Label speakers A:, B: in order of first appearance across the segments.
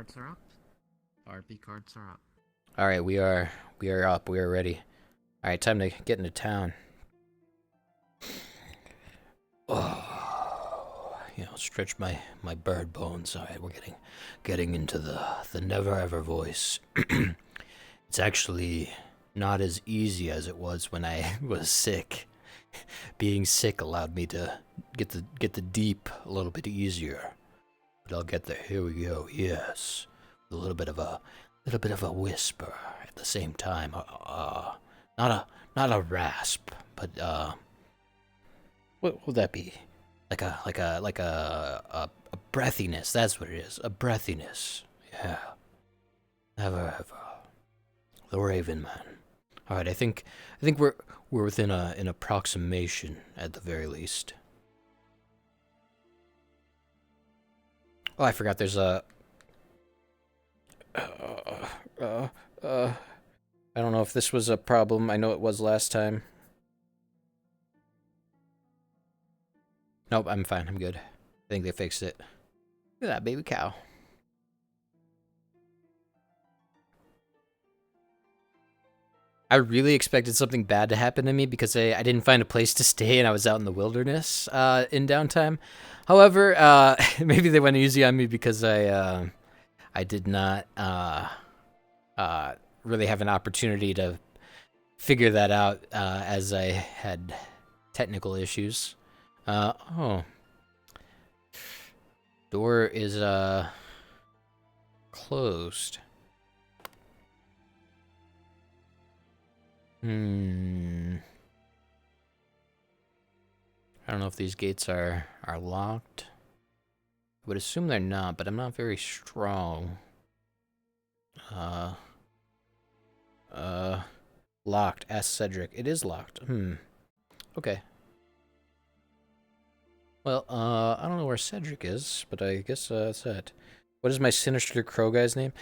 A: Cards are up. RP cards are up.
B: All right, we are up. We are ready. All right, time to get into town. Oh, stretch my bird bones. All right, we're getting into the never ever voice. It's actually not as easy as it was when I was sick. Being sick allowed me to get the deep a little bit easier. But I'll get there. Here we go. Yes, a little bit of a whisper at the same time. Not a rasp, but what would that be? Like a breathiness. That's what it is. A breathiness. Yeah. Never ever. The Raven Man. All right. I think we're within an approximation at the very least. Oh, I forgot. There's a. Uh, uh, uh, I don't know if this was a problem. I know it was last time. Nope, I'm fine. I'm good. I think they fixed it. Look at that baby cow. I really expected something bad to happen to me because I didn't find a place to stay and I was out in the wilderness in downtime. However, maybe they went easy on me because I did not uh, really have an opportunity to figure that out as I had technical issues. Oh, door is closed. I don't know if these gates are locked. I would assume they're not, but I'm not very strong. Uh, Locked. Ask Cedric. It is locked. Okay. Well, I don't know where Cedric is, but I guess that's it. What is my sinister crow guy's name?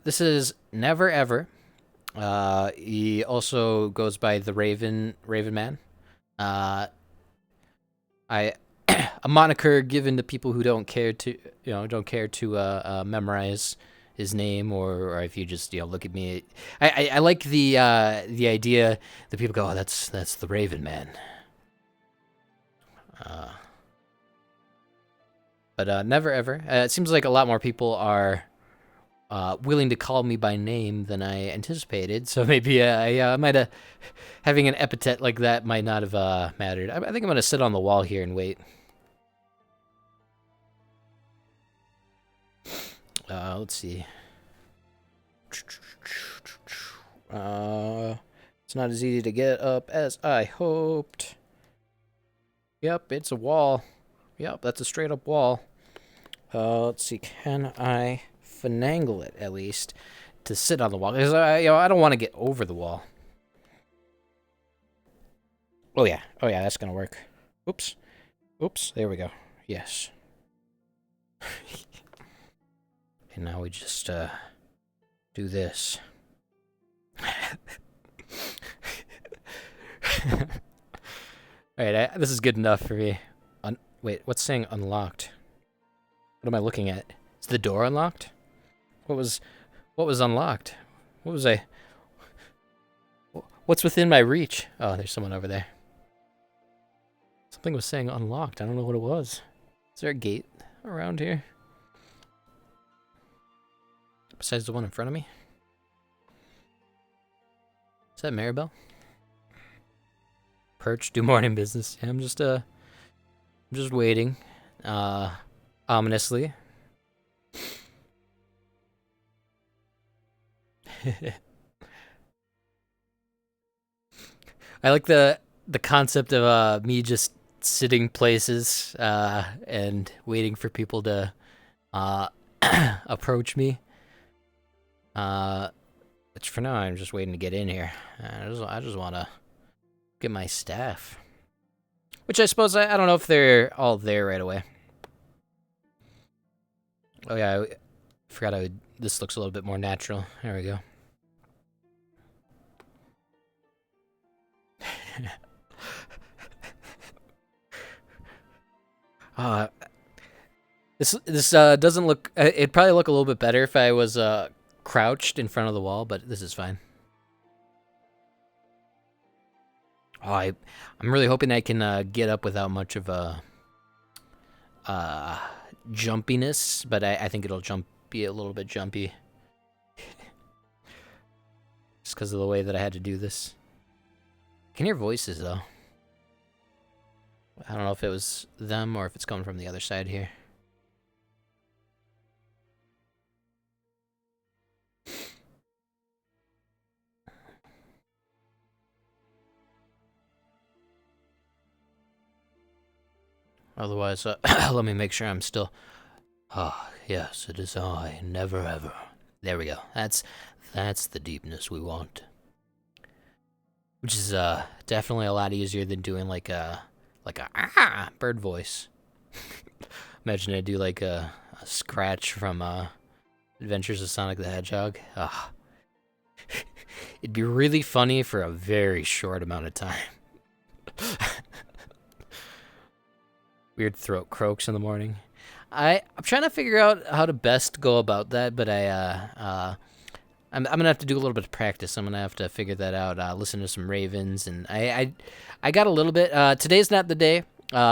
B: This is Never Ever. He also goes by the Raven Man. Uh, I a moniker given to people who don't care to memorize his name, or if you just look at me. I like the idea that people go, oh, that's the Raven Man. Uh, but never ever. It seems like a lot more people are willing to call me by name than I anticipated. So maybe I might have having an epithet like that might not have mattered. I think I'm gonna sit on the wall here and wait. Let's see. It's not as easy to get up as I hoped. Yep, it's a wall. Yep, that's a straight up wall. Let's see. Can I finagle it at least to sit on the wall? Because I don't want to get over the wall. Oh yeah, that's gonna work. Oops. There we go. Yes. And now we just do this. Alright, this is good enough for me. Wait, what's saying unlocked? What am I looking at? Is the door unlocked? What was unlocked? What was I... What's within my reach? Oh, there's someone over there. Something was saying unlocked. I don't know what it was. Is there a gate around here? Besides the one in front of me? Is that Maribel? Perch, do morning business. Yeah, I'm just waiting. Ominously. I like the concept of me just sitting places and waiting for people to approach me. Which for now I'm just waiting to get in here. I just want to get my staff. Which I suppose I don't know if they're all there right away. Oh yeah, I forgot this looks a little bit more natural. There we go. uh, This doesn't look. It'd probably look a little bit better if I was crouched in front of the wall, but this is fine. Oh, I'm really hoping I can get up without much of a jumpiness, but I think it'll be a little bit jumpy. Just because of the way that I had to do this. I can hear voices, though. I don't know if it was them or if it's coming from the other side here. Otherwise, let me make sure I'm still... Ah, yes, it is I, never ever. There we go. That's the deepness we want. Which is definitely a lot easier than doing like a bird voice. Imagine I do like a scratch from Adventures of Sonic the Hedgehog. Ah. It'd be really funny for a very short amount of time. Weird throat croaks in the morning. I'm trying to figure out how to best go about that, but I'm gonna have to do a little bit of practice. I'm gonna have to figure that out. Listen to some Ravens, and I got a little bit. Today's not the day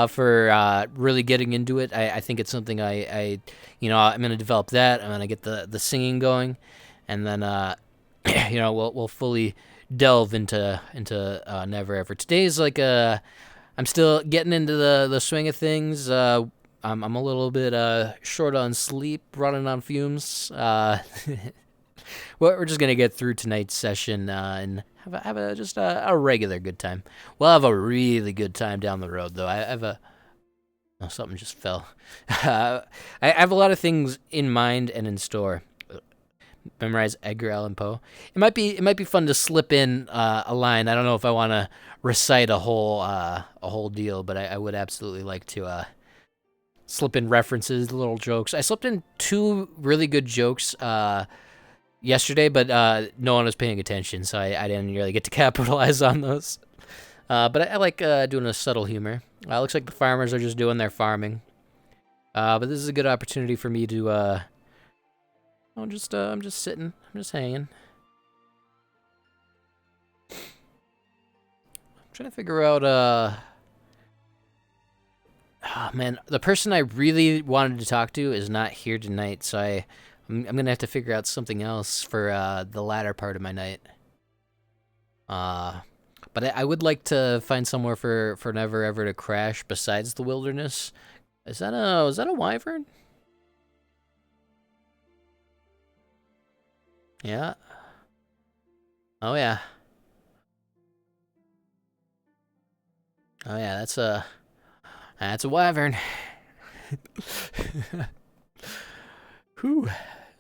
B: for really getting into it. I think it's something I'm gonna develop that. I'm gonna get the singing going, and then we'll fully delve into Never Ever. Today's like I'm still getting into the swing of things. I'm a little bit short on sleep, running on fumes. Well, we're just gonna get through tonight's session and have just a regular good time. We'll have a really good time down the road, though. I have something just fell. I have a lot of things in mind and in store. Memorize Edgar Allan Poe. It might be fun to slip in a line. I don't know if I want to recite a whole deal, but I would absolutely like to slip in references, little jokes. I slipped in 2 really good jokes yesterday, but no one was paying attention, so I didn't really get to capitalize on those. But I like doing a subtle humor. Looks like the farmers are just doing their farming. But this is a good opportunity for me to I'm just sitting. I'm just hanging. I'm trying to figure out man, the person I really wanted to talk to is not here tonight, so I'm gonna have to figure out something else for the latter part of my night. But I would like to find somewhere for Never Ever to crash besides the wilderness. Is that a wyvern? Yeah. Oh yeah. Oh yeah, that's a wyvern. Whew.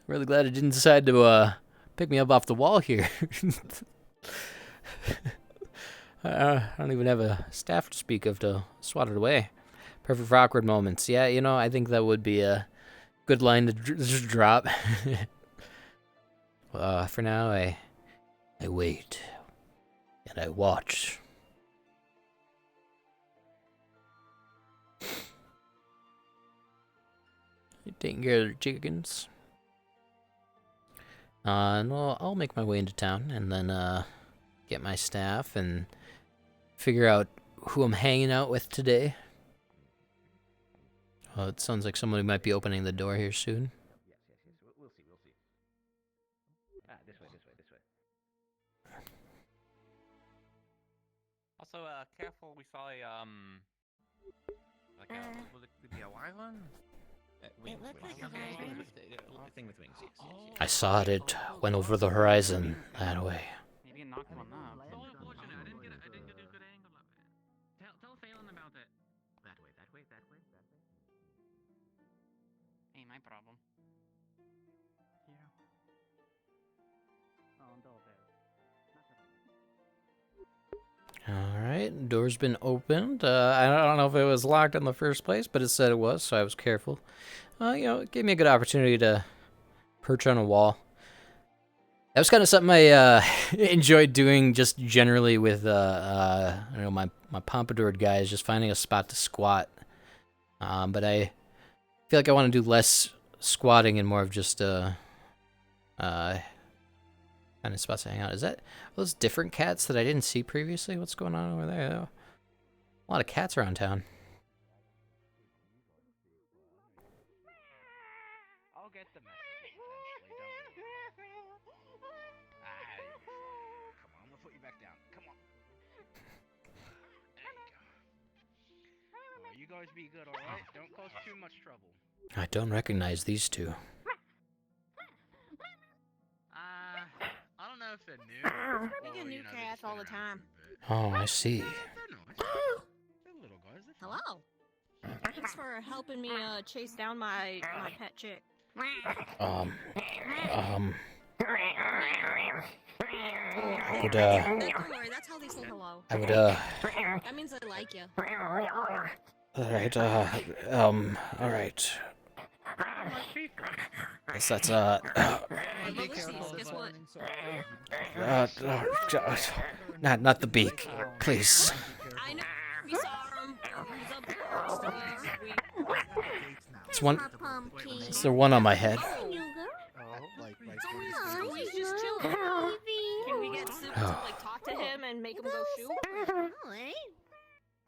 B: Really glad it didn't decide to pick me up off the wall here. I don't even have a staff to speak of to swat it away. Perfect for awkward moments. Yeah, I think that would be a good line to just drop. For now, I wait and I watch. You taking care of the chickens? No, I'll make my way into town and then get my staff and figure out who I'm hanging out with today. Oh, it sounds like somebody might be opening the door here soon.
C: Yes. We'll see. This way. Also, careful. We saw a will it be a wyvern?
D: It looks like a wyvern.
C: Thing with wings. Yes.
B: I saw it went over the horizon that way.
C: Maybe it knocked one up. Oh, unfortunately, I didn't get a good angle of it. Tell Phelan about it. That way. Ain't my problem. Yeah. Oh, don't
B: Alright, door's been opened. I don't know if it was locked in the first place, but it said it was, so I was careful. It gave me a good opportunity to perch on a wall. That was kind of something I enjoyed doing just generally with my pompadoured guys, just finding a spot to squat. But I feel like I want to do less squatting and more of just kind of spots to hang out. Is that those different cats that I didn't see previously? What's going on over there? A lot of cats around town.
C: I'll get the message eventually, don't worry. Come on, I'm gonna put you back down. Come on. There you go. Well, you guys be good, alright? Don't cause too much trouble.
B: I don't recognize these two.
C: I don't know if they're new.
E: We get new cats all the time.
B: Oh, I see.
C: They're nice. They're little guys. They're fun.
E: Hello. Thanks for helping me chase down my pet chick.
B: I would
E: Don't worry, that's how they say hello.
B: I would
E: That means I like you.
B: alright, alright. Guess that's
E: Guess what?
B: not the beak, please.
E: I know. We saw him. He's up there.
B: It's one.
E: Pumpkin.
B: Is there one on my head?
E: He's just chilling. Can we get Sip to like talk to him and make him go shoot?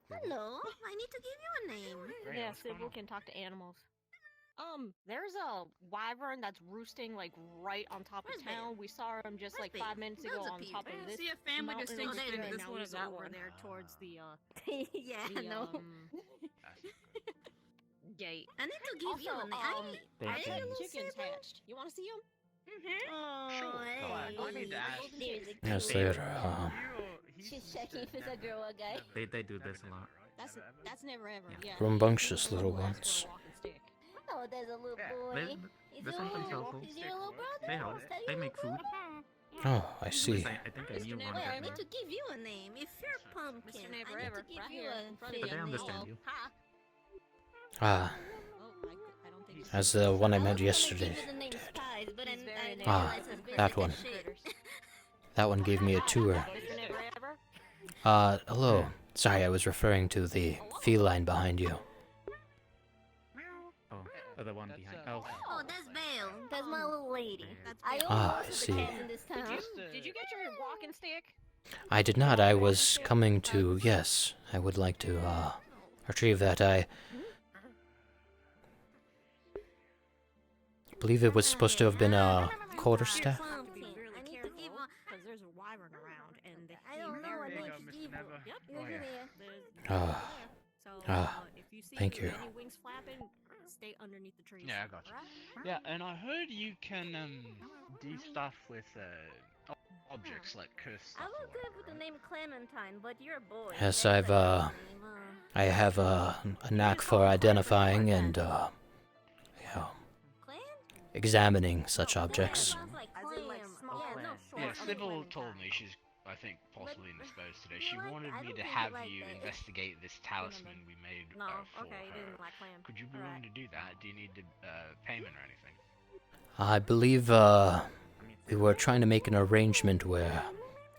F: Hello, I need to give you a name.
E: Yeah, Sybil can talk to animals. There's a wyvern that's roosting like right on top of
F: Where's
E: town. We saw him just like 5 minutes ago
F: Loads of
E: on
F: people.
E: top of
F: I
E: this.
F: see a family
E: mountain
F: distinction.
E: over there,
F: This
E: now
F: one
E: he's
F: is over
E: over
F: there
E: towards the
F: Yeah, I know.
E: Gate.
F: I need to give you a
E: Also,
F: name.
E: I
A: Thank
E: have
A: you.
E: chickens hatched. You want to see them?
F: Oh,
C: Sure.
F: hey.
C: I need to ask.
B: Yes, they're
F: She's checking if it's a girl or guy.
A: They do this a lot.
E: That's never ever. Yeah.
B: rambunctious little
E: Someone
B: ones.
E: asked for a walking stick.
F: Oh, there's a little
C: Yeah.
F: boy.
A: They sometimes help.
F: Is your little brother?
A: They help.
F: Is that
A: They
F: your
A: make
F: little
A: food.
B: Oh, I see.
A: I think I knew one
F: Well, I
A: that
F: need
A: now.
F: to give you a name. If you're pumpkin,
E: Mr.
F: I
E: Never
F: need
E: Ever,
F: to give
E: right
F: you
E: here,
F: a
E: in front of
F: fake
A: But they
E: you.
F: name.
A: understand you.
E: Ha.
B: Ah,
E: Oh, I don't think
B: as the one I
F: was
B: met
F: gonna
B: yesterday.
F: give you the name Spice, but
E: He's very
F: I
E: enamored.
F: realized it's been
B: that
F: like a
B: one.
F: shit.
B: That one gave me a tour.
E: Mr. Never Ever.
B: Hello. Sorry, I was referring to the feline behind you.
A: Oh, the one behind. Oh,
F: Oh, that's Belle. That's my little lady.
E: That's
F: I
E: Belle.
F: own
B: Ah,
F: most
B: I
F: of
B: see.
F: the cats in this town.
E: Did you get your walking stick?
B: I did not. I was coming to. Yes, I would like to retrieve that. I believe it was supposed to have been a quarterstaff.
E: Be really careful, because there's a wyvern around, and
F: I don't know. I
C: There you
F: need
C: go,
F: to
C: Mr.
F: give you.
C: Never.
E: Yep.
F: You're
C: Oh, yeah.
F: there.
E: So if you see
B: thank you.
E: any wings flapping, stay underneath the trees.
C: Yeah, I gotcha.
E: Right?
C: Yeah, and I heard you can do stuff with objects like cursed
F: I
C: stuff.
F: will
C: or
F: go with the
C: whatever,
F: name Clementine, but you're a boy.
B: Yes,
F: That's
B: I've,
F: a name,
B: I have a knack for identifying and
F: Clan?
B: examining such objects.
F: Sounds like
E: As in, like,
F: clam.
E: small
F: Yeah,
E: clan.
F: no,
C: Yeah,
F: short of
C: Sybil
F: clam.
C: told me she's, I think, possibly indisposed today.
F: you
C: She
F: know what?
C: wanted
F: I
C: me
F: don't
C: to
F: think
C: have
F: you like
C: you
F: that.
C: investigate this talisman we made
E: No,
C: for
E: okay, you
C: her.
E: didn't like clam.
C: Could you be
E: Alright.
C: willing to do that? Do you need payment or anything?
B: I believe we were trying to make an arrangement where,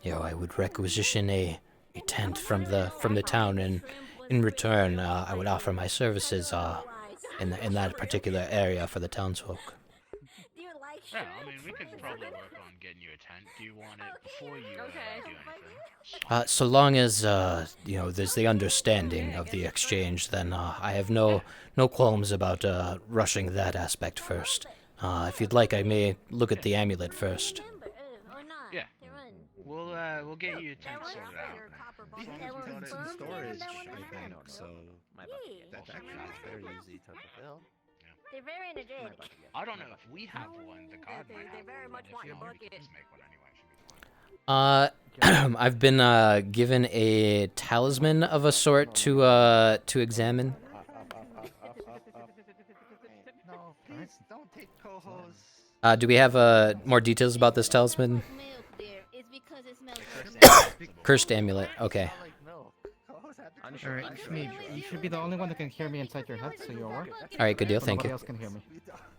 B: I would requisition a tent from the town, and in return, I would offer my services in that particular area for the townsfolk.
F: Do you like
C: Yeah,
F: shrimp?
C: I mean, we could probably work on getting you a tent. Do you want it before you
E: Okay.
C: do anything?
B: So long as there's the understanding of the exchange, then I have no qualms about rushing that aspect first. If you'd like, I may look at the amulet first.
F: Remember, or not?
C: Yeah.
F: Karen.
C: We'll get you a tent
E: That
C: sorted
E: was
C: out.
E: your copper
C: As
E: ball.
C: long
F: That
C: as we
F: was
C: got it in
F: fun.
C: storage,
F: That one
C: I
F: was
C: think.
F: fun.
G: So
F: Yeah.
G: that's actually very easy to fulfill.
F: They're very energetic.
C: I don't know if we have one. The guard
E: they-
C: might
E: they
C: have
E: very
C: one,
E: much
C: but
E: want
C: if
E: your
C: not, we
E: bucket.
C: can just make one anyway. Should be fine.
B: I've been given a talisman of a sort to examine.
G: No, please don't take co-hosts.
B: Do we have more details about this talisman?
F: Milk there. It's because it smells like
B: Cursed amulet. Okay.
G: Like milk. Co-hosts have to
H: Alright, Shmi, you should be the only one that can hear me inside your head, so you're aware.
B: All right. Good deal. Thank
H: Nobody
B: you.
H: else can hear me.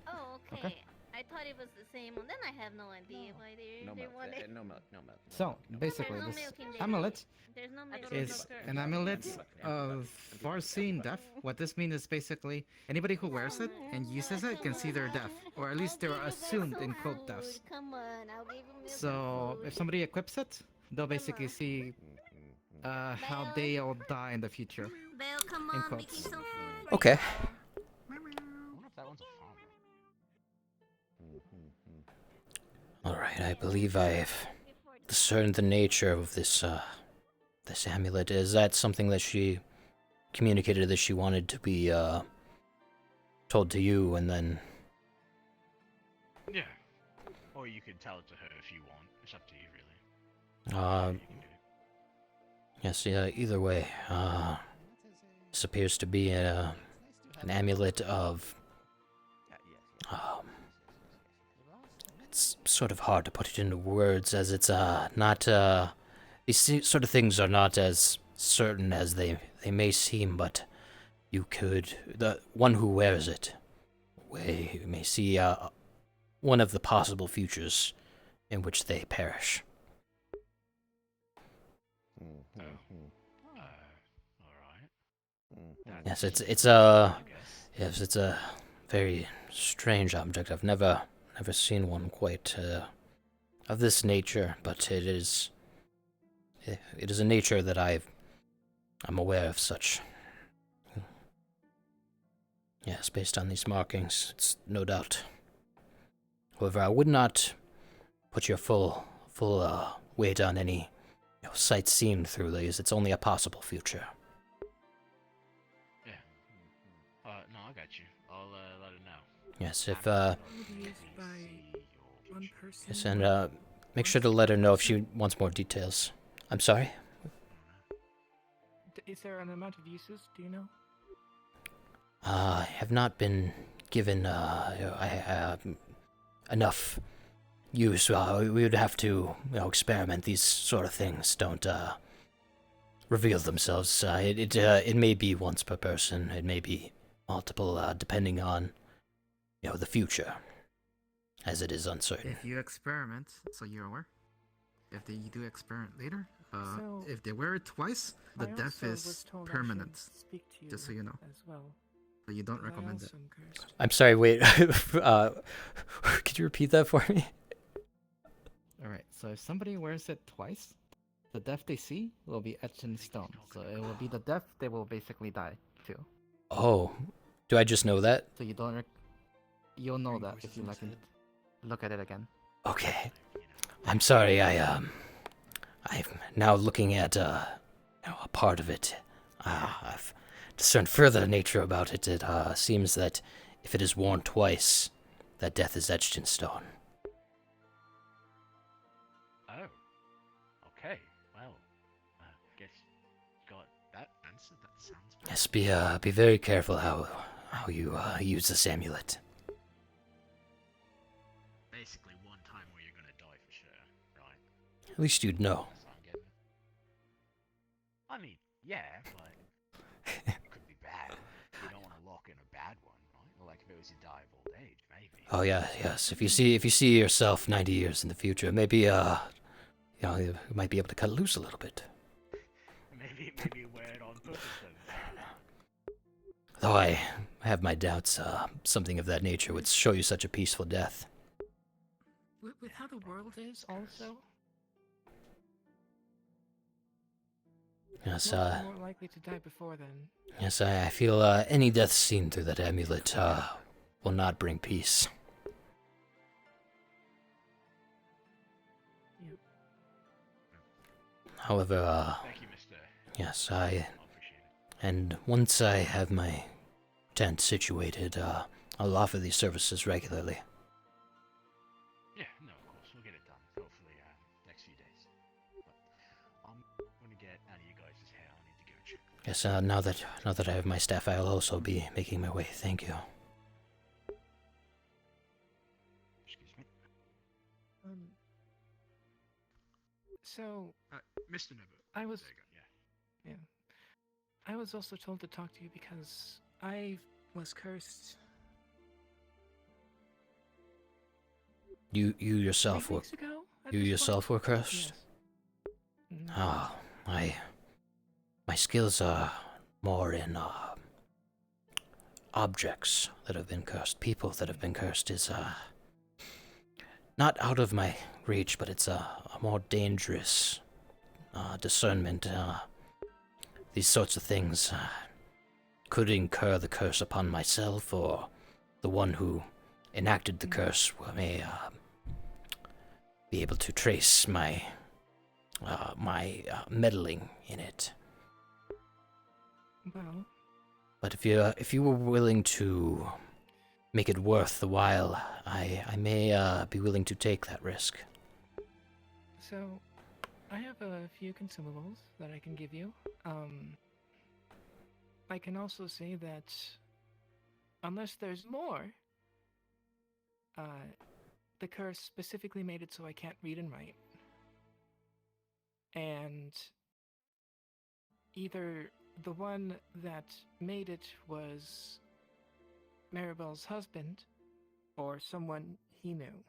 F: Oh, okay.
H: Okay.
F: I I thought it was the same one. Then I have no idea why
G: No
F: they
G: milk.
F: want it.
G: No milk. No milk.
D: So basically,
F: no
D: this
F: milk in there.
D: amulet
F: There's no milk.
D: is an amulet of foreseeing death. What this means is basically anybody who wears it and uses it can see their death, or at least they're assumed in quote deaths.
F: Come on, I'll give you milk.
D: So if somebody equips it, they'll basically see how they'll die in the future.
F: Belle, come
D: in
F: on,
D: quotes.
F: making some food.
B: Okay.
C: I wonder if that one's a farmer.
B: Alright, I believe I've discerned the nature of this this amulet. Is that something that she communicated that she wanted to be told to you and then
C: Yeah. Or you can tell it to her if you want. It's up to you, really. You can do it.
B: yes, either way, this appears to be an amulet of it's sort of hard to put it into words as it's not these sort of things are not as certain as they may seem, but you could the one who wears it may see one of the possible futures in which they perish.
C: Alright.
B: Yes, it's
C: I guess.
B: yes, it's a very strange object. I've never seen one quite of this nature, but it is a nature that I'm aware of such. Yes, based on these markings, it's no doubt. However, I would not put your full weight on any sight seen through these. It's only a possible future.
C: Yeah. No, I got you. I'll let her know.
B: Yes, if
A: Used by one person.
B: yes, and make sure to let her know if she wants more details. I'm sorry.
A: Is there an amount of uses? Do you know?
B: I have not been given enough use. We would have to, experiment. These sort of things don't reveal themselves. It may be once per person. It may be multiple, depending on the future, as it is uncertain.
D: If you experiment, so you're aware. If they do experiment later,
A: So,
D: if they wear it twice, the
A: I
D: death
A: also was
D: is
A: told I should
D: permanent.
A: speak to you
D: Just so you know.
A: as well.
D: So you don't
A: But I
D: recommend it.
A: also am cursed.
B: I'm sorry. Wait. Could you repeat that for me?
D: Alright, so if somebody wears it twice, the death they see will be etched in stone. So it will be the death they will basically die too.
B: Oh, do I just know that?
D: So you don't you'll know that if you look at it again.
B: Okay. I'm sorry. I'm now looking at a part of it. I've discerned further nature about it. It seems that if it is worn twice, that death is etched in stone.
C: Oh. Okay. Well, guess got that answered. That sounds better.
B: Yes, be very careful how you use this amulet.
C: Basically, one time where you're gonna die for sure, right?
B: At least you'd know.
C: That's what I'm getting. I mean, yeah, but it could be bad. You don't want to lock in a bad one, right? Or like if it was you die of old age, maybe.
B: Oh yeah, yes. If you see yourself 90 years in the future, maybe you might be able to cut loose a little bit.
C: Maybe wear it on purpose then.
B: Though I have my doubts, something of that nature would show you such a peaceful death.
A: With how the world is, also,
B: Yes,
A: most are more likely to die before then.
B: yes, I feel any death seen through that amulet will not bring peace.
A: Yep.
B: However,
C: Thank you, Mister.
B: yes,
C: I appreciate it.
B: and once I have my tent situated, I'll offer these services regularly.
C: Yeah, no, of course, we'll get it done. Hopefully, next few days. But I'm gonna get out of you guys' hair. I need to go check.
B: Yes, now that I have my staff, I'll also be making my way. Thank you.
C: Excuse me.
A: So,
C: Mr. Nebu.
A: I was
C: There you go, yeah.
A: I was also told to talk to you because I was cursed
B: You
A: 3
B: yourself were
A: weeks ago. at
B: you
A: this
B: yourself
A: point?
B: were cursed.
A: Yes.
B: Ah, my skills are more in objects that have been cursed. People that have been cursed is not out of my reach, but it's a more dangerous discernment. These sorts of things could incur the curse upon myself, or the one who enacted the curse may be able to trace my meddling in it.
A: Well,
B: But if you were willing to make it worth the while, I may be willing to take that risk.
A: so I have a few consumables that I can give you. I can also say that unless there's more, the curse specifically made it so I can't read and write. And either the one that made it was Maribel's husband, or someone he knew.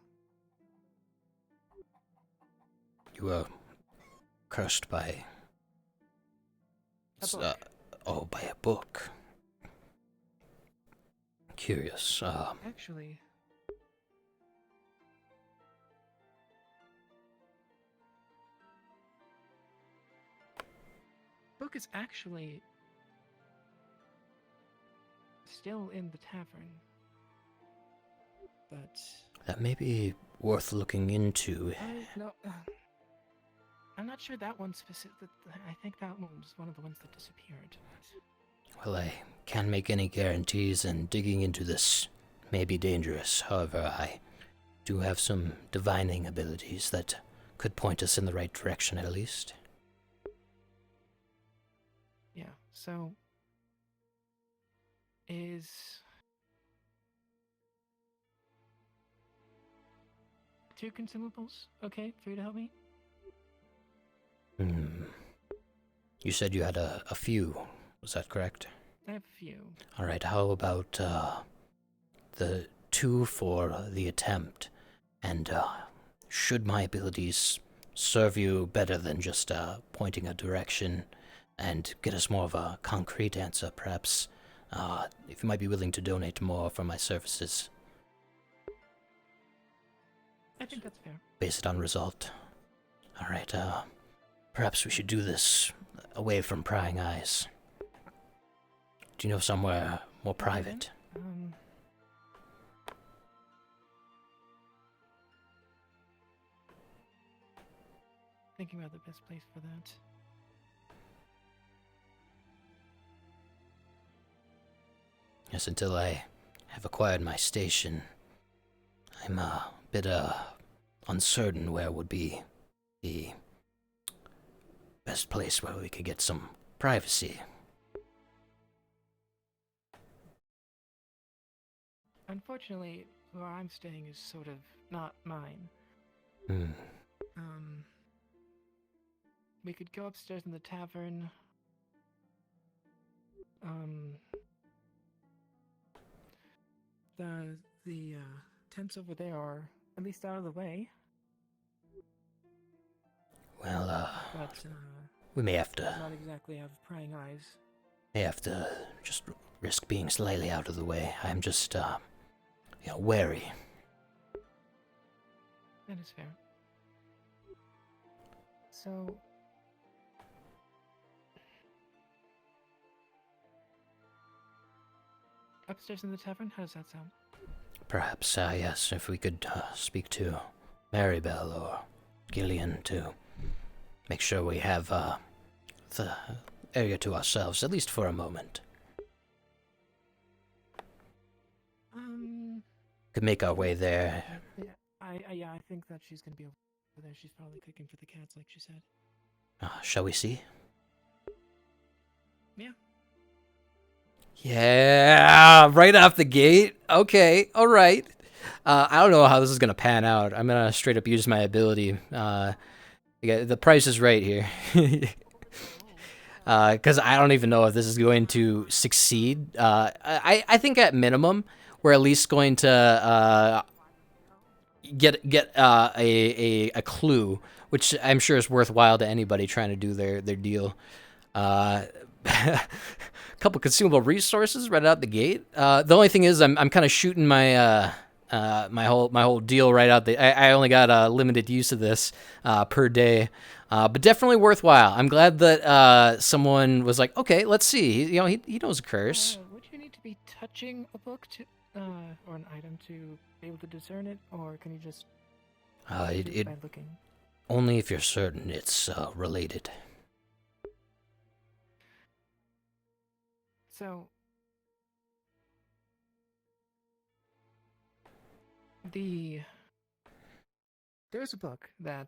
B: You were cursed by
A: A book.
B: by a book. Curious.
A: Actually, book is actually still in the tavern. But
B: That may be worth looking into.
A: no, I'm not sure that one specific. I think that one was one of the ones that disappeared.
B: Well, I can't make any guarantees, and digging into this may be dangerous. However, I do have some divining abilities that could point us in the right direction, at least.
A: Yeah. So is two consumables okay for you to help me?
B: You said you had a few. Was that correct?
A: I have a few.
B: All right. How about the 2 for the attempt? And should my abilities serve you better than just pointing a direction and get us more of a concrete answer, perhaps if you might be willing to donate more for my services,
A: I think that's fair.
B: base it on result. All right. Perhaps we should do this away from prying eyes. Do you know somewhere more
A: Okay,
B: private?
A: then. Thinking about the best place for that.
B: Yes, until I have acquired my station, I'm a bit uncertain where would be the best place where we could get some privacy.
A: Unfortunately, where I'm staying is sort of not mine. We could go upstairs in the tavern. The tents over there are at least out of the way,
B: Well,
A: but
B: we may have to
A: not exactly have prying eyes.
B: just risk being slightly out of the way. I'm just wary.
A: That is fair. So, upstairs in the tavern, how does that sound?
B: Perhaps, yes, if we could speak to Maribel or Gillian to make sure we have the area to ourselves, at least for a moment. Could make our way there.
A: Yeah, I think that she's gonna be over there. She's probably cooking for the cats, like she said.
B: Shall we see?
A: Yeah.
B: Yeah, right off the gate. Okay, all right. I don't know how this is gonna pan out. I'm gonna straight up use my ability. The price is right here. Because I don't even know if this is going to succeed. I think at minimum we're at least going to get a clue, which I'm sure is worthwhile to anybody trying to do their deal. A couple consumable resources right out the gate. The only thing is, I'm kind of shooting my my whole deal right out. I only got limited use of this per day, but definitely worthwhile. I'm glad that someone was like, okay, let's see. He knows a curse.
A: Would you need to be touching a book to, or an item to be able to discern it, or can you just do it by looking?
B: Only if you're certain it's related.
A: So, there's a book that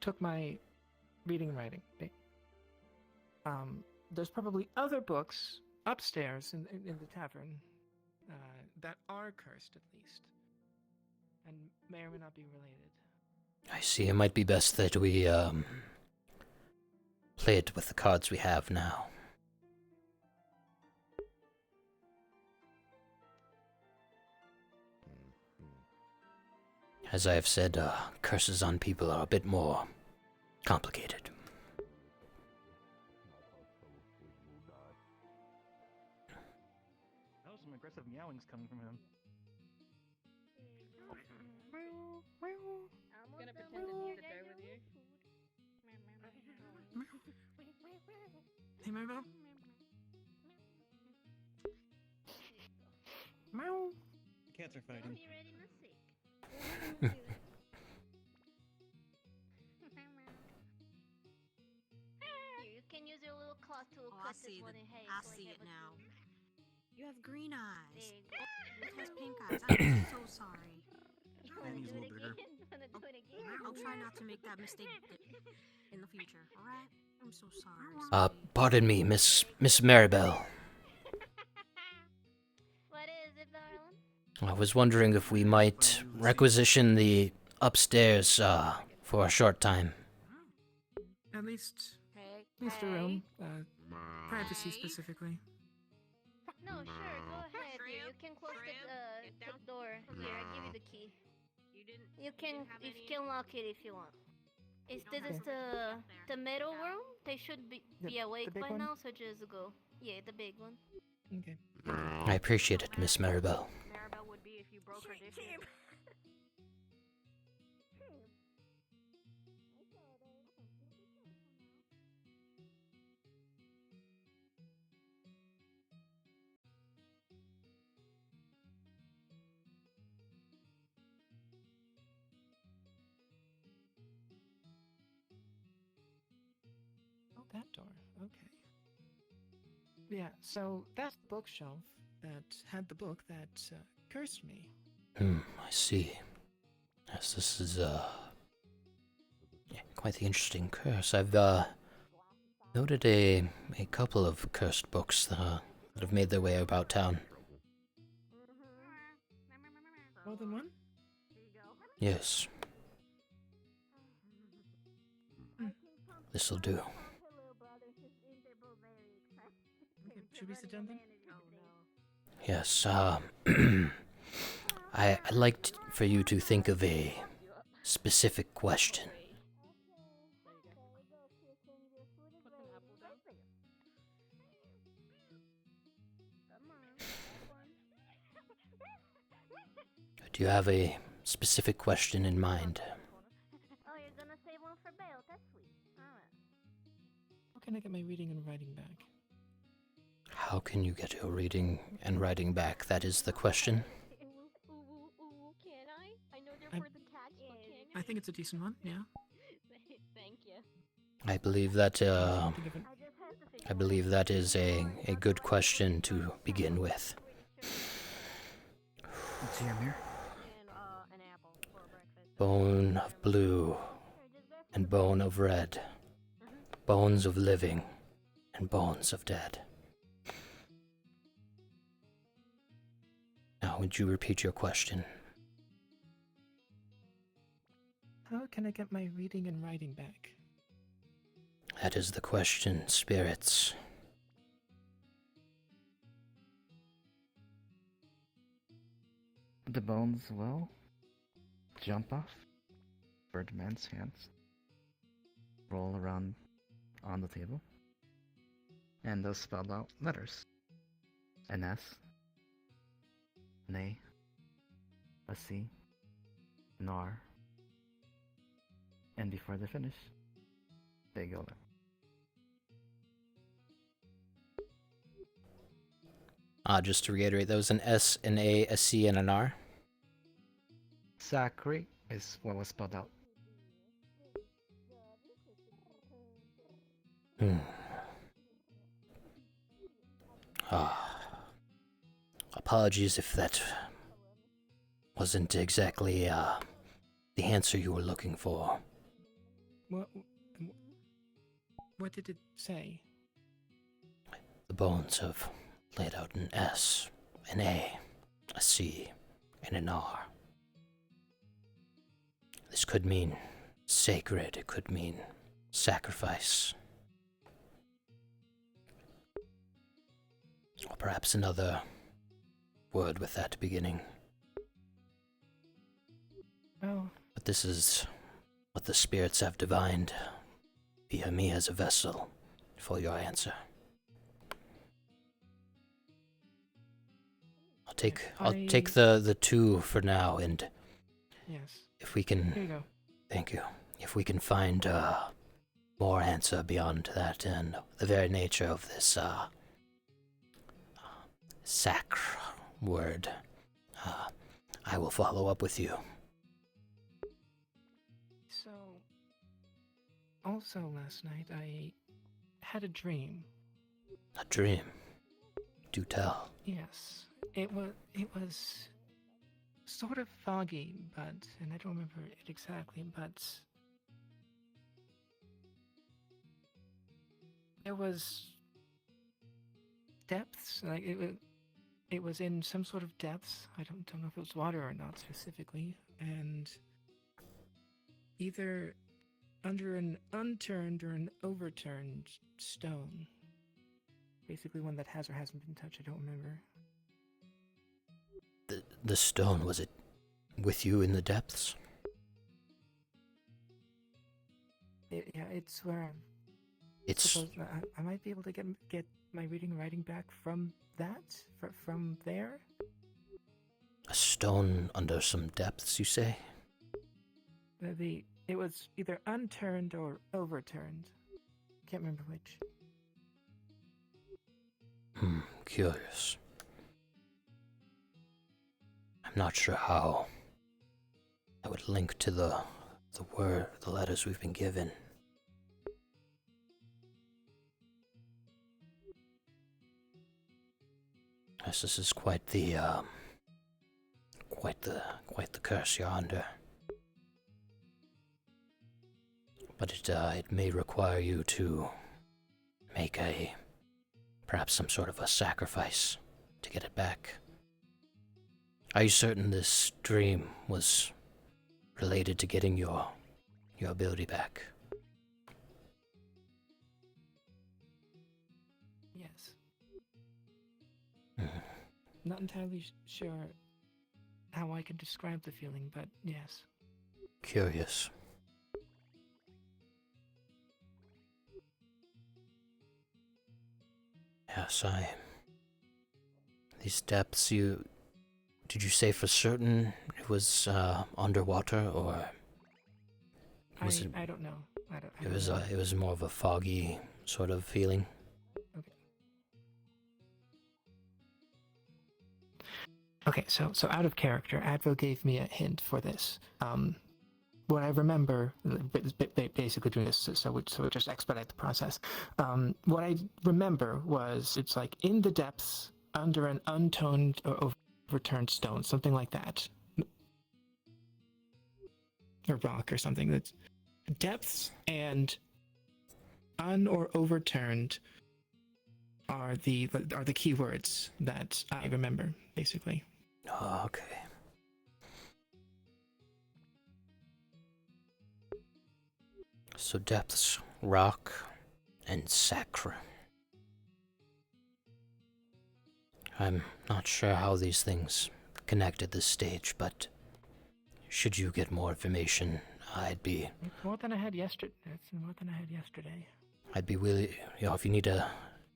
A: took my reading and writing. There's probably other books upstairs in the tavern that are cursed, at least, and may or may not be related.
B: I see. It might be best that we play it with the cards we have now. As I have said, curses on people are a bit more complicated.
H: That was some aggressive meowings coming from him.
E: I'm gonna pretend to leave the door with you.
A: Hey, Maribel? Meow.
H: Cats are fighting.
F: You can use your little claw to
I: Oh, I
F: cut
I: see
F: this one in half.
I: I
F: like
I: see it
F: that, but-
I: now. You have green
F: There
I: eyes.
F: you go.
I: It has pink eyes. I'm so sorry.
F: You
H: And
F: wanna
H: he's
F: do
H: a
F: it
H: little bigger.
F: again? Wanna do it again?
I: I'll try not to make that mistake in the future, alright? I'm so sorry.
B: Pardon me, Miss Maribel.
F: What is it, darling?
B: I was wondering if we might requisition the upstairs for a short time.
A: At least
F: Hey,
A: a room. Privacy specifically.
F: No, sure, go ahead. Here, you can close the door. Here, I give you the key. You can lock it if you want. This is the middle room. They should be
A: The
F: awake
A: big
F: by
A: one?
F: now, so just go. Yeah, the big one.
A: Okay.
B: I appreciate it, Miss Maribel.
E: Maribel would be if you broke her dishes.
A: Oh, that door. Okay. Yeah, so that bookshelf that had the book that cursed me.
B: I see. Yes, this is quite the interesting curse. I've noted a couple of cursed books that have made their way about town.
A: More than one?
B: Yes. This'll do.
A: Okay, should we sit down then?
B: Yes, I'd like for you to think of a specific question. Do you have a specific question in mind?
F: Oh, you're gonna save one for Bale. That's sweet. Alright.
A: How can I get my reading and writing back?
B: How can you get your reading and writing back? That is the question.
E: Can I? I know they're
A: I-
E: for the cats, but can
A: I think it's a decent one, yeah.
E: Thank you.
B: I believe that
A: Think of it.
B: I believe that is a good question to begin with.
D: What's here, Amir?
E: And an apple for breakfast.
B: Bone of blue and bone of red, bones of living and bones of dead. Now, would you repeat your question?
A: How can I get my reading and writing back?
B: That is the question, spirits.
D: The bones, well,
J: jump off Birdman's hands, roll around on the table, and they'll spell out letters. An S, an A, a C, an R, and before they finish, they go there.
B: Just to reiterate, that was an S, an A, a C, and an R.
J: Zachary is what was spelled out.
B: Apologies if that wasn't exactly the answer you were looking for.
A: What did it say?
B: The bones have laid out an S, an A, a C, and an R. This could mean sacred, it could mean sacrifice. Or perhaps another word with that beginning.
A: Oh.
B: But this is what the spirits have divined via me as a vessel for your answer. I'll take the two for now, and
A: yes,
B: if we can,
A: here you go.
B: Thank you. If we can find more answer beyond that and the very nature of this sacre word, I will follow up with you.
A: So, also last night I had a dream.
B: A dream? Do tell.
A: Yes, it was sort of foggy, and I don't remember it exactly, but there was depths, like it was in some sort of depths. I don't know if it was water or not specifically, and either under an unturned or an overturned stone. Basically one that has or hasn't been touched, I don't remember.
B: The stone, was it with you in the depths?
A: Yeah, it's where
B: It's
A: I might be able to get my reading and writing back from that, from there.
B: a stone under some depths, you say?
A: It was either unturned or overturned. Can't remember which.
B: Curious. I'm not sure how I would link to the letters we've been given. Yes, this is quite the curse you're under. But it may require you to make perhaps some sort of a sacrifice to get it back. Are you certain this dream was related to getting your ability back?
A: Yes. Not entirely sure how I can describe the feeling, but yes.
B: Curious. Yes, these depths, did you say for certain it was underwater, or was it?
A: I don't know.
B: It was more of a foggy sort of feeling.
A: Okay, so out of character, Advo gave me a hint for this. What I remember, basically doing this, so it just expedite the process. What I remember was it's like in the depths, under an untoned or overturned stone, something like that, or rock or something. That's depths and un or overturned are the key words that I remember, basically.
B: Oh, okay. So depths, rock, and sacre. I'm not sure how these things connect at this stage, but should you get more information, I'd be
A: It's more than I had yesterday. It's more than I had yesterday.
B: willing, if you need an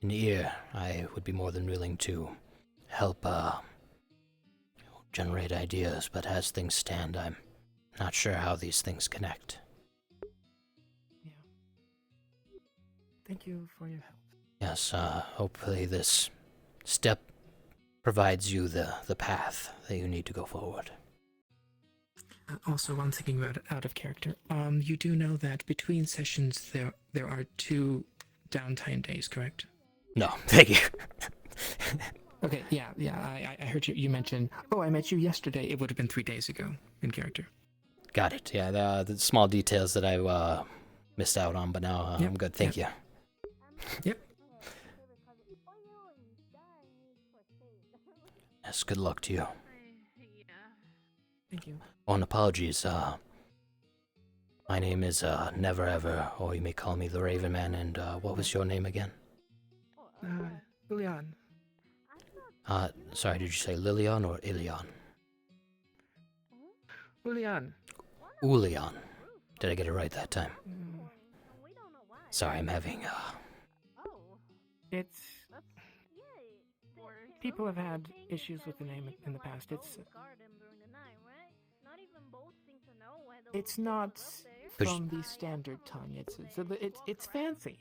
B: ear, I would be more than willing to help generate ideas, but as things stand, I'm not sure how these things connect.
A: Yeah. Thank you for your help.
B: Yes, hopefully this step provides you the path that you need to go forward.
A: Also, one thinking about out of character. You do know that between sessions there are 2 downtime days, correct?
B: No, thank you.
A: Okay, yeah. I heard you mention. Oh, I met you yesterday. It would have been 3 days ago in character.
B: Got it. Yeah, the small details that I missed out on, but now I'm good. Thank you.
A: Yep.
B: Yes, good luck to you.
A: Thank you.
B: Oh, and apologies. My name is Never Ever, or you may call me the Raven Man. And what was your name again?
A: Julian.
B: Sorry, did you say Lilian or Ilion?
A: Julian.
B: Ulion. Did I get it right that time? Sorry, I'm having
A: It's. People have had issues with the name in the past. It's not from the standard tongue. It's fancy.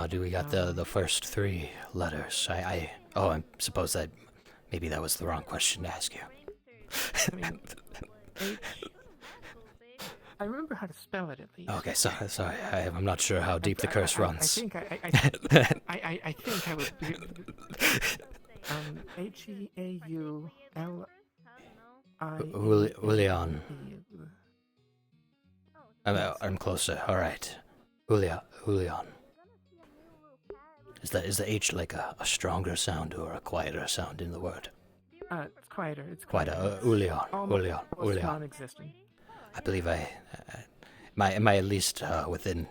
B: Do we got the first 3 letters? I suppose that maybe that was the wrong question to ask you.
A: I mean, I remember how to spell it at least.
B: Okay, sorry. I'm not sure how deep the curse runs.
A: I think I would. Heaul.
B: Julian. I'm closer. All right, Julian. Is the H like a stronger sound or a quieter sound in the word?
A: It's quieter. It's
B: Quieter. Julian.
A: Non-existent.
B: I believe am I at least within?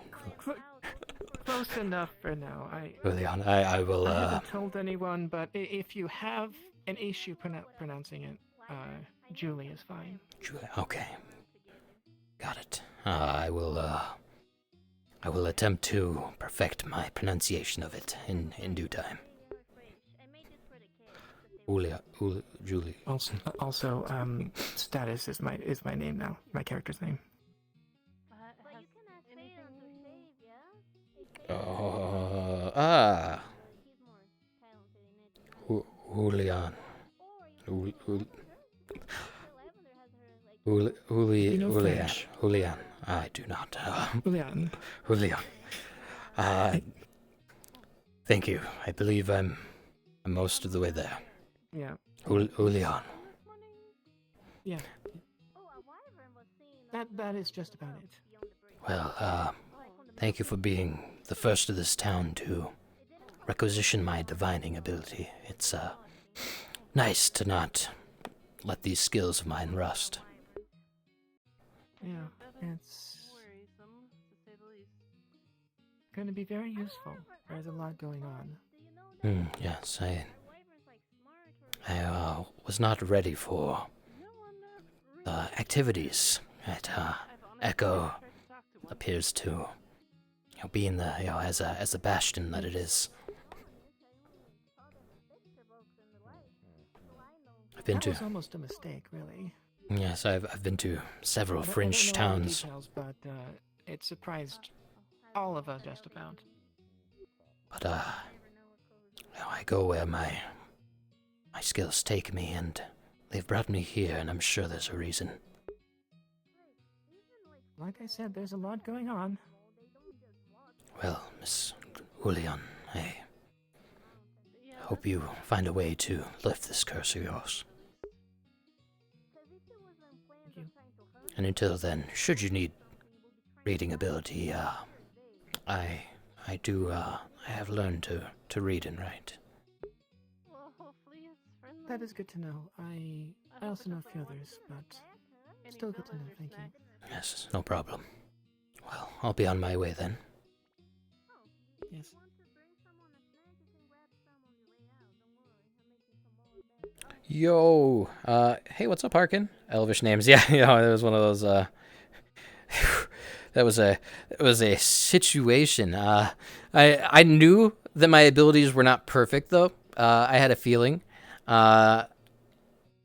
A: Close enough for now.
B: Julian, I will.
A: I haven't told anyone, but if you have an issue pronouncing it, Julie is fine.
B: Julie. Okay. Got it. I will attempt to perfect my pronunciation of it in due time. Julie.
A: Also, Status is my name now. My character's name.
B: Julian. Julian. I do not.
A: Julian.
B: Thank you. I believe I'm most of the way there.
A: Yeah.
B: Julian.
A: Yeah. That is just about it.
B: Well, thank you for being the first of this town to requisition my divining ability. It's nice to not let these skills of mine rust.
A: Yeah, it's going to be very useful. There's a lot going on.
B: Yes, I was not ready for activities that Echo appears to be in the as a bastion that it is. That
A: was almost a mistake, really.
B: Yes, I've been to several fringe
A: I don't know all the
B: towns.
A: details, but it surprised all of us just about.
B: But I go where my skills take me, and they've brought me here, and I'm sure there's a reason.
A: Like I said, there's a lot going on.
B: Well, Miss Julian, I hope you find a way to lift this curse of yours. And until then, should you need reading ability, I have learned to read and write.
A: That is good to know. I also know a few others, but still good to know, thank you.
B: Yes, no problem. Well, I'll be on my way then.
A: Yes.
B: Yo, hey, what's up, Harkin? Elvish names, yeah, it was one of those, that was a situation. I knew that my abilities were not perfect, though. I had a feeling.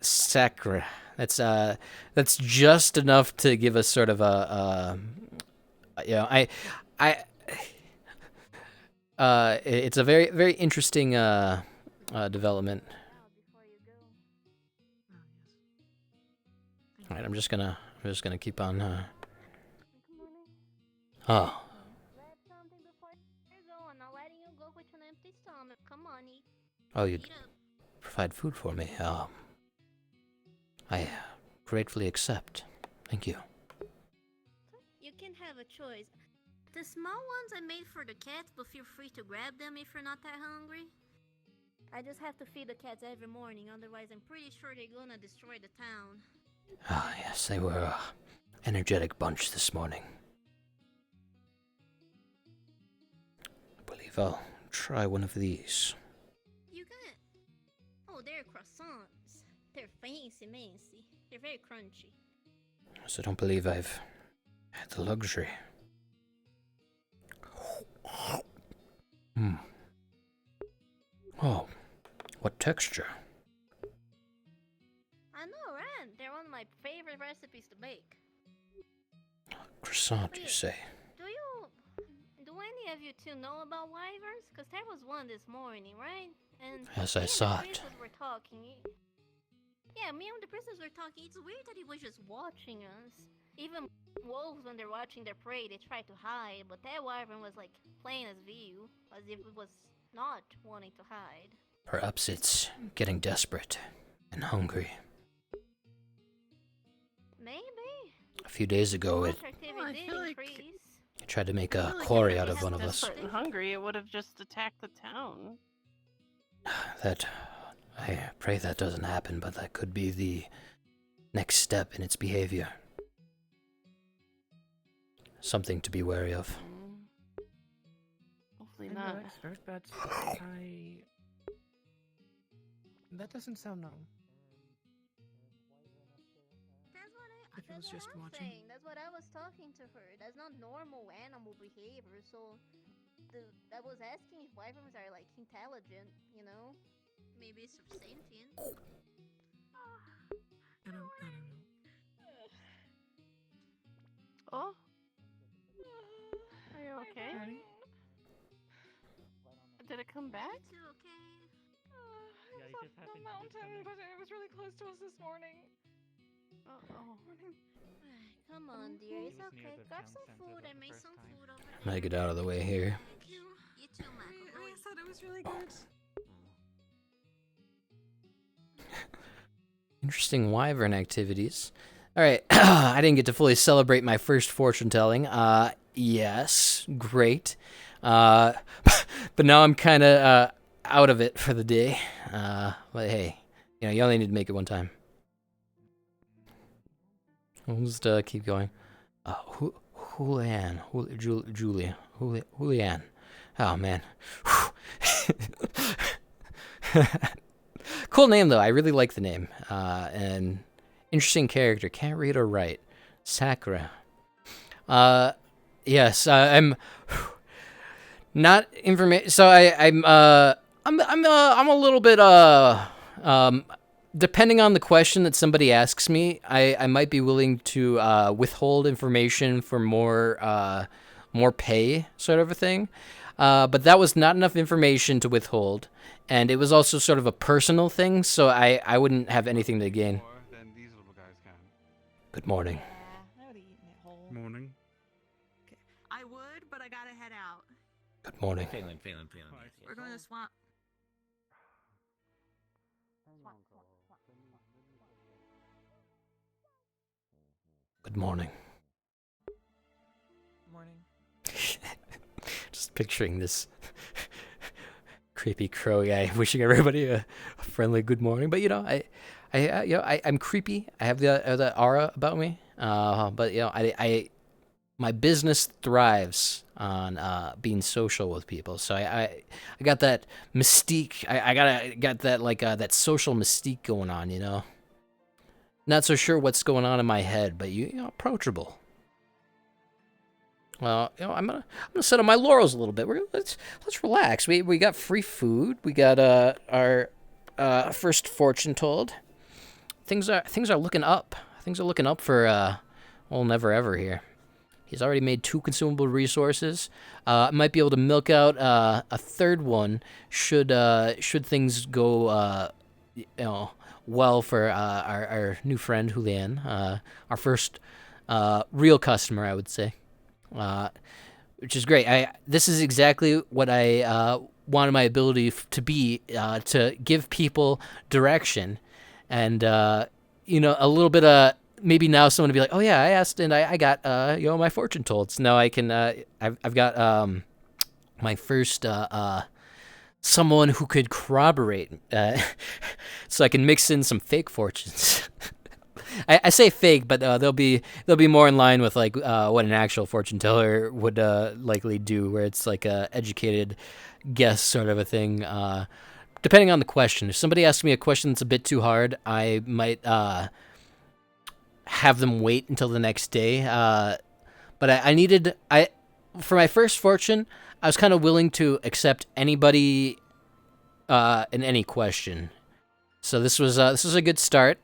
B: Sacra. That's just enough to give us sort of I, it's a very, very interesting, development. All right, I'm just gonna keep on. Oh. Oh, you provide food for me. I gratefully accept. Thank you.
F: You can have a choice. The small ones I made for the cats, but feel free to grab them if you're not that hungry. I just have to feed the cats every morning, otherwise I'm pretty sure they're gonna destroy the town.
B: Ah, yes, they were an energetic bunch this morning. I believe I'll try one of these.
F: You got... Oh, they're croissants. They're fancy. They're very crunchy.
B: So I don't believe I've had the luxury. Oh, what texture.
F: I know, right? They're one of my favorite recipes to bake.
B: Croissant, you say?
F: Do any of you two know about wyverns? Because there was one this morning, right? And
B: Yes, I saw it.
F: Were talking. Yeah, me and the princess were talking. It's weird that he was just watching us. Even wolves, when they're watching their prey, they try to hide. But that wyvern was like plain as view, as if it was not wanting to hide.
B: Perhaps it's getting desperate and hungry.
F: Maybe.
B: A few days ago, it tried to make a quarry out of one of us.
K: Desperate and hungry, it would have just attacked the town.
B: I pray that doesn't happen, but that could be the next step in its behavior. Something to be wary of.
K: Hopefully not.
A: But that doesn't sound normal.
F: That's what I'm saying. That's what I was talking to her. That's not normal animal behavior. So, I was asking if wyverns are like intelligent, you know? Maybe sentient.
A: I don't know.
K: Oh? Are you okay? Did it come back?
F: It's okay.
H: Yeah, you just happened
L: mountain, but it was really close to us this morning.
K: Oh.
F: Come on, dear. It's okay. Grab some food. I made some food over there.
B: I'm gonna get out of the way here.
F: You too, Michael.
L: I thought it was really good.
B: Interesting wyvern activities. Alright, I didn't get to fully celebrate my first fortune telling. Yes, great. But now I'm kinda, out of it for the day. But hey, you only need to make it one time. We'll just, keep going. Julianne. Julianne. Oh, man. Cool name, though. I really like the name. And interesting character. Can't read or write. Sakura. Yes, I'm not information. So I'm a little bit, depending on the question that somebody asks me, I might be willing to withhold information for more pay, sort of a thing. But that was not enough information to withhold, and it was also sort of a personal thing, so I wouldn't have anything to gain. Good morning.
L: I would have eaten it whole.
H: Morning.
I: Okay. I would, but I gotta head out.
B: Good morning.
M: Phelan.
I: We're going to swamp.
B: Good morning.
L: Morning.
B: Just picturing this creepy crow guy wishing everybody a friendly good morning. But I'm creepy. I have the aura about me. But my business thrives on being social with people. So I got that mystique. I got that like that social mystique going on. You know, not so sure what's going on in my head, but you know, approachable. Well, you know, I'm gonna sit on my laurels a little bit. Let's relax. We got free food. We got our first fortune told. Things are looking up. Things are looking up for old Never Ever here. He's already made 2 consumable resources. Might be able to milk out a third one should things go you know, well for our new friend Julian, our first real customer, I would say. Which is great. This is exactly what I wanted my ability to be, to give people direction, and you know, a little bit of maybe now someone to be like, oh yeah, I asked and I got you know, my fortune told. So now I can I've got my first someone who could corroborate, so I can mix in some fake fortunes. I say fake, but they'll be more in line with like what an actual fortune teller would likely do, where it's like a educated guess sort of a thing. Depending on the question, if somebody asks me a question that's a bit too hard, I might have them wait until the next day. But I for my first fortune, I was kind of willing to accept anybody in any question. So this was a good start.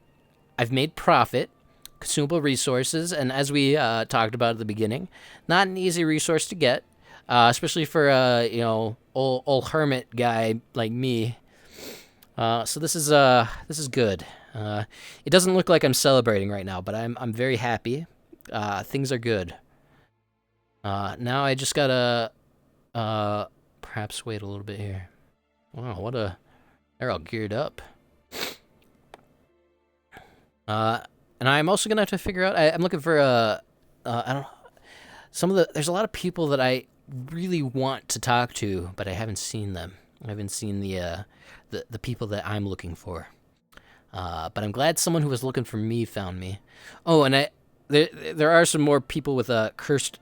B: I've made profit, consumable resources, and as we talked about at the beginning, not an easy resource to get, especially for you know, old hermit guy like me. So this is good. It doesn't look like I'm celebrating right now, but I'm very happy. Things are good. Now I just gotta perhaps wait a little bit here. Wow, they're all geared up. And I'm also gonna have to figure out. I'm looking for I don't. There's a lot of people that I really want to talk to, but I haven't seen them. I haven't seen the people that I'm looking for. But I'm glad someone who was looking for me found me. Oh, and there are some more people with cursed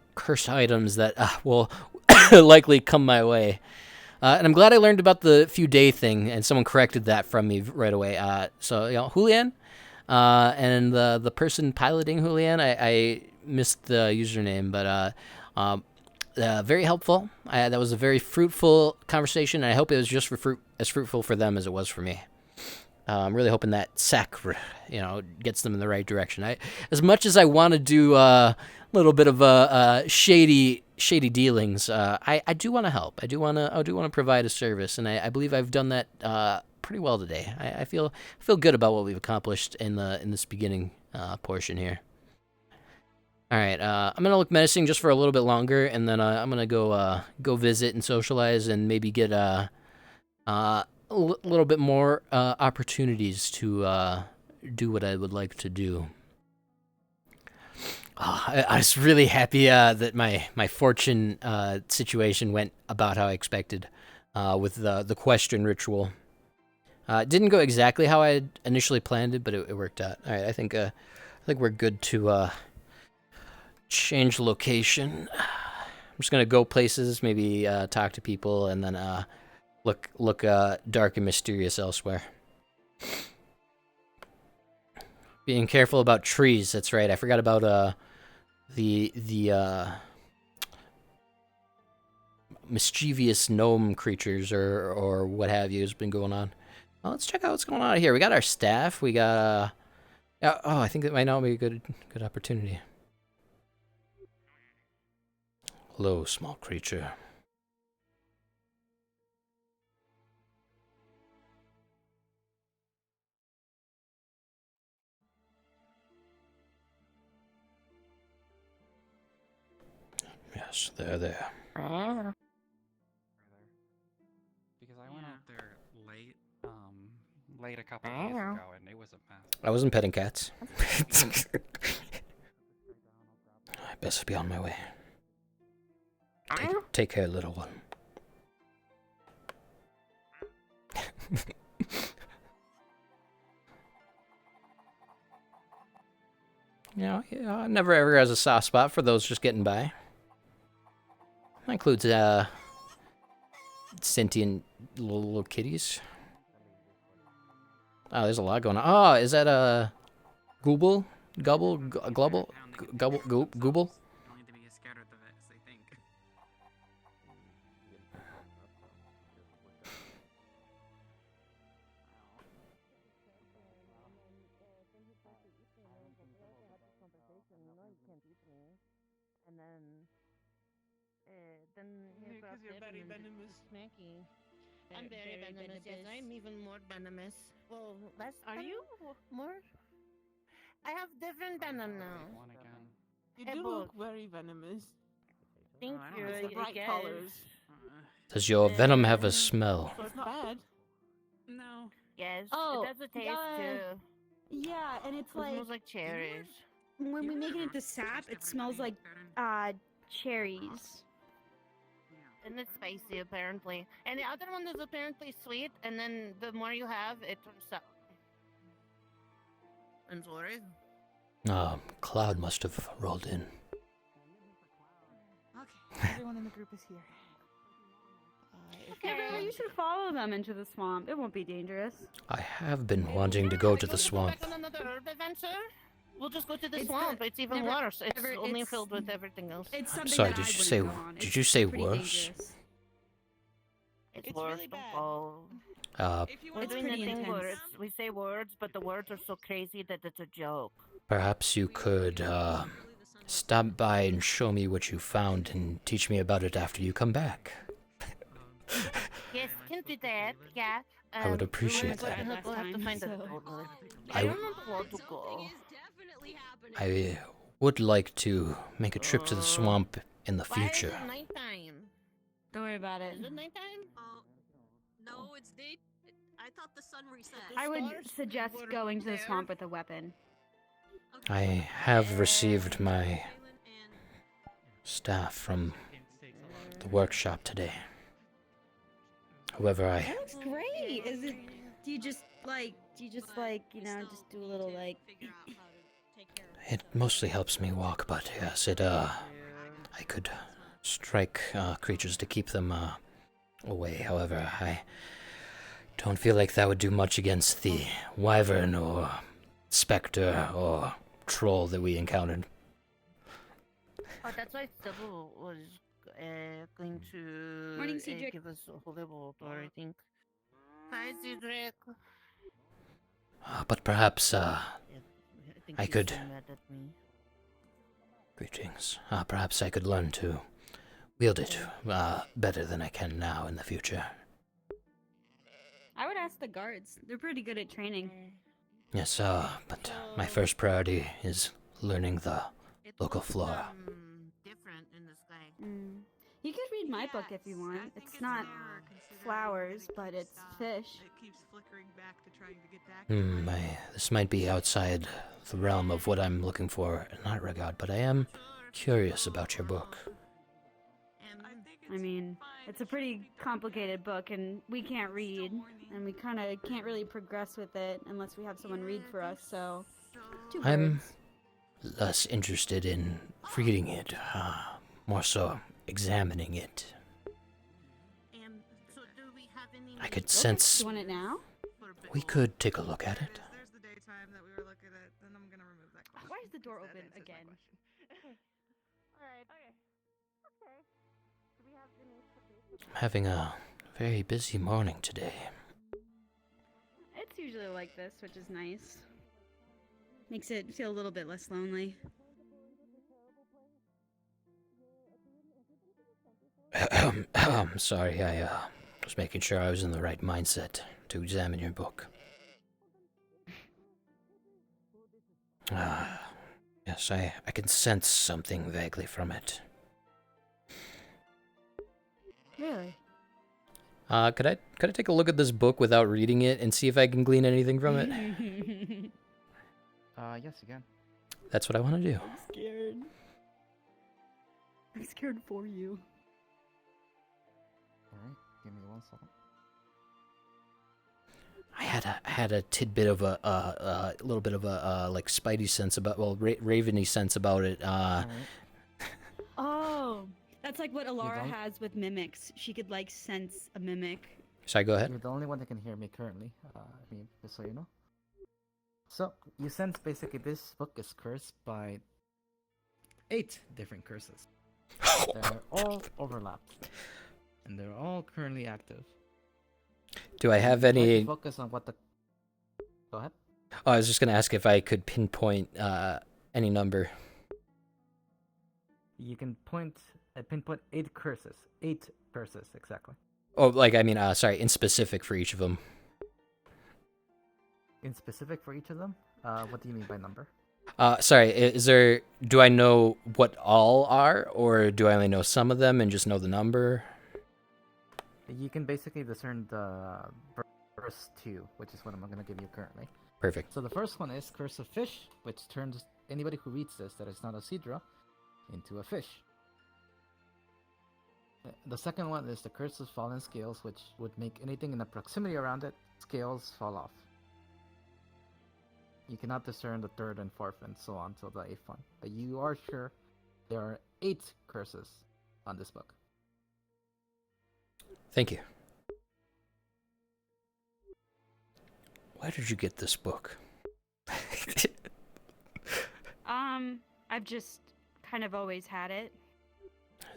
B: items that will likely come my way. And I'm glad I learned about the few day thing, and someone corrected that from me right away. So you know, Julian. And the person piloting Julian, I missed the username, but very helpful. That was a very fruitful conversation, and I hope it was just as fruitful for them as it was for me. I'm really hoping that you know, gets them in the right direction. As much as I want to do a little bit of shady dealings, I do want to help. I do want to provide a service, and I believe I've done that pretty well today. I feel good about what we've accomplished in this beginning portion here. All right, I'm gonna look menacing just for a little bit longer, and then I'm gonna go visit and socialize, and maybe get a little bit more opportunities to do what I would like to do. I was really happy that my fortune situation went about how I expected with the question ritual. It didn't go exactly how I had initially planned it, but it worked out. All right, I think we're good to change location. I'm just gonna go places, maybe talk to people, and then look dark and mysterious elsewhere. Being careful about trees. That's right. I forgot about the mischievous gnome creatures or what have you has been going on. Well, let's check out what's going on here. We got our staff. We got oh, I think that might not be a good opportunity. Hello, small creature. Yes, there.
M: Because I went out there late a couple days ago, and it was a mess.
B: I wasn't petting cats. I best be on my way. Take care, little one. yeah, never ever has a soft spot for those just getting by. That includes sentient little kitties. Oh, there's a lot going on. Oh, is that a Gooble? Gubble? Glubble? Gubble? Gooble?
M: Don't need to be as scared of it as they think.
E: And then
L: Because you're very venomous.
E: Smacky.
L: I'm very venomous. Yes, I'm even more venomous.
E: Well, that's
L: Are you?
E: more? I have different venom now.
M: One again.
L: You
E: Hey,
L: do
E: book.
L: look very venomous.
E: Thank
M: I don't
E: you.
M: know.
L: It's the bright
E: guess.
L: colors.
B: Does your venom have a smell?
L: So it's not bad.
M: No.
E: Yes.
N: Oh,
E: it does a taste too.
N: Yeah, and it's
E: It
N: like
E: smells like cherries.
N: when we make it into sap, it smells like cherries.
E: And it's spicy apparently. And the other one is apparently sweet, and then the more you have, it turns sour. I'm sorry.
B: Cloud must have rolled in.
L: Okay, everyone in the group is here.
N: Okay, you should follow them into the swamp. It won't be dangerous.
B: I have been wanting to go to the swamp.
E: Back on another herb adventure? We'll just go to the
N: It's
E: swamp.
N: the-
E: It's even
N: never-
E: worse. It's
N: never-
E: only
N: it's-
E: filled with everything else.
N: It's
B: I'm
N: something
B: sorry,
N: that
B: did
N: I
B: you
N: wouldn't
B: say
N: go on.
B: did
N: It's
B: you say
N: pretty
B: worse?
N: dangerous.
E: It's
L: It's
E: worse.
L: really bad.
E: Oh.
L: If you
E: We're
L: want
N: It's
E: doing
N: pretty
E: the thing
N: intense.
E: where we say words, but the words are so crazy that it's a joke.
B: Perhaps you could stop by and show me what you found and teach me about it after you come back.
E: Yes, can do that. Yeah.
B: I would appreciate
E: we'll
B: that.
E: have to find
N: so-
E: a totally.
B: I
E: I
B: w-
E: don't know where to go.
B: I would like to make a trip to the swamp in the
E: Why is
B: future.
E: it nighttime?
N: Don't worry about it.
E: Is it nighttime?
I: No, it's day. I thought the sun reset.
N: I would
E: stars
N: suggest
E: were
N: going to the
E: there.
N: swamp with a weapon.
B: I have received my staff from the workshop today. However,
N: That looks great. Is it? Do you just like? You know, just do a little like?
B: it mostly helps me walk, but yes, I could strike creatures to keep them away. However, I don't feel like that would do much against the wyvern or specter or troll that we encountered.
E: Oh, that's why Stubble was going to
N: Morning, Cedric.
E: give us a holy water, I think. Hi, Cedric.
B: But perhaps
E: I think
B: I
E: he's
B: could.
E: so mad at me.
B: Greetings. Perhaps I could learn to wield it better than I can now in the future.
N: I would ask the guards. They're pretty good at training.
B: Yes, but my first priority is learning the local flora.
E: Different in the sky.
N: You could read my book if you want. It's not flowers, but it's fish.
L: It keeps flickering back to trying to get back.
B: This might be outside the realm of what I'm looking for in that regard, but I am curious about your book.
N: I mean, it's a pretty complicated book, and we can't read, and we kind of can't really progress with it unless we have someone read for us, so... Two
B: I'm
N: birds.
B: less interested in reading it, more so examining it.
E: So do we have any
B: I could sense
N: You want it now?
B: we could take a look at it.
L: There's the daytime that we were looking at, then I'm gonna remove that question.
N: Why is the door
L: because that
N: open
L: answers my
N: again?
L: question.
E: Alright. Okay. Do we have any
B: I'm having a very busy morning today.
N: It's usually like this, which is nice. Makes it feel a little bit less lonely.
B: Sorry, I was making sure I was in the right mindset to examine your book. Yes, I can sense something vaguely from it.
N: Really?
B: Could I take a look at this book without reading it and see if I can glean anything from it?
J: Yes, you can.
B: That's what I want to do.
N: I'm scared. I'm scared for you.
J: Alright, give me 1 second.
B: I had a tidbit of a little bit of a like spidey sense about, well, raveny sense about it.
N: Oh, that's like what Alara
J: don't-
N: has with mimics. She could like sense a mimic.
B: Sorry, go ahead.
J: You're the only one that can hear me currently. Just so you know. So you sense basically this book is cursed by 8 different curses. They're all overlapped, and they're all currently active.
B: Do I have
J: Try to
B: any?
J: focus on what the. Go ahead.
B: Oh, I was just gonna ask if I could pinpoint any number.
J: You can pinpoint 8 curses. 8 curses exactly.
B: Oh, like I mean, sorry, in specific for each of them.
J: In specific for each of them. What do you mean by number?
B: Sorry, is there? Do I know what all are, or do I only know some of them and just know the number?
J: You can basically discern the first 2, which is what I'm going to give you currently.
B: Perfect.
J: So the first one is Curse of Fish, which turns anybody who reads this that is not a Sidra into a fish. The second one is the Curse of Fallen Scales, which would make anything in the proximity around it, scales fall off. You cannot discern the third and fourth and so on till the 8th one. But you are sure there are 8 curses on this book.
B: Thank you. Where did you get this book?
N: I've just kind of always had it.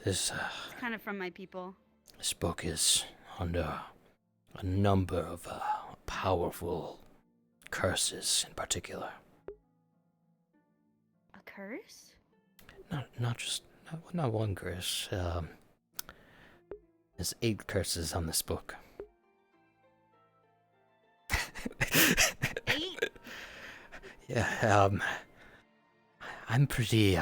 B: This
N: It's kind of from my people.
B: this book is under a number of powerful curses in particular.
N: A curse?
B: Not one curse. There's 8 curses on this book.
N: 8?
B: Yeah, I'm pretty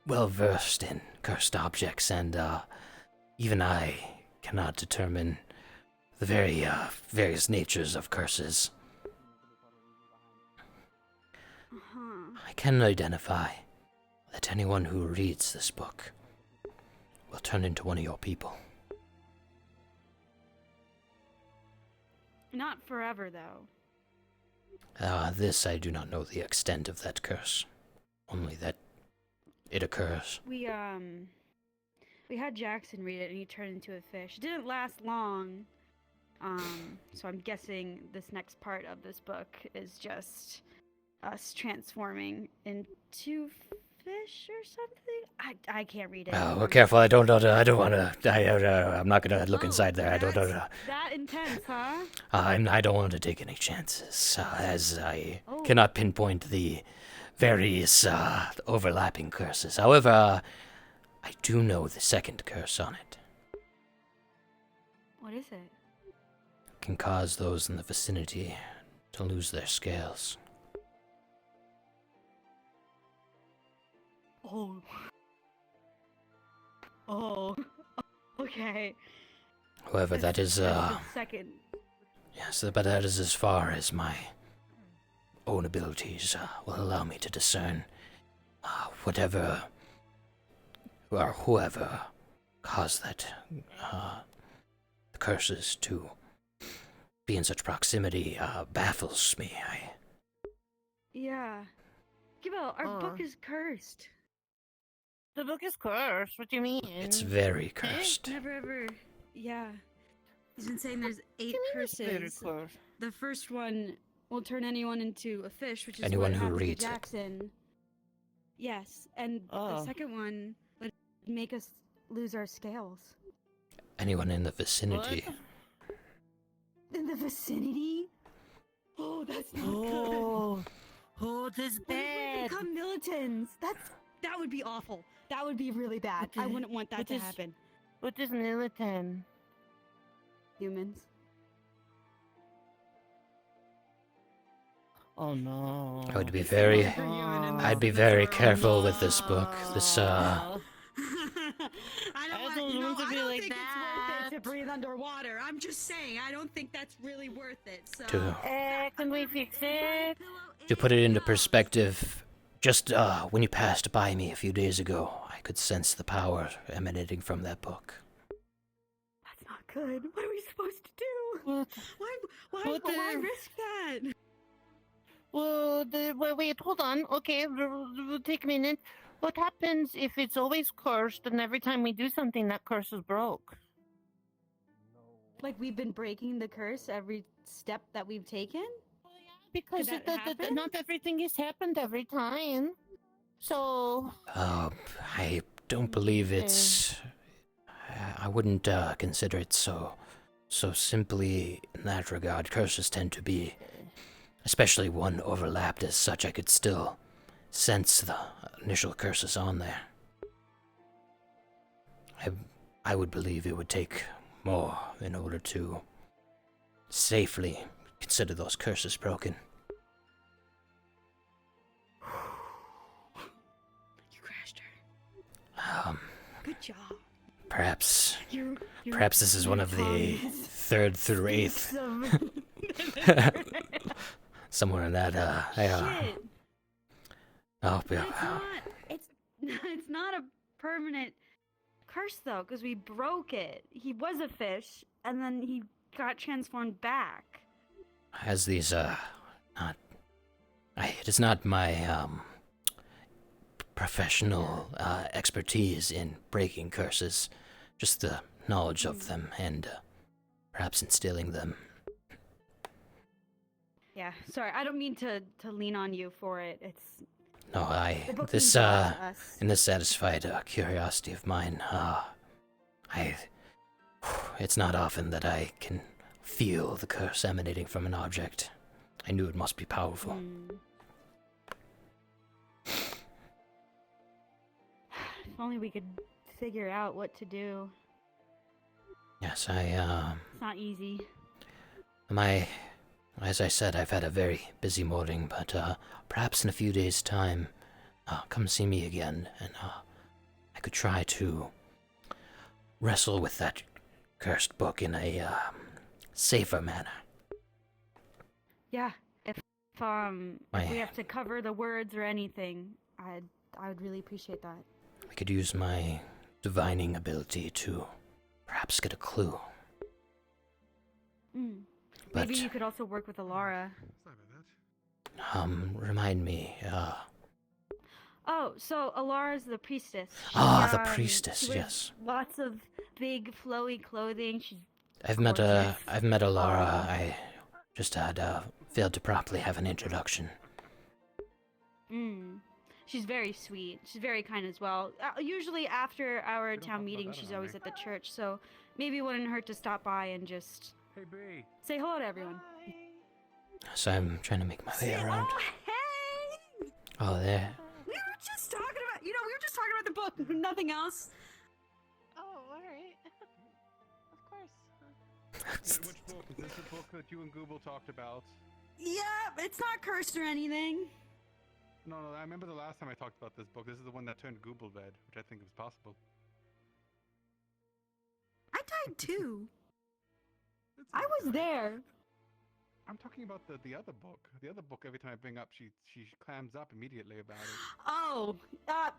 B: well versed in cursed objects, and even I cannot determine the various natures of curses. I can identify that anyone who reads this book will turn into one of your people.
N: Not forever, though.
B: This I do not know the extent of that curse. Only that it occurs.
N: We had Jackson read it and he turned into a fish. It didn't last long. So I'm guessing this next part of this book is just us transforming into fish or something. I can't read it.
B: Oh, well, careful! I don't want to. I'm not gonna look inside there. I don't know.
N: That intense, huh?
B: I don't want to take any chances, as I cannot pinpoint the various overlapping curses. However, I do know the second curse on it.
N: What is it?
B: Can cause those in the vicinity to lose their scales.
N: Oh. Okay.
B: However, that is
N: the second.
B: yes, but that is as far as my own abilities will allow me to discern whatever or whoever caused that the curses to be in such proximity baffles me.
N: Yeah. Gibbo, our book is cursed.
L: The book is cursed. What do you mean?
B: It's very cursed.
N: Never ever. Yeah. He's been saying there's 8 curses. The first one will turn anyone into a fish, which is
B: Anyone
N: what
B: who
N: happened to
B: reads it.
N: Jackson. Yes, and the second one would make us lose our scales.
B: Anyone in the vicinity.
N: In the vicinity? Oh, that's not good.
L: Oh, this
N: What if we become militants? That would be awful. That would be really bad. I wouldn't want that to happen.
L: What is militant?
N: Humans.
L: Oh no.
B: I would be very, I'd be very careful with this book. This
L: I don't want to be like
N: It's
L: that.
N: worth it to breathe underwater. I'm just saying, I don't think that's really worth it. So.
L: Can we fix it?
B: To put it into perspective, just when you passed by me a few days ago, I could sense the power emanating from that book.
N: That's not good. What are we supposed to do? Why risk that?
L: Well, wait, hold on. Okay, take a minute. What happens if it's always cursed and every time we do something that curse is broke?
N: Like we've been breaking the curse every step that we've taken?
L: Because
N: Could that happen?
L: not everything has happened every time. So...
B: I don't believe it's... I wouldn't consider it so simply in that regard. Curses tend to be, especially one overlapped as such, I could still sense the initial curses on there. I would believe it would take more in order to safely consider those curses broken.
N: You crashed her. Good job.
B: Perhaps
N: You're
B: this is one of the 3rd through 8th. Somewhere in that,
N: Shit.
B: Oh,
N: But
B: yeah.
N: it's not a permanent curse though, because we broke it. He was a fish, and then he got transformed back.
B: As these, it is not my, professional, expertise in breaking curses, just the knowledge of them and, perhaps instilling them.
N: Yeah, sorry, I don't mean to lean on you for it. It's
B: No,
N: the book means a lot to us.
B: in this satisfied curiosity of mine, it's not often that I can feel the curse emanating from an object. I knew it must be powerful.
N: If only we could figure out what to do.
B: Yes,
N: It's not easy.
B: As I said, I've had a very busy morning, but, perhaps in a few days' time, come see me again, and, I could try to wrestle with that cursed book in a, safer manner.
N: Yeah, if we have to cover the words or anything, I would really appreciate that.
B: I could use my divining ability to perhaps get a clue. But,
N: Maybe you could also work with Alara.
B: remind me,
N: Oh, so Alara's the priestess.
B: the priestess,
N: she wears
B: yes.
N: Lots of big flowy clothing. She's
B: I've met Alara. I just had, failed to properly have an introduction.
N: She's very sweet. She's very kind as well. Usually after our town meeting, she's always at the church, so maybe it wouldn't hurt to stop by and just say hello to everyone.
B: So I'm trying to make my way around.
N: Oh, hey!
B: Oh, there.
N: We were just talking about, we were just talking about the book, nothing else.
K: Oh, alright. Of course.
O: Which book? Is this the book that you and Google talked about?
N: Yeah, it's not cursed or anything.
O: No, I remember the last time I talked about this book. This is the one that turned Google red, which I think is possible.
N: I died too. I was there.
O: I'm talking about the other book. The other book, every time I bring up, she clams up immediately about it.
N: Oh,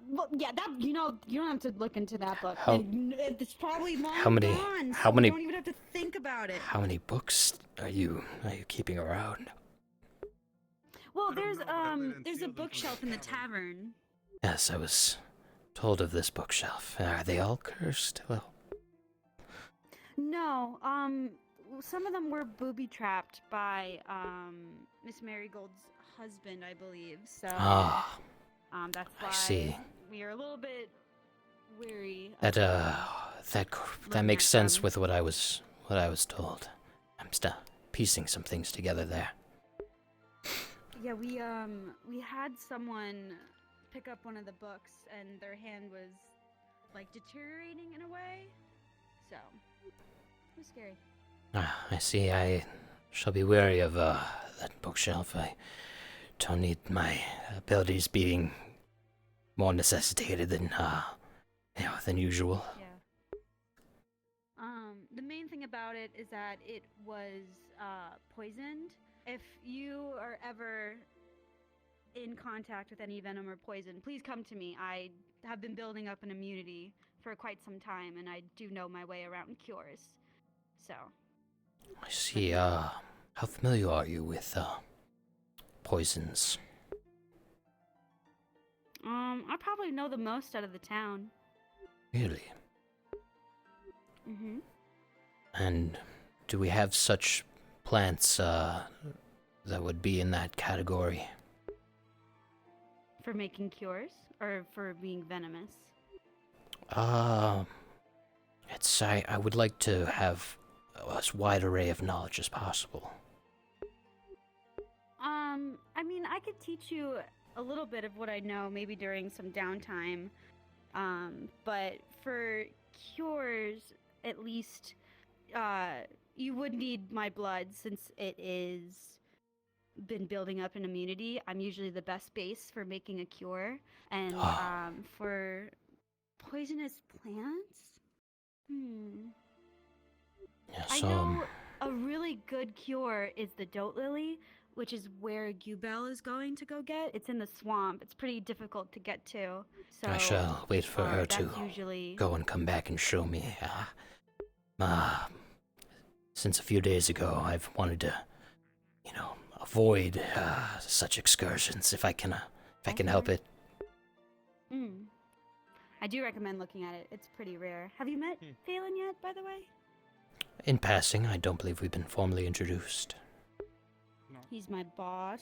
N: well, yeah, that, you don't have to look into that book.
B: How-
N: It's probably long
B: how many-
N: gone,
B: how
N: so
B: many-
N: you don't even have to think about it.
B: How many books are you keeping around?
N: Well, there's a bookshelf in the tavern.
B: Yes, I was told of this bookshelf. Are they all cursed? Well,
N: No, some of them were booby-trapped by, Miss Marigold's husband, I believe, so... that's why
B: I see.
N: we are a little bit weary.
B: That makes sense with what I was told. I'm piecing some things together there.
N: Yeah, we had someone pick up one of the books, and their hand was, like, deteriorating in a way, so... it was scary.
B: I see. I shall be wary of that bookshelf. I don't need my abilities being more necessitated than usual.
N: Yeah. The main thing about it is that it was poisoned. If you are ever in contact with any venom or poison, please come to me. I have been building up an immunity for quite some time, and I do know my way around cures. So,
B: I see. How familiar are you with poisons?
N: I probably know the most out of the town.
B: Really?
N: Mm-hmm.
B: And do we have such plants that would be in that category?
N: For making cures or for being venomous?
B: I would like to have as wide array of knowledge as possible.
N: I mean, I could teach you a little bit of what I know, maybe during some downtime. But for cures, at least, you would need my blood since it is been building up an immunity. I'm usually the best base for making a cure, and for poisonous plants,
B: Yeah,
N: I know a really good cure is the dote lily, which is where Gubel is going to go get. It's in the swamp. It's pretty difficult to get to. So
B: I shall wait for her to
N: usually...
B: go and come back and show me. Since a few days ago, I've wanted to, avoid such excursions if I can help it.
N: I do recommend looking at it. It's pretty rare. Have you met Phelan yet, by the way?
B: In passing, I don't believe we've been formally introduced.
N: He's my boss.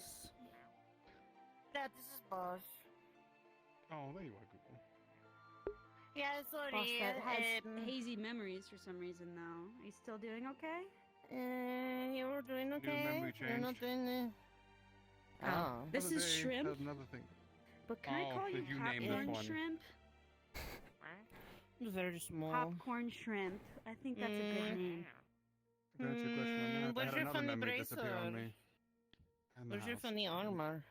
L: Yeah, this is boss.
O: Oh, there you are, Google.
L: Yeah, sorry.
N: Boss that has hazy memories for some reason, though. Are you still doing okay?
L: You're doing okay.
O: memory
L: You're not
O: change.
L: doing. Oh.
N: This
O: Other
N: is
O: day,
N: shrimp.
O: that's another thing.
N: But can I call you
O: did you name this
N: popcorn
O: one?
N: shrimp?
L: Very small.
N: Popcorn shrimp. I think that's a good name.
O: That's a question on that. I
L: Where's
O: had
L: your
O: another
L: funny
O: memory disappear on
L: bracer?
O: me. In the
L: Where's your
O: house.
L: funny armor?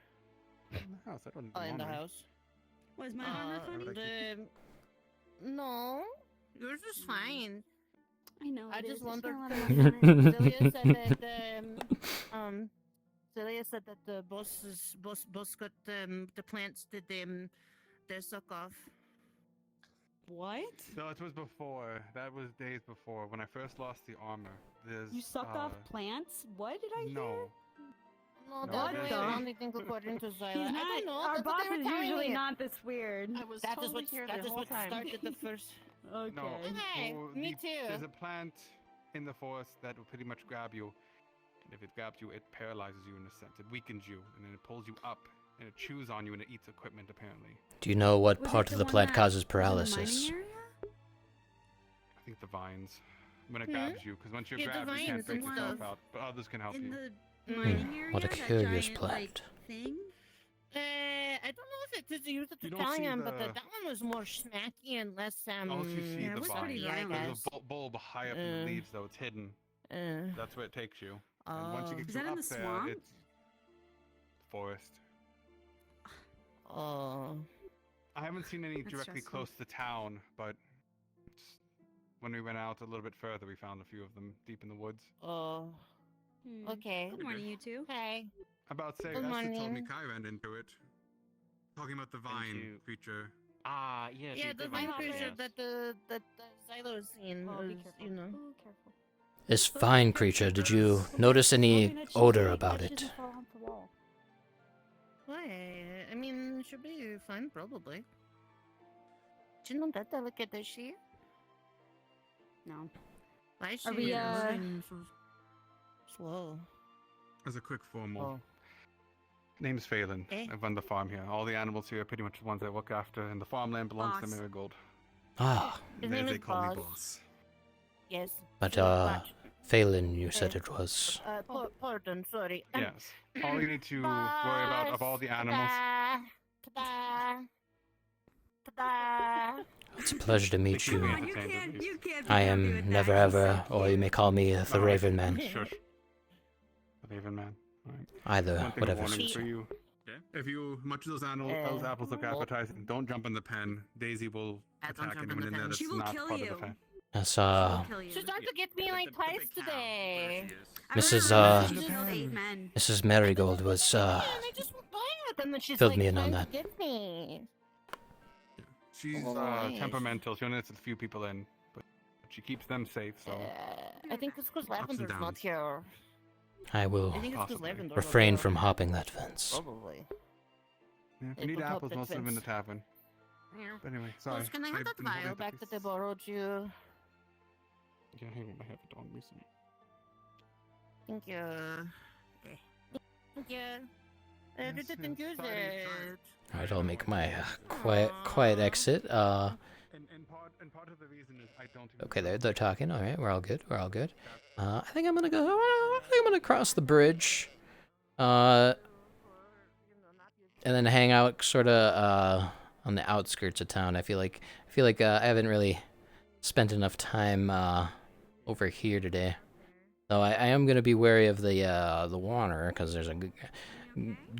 O: In the house. I don't
L: Oh, in the
O: armor.
L: house.
N: Was my armor funny?
L: No, yours is fine.
N: I know.
L: I
N: it
L: just
N: is. I spent
L: wondered.
N: a lot of money on it.
L: Celia said that Celia said that the boss got the plants did their suck off.
N: What?
O: No, it was before. That was days before when I first lost the armor. There's
N: You suck off plants? What did I hear?
O: No.
L: No,
O: No,
L: that's
O: there's
L: the
O: a-
L: only thing according to
N: He's
L: Zyla. I
N: not,
L: don't know.
N: our
L: That's what
N: boss
L: they were
N: is
L: telling
N: usually
L: me.
N: not this weird.
K: I was
L: That is
K: totally
L: what
K: here
L: that
K: the
L: is
K: whole
L: what
K: time.
L: started the first.
N: Okay.
O: No.
L: Hey,
O: so
L: me too.
O: There's a plant in the forest that will pretty much grab you. And if it grabs you, it paralyzes you in a sense. It weakens you, and then it pulls you up, and it chews on you, and it eats equipment, apparently.
B: Do you know what
N: Was
B: part
N: it
B: of
N: the
B: the
N: one
B: plant
N: that
B: causes
N: was in the mining
B: paralysis?
N: area?
O: I think the vines. When it grabs you, because once you're
L: Yeah, the
O: grabbed, you can't
L: vines
O: break
L: and
O: yourself
L: stuff.
O: out, but others can help
N: In
O: you.
N: the mining area?
B: What a
N: that
B: curious
N: giant,
B: plant.
N: Like, thing?
L: I don't know if it is used
O: You
L: to
O: don't see
L: Italian, but
O: the-
L: that one was more smacky and less
O: Also, you see
N: yeah, it
O: the
N: was
O: vines.
N: pretty
L: I
N: violent.
O: There's
L: guess.
O: a bulb high up in the leaves, though. It's hidden. That's where it takes you. And once you get
N: Is
O: to
N: that in
O: up
N: the
O: there,
N: swamp?
O: it's forest. I haven't seen any
N: That's
O: directly
N: stressful.
O: close to town, but when we went out a little bit further, we found a few of them deep in the woods.
L: Okay.
N: Good morning, you two.
L: Hey.
O: About say,
L: Good
O: Esther told me
L: morning.
O: Kai ran into it. Talking about the vine
H: Into-
O: creature.
H: Ah, yeah.
L: Yeah,
H: dude,
L: the
H: they
L: vine
H: might be
L: creature
H: fast.
L: that Zylo was seeing
N: Oh, be
L: was,
N: careful.
L: you know.
N: Oh, careful.
B: This fine creature, did you notice any odor about it?
N: Fall off the wall.
L: Why? I mean, should be fine, probably. She's not that delicate, is she?
N: No.
L: Why is
N: Are
L: she
N: we,
L: so slow?
O: As a quick formal.
L: Oh.
O: Name's Phelan.
L: Eh?
O: I run the farm here. All the animals here are pretty much the ones I look after, and the farmland belongs to
N: Boss.
O: Marigold.
B: Ah,
L: His
O: They-
L: name
O: they
L: is
O: call me
L: Boss.
O: boss.
L: Yes.
B: but
L: But,
B: Phelan, you said it was.
L: pardon, sorry.
O: Yes. All you need to worry about of all the animals.
L: Ta-da! Ta-da!
B: It's a pleasure to meet
O: They keep me
B: you.
O: entertained, at least.
N: You can't be
B: I
N: happy with
B: am
N: that.
B: never
N: He's
B: ever,
N: so
B: or you
N: cute.
B: may call me the
O: Alright.
B: Raven Man.
O: Shush. The Raven Man. Alright.
B: Either,
O: One thing of
B: whatever
O: warning
B: suits
O: for
B: you.
O: you. If you much of those those apples look appetizing, don't jump in the pen. Daisy will
L: Don't
O: attack
L: jump in
O: anyone
L: the
O: in there
L: pen.
O: that's
N: She will
O: not
N: kill
O: part of
N: you.
O: the pen.
B: That's
N: Kill you.
L: She's trying to get me like twice today.
B: Mrs.
N: I remember she killed 8 men.
B: Mrs. Marigold was
L: And I just went by it, and then she's
B: filled
L: like
B: me in on
L: trying
B: that.
L: to get me.
O: She's
L: Nice.
O: temperamental. She only lets a few people in, but she keeps them safe. So
L: I think it's because
O: Ups and
L: Lavender's not
O: downs.
L: here.
B: I will
L: I think it's because
O: Possibly.
L: Lavender's
B: refrain
L: not
B: from
L: here.
B: hopping that fence.
L: Probably.
O: Yeah, if
L: It
O: we need
L: would help
O: apples,
L: that
O: most of them in the
L: fence.
O: tavern. But anyway, sorry.
L: Can I have that vial back that I borrowed you?
O: Yeah, hang on, I have it on me.
L: Thank you. Thank you. I didn't use it.
B: All right, I'll make my quiet exit.
O: And part of the reason is I don't.
B: Okay, they're talking. All right, we're all good. We're all good. I think I'm gonna go. I think I'm gonna cross the bridge, and then hang out sort of on the outskirts of town. I feel like I haven't really spent enough time over here today. Though I am gonna be wary of the water because there's a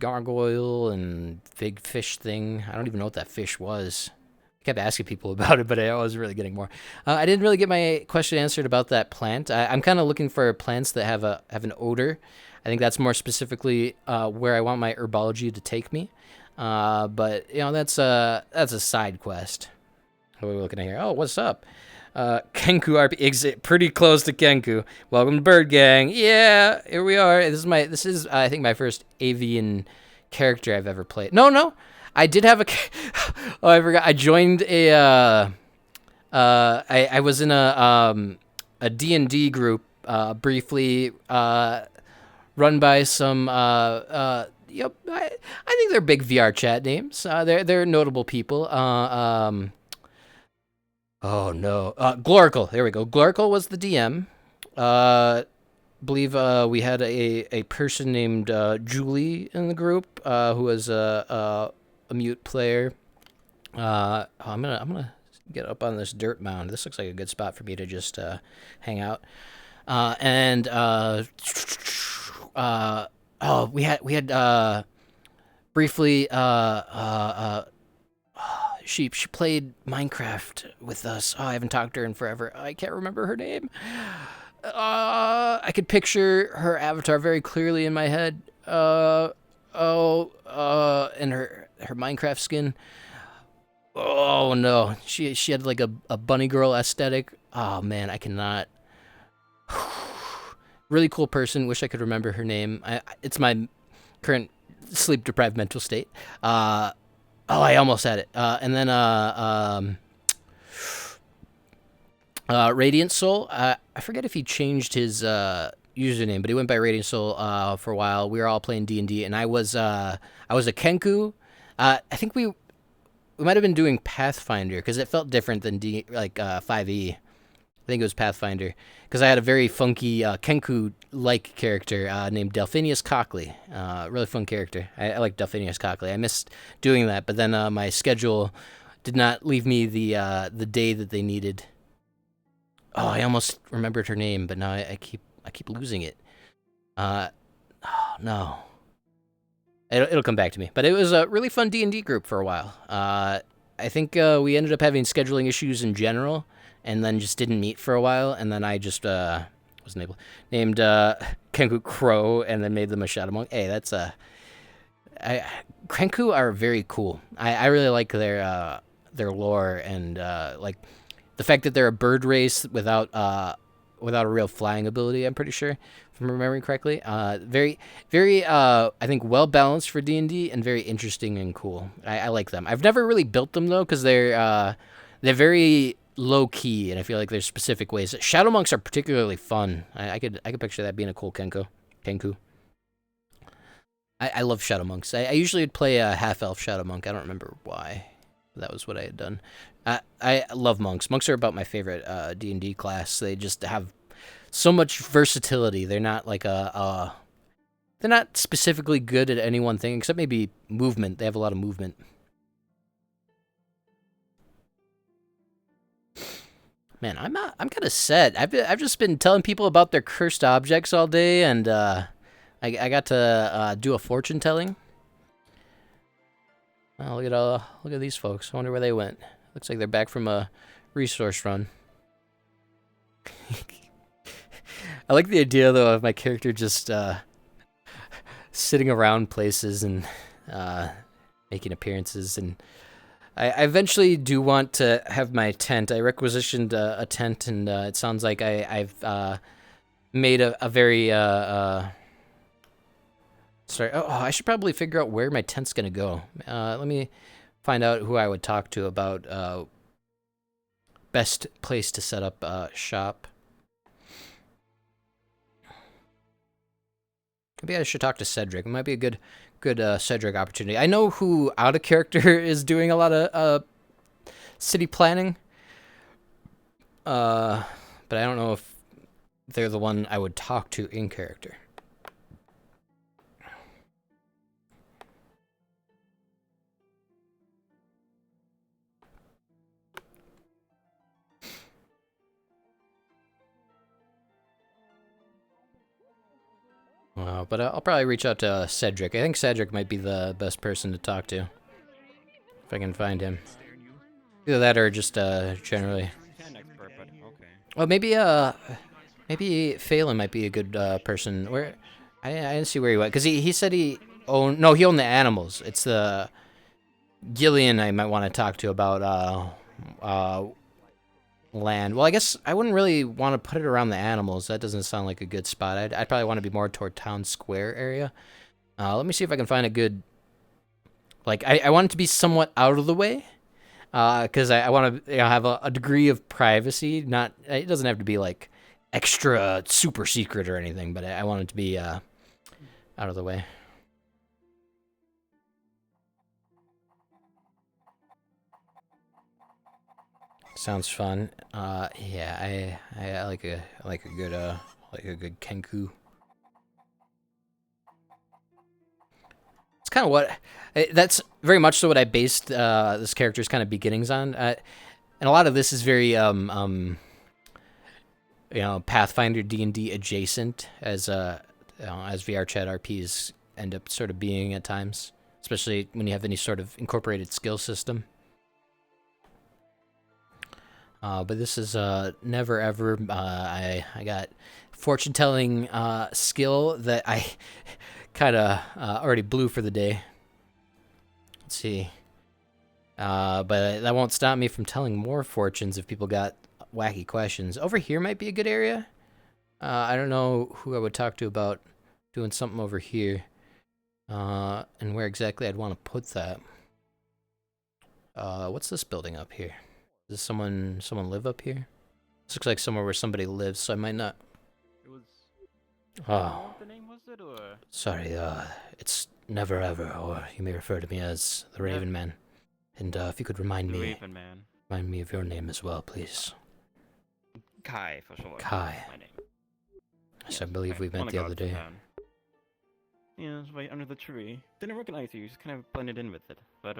B: gargoyle and big fish thing. I don't even know what that fish was. I kept asking people about it, but I wasn't really getting more. I didn't really get my question answered about that plant. I'm kind of looking for plants that have an odor. I think that's more specifically where I want my herbology to take me. But you know, that's a side quest. What are we looking at here? Oh, what's up? Kenku RP exit pretty close to Kenku. Welcome to Bird Gang. Yeah, here we are. This is I think my first avian character I've ever played. No. I did have a oh, I forgot. I joined a I was in a D&D group briefly run by some yep, I think they're big VR chat names. They're notable people. Oh no, Glorkle. There we go. Glorkle was the DM. Believe we had a person named Julie in the group who was a mute player. I'm gonna get up on this dirt mound. This looks like a good spot for me to just hang out. We had briefly she played Minecraft with us. Oh, I haven't talked to her in forever. I can't remember her name. I could picture her avatar very clearly in my head. And her Minecraft skin. Oh no, she had like a bunny girl aesthetic. Oh man, I cannot. Really cool person. Wish I could remember her name. It's my current sleep deprived mental state. Oh, I almost had it. And then Radiant Soul. I forget if he changed his username, but he went by Radiant Soul for a while. We were all playing D&D, and I was a Kenku. I think we might have been doing Pathfinder because it felt different than 5e. I think it was Pathfinder because I had a very funky Kenku-like character named Delphinius Cockley. Really fun character. I like Delphinius Cockley. I missed doing that, but then my schedule did not leave me the day that they needed. Oh, I almost remembered her name, but now I keep losing it. Oh no. It'll come back to me. But it was a really fun D&D group for a while. I think we ended up having scheduling issues in general, and then just didn't meet for a while, and then I just wasn't able. Named Kenku Crow, and then made them a Shadow Monk. Hey, that's Kenku are very cool. I really like their lore, and like the fact that they're a bird race without a real flying ability, I'm pretty sure, if I'm remembering correctly. Very, very, I think, well-balanced for D&D, and very interesting and cool. I like them. I've never really built them, though, because they're very low-key, and I feel like there's specific ways. Shadow Monks are particularly fun. I could picture that being a cool Kenku. I love Shadow Monks. I usually would play a half-elf Shadow Monk. I don't remember why. That was what I had done. I love monks. Monks are about my favorite D&D class. They just have so much versatility. They're not like they're not specifically good at any one thing, except maybe movement. They have a lot of movement. Man, I'm kind of set. I've just been telling people about their cursed objects all day, and I got to do a fortune telling. Oh, look at these folks. I wonder where they went. Looks like they're back from a resource run. I like the idea, though, of my character just sitting around places and making appearances. And I eventually do want to have my tent. I requisitioned a tent, and it sounds like I've made a very sorry. Oh, I should probably figure out where my tent's gonna go. Let me find out who I would talk to about best place to set up shop. Maybe I should talk to Cedric. It might be a good Cedric opportunity. I know who out of character is doing a lot of city planning. But I don't know if they're the one I would talk to in character. Well, but I'll probably reach out to Cedric. I think Cedric might be the best person to talk to. If I can find him. Either that or just generally. Well, maybe Phelan might be a good person. Where I didn't see where he went because he said he owned. No, he owned the animals. It's the Gillian I might want to talk to about land. Well, I guess I wouldn't really want to put it around the animals. That doesn't sound like a good spot. I'd probably want to be more toward town square area. Let me see if I can find a good. Like I want it to be somewhat out of the way. Because I want to have a degree of privacy. Not it doesn't have to be like extra super secret or anything, but I want it to be out of the way. Sounds fun. Yeah, I like a good Kenku. It's kind of what that's very much so what I based this character's kind of beginnings on, and a lot of this is very Pathfinder D&D adjacent as VR chat RPs end up sort of being at times, especially when you have any sort of incorporated skill system. But this is never ever. I got fortune telling skill that I kind of already blew for the day. Let's see. But that won't stop me from telling more fortunes if people got wacky questions. Over here might be a good area. I don't know who I would talk to about doing something over here. And where exactly I'd want to put that. What's this building up here? Does someone live up here? This looks like somewhere where somebody lives, so I might not.
P: It was.
B: Oh.
P: What the name was it, or?
B: Sorry, it's Never Ever, or you may refer to me as the Raven Man. And if you could remind me of your name as well, please.
P: Kai, for sure.
B: Kai.
P: My name.
B: Yes, I believe we met the other day.
P: Yeah, it's right under the tree. Didn't recognize you, just kind of blended in with it. But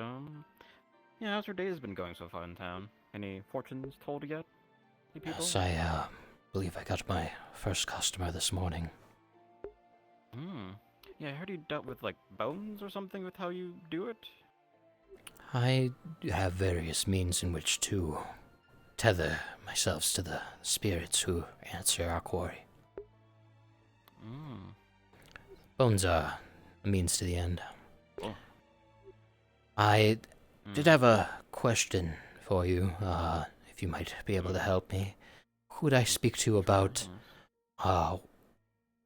P: yeah, how's your days been going so far in town? Any fortunes told yet? You people?
B: Yes, I believe I got my first customer this morning.
P: Yeah, I heard you dealt with like bones or something with how you do it.
B: I have various means in which to tether myself to the spirits who answer our quarry. Bones are a means to the end.
P: Oh.
B: I did have a question for you, if you might be able to help me. Who would I speak to about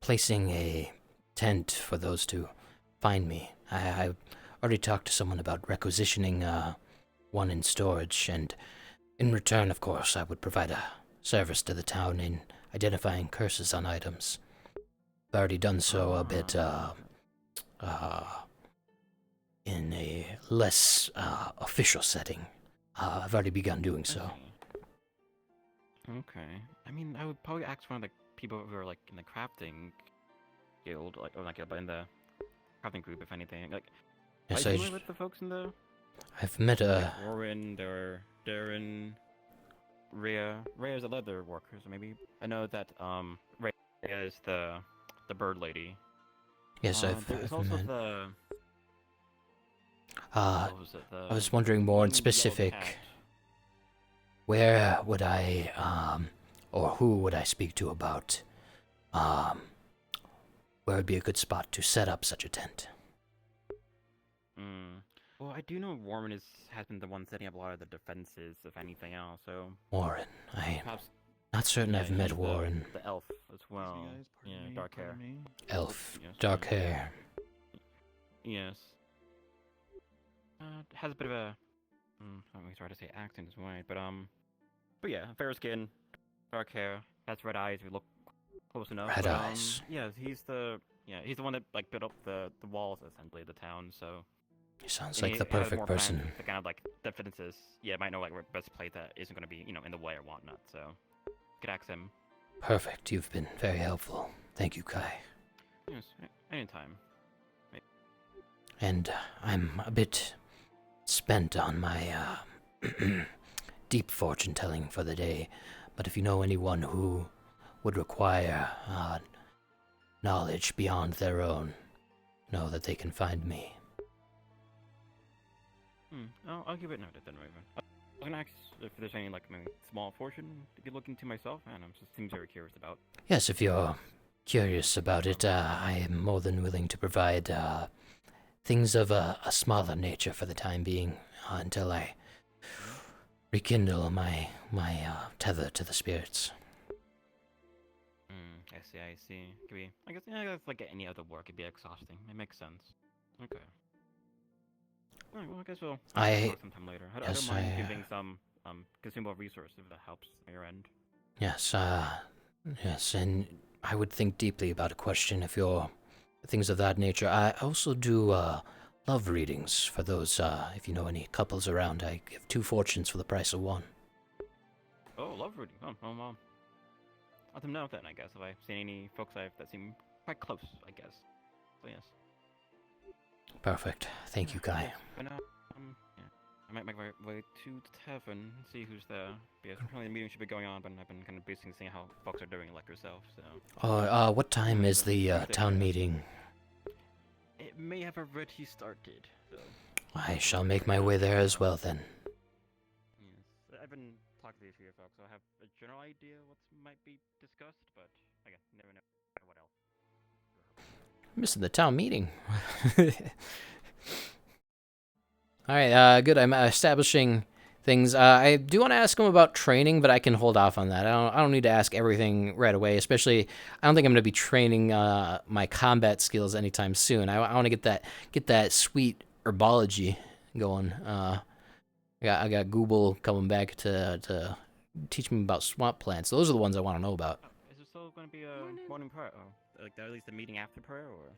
B: placing a tent for those to find me? I already talked to someone about requisitioning one in storage, and in return, of course, I would provide a service to the town in identifying curses on items. I've already done so a bit in a less official setting. I've already begun doing so.
P: Okay. I mean, I would probably ask one of the people who are like in the crafting guild, like, or not guild, but in the crafting group, if anything. Like,
B: Yes,
P: are you familiar with the folks in the?
B: I've met
P: like Warren, Darren, Rhea. Rhea's a leather worker, so maybe I know that Rhea is the bird lady.
B: Yes,
P: There's
B: I've
P: also
B: met.
P: the.
B: I was wondering more in specific. Where would I, or who would I speak to about, where would be a good spot to set up such a tent?
P: Well, I do know Warren has been the one setting up a lot of the defenses, if anything else. So
B: Warren,
P: perhaps
B: Not certain I've met
P: he's
B: Warren.
P: The elf as well. Yeah, dark hair.
B: Elf,
P: Yes,
B: dark hair.
P: Yes. Has a bit of a. Let me try to say accent is right, but yeah, fair skin, dark hair, has red eyes. We look close enough.
B: Red
P: but,
B: eyes.
P: Yeah, he's the one that like built up the walls essentially of the town. So.
B: He sounds
P: And
B: like the
P: he has
B: perfect
P: more plans
B: person.
P: to kind of like defenses. Yeah, might know like where best place that isn't going to be, in the way or whatnot. So, could ask him.
B: Perfect. You've been very helpful. Thank you, Kai.
P: Yes, anytime.
B: And I'm a bit spent on my deep fortune telling for the day, but if you know anyone who would require knowledge beyond their own, know that they can find me.
P: I'll give it noted then, Raven. I was gonna ask if there's any like maybe small fortune to be looking to myself, and I'm just seems very curious about.
B: Yes, if you're curious about it, I am more than willing to provide things of a smaller nature for the time being, until I rekindle my tether to the spirits.
P: I see. Could be. I guess it's like any other work, it'd be exhausting. It makes sense. Okay. Alright, well, I guess we'll talk sometime later. I don't mind giving some consumable resource if that helps on your end.
B: Yes, yes, and I would think deeply about a question if you're things of that nature. I also do love readings for those, if you know any couples around. I give 2 fortunes for the price of 1.
P: Oh, love reading. Well, let them know then, I guess, if I've seen any folks that seem quite close, I guess. So, yes.
B: Perfect. Thank you, Kai.
P: But now, yeah. I might make my way to the tavern and see who's there. Because apparently the meeting should be going on, but I've been kind of busy seeing how folks are doing, like yourself, so...
B: What time is the town meeting?
P: It may have already started, so...
B: I shall make my way there as well, then.
P: Yes. I've been talking to a few folks, so I have a general idea what might be discussed, but again, never know what else.
B: Missing the town meeting. Alright, good. I'm establishing things. I do want to ask him about training, but I can hold off on that. I don't need to ask everything right away, especially I don't think I'm going to be training my combat skills anytime soon. I want to get that sweet herbology going. I got Google coming back to teach me about swamp plants. Those are the ones I want to know about.
P: Is there still going to be a morning prayer, or like at least the meeting after prayer, or?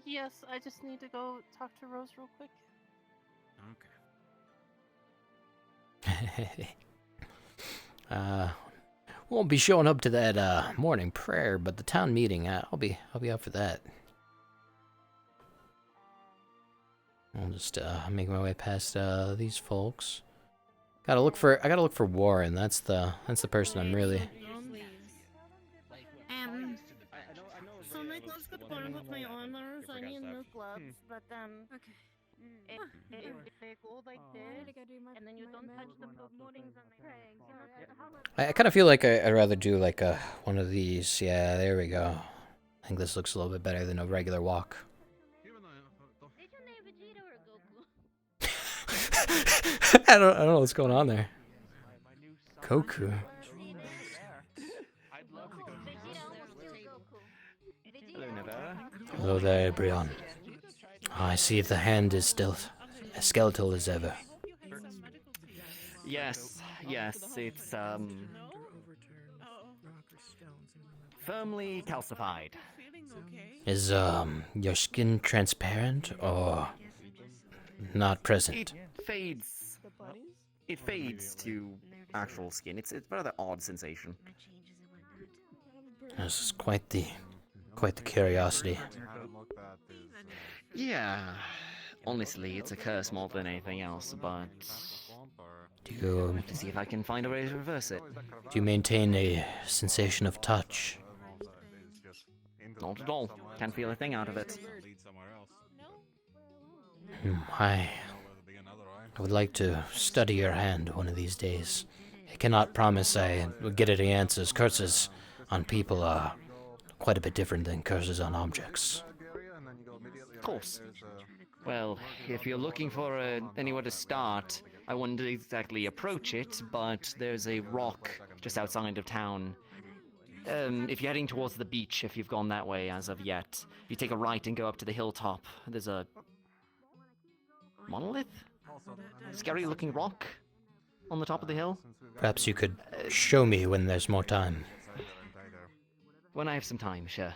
K: Yes, I just need to go talk to Rose real quick.
P: Okay.
B: Won't be showing up to that morning prayer, but the town meeting, I'll be up for that. I'll just make my way past these folks. I gotta look for Warren. That's the person I'm really.
L: So my gloves got torn with my armor, so I need new gloves. But if they go like this, and then you don't touch the moldings on the praying.
B: I kind of feel like I'd rather do like one of these. Yeah, there we go. I think this looks a little bit better than a regular walk. I don't know what's going on there. Goku. Hello there, Brion. I see the hand is still as skeletal as ever.
Q: Yes, it's firmly calcified.
B: Is your skin transparent or not present?
Q: It fades to actual skin. It's a rather odd sensation.
B: This is quite the curiosity.
Q: Yeah, honestly, it's a curse more than anything else, but
B: Do you
Q: have to see if I can find a way to reverse it.
B: Do you maintain a sensation of touch?
Q: Not at all. Can't feel a thing out of it.
B: I would like to study your hand one of these days. I cannot promise I will get any answers. Curses on people are quite a bit different than curses on objects.
Q: Of course. Well, if you're looking for anywhere to start, I wouldn't exactly approach it, but there's a rock just outside of town. If you're heading towards the beach, if you've gone that way as of yet, if you take a right and go up to the hilltop, there's a monolith? Scary looking rock on the top of the hill?
B: Perhaps you could show me when there's more time.
Q: When I have some time, sure.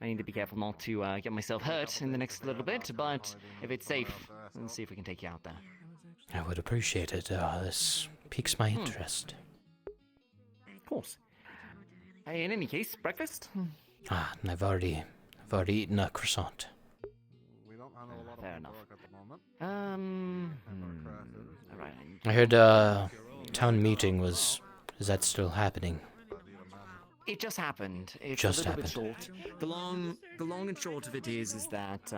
Q: I need to be careful not to get myself hurt in the next little bit, but if it's safe, let's see if we can take you out there.
B: I would appreciate it. This piques my interest.
Q: Of course. In any case, breakfast?
B: Ah, I've already eaten a croissant.
Q: Fair enough. Alright.
B: I heard town meeting is that still happening?
Q: It just happened. It's
B: Just
Q: a little
B: happened.
Q: bit short. The long and short of it is that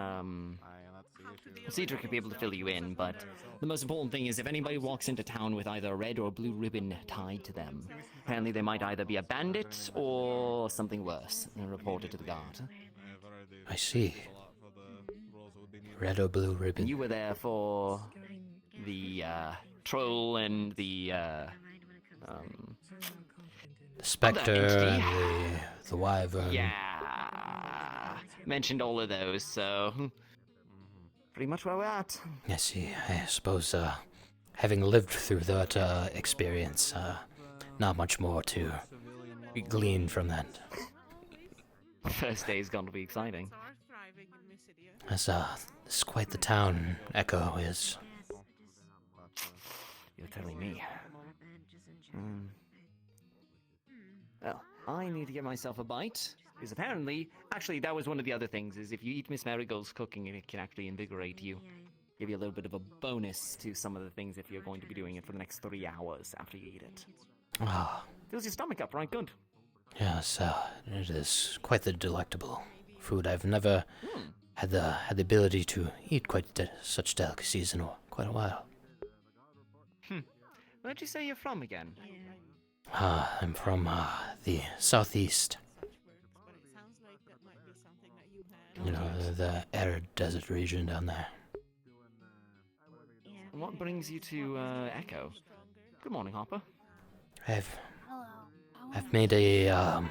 Q: Cedric could be able to fill you in, but the most important thing is if anybody walks into town with either a red or blue ribbon tied to them, apparently they might either be a bandit or something worse, and report it to the guard.
B: I see. Red or blue ribbon.
Q: And you were there for the troll and the
B: Spectre and the wyvern.
Q: Yeah, mentioned all of those, so pretty much where we're at.
B: I see. I suppose, having lived through that experience, not much more to glean from that.
Q: First day's going to be exciting.
B: This is quite the town, Echo is.
Q: You're telling me. Well, I need to get myself a bite, because apparently, actually, that was one of the other things, is if you eat Miss Marigold's cooking, it can actually invigorate you. Give you a little bit of a bonus to some of the things if you're going to be doing it for the next 3 hours after you eat it.
B: Ah,
Q: Fills your stomach up, right? Good.
B: yes, it is quite the delectable food. I've never had the ability to eat such delicacies in quite a while.
Q: Where'd you say you're from again?
B: I'm from the southeast. You know, the arid desert region down there.
Q: And what brings you to Echo? Good morning, Hopper.
B: I've made a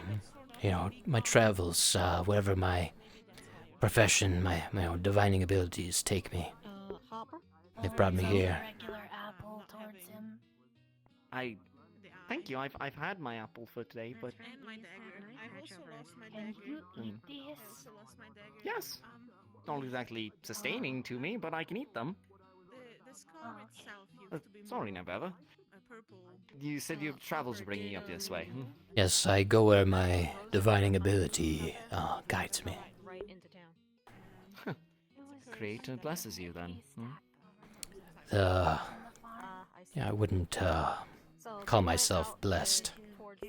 B: my travels, wherever my profession, my divining abilities take me.
F: Hopper?
B: They've brought me here.
F: Regular apple towards him.
Q: Thank you. I've had my apple for today, but
M: And my dagger. I've also lost my
F: Can
M: dagger.
F: you eat
M: I've
F: this?
M: also lost my dagger.
Q: yes, not exactly sustaining to me, but I can eat them.
M: The skull itself used to be
Q: Sorry, Neveva.
M: a purple.
Q: You said your travels are bringing you up this way.
B: Yes, I go where my divining ability guides me.
E: Right into town.
Q: Creator blesses you then.
B: I wouldn't call myself blessed.
E: Towards the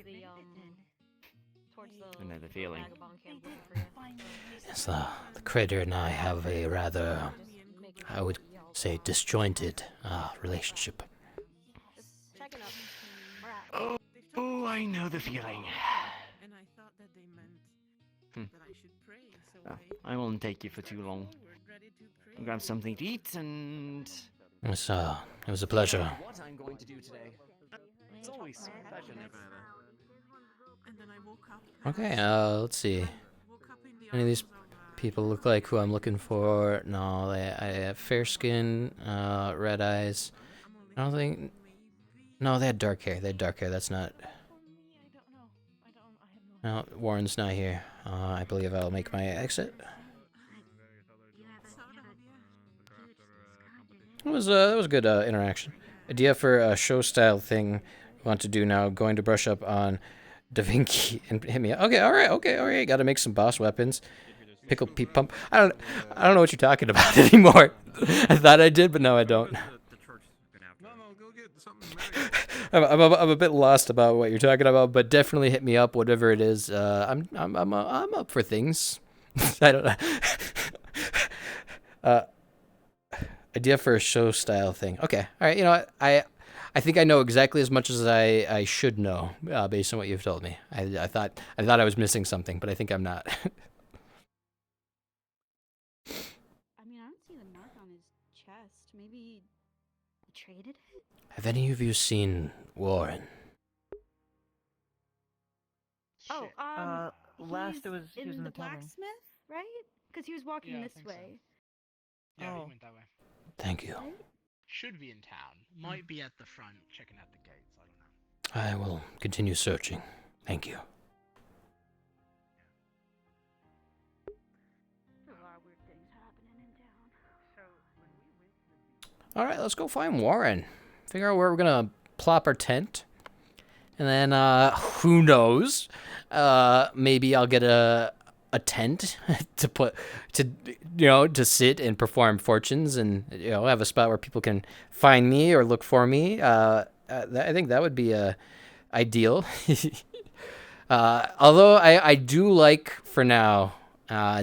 Q: I know the feeling.
E: vagabond camp looking for you.
B: Yes, the critter and I have a rather, I would say, disjointed relationship.
E: Checking up.
Q: Oh, I know the feeling.
M: And I thought that they meant that I should pray, so
Q: I won't take you for too long.
M: ready to pray.
Q: Grab something to eat and...
B: It was a pleasure.
Q: What I'm going to do today. It's always a pleasure, Nevada.
M: And then I woke up.
B: Okay, let's see. Any of these people look like who I'm looking for? No, I have fair skin, red eyes. I don't think... No, they had dark hair. That's not... No, Warren's not here. I believe I'll make my exit. That was a good interaction. Idea for a show style thing we want to do now. Going to brush up on Da Vinci and hit me. Okay, all right. Got to make some boss weapons. Pickle peep pump. I don't know what you're talking about anymore. I thought I did, but no, I don't. I'm a bit lost about what you're talking about, but definitely hit me up, whatever it is. I'm up for things. I don't know. Idea for a show style thing. Okay, all right. You know what? I think I know exactly as much as I should know based on what you've told me. I thought I was missing something, but I think I'm not.
N: I mean, I don't see the mark on traded?
B: Have any of you seen Warren?
N: Oh,
L: last it was he
N: in
L: was in
N: the
L: the tavern.
N: blacksmith, right? Because he was walking
C: Yeah, I
N: this
C: think so.
N: way.
C: Yeah,
L: Oh.
C: he went that way.
B: Thank you.
C: Should be in town. Might be at the front, checking out the gates. I don't know.
B: I will continue searching. Thank you.
N: There's a lot of weird things happening in town.
B: All right, let's go find Warren. Figure out where we're gonna plop our tent, and then who knows? Maybe I'll get a tent to sit and perform fortunes, and have a spot where people can find me or look for me. I think that would be ideal. Although I do like for now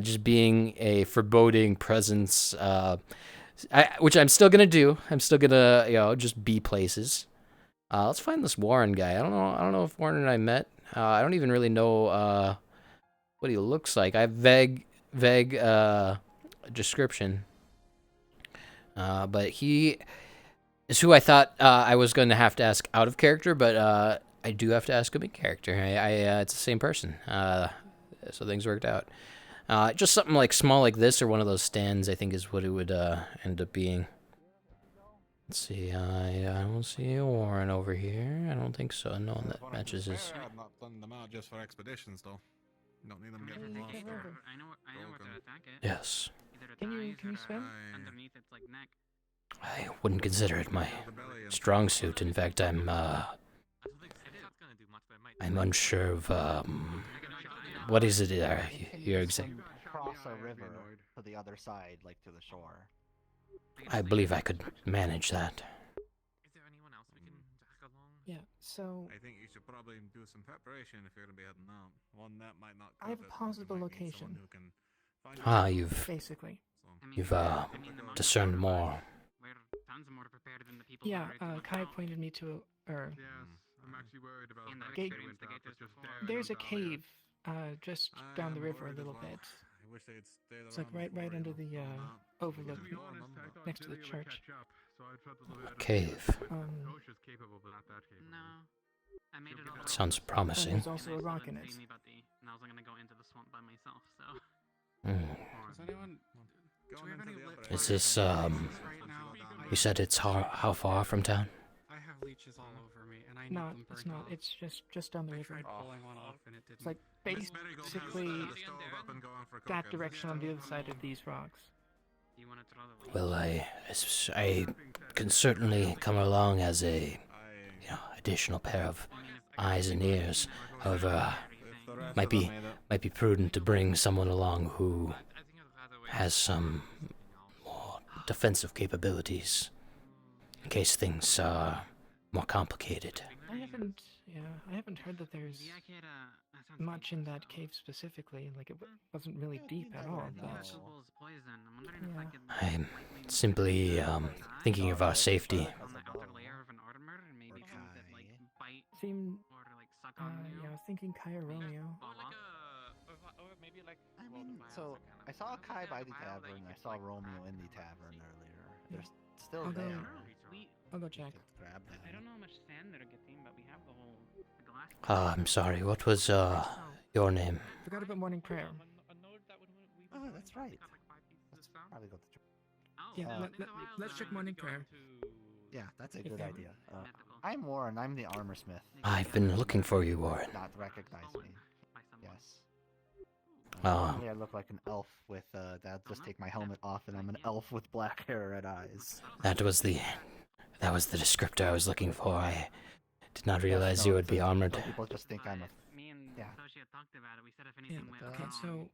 B: just being a foreboding presence. Which I'm still gonna do. I'm still gonna, just be places. Let's find this Warren guy. I don't know if Warren and I met. I don't even really know what he looks like. I have vague description. But he is who I thought I was going to have to ask out of character, but I do have to ask him in character. It's the same person. So things worked out. Just something like small like this or one of those stands, I think, is what it would end up being. Let's see. I don't see a Warren over here. I don't think so. No one that matches his.
R: I'm not planning them out just for expeditions, though. You don't need them getting lost.
A: I
P: know where to attack it.
B: Yes.
A: Can you swim?
P: Underneath its like neck.
B: I wouldn't consider it my strong suit. In fact, I'm unsure of what is it? You're exact.
G: Cross a river to the other side, like to the shore.
B: I believe I could manage that.
A: Yeah, so
R: I think you should probably do some preparation if you're going to be heading out. One that might not.
A: I have a possible location.
B: You've
A: basically.
B: You've discerned more.
A: Yeah, Kai pointed me to
O: I'm actually worried about
A: There's a cave just down the river a little bit.
R: I wish they'd stayed
A: It's like right under the overlook next to the church.
B: Cave.
P: I made it all.
B: Sounds promising.
A: There's also a rock in it.
P: And I was gonna go into the swamp by myself, so.
O: Does anyone? Do we have any lips?
B: Is this You said it's how far from town?
O: I have leeches all over me, and I need
A: No,
O: them
A: it's
O: burned
A: not.
O: off.
A: It's just down the
O: I
A: river.
O: tried pulling one off, and it didn't.
A: It's like basically that direction on the other side of these rocks.
B: Well, I can certainly come along as a additional pair of eyes and ears. However, might be prudent to bring someone along who has some more defensive capabilities in case things are more complicated.
A: I haven't heard that there's much in that cave specifically. Like it wasn't really deep at all. But
B: I'm simply thinking of our safety.
A: Seemed, I was thinking Kai or Romeo.
G: I mean, so I saw Kai by the tavern. I saw Romeo in the tavern earlier. They're still
A: I'll go-
G: there.
A: I'll go check.
G: Grab them.
P: I don't know how much sand they're getting, but we have the whole glass.
B: I'm sorry, what was your name?
A: Forgot about morning prayer.
G: Oh, that's right. Let's probably go to church.
A: Yeah, let's check morning prayer.
G: Yeah, that's a good idea. I'm Warren. I'm the armor smith.
B: I've been looking for you, Warren.
G: Not recognize me. Yes.
B: Oh.
G: Normally I look like an elf with that'll just take my helmet off, and I'm an elf with black hair and eyes.
B: That was the descriptor I was looking for. I did not realize you would be armored.
G: People just think I'm a. Yeah.
A: Okay, so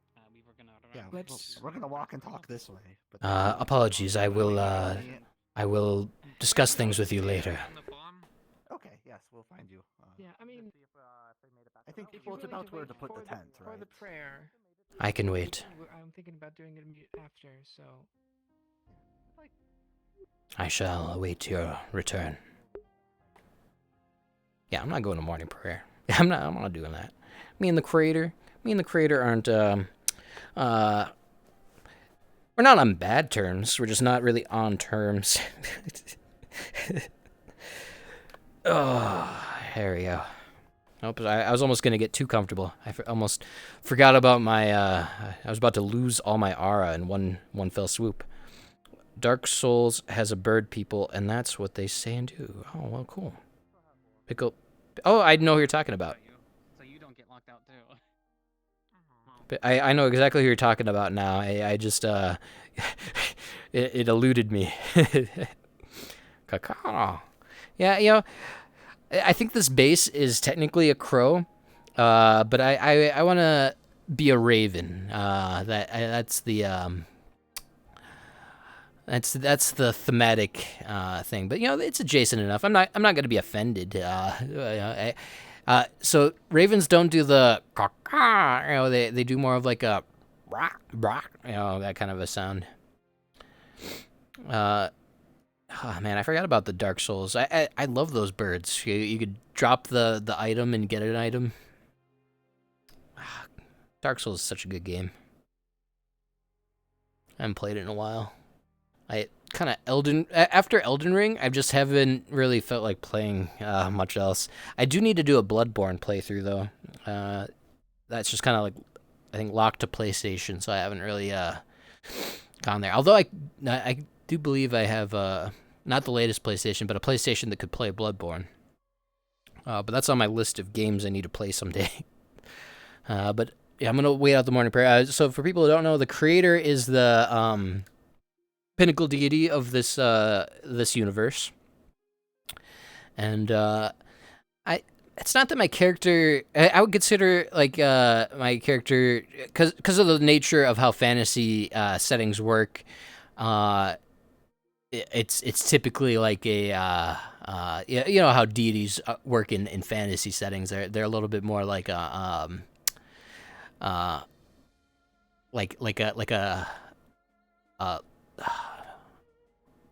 G: Yeah,
A: let's.
G: we're gonna walk and talk this way. But
B: Apologies. I will discuss things with you later.
G: Okay. Yes, we'll find you.
A: Yeah, I mean,
G: I think well, it's about where to put the tent, right?
A: For the prayer.
B: I can wait.
A: I'm thinking about doing it after, so.
B: I shall await your return. Yeah, I'm not going to morning prayer. I'm not doing that. Me and the creator aren't we're not on bad terms. We're just not really on terms. Oh, there we go. Nope, I was almost gonna get too comfortable. I almost forgot about my. I was about to lose all my aura in one fell swoop. Dark Souls has a bird people, and that's what they say and do. Oh well, cool. Pickle. Oh, I know who you're talking about.
P: So you don't get locked out too.
B: But I know exactly who you're talking about now. I just it eluded me. Caca. Yeah, you know, I think this base is technically a crow, but I want to be a raven. That's the that's the thematic thing. But you know, it's adjacent enough. I'm not going to be offended. So ravens don't do the caw, you know, they do more of like a rock, you know, that kind of a sound. Oh man, I forgot about the Dark Souls. I love those birds. You could drop the item and get an item. Dark Souls is such a good game. I haven't played it in a while. I kind of after Elden Ring, I just haven't really felt like playing much else. I do need to do a Bloodborne playthrough though. That's just kind of like, I think, locked to PlayStation, so I haven't really gone there. Although I do believe I have not the latest PlayStation, but a PlayStation that could play Bloodborne. But that's on my list of games I need to play someday. But yeah, I'm gonna wait out the morning prayer. So for people who don't know, the creator is the pinnacle deity of this this universe, and it's not that my character. I would consider like my character because of the nature of how fantasy settings work. It's typically like a you know how deities work in fantasy settings. They're a little bit more like a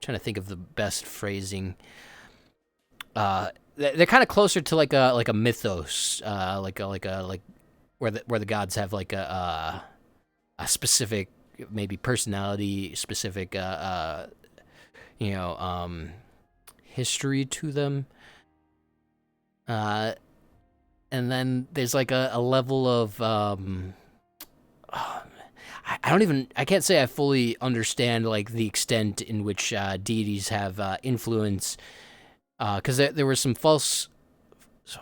B: trying to think of the best phrasing. They're kind of closer to like a mythos, like where the gods have like a specific maybe personality, specific you know history to them. And then there's like a level of I can't say I fully understand like the extent in which deities have influence, because there were some false,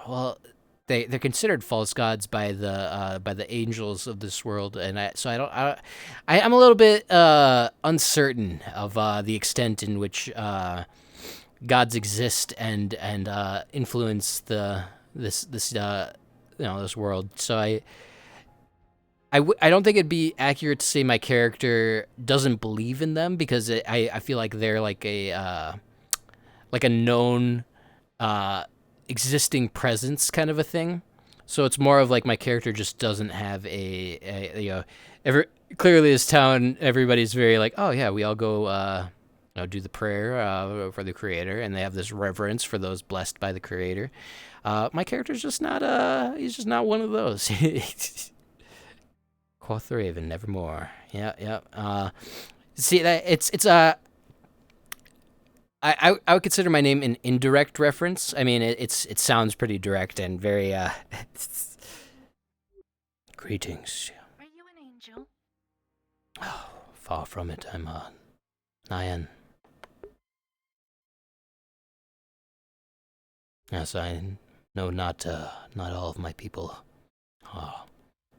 B: well, they're considered false gods by the angels of this world, and I'm a little bit uncertain of the extent in which gods exist and influence this you know, this world. So I don't think it'd be accurate to say my character doesn't believe in them, because I feel like they're like a known existing presence kind of a thing. So it's more of like my character just doesn't have a you know, clearly this town, everybody's very like, oh yeah, we all go you know, do the prayer for the creator, and they have this reverence for those blessed by the creator. My character's just not he's just not one of those. Quoth the Raven, nevermore. Yeah. See that it's I would consider my name an indirect reference. I mean, it sounds pretty direct and very greetings.
I: Are you an angel?
B: Oh, far from it. I'm Nyan. Yes, I know not all of my people are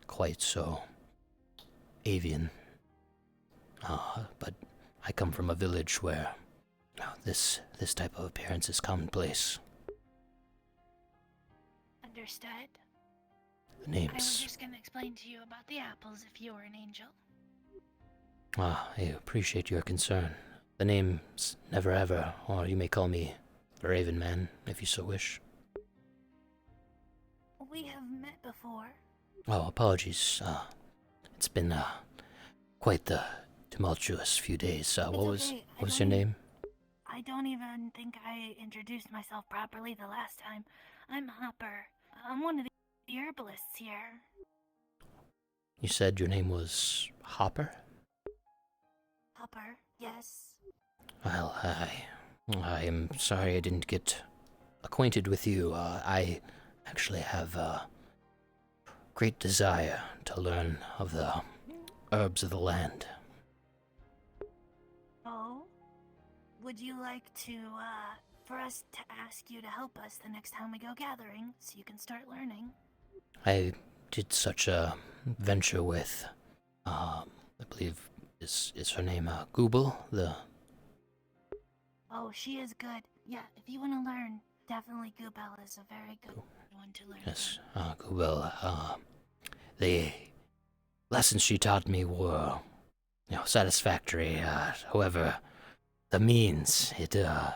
B: quite so avian. But I come from a village where this type of appearance is commonplace.
I: Understood.
B: The names.
I: I was just gonna explain to you about the apples if you were an angel.
B: I appreciate your concern. The name's Never Ever, or you may call me the Raven Man, if you so wish.
I: We have met before.
B: Oh, apologies. It's been quite the tumultuous few days. What was your name?
I: I don't even think I introduced myself properly the last time. I'm Hopper. I'm one of the herbalists here.
B: You said your name was Hopper?
I: Hopper, yes.
B: Well, I am sorry I didn't get acquainted with you. I actually have a great desire to learn of the herbs of the land.
I: Oh? Would you like to, for us to ask you to help us the next time we go gathering, so you can start learning?
B: I did such a venture with, I believe, is her name, Google, the...
I: Oh, she is good. Yeah, if you want to learn, definitely Goobel is a very good one to learn.
B: Yes, Google, the lessons she taught me were, satisfactory. However, the means, the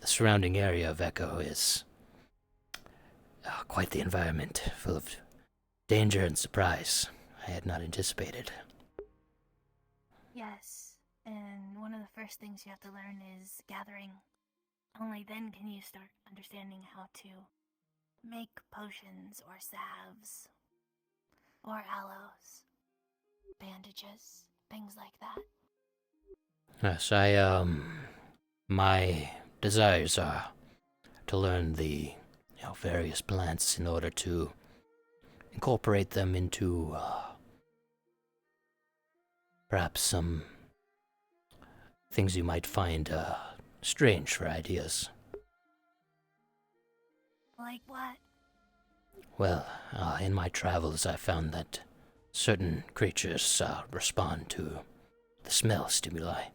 B: surrounding area of Echo is quite the environment, full of danger and surprise I had not anticipated.
I: Yes, and one of the first things you have to learn is gathering. Only then can you start understanding how to make potions or salves or aloes, bandages, things like that.
B: Yes, my desires are to learn the, various plants in order to incorporate them into, perhaps some things you might find, strange for ideas.
I: Like what?
B: Well, in my travels I found that certain creatures, respond to the smell stimuli.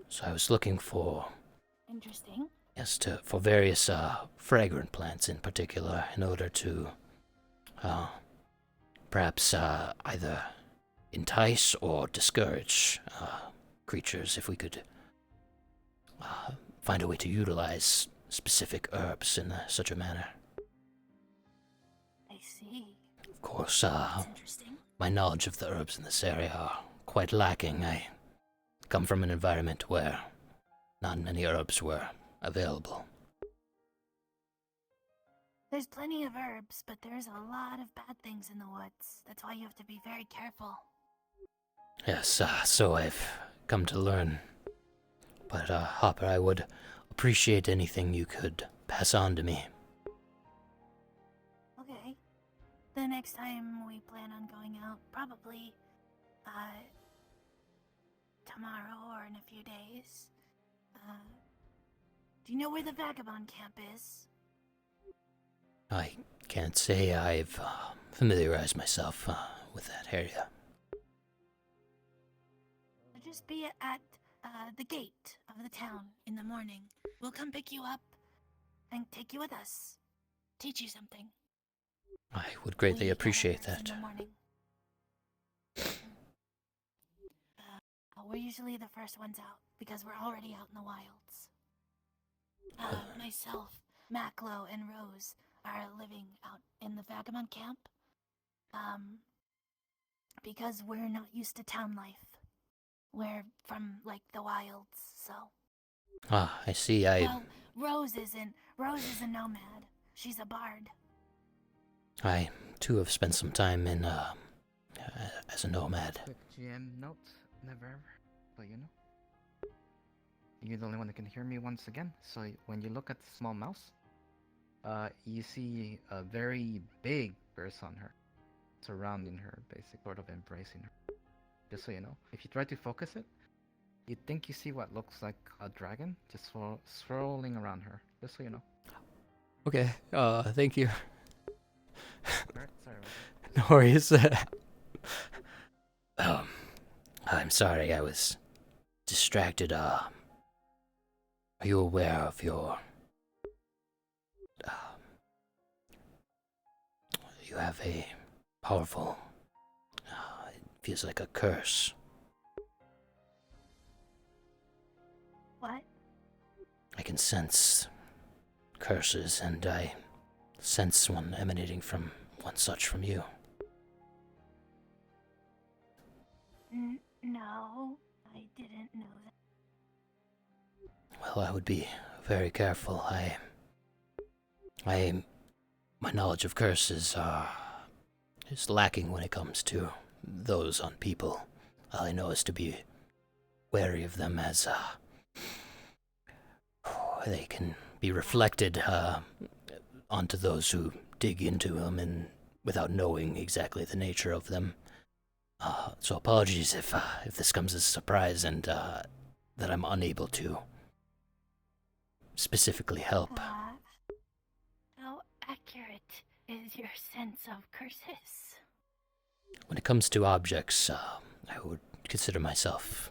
B: So I was looking for...
I: Interesting.
B: Yes, for various, fragrant plants in particular, in order to, perhaps, either entice or discourage, creatures if we could, find a way to utilize specific herbs in such a manner.
I: I see.
B: Of course, my knowledge of the herbs in this area are quite lacking. I come from an environment where not many herbs were available.
I: There's plenty of herbs, but there's a lot of bad things in the woods. That's why you have to be very careful.
B: Yes, so I've come to learn. But, Hopper, I would appreciate anything you could pass on to me.
I: Okay. The next time we plan on going out, probably, tomorrow or in a few days. Do you know where the vagabond camp is?
B: I can't say I've familiarized myself with that area.
I: Just be at the gate of the town in the morning. We'll come pick you up and take you with us. Teach you something.
B: I would greatly appreciate that.
I: In the morning. We're usually the first ones out because we're already out in the wilds. Myself, Maclo, and Rose are living out in the vagabond camp. Because we're not used to town life. We're from, the wilds, so...
B: I see,
I: Well, Rose is a nomad. She's a bard.
B: I, too, have spent some time in, as a nomad.
D: Quick GM note, never ever, but you're the only one that can hear me once again. So when you look at the small mouse, you see a very big person on her, surrounding her, basically, sort of embracing her. Just so you know, if you try to focus it, you think you see what looks like a dragon just swirling around her. Just so you know.
B: Okay, thank you.
D: Alright, sorry.
B: No worries. I'm sorry, I was distracted. Are you aware of your... you have a powerful... it feels like a curse.
I: What?
B: I can sense curses, and I sense one emanating from one such from you.
I: No, I didn't know that.
B: Well, I would be very careful. My knowledge of curses is lacking when it comes to those on people. All I know is to be wary of them as they can be reflected onto those who dig into them and without knowing exactly the nature of them. So apologies if this comes as a surprise and that I'm unable to specifically help.
I: How accurate is your sense of curses?
B: When it comes to objects, I would consider myself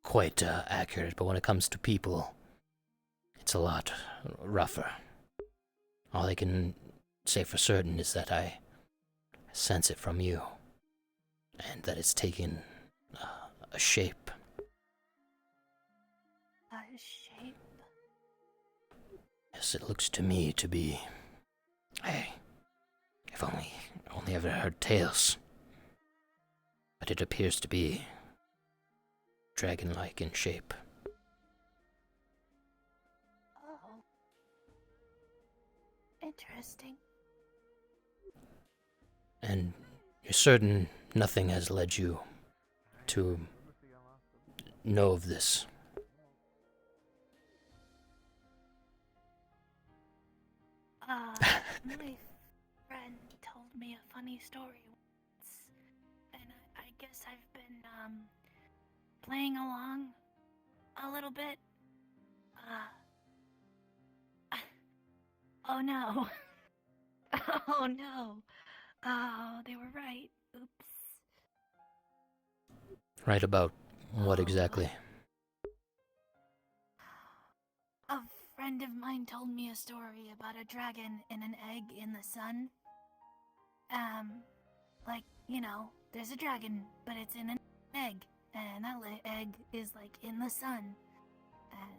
B: quite accurate, but when it comes to people, it's a lot rougher. All I can say for certain is that I sense it from you, and that it's taken a shape.
I: A shape?
B: Yes, it looks to me to be... I've only ever heard tales, but it appears to be dragon-like in shape.
I: Oh. Interesting.
B: And you're certain nothing has led you to know of this?
I: My friend told me a funny story once, and I guess I've been, playing along a little bit. Oh no. Oh no. Oh, they were right. Oops.
B: Right about what exactly?
I: A friend of mine told me a story about a dragon and an egg in the sun. Like, you know, there's a dragon, but it's in an egg, and that egg is, like, in the sun.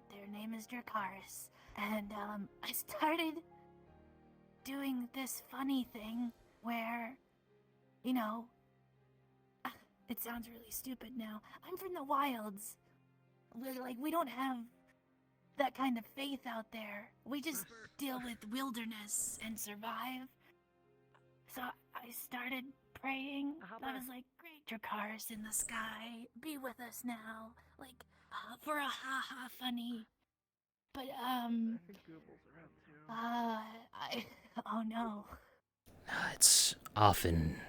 I: Their name is Dracarys. And, I started doing this funny thing where, you know, it sounds really stupid now. I'm from the wilds. We don't have that kind of faith out there. We just deal with wilderness and survive. So I started praying. I was like, great Dracarys in the sky, be with us now. Like, for a ha-ha funny. But, oh no.
B: It's often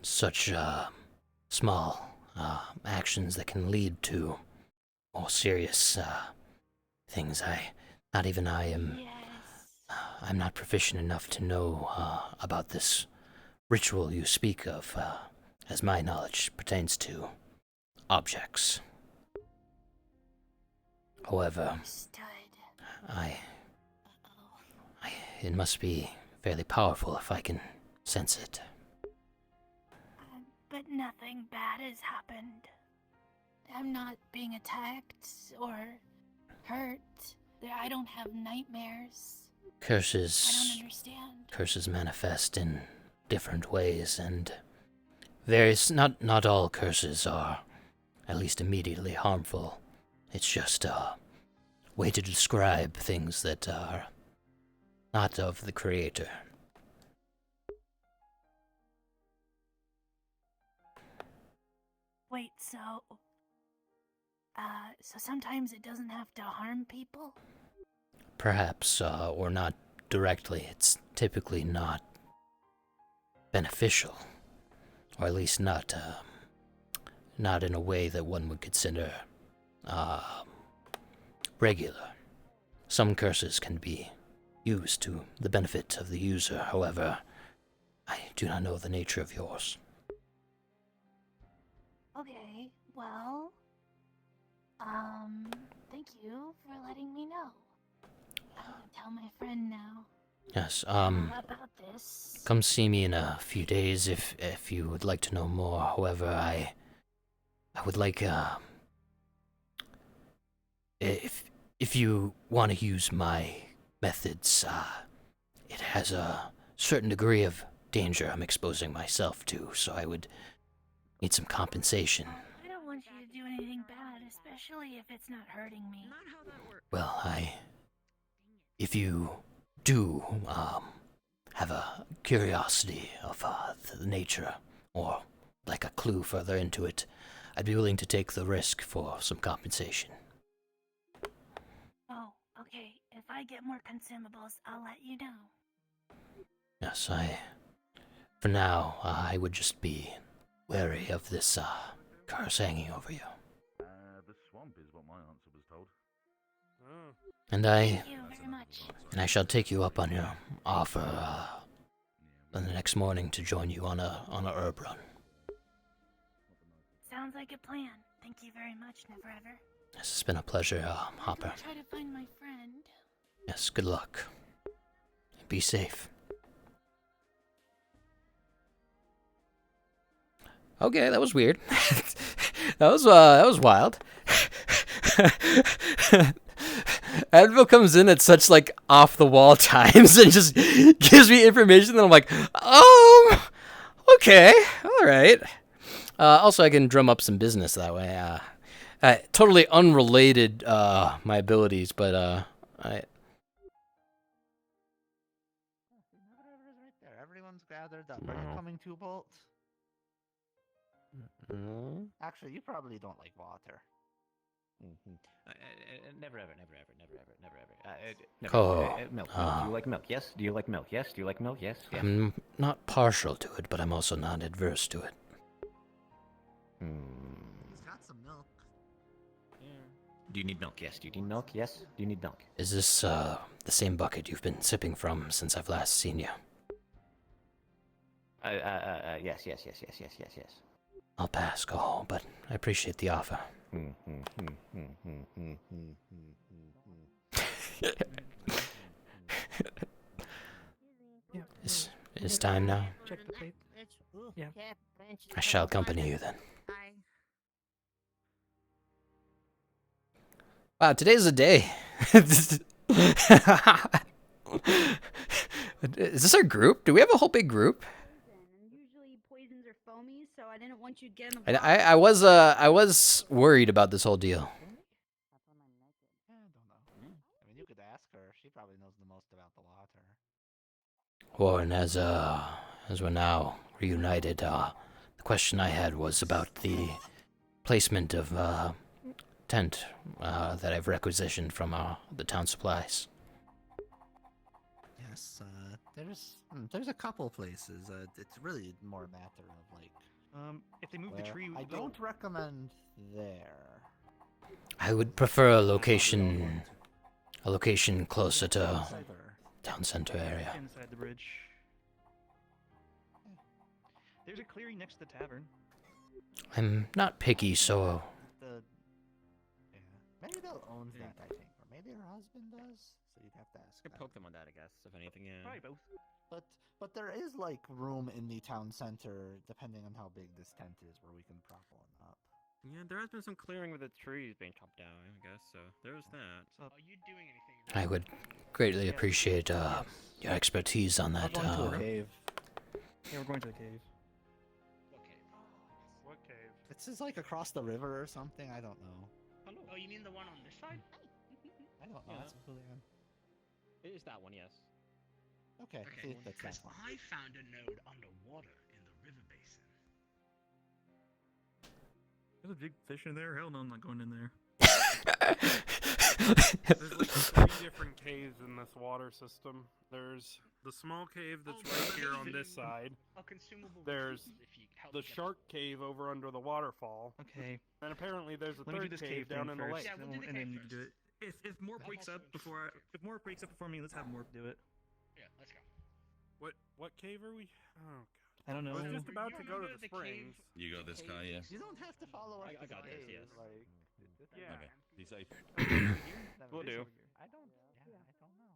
B: such small actions that can lead to more serious things. I'm not proficient enough to know about this ritual you speak of, as my knowledge pertains to objects. However, it must be fairly powerful if I can sense it.
I: But nothing bad has happened. I'm not being attacked or hurt. I don't have nightmares. I don't understand.
B: Curses manifest in different ways, and not all curses are at least immediately harmful. It's just a way to describe things that are not of the creator.
I: Wait, so sometimes it doesn't have to harm people?
B: Perhaps, or not directly. It's typically not beneficial, or at least not in a way that one would consider regular. Some curses can be used to the benefit of the user. However, I do not know the nature of yours.
I: Okay, well, thank you for letting me know. I'm gonna tell my friend now.
B: Yes,
I: About this.
B: come see me in a few days if you would like to know more. However, I would like, if you want to use my methods, it has a certain degree of danger I'm exposing myself to, so I would need some compensation.
I: I don't want you to do anything bad, especially if it's not hurting me.
B: Well, if you do, have a curiosity of, the nature, or like a clue further into it, I'd be willing to take the risk for some compensation.
I: I get more consumables, I'll let you know.
B: Yes, for now, I would just be wary of this curse hanging over you.
R: The swamp is what my answer was told.
B: And
I: Thank you very much.
B: I shall take you up on your offer the next morning to join you on a herb run.
I: Sounds like a plan. Thank you very much, Never Ever.
B: Yes, it's been a pleasure, Hopper.
I: I'll try to find my friend.
B: Yes, good luck. Be safe. Okay, that was weird. that was wild. Advil comes in at such like off the wall times and just gives me information that I'm like, okay, all right. Also, I can drum up some business that way. Totally unrelated my abilities, but I.
G: Right there. Everyone's gathered up. Are you coming to Bolt? Actually, you probably don't like water.
Q: Never ever. Milk.
B: Oh.
Q: Do you like milk? Yes. Do you like milk? Yes. Do you like milk? Yes. Yes.
B: I'm not partial to it, but I'm also not adverse to it.
G: He's got some milk.
Q: Do you need milk? Yes. Do you need milk? Yes. Do you need milk?
B: Is this the same bucket you've been sipping from since I've last seen you?
Q: Yes.
B: I'll pass, go home, but I appreciate the offer. It's time now.
L: Check the plate. Yeah.
B: I shall accompany you then. Wow, today's a day. Is this our group? Do we have a whole big group?
N: Usually poisons are foamy, so I didn't want you to get in
B: And I was worried about this whole deal.
G: I mean, you could ask her. She probably knows the most about the water.
B: Warren, as we're now reunited, the question I had was about the placement of tent that I've requisitioned from the town supplies.
G: Yes, there's a couple places. It's really more a matter of like.
C: If they move the tree,
G: I don't recommend there.
B: I would prefer a location closer to town center area.
C: Inside the bridge. There's a clearing next to the tavern.
B: I'm not picky, so
G: Maybe they'll own that, I think, or maybe her husband does. So you'd have to ask.
P: Could poke them on that, I guess. If anything, yeah.
C: Probably both.
G: But there is like room in the town center, depending on how big this tent is, where we can prop one up.
P: Yeah, there has been some clearing with the trees being chopped down, I guess. So there's that.
C: So, are you doing anything?
B: I would greatly appreciate your expertise on that.
C: We're going to a cave. Yeah, we're going to a cave.
O: What cave?
G: This is like across the river or something. I don't know.
C: Hello. Oh, you mean the one on this side?
G: I don't know.
P: Yeah.
G: It's Julian.
P: It is that one, yes.
G: Okay. See, that's
C: Because
G: that one.
C: I found a node underwater in the river basin.
H: There's a big fish in there? Hell no, I'm not going in there.
O: There's like 3 different caves in this water system. There's the small cave that's right here on this side.
C: A consumable.
O: There's
C: if you help
O: the
C: me get
O: shark cave over under the waterfall.
C: Okay.
O: And apparently there's a
C: Let me do
O: third
C: this
O: cave
C: cave
O: down
C: thing
O: in the
C: first.
O: lake.
C: Yeah, we'll do the
H: And
C: cave
H: then you can do
C: first.
H: it. If Morp wakes up before me, let's have Morp do it.
C: Yeah, let's go.
O: What cave are we? Oh god.
H: I don't know.
O: I was just about to go to the springs.
R: You got this, Kai, yeah?
G: You don't have to follow us.
P: I got this, yes.
G: Like,
O: Yeah.
R: Okay, be safe.
O: We'll do.
G: I don't. Yeah, I don't know.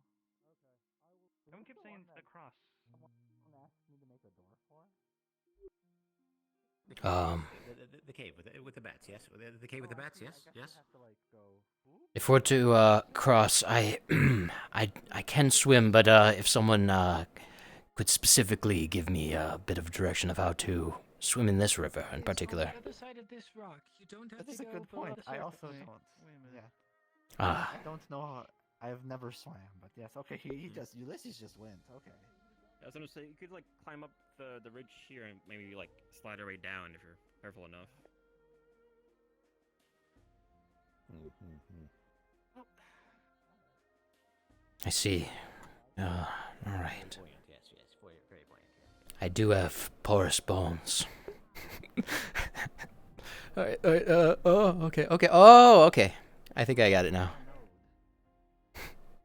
C: Someone kept saying across.
G: Someone asked me to make a door for.
Q: The cave with the bats. Yes. The cave with the bats. Yes. Yes.
B: If we're to cross, I can swim, but if someone could specifically give me a bit of direction of how to swim in this river in particular.
S: On the other side of this rock. You don't have
G: That is
S: to
G: a
S: go
G: good
S: below
G: point.
S: the
G: I
S: surface.
G: also don't.
H: Wait a minute.
B: Ah.
G: I don't know how. I've never swam, but yes. Okay, he just Ulysses just went. Okay.
P: I was gonna say you could like climb up the ridge here and maybe like slide your way down if you're careful enough.
B: I see. All right.
Q: Yes, very buoyant.
B: I do have porous bones. All right. Okay. Okay. I think I got it now.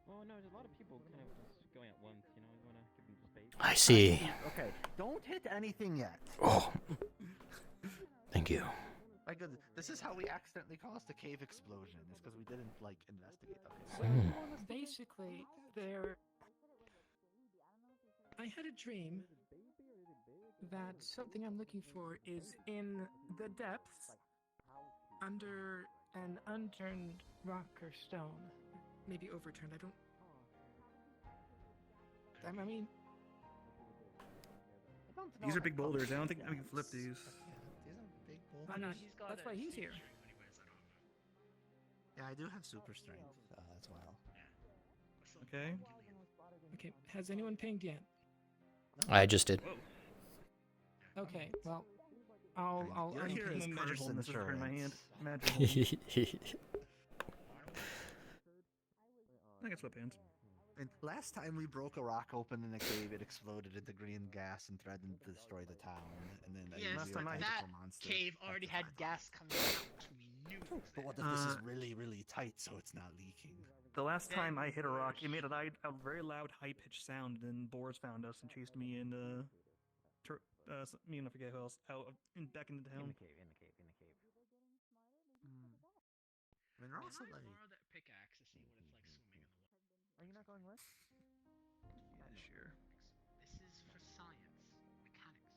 P: Well, no, there's a lot of people kind of just going at once. You know, you wanna give them some space.
B: I see.
G: Okay, don't hit anything yet.
B: Oh. Thank you.
G: My goodness, this is how we accidentally caused a cave explosion. It's because we didn't like investigate.
B: Hmm.
A: Basically, there. I had a dream that something I'm looking for is in the depths under an unturned rock or stone. Maybe overturned. I mean.
H: These are big boulders. I don't think we can flip these.
G: These are big boulders.
A: Why not? That's why he's here.
G: Yeah, I do have super strength as well.
H: Okay.
A: Okay, has anyone pinged yet?
B: I just did.
A: Okay, well, I'll
G: You're here as
H: Imagine holding this over in my hand.
G: insurance.
H: Imagine holding I got sweatpants.
G: And last time we broke a rock open in a cave, it exploded into green gas and threatened to destroy the town. And then
C: Yes,
G: last time
C: that cave already had gas coming out. We knew.
G: But what if this is really, really tight so it's not leaking?
H: The last time I hit a rock, it made a very loud, high-pitched sound, and then boars found us and chased me and me and I forget who else back into town.
Q: In the cave.
G: I mean, we're also like.
C: Borrow that pickaxe to see what it's like swimming in the water.
J: Are you not going with?
H: Yeah, sure.
C: This is for science, mechanics.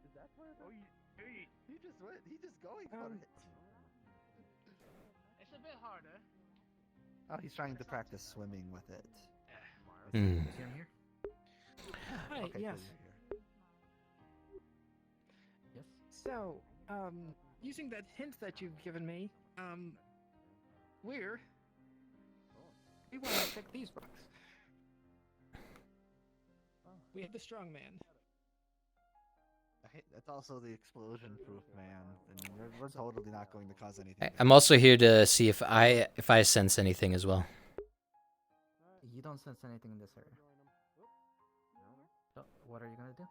G: Is that where? Oh, he just went. He just going for it.
C: It's a bit harder.
G: Oh, he's trying to practice swimming with it.
B: Hmm.
H: See, I'm here.
A: Hi,
G: Okay,
A: yes.
G: cool, you're here.
J: Yes.
A: So, using that hint that you've given me, we want to check these rocks. We have the strong man.
G: That's also the explosion-proof man, and we're totally not going to cause anything.
B: I'm also here to see if I sense anything as well.
J: You don't sense anything in this area. So, what are you gonna do?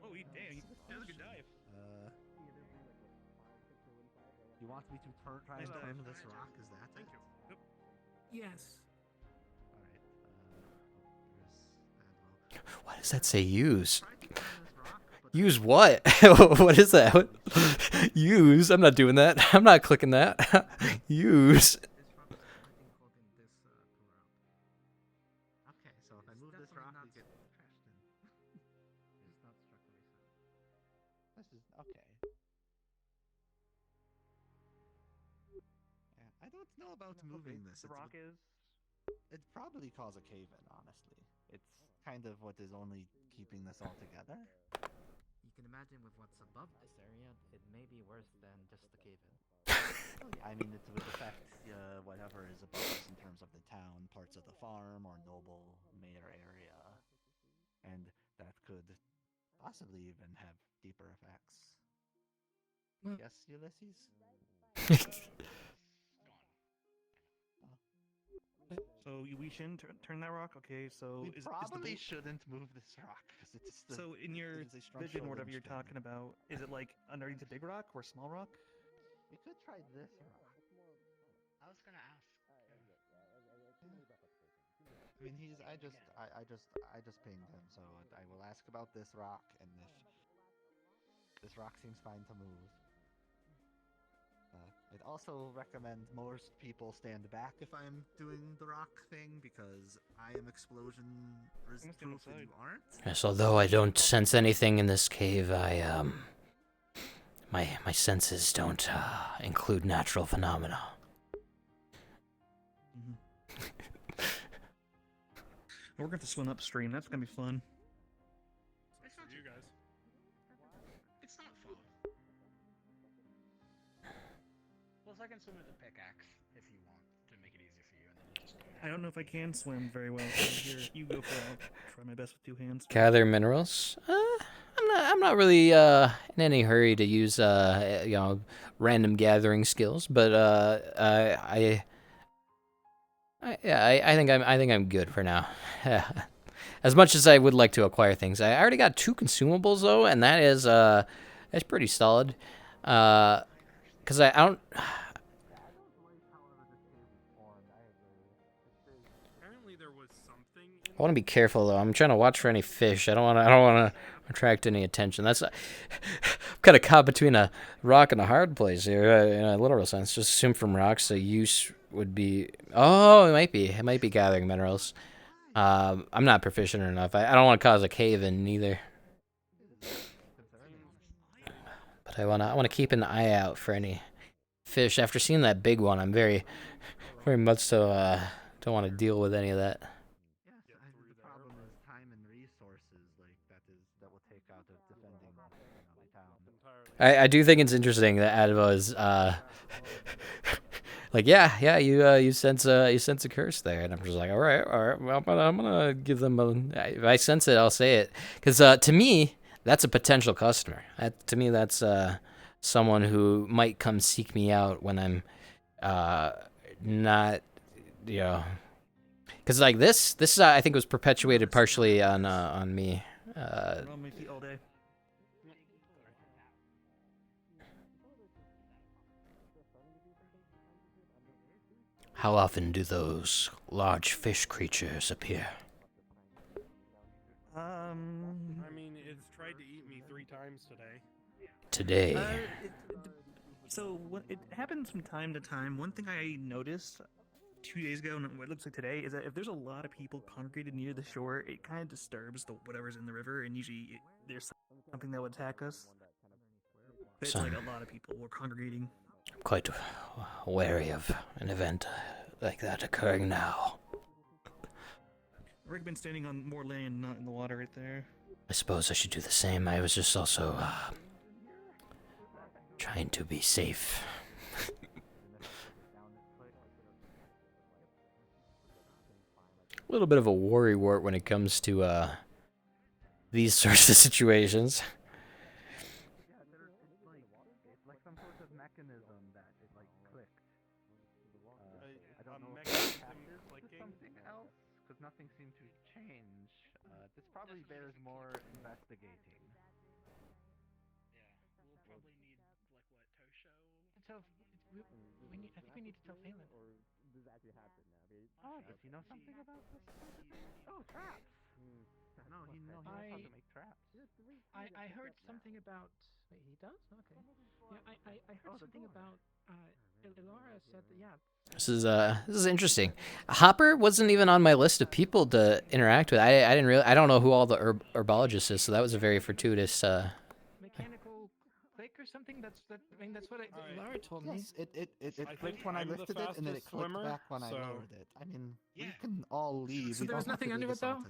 H: Oh, damn, that was a good dive.
G: You want me to try and turn this rock? Is that
H: Thank
G: it?
H: you. Yep.
A: Yes.
B: What does that say? Use. Use what? What is that? Use? I'm not doing that. I'm not clicking that. Use.
G: Okay, so if I move this rock, we get crashed in. It's not structurally sound. This is okay. Yeah, I don't know about moving this.
H: The rock is.
G: It'd probably cause a cave-in, honestly. It's kind of what is only keeping this all together.
J: You can imagine with what's above this area, it may be worse than just the cave-in.
G: I mean, it would affect whatever is above us in terms of the town, parts of the farm, or noble mayor area. And that could possibly even have deeper effects.
A: Well,
G: yes, Ulysses?
H: So we shouldn't turn that rock? Okay, so
G: We probably shouldn't move this rock, because it's
H: So in your vision, or whatever you're talking about, is it like underneath a big rock or a small rock?
G: We could try this rock.
C: I was gonna ask.
G: I mean, I just pinged him, so I will ask about this rock, and if this rock seems fine to move. I'd also recommend most people stand back if I'm doing the rock thing, because I am explosion proof and you aren't.
B: Yes, although I don't sense anything in this cave, my senses don't include natural phenomena.
H: We're going to swim upstream. That's gonna be fun.
C: It's not
H: you guys.
C: It's not far. Plus, I can swim with a pickaxe if you want to make it easier for you, and then you just.
H: I don't know if I can swim very well. So here, you go for it. I'll try my best with two hands.
B: Gather minerals? I'm I'm not really in any hurry to use random gathering skills, but I think I'm good for now. As much as I would like to acquire things, I already got 2 consumables though, and that's pretty solid. Because I don't. I want to be careful though. I'm trying to watch for any fish. I don't want to attract any attention. I'm kind of caught between a rock and a hard place here, in a literal sense. Just assume from rocks the use would be. Oh, it might be. It might be gathering minerals. I'm not proficient enough. I don't want to cause a cave-in either. But I wanna keep an eye out for any fish. After seeing that big one, I'm very much so don't want to deal with any of that.
G: The problem is time and resources that will take out of defending my town.
B: I do think it's interesting that Advo is like, yeah, you sense a curse there, and I'm just like, all right, well, I'm gonna give them if I sense it, I'll say it, because to me, that's a potential customer. To me, that's someone who might come seek me out when I'm not, because like this I think was perpetuated partially on me.
H: On my feet all day.
B: How often do those large fish creatures appear?
H: I
T: mean, it's tried to eat me 3 times today.
B: Today.
H: It happens from time to time. One thing I noticed 2 days ago, and what it looks like today, is that if there's a lot of people congregated near the shore, it kind of disturbs whatever's in the river, and usually there's something that would attack us. But it's like a lot of people were congregating.
B: I'm quite wary of an event like that occurring now.
H: Rick been standing on more land, not in the water right there.
B: I suppose I should do the same. I was just also trying to be safe. A little bit of a worrywart when it comes to these sorts of situations.
G: It's like some sort of mechanism that it clicks. I don't know if it's captive to something else, because nothing seemed to change. This probably bears more investigating.
S: So, I think we need to tell Phelan.
G: Oh, does he know something about this? Oh, traps! No, he knows how to make traps.
S: I heard something about. Wait, he does? Okay. Yeah, I heard something about. Elora said that, yeah.
B: This is interesting. Hopper wasn't even on my list of people to interact with. I don't know who all the herbologists is, so that was a very fortuitous.
S: Mechanical click or something. That's what Elora told me.
G: Yes, it clicked when I lifted it, and then it clicked back when I lowered it. I mean, we can all leave.
S: So there was nothing under it though.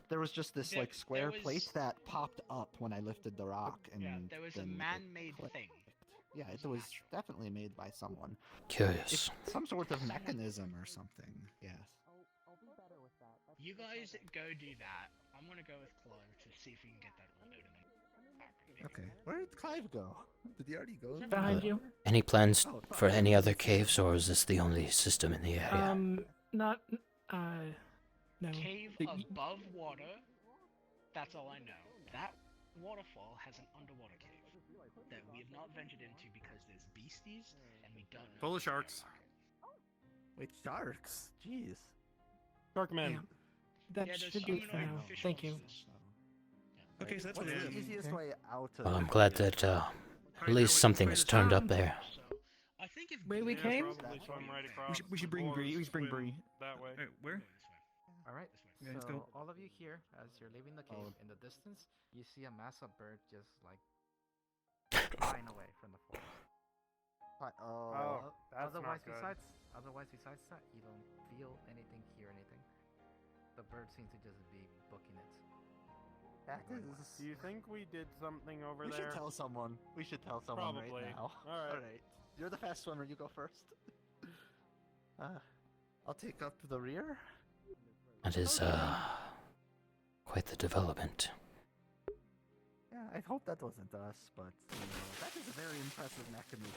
G: There was just this square plate that popped up when I lifted the rock, and
C: there was a man-made thing.
G: Yeah, it was definitely made by someone.
B: Curious.
G: It's some sort of mechanism or something. Yes.
C: You guys go do that. I'm gonna go with Clive to see if we can get that ordered.
G: Okay. Where did Clive go? Did he already go?
S: Behind you.
B: Any plans for any other caves, or is this the only system in the area?
S: No.
C: Cave above water. That's all I know. That waterfall has an underwater cave that we have not ventured into because there's beasties and we don't know.
T: Full of sharks.
G: Wait, sharks? Jeez.
T: Sharkmen.
S: That should be it for now. Thank you.
H: Okay, so that's
G: what's
H: what
G: the easiest way out of
B: Well, I'm glad that at least something has turned up there.
C: I think if
S: where we came,
H: we should bring Bree. We should bring Bree.
T: That way.
H: Where?
J: All right.
H: Yeah, let's
J: so
H: go.
J: all of you here, as you're leaving the cave, in the distance, you see a massive bird just flying away from the forest.
T: That's
J: otherwise,
T: not good.
J: besides that, you don't feel anything, hear anything. The bird seems to just be booking it.
T: Do you think we did something over
G: We
T: there?
G: should tell someone. We should tell someone
T: Probably.
G: right now.
T: All right.
G: You're the fast swimmer. You go first. I'll take up the rear.
B: That is quite the development.
G: Yeah, I hope that wasn't us, but that is a very impressive mechanism.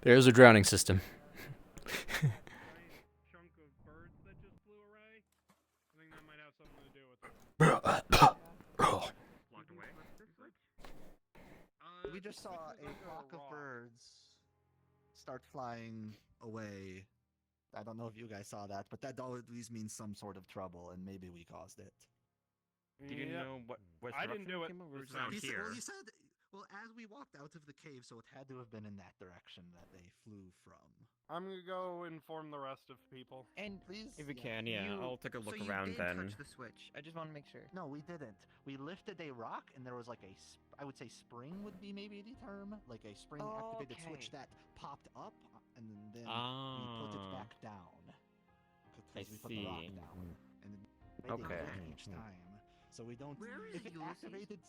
B: There's a drowning system.
O: Chunk of birds that just flew away. I think that might have something to do with it. Locked away.
G: We just saw a flock of birds start flying away. I don't know if you guys saw that, but that always means some sort of trouble, and maybe we caused it.
P: You didn't know what
O: I didn't do it.
P: came over? It was
O: Out
P: out here.
G: Well, he said, well, as we walked out of the cave, so it had to have been in that direction that they flew from.
T: I'm gonna go inform the rest of people.
U: And
G: please,
P: If we can, yeah, I'll take a look
U: so
P: around
U: you did
P: then.
U: touch the switch. I just want to make sure.
G: No, we didn't. We lifted a rock, and there was like I would say spring would be maybe the term, like a spring-activated switch that popped up, and then we put it back down.
P: I
G: Because we put the rock
P: see.
G: down, and it made
P: Okay.
G: it work each time. So we don't. If it activated,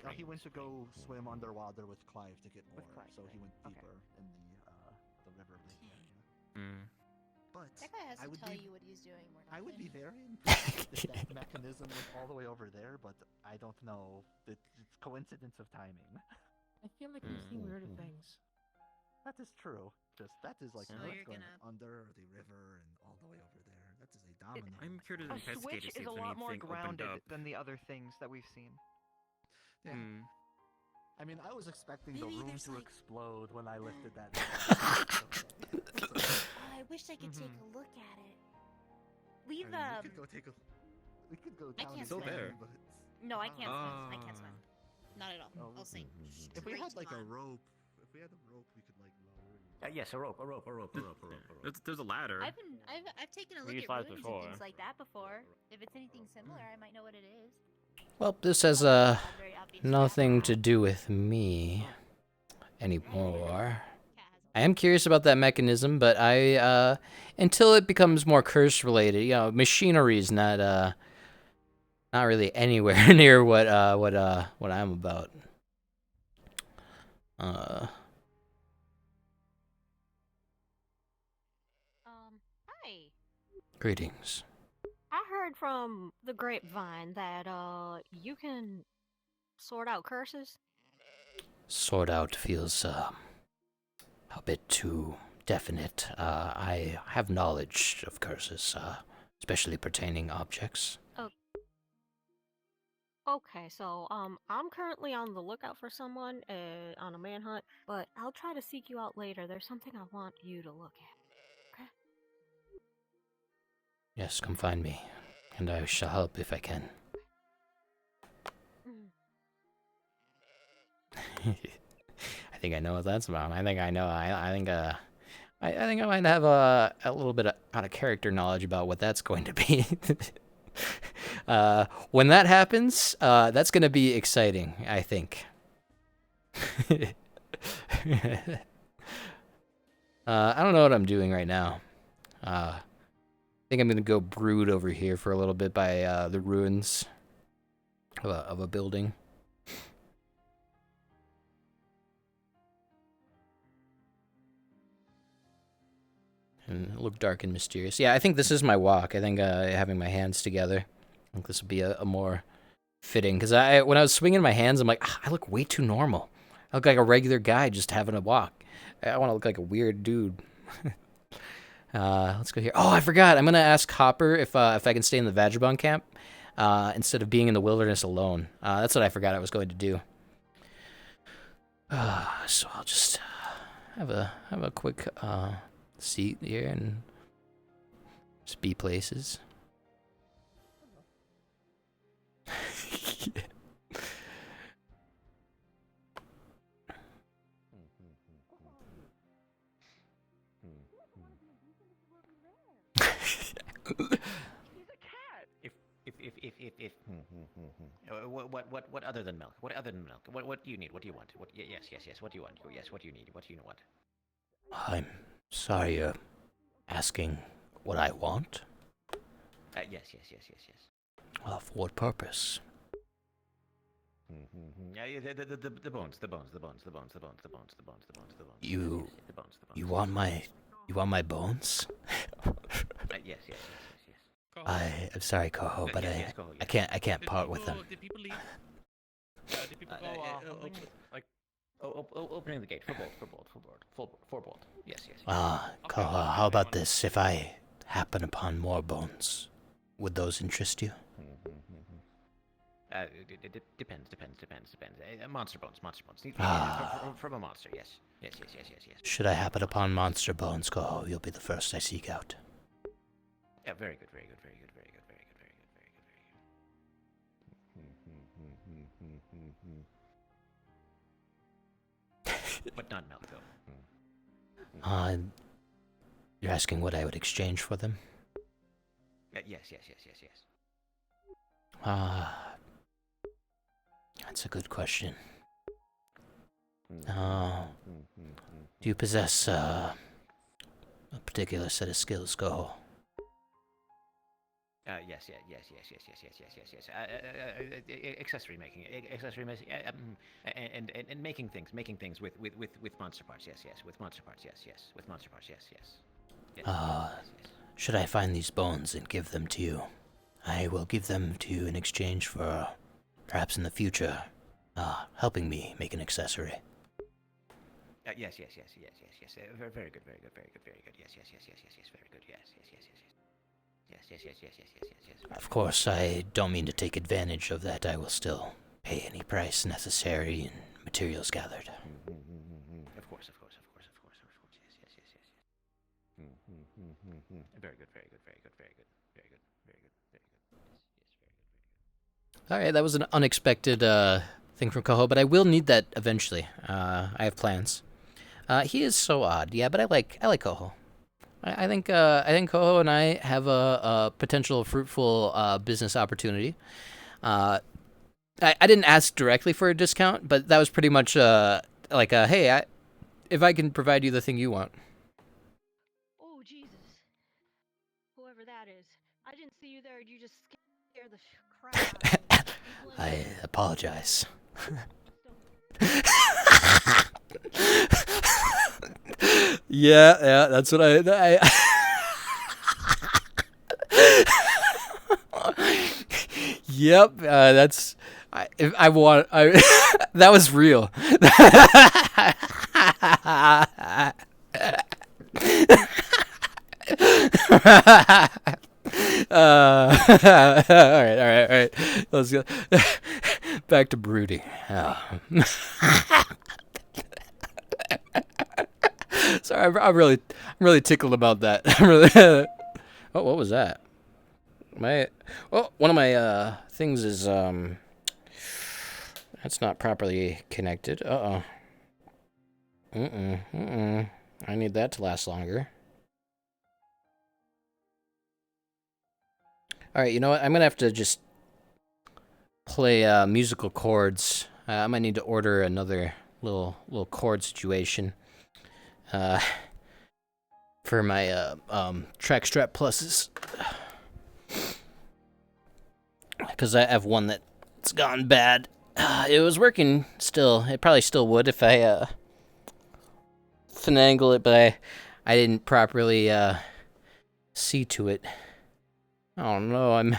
G: oh, he went to go swim underwater with Clive to get more. So he went deeper in the river lake area. But
V: That guy has
G: I
V: to
G: would
V: tell
G: be,
V: you what he's doing more than
G: I would
V: him.
G: be very impressed if that mechanism was all the way over there, but I don't know. It's coincidence of timing.
S: I feel like we've seen weirder things.
G: That is true. That is like
V: So
G: what's
V: you're
G: going
V: gonna-
G: under the river and all the way over there. That is a domino.
P: I'm here to
U: A
P: investigate
U: switch
P: to see
U: is
P: if
U: a lot more
P: anything opened
U: grounded
P: up.
U: than the other things that we've seen.
G: Yeah. I mean, I was expecting the
V: Maybe
G: room
V: there's,
G: to
V: like-
G: explode when I lifted that.
V: Oh, I wish I could take a look at it. Leave
G: we could go take a. We could go
V: I
G: down.
V: can't
G: again,
V: swim.
P: there.
G: but
V: No, I can't swim. I can't swim. Not at all.
G: Oh,
V: I'll sink.
G: if we
V: Straight
G: had
V: to
G: like a
V: bottom.
G: rope, we could like lower.
W: Yes, a rope.
P: There's a ladder.
V: I've taken a
P: We
V: look
P: used
V: at
P: ladders
V: runes
P: before.
V: and things like that before. If it's anything similar, I might know what it is.
B: Well, this has nothing to do with me anymore. I am curious about that mechanism, but I until it becomes more curse related, machinery is not really anywhere near what I'm about.
E: Hi.
B: Greetings.
E: I heard from the grapevine that you can sort out curses.
B: Sort out feels a bit too definite. I have knowledge of curses, especially pertaining objects.
E: Okay, so I'm currently on the lookout for someone on a manhunt, but I'll try to seek you out later. There's something I want you to look at. Okay?
B: Yes, come find me, and I shall help if I can. I think I know what that's about. I think I know. I think I might have a little bit of out of character knowledge about what that's going to be. When that happens, that's going to be exciting, I think. I don't know what I'm doing right now. I think I'm going to go brood over here for a little bit by the ruins of a building. And look dark and mysterious. Yeah, I think this is my walk. I think having my hands together, I think this would be a more fitting. Because when I was swinging my hands, I'm like, I look way too normal. I look like a regular guy just having a walk. I want to look like a weird dude. Let's go here. Oh, I forgot. I'm going to ask Hopper if I can stay in the Vagabond camp instead of being in the wilderness alone. That's what I forgot I was going to do. So I'll just have a quick seat here and just be places.
W: What other than milk? What other than milk? What do you need? What do you want? Yes. What do you want? Yes. What do you need? What do you want?
B: I'm sorry you're asking what I want.
W: Yes.
B: Well, for what purpose?
W: Yeah, the bones.
B: You want my bones?
W: Yes.
B: I'm sorry, Koho, but
W: Yes, Koho,
B: I
W: yes.
B: I can't part with them.
R: Did people leave? Did people go? Like.
W: Opening the gate. For bolt. Yes.
B: Koho, how about this? If I happen upon more bones, would those interest you?
W: It depends. Monster bones. From a monster, yes. Yes.
B: Should I happen upon monster bones, Koho, you'll be the first I seek out.
W: Yeah, very good. But not milk, though.
B: You're asking what I would exchange for them?
W: Yes.
B: That's a good question. Do you possess a particular set of skills, Koho?
W: Yes. Accessory making, and making things with monster parts. Yes. With monster parts. Yes.
B: Should I find these bones and give them to you? I will give them to you in exchange for, perhaps in the future, helping me make an accessory.
W: Yes. Very good. Yes. Very good. Yes.
B: Of course, I don't mean to take advantage of that. I will still pay any price necessary in materials gathered.
W: Of course. Yes. Very good.
B: All right, that was an unexpected thing from Koho, but I will need that eventually. I have plans. He is so odd, yeah, but I like Koho. I think Koho and I have a potential fruitful business opportunity. I didn't ask directly for a discount, but that was pretty much like a hey, if I can provide you the thing you want.
E: Oh Jesus! Whoever that is, I didn't see you there. You just scared the crap out of me.
B: I apologize. Yeah, that's what I Yep, that's I want that was real. All right. Let's go back to brooding. Sorry, I'm really tickled about that. Oh, what was that? One of my things is that's not properly connected. I need that to last longer. All right, you know what? I'm gonna have to just play musical chords. I might need to order another little chord situation for my track strap pluses, because I have one that's gone bad. It was working still. It probably still would if I finagle it, but I didn't properly see to it. Oh no, I'm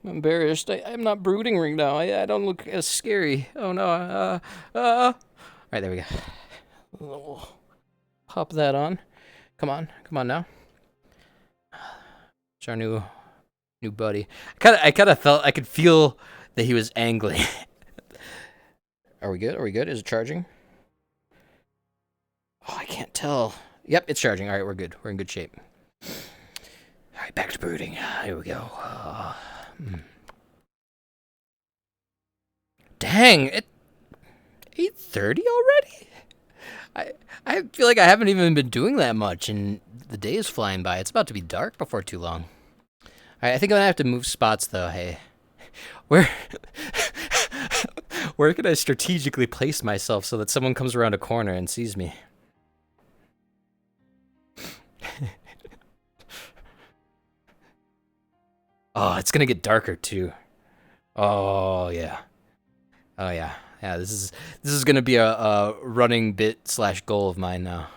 B: embarrassed. I'm not brooding right now. I don't look as scary. Oh no. All right, there we go. We'll pop that on. Come on now. It's our new buddy. I kind of felt I could feel that he was angry. Are we good? Is it charging? Oh, I can't tell. Yep, it's charging. All right, we're good. We're in good shape. All right, back to brooding. Here we go. Dang, it 8:30 already? I feel like I haven't even been doing that much, and the day is flying by. It's about to be dark before too long. All right, I think I'm gonna have to move spots though. Hey, where can I strategically place myself so that someone comes around a corner and sees me? Oh, it's gonna get darker too. Oh yeah. Yeah, this is gonna be a running bit / goal of mine now.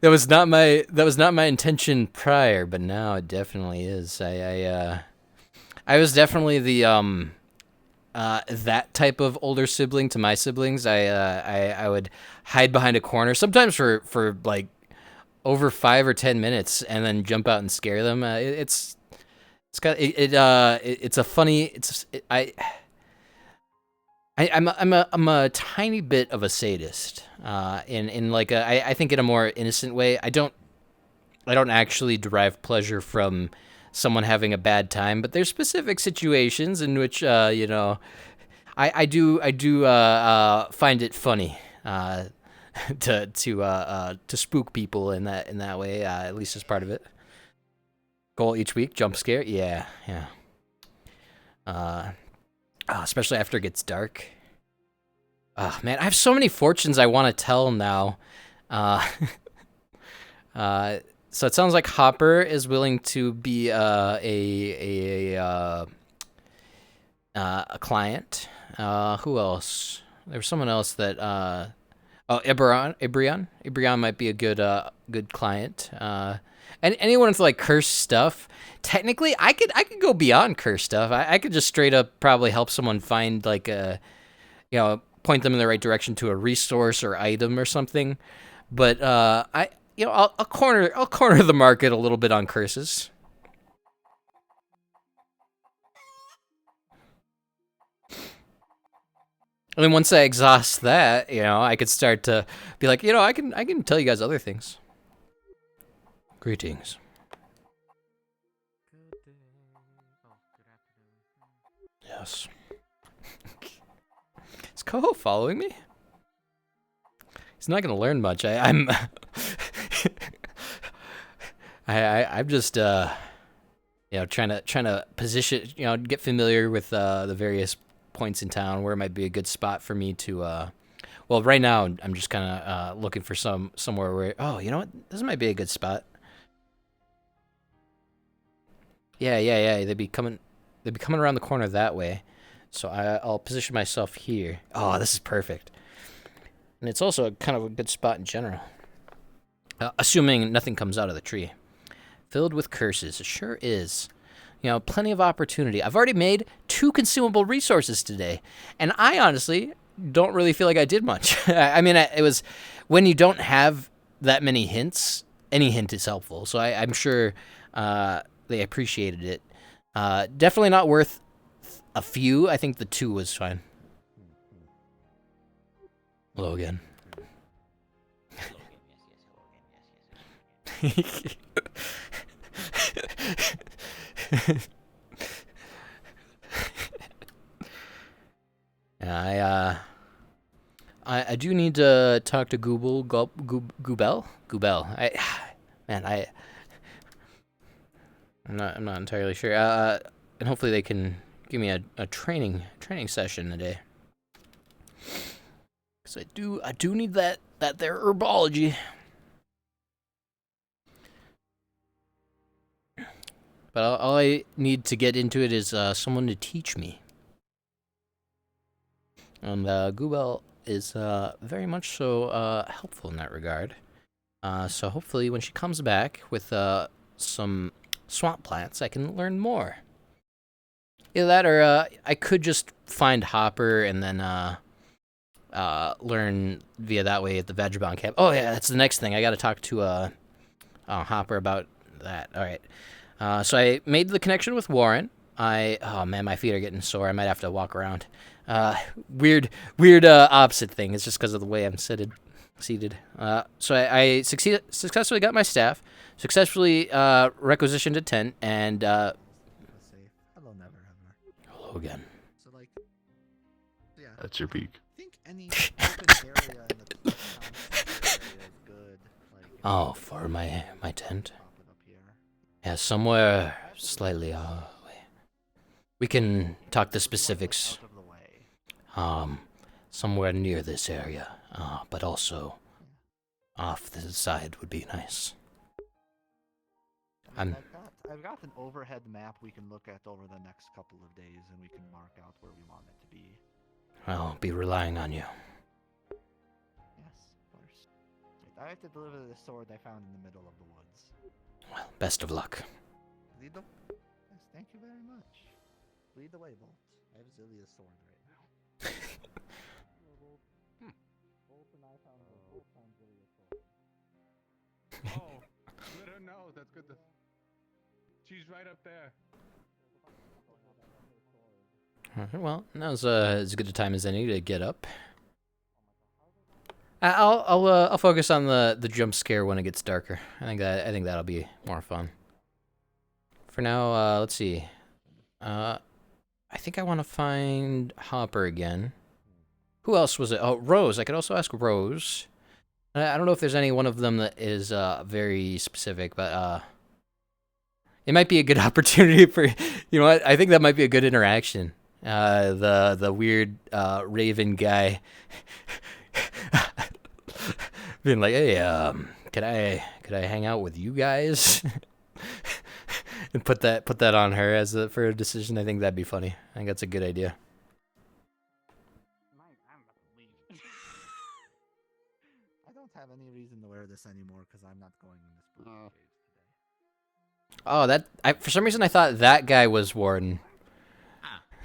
B: That was not my intention prior, but now it definitely is. I was definitely the that type of older sibling to my siblings. I would hide behind a corner sometimes for like over 5 or 10 minutes and then jump out and scare them. It's a funny. I'm a tiny bit of a sadist. In like I think in a more innocent way. I don't actually derive pleasure from someone having a bad time, but there's specific situations in which you know, I do find it funny to spook people in that way, at least as part of it. Goal each week, jump scare. Yeah. Especially after it gets dark. Oh man, I have so many fortunes I want to tell now. So it sounds like Hopper is willing to be a client. Who else? There was someone else that Ibreon might be a good client. And anyone with like cursed stuff. Technically, I could go beyond cursed stuff. I could just straight up probably help someone find like point them in the right direction to a resource or item or something. But I'll corner the market a little bit on curses. And then once I exhaust that, I could start to be like, I can tell you guys other things. Greetings. Yes. Is Coho following me? He's not gonna learn much. I'm just trying to position, get familiar with the various points in town where it might be a good spot for me to well, right now I'm just kind of looking for somewhere where, you know what, this might be a good spot. Yeah, they'd be coming around the corner that way, so I'll position myself here. Oh, this is perfect. And it's also kind of a good spot in general, assuming nothing comes out of the tree. Filled with curses, it sure is. Plenty of opportunity. I've already made 2 consumable resources today, and I honestly don't really feel like I did much. I mean, it was when you don't have that many hints, any hint is helpful, so I'm sure they appreciated it. Definitely not worth a few. I think the 2 was fine. Hello again. I do need to talk to Goobel. I'm not entirely sure. And hopefully they can give me a training session today. Cause I do need that there herbology. But all I need to get into it is someone to teach me. And Goobel is very much so helpful in that regard. So hopefully when she comes back with some swamp plants, I can learn more. Either that or I could just find Hopper and then learn via that way at the Vagabond camp. Oh yeah, that's the next thing. I got to talk to Hopper about that. All right. So I made the connection with Warren. Oh man, my feet are getting sore. I might have to walk around. Weird opposite thing. It's just because of the way I'm seated. So I successfully got my staff, successfully requisitioned a tent, and
G: Hello, never ever.
B: Hello again.
G: So like, yeah.
F: That's your peak.
G: I think any open area in the town center area is good.
B: Oh, for my tent. Yeah, somewhere slightly away. We can talk the specifics. Somewhere near this area, but also off the side would be nice.
G: I've got an overhead map we can look at over the next couple of days, and we can mark out where we want it to be.
B: I'll be relying on you.
G: Yes, of course. I have to deliver the sword I found in the middle of the woods.
B: Well, best of luck.
G: Lead the... Yes, thank you very much. Lead the way, Bolt. I have Zillia's sword right now. Bolt and I found Zillia's sword.
O: Oh, let her know. That's good. She's right up there.
B: Alright, well, now's as good a time as any to get up. I'll focus on the jump scare when it gets darker. I think that'll be more fun. For now, let's see. I think I want to find Hopper again. Who else was it? Oh, Rose. I could also ask Rose. I don't know if there's any one of them that is very specific, but it might be a good opportunity for, you know what? I think that might be a good interaction. The weird Raven guy being like, "Hey, could I hang out with you guys?" and put that on her for a decision. I think that'd be funny. I think that's a good idea.
G: I don't have any reason to wear this anymore because I'm not going in this blue cage today.
B: Oh, for some reason I thought that guy was Warden.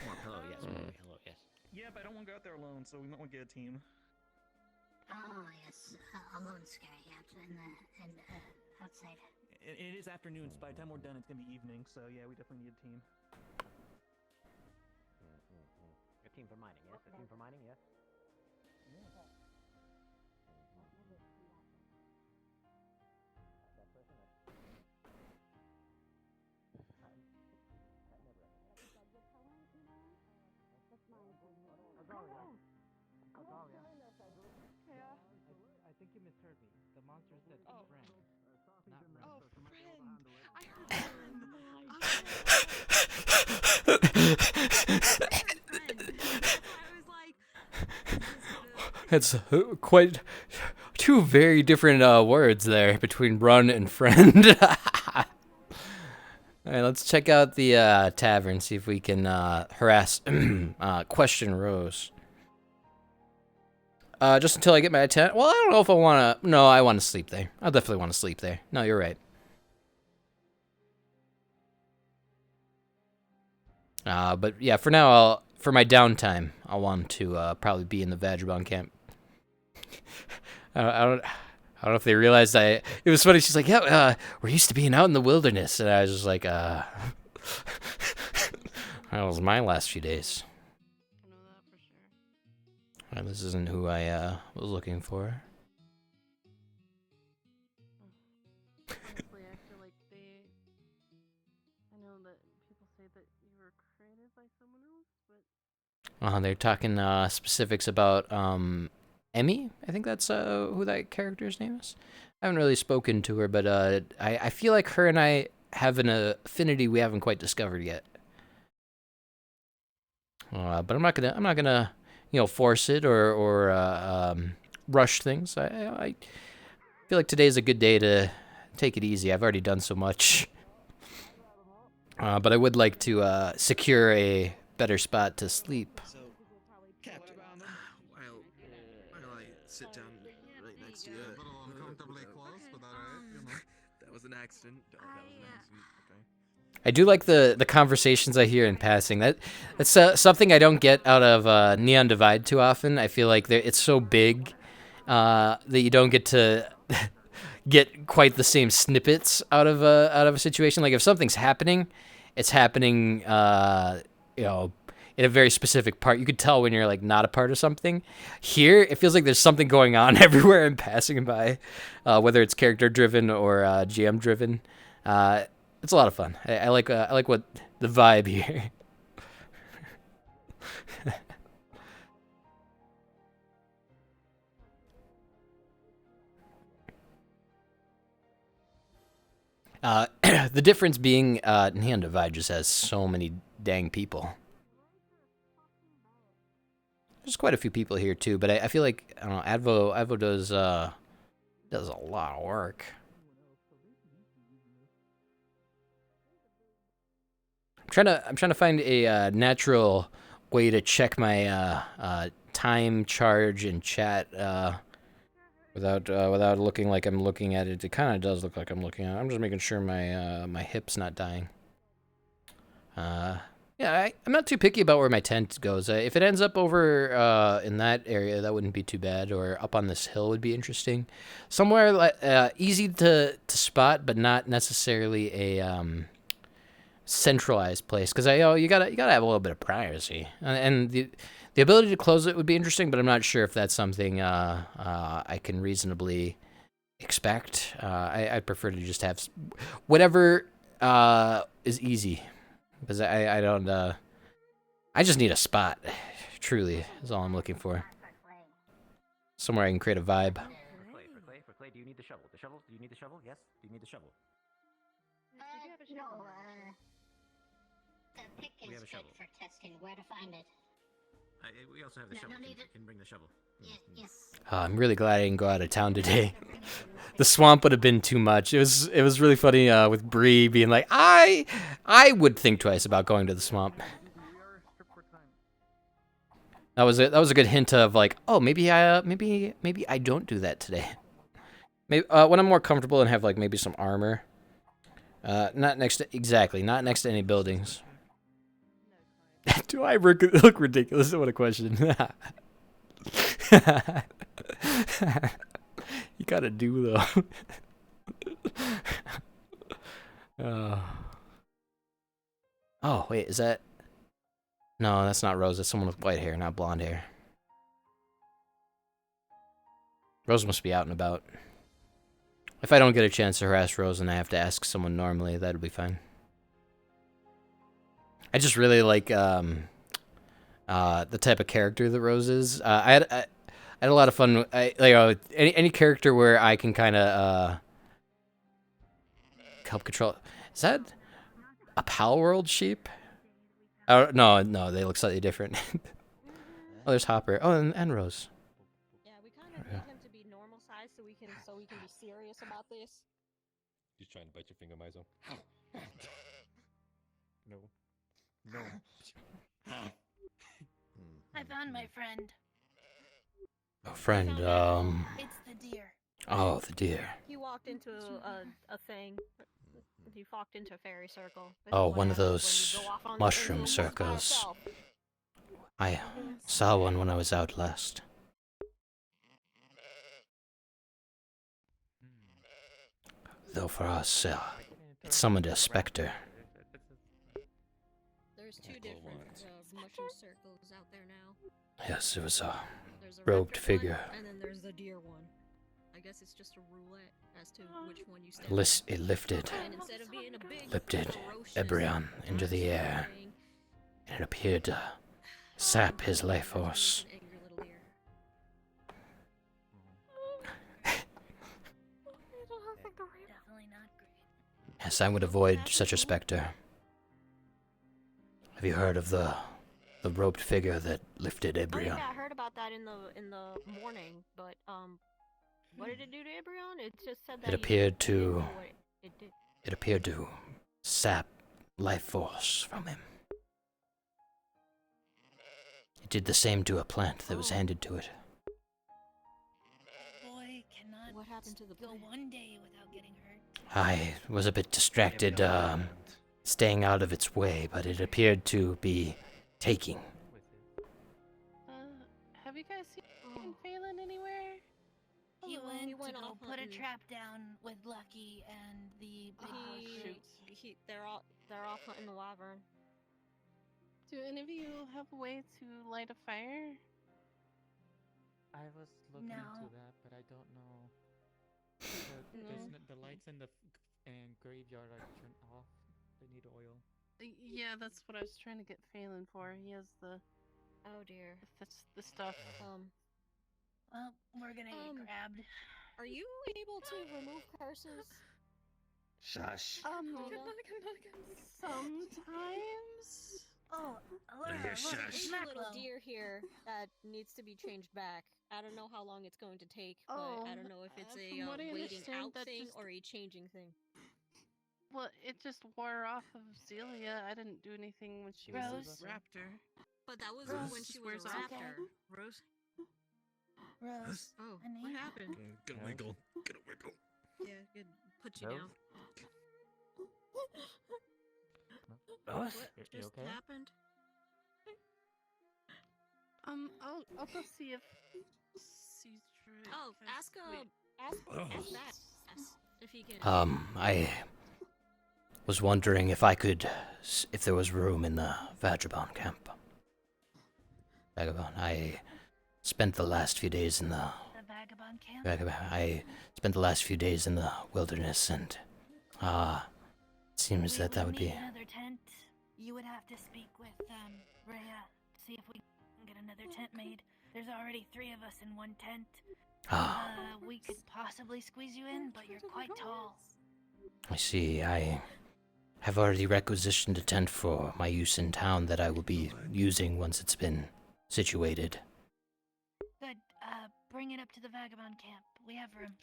W: More pillow, yes. More pillow, yes.
H: Yeah, but I don't want to go out there alone, so we might want to get a team.
I: Oh, yes. Alone scary outside.
H: It is afternoon, so by the time we're done, it's going to be evening, so yeah, we definitely need a team.
W: A team for mining, yes? A team for mining, yes?
J: I think you misheard me. The monster said friend. Not
B: It's quite two very different words there between run and friend. All right, let's check out the tavern, see if we can harass, question Rose. Just until I get my tent. Well, I don't know if I want to. No, I want to sleep there. I definitely want to sleep there. No, you're right. But yeah, for now, for my downtime, I want to probably be in the Vagabond camp. I don't know if they realized it was funny. She's like, yeah, we're used to being out in the wilderness. And I was just like, that was my last few days. Well, this isn't who I was looking for.
F: Honestly, I feel like I know that people say that you were created by someone else, but...
B: They're talking specifics about Emmy. I think that's who that character's name is. I haven't really spoken to her, but I feel like her and I have an affinity we haven't quite discovered yet. But I'm not gonna force it or rush things. I feel like today's a good day to take it easy. I've already done so much. But I would like to secure a better spot to sleep.
R: So, Captain, while I sit down right next to you. A little uncomfortably close, but alright, That was an accident. That was an accident. Okay.
B: I do like the conversations I hear in passing. That's something I don't get out of Neon Divide too often. I feel like it's so big that you don't get to get quite the same snippets out of a situation. Like if something's happening, it's happening in a very specific part. You could tell when you're like not a part of something. Here, it feels like there's something going on everywhere I'm passing by, whether it's character driven or GM driven. It's a lot of fun. I like what the vibe here. The difference being Neon Divide just has so many dang people. There's quite a few people here too, but I feel like I don't know. Advo does a lot of work. I'm trying to find a natural way to check my time charge and chat without looking like I'm looking at it. It kind of does look like I'm looking at it. I'm just making sure my my hip's not dying. Yeah, I'm not too picky about where my tent goes. If it ends up over in that area, that wouldn't be too bad. Or up on this hill would be interesting. Somewhere easy to spot, but not necessarily a centralized place. Because you gotta have a little bit of privacy, and the ability to close it would be interesting. But I'm not sure if that's something I can reasonably expect. I'd prefer to just have whatever is easy. Because I don't, I just need a spot, truly, is all I'm looking for. Somewhere I can create a vibe.
W: For Clay, do you need the shovel? The shovel? Do you need the shovel? Yes? Do you need the shovel?
D: No, the pick
W: We have
D: is
W: a shovel.
D: good for testing where to find it.
W: We also have the
D: No,
W: shovel.
D: no need
W: You
D: it.
W: can bring the shovel.
D: Yes.
B: I'm really glad I didn't go out of town today. The swamp would have been too much. It was really funny with Bree being like, I would think twice about going to the swamp. That was a good hint of like, oh, maybe I don't do that today. Maybe when I'm more comfortable and have like maybe some armor. Not next to any buildings. Do I look ridiculous? What a question. You gotta do though. Oh wait, is that? No, that's not Rose. That's someone with white hair, not blonde hair. Rose must be out and about. If I don't get a chance to harass Rose and I have to ask someone normally, that'll be fine. I just really like the type of character that Rose is. I had a lot of fun. Any character where I can kind of help control. Is that a Pal World sheep? Oh no, they look slightly different. Oh, there's Hopper. Oh, and Rose.
E: Yeah, we kind of need him to be normal size so we can be serious about this.
K: He's trying to bite your finger, Mizo. No.
I: I found my friend.
B: Oh, friend.
I: It's the deer.
B: Oh, the deer.
E: He walked into a thing. He walked into a fairy circle. This
B: Oh,
E: is what
B: one of
E: happens when
B: those
E: you go off on
B: mushroom
E: the
B: circles.
E: yourself.
B: I saw one when I was out last. Though for us, it summoned a specter.
E: There's two different mushroom circles out there now.
B: Yes, it was a
E: There's a
B: robed
E: raptor
B: figure.
E: one, and then there's the deer one. I guess it's just a roulette as to which one you step
B: It lifted,
E: And instead of being a big,
B: lifted
E: ferocious
B: Ebryon into the air,
E: thing,
B: and it appeared to sap his life force.
I: Definitely not great.
B: Yes, I would avoid such a specter. Have you heard of the robed figure that lifted
E: Oh
B: Ebryon?
E: yeah, I heard about that in the morning, but what did it do to Ebryon? It just said that
B: It
E: he
B: appeared
E: didn't
B: to
E: know what it did.
B: It appeared to sap life force from him. It did the same to a plant that was handed to it.
I: Boy cannot
E: What happened to the
I: go
E: plant?
I: one day without getting hurt.
B: I was a bit distracted, staying out of its way, but it appeared to be taking.
F: Have you guys seen Phelan anywhere?
I: He
E: Hello,
I: went
E: he went
I: to go
E: off
I: put a
E: hunting.
I: trap down with Lucky and the big
E: They're off hunting the wyvern.
F: Do any of you have a way to light a fire?
J: I was looking
I: No.
J: into that, but I don't know. The lights in the graveyard are turned off. They need oil.
F: Yeah, that's what I was trying to get Phelan for. He has the
E: Oh dear.
F: That's the stuff.
I: Well, we're gonna get grabbed.
E: Are you able to remove curses?
W: Shush.
F: Sometimes.
I: Oh,
W: Yeah,
I: look,
W: shush.
I: it's
E: There's a little
I: Maclo.
E: deer here that needs to be changed back. I don't know how long it's going to take, but I don't know if it's a
F: from what I
E: waiting
F: understand,
E: out
F: that
E: thing
F: just-
E: or a changing thing.
F: Well, it just wore off of Zelia. I didn't do anything when she was
I: Rose?
F: a raptor.
E: But that was
F: Rose
E: when she was
F: wears
E: a
F: off.
E: raptor. Rose?
I: Rose.
F: Oh,
I: honey.
F: what happened?
R: Gonna wiggle. Gonna wiggle.
F: Yeah, good. Put you
J: Rose?
F: down.
J: Rose?
F: What
J: You
F: just
J: okay?
F: happened? I'll go see if Cedric.
E: Oh,
F: has- wait.
E: ask that. If he can.
B: I was wondering if I could, if there was room in the Vagabond camp. Vagabond, I spent the last few days in the
I: Vagabond camp?
B: I spent the last few days in the wilderness, and it seems that would be.
I: Need another tent. You would have to speak with Rhea, see if we can get another tent made. There's already 3 of us in one tent. We could possibly squeeze you in, but you're quite tall.
B: I see. I have already requisitioned a tent for my use in town that I will be using once it's been situated.
I: Good. Bring it up to the Vagabond camp. We have room.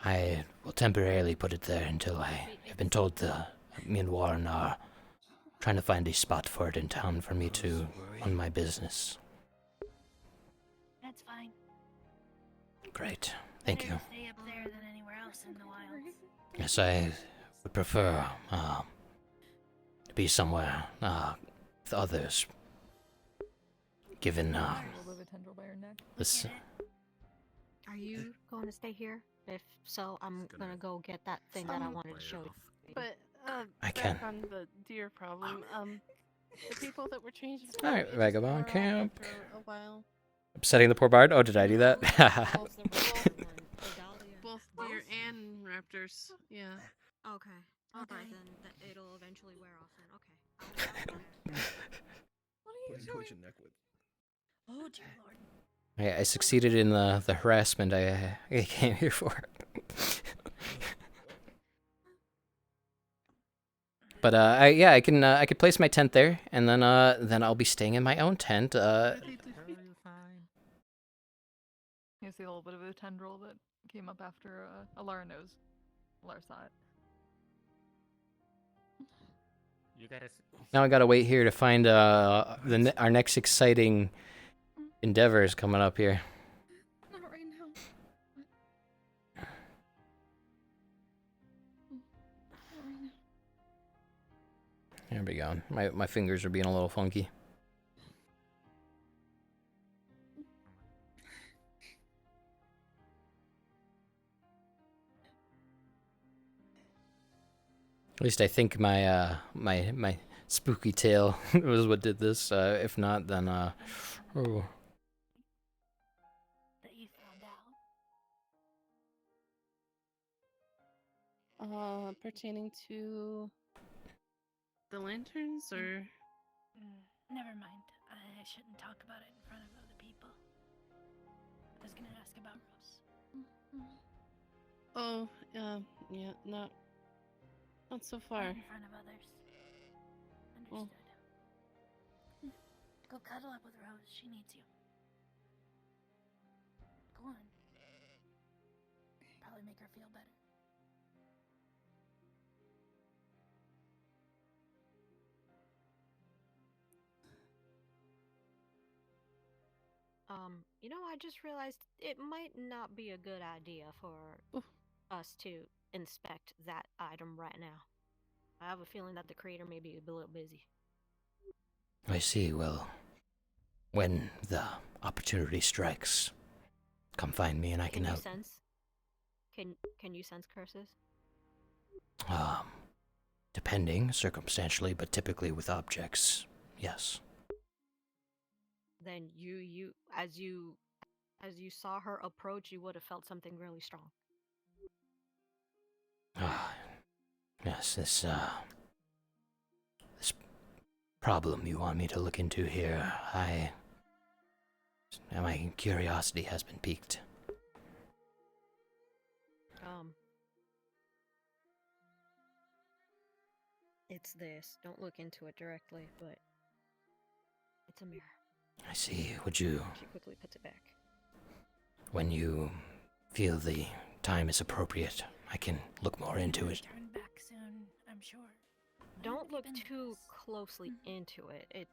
B: I will temporarily put it there until I have been told me and Warren are trying to find a spot for it in town for me to run my business.
I: That's fine.
B: Great. Thank you.
I: Better to stay up there than anywhere else in the wilds.
B: Yes, I would prefer to be somewhere with others. Given this.
E: Are you going to stay here? If so, I'm gonna go get that thing that I wanted to show you.
F: But
B: I
F: back
B: can.
F: on the deer problem. The people that were changed.
B: All right, Vagabond camp.
F: For a while.
B: Upsetting the poor bard. Oh, did I do that?
F: Both deer and raptors. Yeah.
E: Okay. Alright, then it'll eventually wear off then. Okay.
R: What are you doing? Neck with?
I: Oh, dear lord.
B: I succeeded in the harassment I came here for. But I could place my tent there, and then I'll be staying in my own tent.
L: You see a little bit of a tendril that came up after Alara knows. Alara saw it.
W: You gotta.
B: Now I gotta wait here to find our next exciting endeavors coming up here.
L: Not right now.
B: There we go. My fingers are being a little funky. At least I think my my spooky tale was what did this. If not, then oh.
I: That you found
F: out. Pertaining to the lanterns, or
I: never mind. I shouldn't talk about it in front of other people. I was gonna ask about Rose.
F: Oh, yeah, not so far.
I: Not in front of others. Understood. Go cuddle up with Rose. She needs you. Go on. Probably make her feel better.
E: I just realized it might not be a good idea for us to inspect that item right now. I have a feeling that the creator may be a little busy.
B: I see. Well, when the opportunity strikes, come find me and I can help.
E: Can you sense curses?
B: Depending, circumstantially, but typically with objects, yes.
E: Then as you saw her approach, you would have felt something really strong.
B: Yes, this problem you want me to look into here, my curiosity has been piqued.
E: It's this. Don't look into it directly, but it's a mirror.
B: I see. Would you...
E: She quickly puts it back.
B: When you feel the time is appropriate, I can look more into it.
I: Turn back soon, I'm sure.
E: Don't look too closely into it.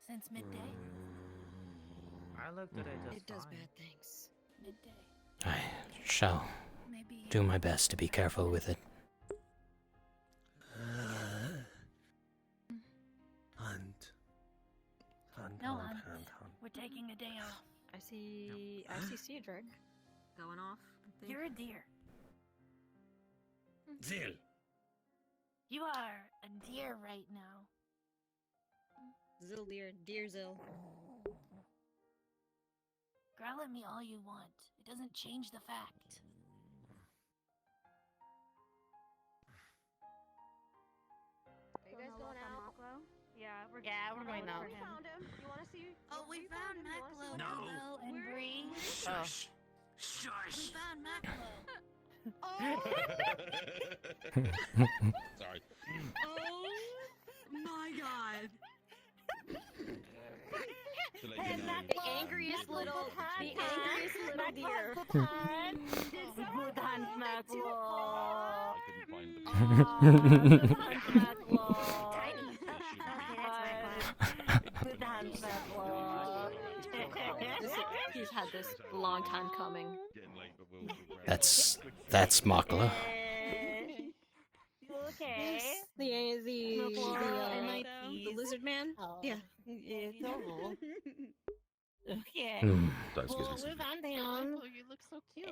I: Since midday?
U: I looked at it just
E: It does
U: fine.
E: bad things.
I: Midday.
B: I shall
I: Maybe.
B: do my best to be careful with it.
R: Hunt. Hunt,
I: No
R: hunt,
I: hunt.
R: hunt, hunt.
I: We're taking a day off.
E: I see Cedric going off. I think.
I: You're a deer.
R: Zil.
I: You are a deer right now.
E: Zill dear Zill.
I: Growl at me all you want. It doesn't change the fact.
E: Are you guys going out?
F: Yeah, we're
I: going out.
F: We found him. You want to see?
I: Oh, we found Maclo, Nilo, and Bree.
R: Shush. Shush.
I: We found Maclo.
R: Sorry.
M: Oh my god.
R: To let you know,
E: The angriest little deer.
I: Good hunt, Maclo.
R: I couldn't find the
I: Good hunt, Maclo.
E: He's had this a long time coming.
B: That's Makla.
I: You okay?
E: The lizard man? Yeah.
I: It's all. Okay.
B: Sorry, excuse me.
I: Well, we found him.
M: You look so cute.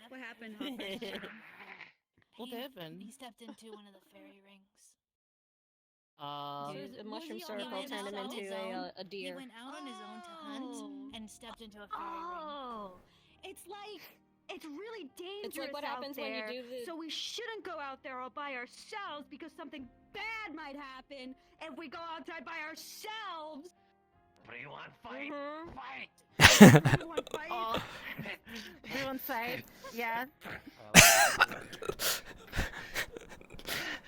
I: What happened,
M: What happened?
I: He stepped into one of the fairy rings.
E: A mushroom
I: He
E: circle
I: went
E: turned him
I: out on
E: into
I: his own.
E: a deer.
I: He went out on his own to hunt and stepped into a fairy ring.
M: Oh, it's like it's really dangerous
E: It's like what
M: out
E: happens when you
M: there,
E: do the-
M: so we shouldn't go out there all by ourselves because something bad might happen if we go outside by ourselves.
W: Everyone fight! Fight!
M: Everyone fight.
I: Everyone fight. Yeah.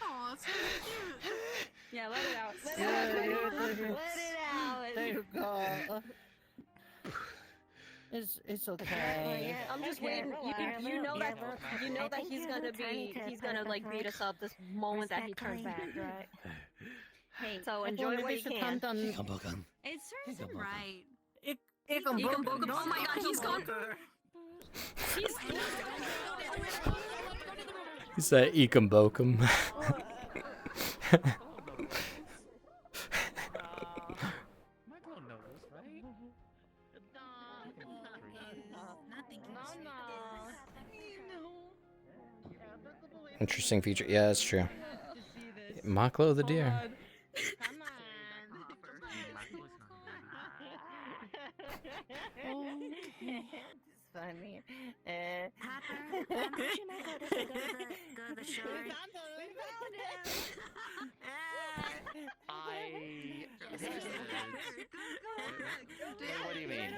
M: Oh, it's so cute. Yeah, let it out. Let it
I: Yeah,
M: out.
I: yeah,
M: Let it out.
I: There you go. It's okay.
E: I'm just
I: Okay,
E: waiting. You know that he's gonna like beat us up this moment that he turns back, right?
M: Hey,
E: So enjoy what you can.
M: It serves him right.
E: Oh my god, he's gone.
B: He's that Ekum Bokum.
U: Maclo knows, right?
B: Interesting feature. Yeah, that's true. Maklo the deer.
I: It's funny.
M: Papa, should I go to the shore?
W: What do you mean?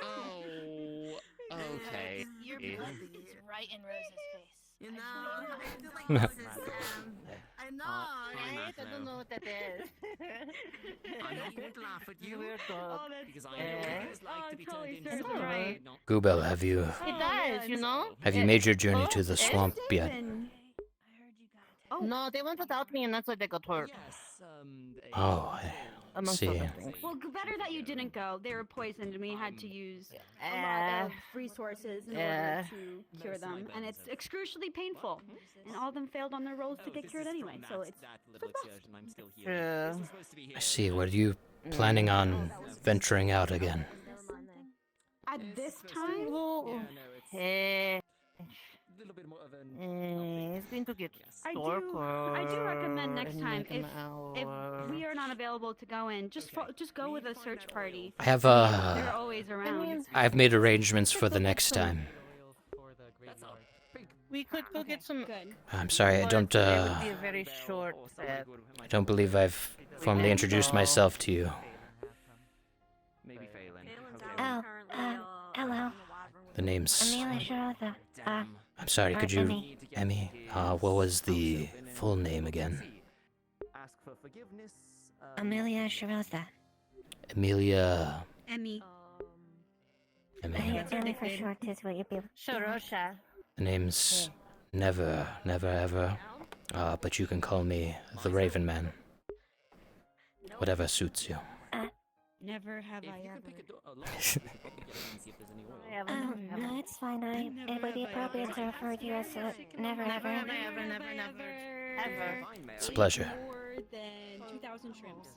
W: Oh, okay.
I: Your blood is right in Rose's face.
M: You know,
I: I
M: I feel
I: like
B: No.
M: like Moses, I know, right?
I: I don't know what that is.
N: I'm not going to laugh at you
M: Oh, that's
N: because I know what it is like to be turned
M: totally
N: into
M: serves
N: something
M: him right.
N: not.
B: Goobel, have you
I: It does, you know?
B: made your journey to the swamp yet?
I: No, they went without me, and that's why they got hurt.
B: Oh, I
I: Amongst
B: see.
I: other things.
M: Well, better that you didn't go. They were poisoned, and we had to use a lot
I: Uh,
M: of resources in
I: yeah.
M: order to cure them, and it's excrucially painful. And all of them failed on their rolls to get cured anyway, so it's
N: I'm still here.
I: Yeah.
N: This is supposed to be
B: I see. What are you planning on venturing out again?
M: at this time.
N: a little bit more of an.
I: It's going to get
M: I do recommend next time if we are not available to go in, just go with a search party.
B: I have
M: They're always around.
B: I've made arrangements for the next time.
I: We could go get some.
B: I'm sorry, I don't.
I: It would be a very short set.
B: I don't believe I've formally introduced myself to you.
N: Maybe Phelan.
I: Oh, hello.
B: The name's.
I: Amelia Sharotha.
B: I'm sorry. Could you,
I: Emmy.
B: What was the full name again?
N: Ask for forgiveness.
I: Amelia Sharotha.
B: Amelia.
M: Emmy.
I: I think it's only for short is what you'd be. Sharosha.
B: The name's Never Ever. But you can call me the Raven Man. Whatever suits you.
M: Never have
N: If
M: I
N: you
M: ever.
N: can pick a lock, we could probably get in and see if there's any oil.
I: No, it's fine. It would be appropriate to refer to you as never ever.
M: Ever.
B: It's a pleasure.
M: More than 2,000 shrimps.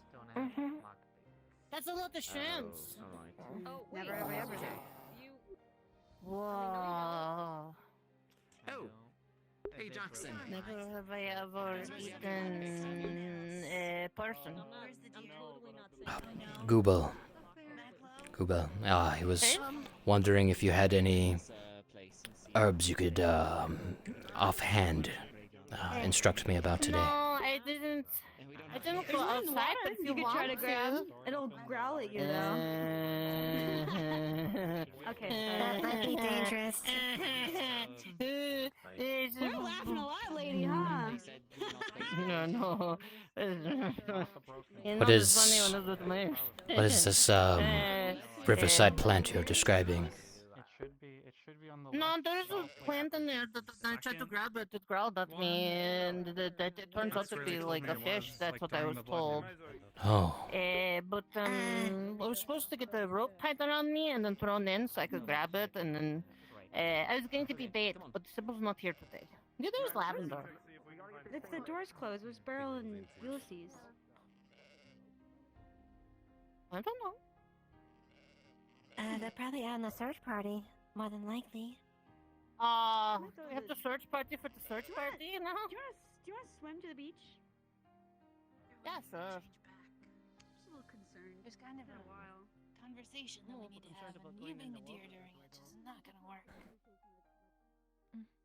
I: That's a lot of shrimps.
E: Oh,
M: Never have I ever.
I: Whoa.
N: Oh, hey Jackson.
I: Never have I ever eaten a person.
B: Goobel. Goobel. Ah, he was wondering if you had any herbs you could offhand instruct me about today.
I: No, I didn't. I didn't go outside, but if
M: You could try to grab. It'll growl at you though. Okay.
I: That might be dangerous.
M: We're laughing a lot, lady, huh?
I: No.
B: What is this riverside plant you're describing?
I: No, there's a plant in there that I tried to grab it. It growled at me, and it turns out to be like a fish. That's what I was told.
B: Oh.
I: But I was supposed to get the rope tied around me and then thrown in so I could grab it, and then I was going to be bait, but Sybil's not here today. Yeah, there's Lavender.
M: If the door's closed, it was Beryl and Ulysses.
I: I don't know.
V: They're probably out on a search party, more than likely.
I: We have the search party for the search party, you know?
M: Do you want to swim to the beach?
I: Yeah, sure.
M: Just a little concerned.
I: There's kind of a conversation that we need to have, and you being a deer during it is not gonna work.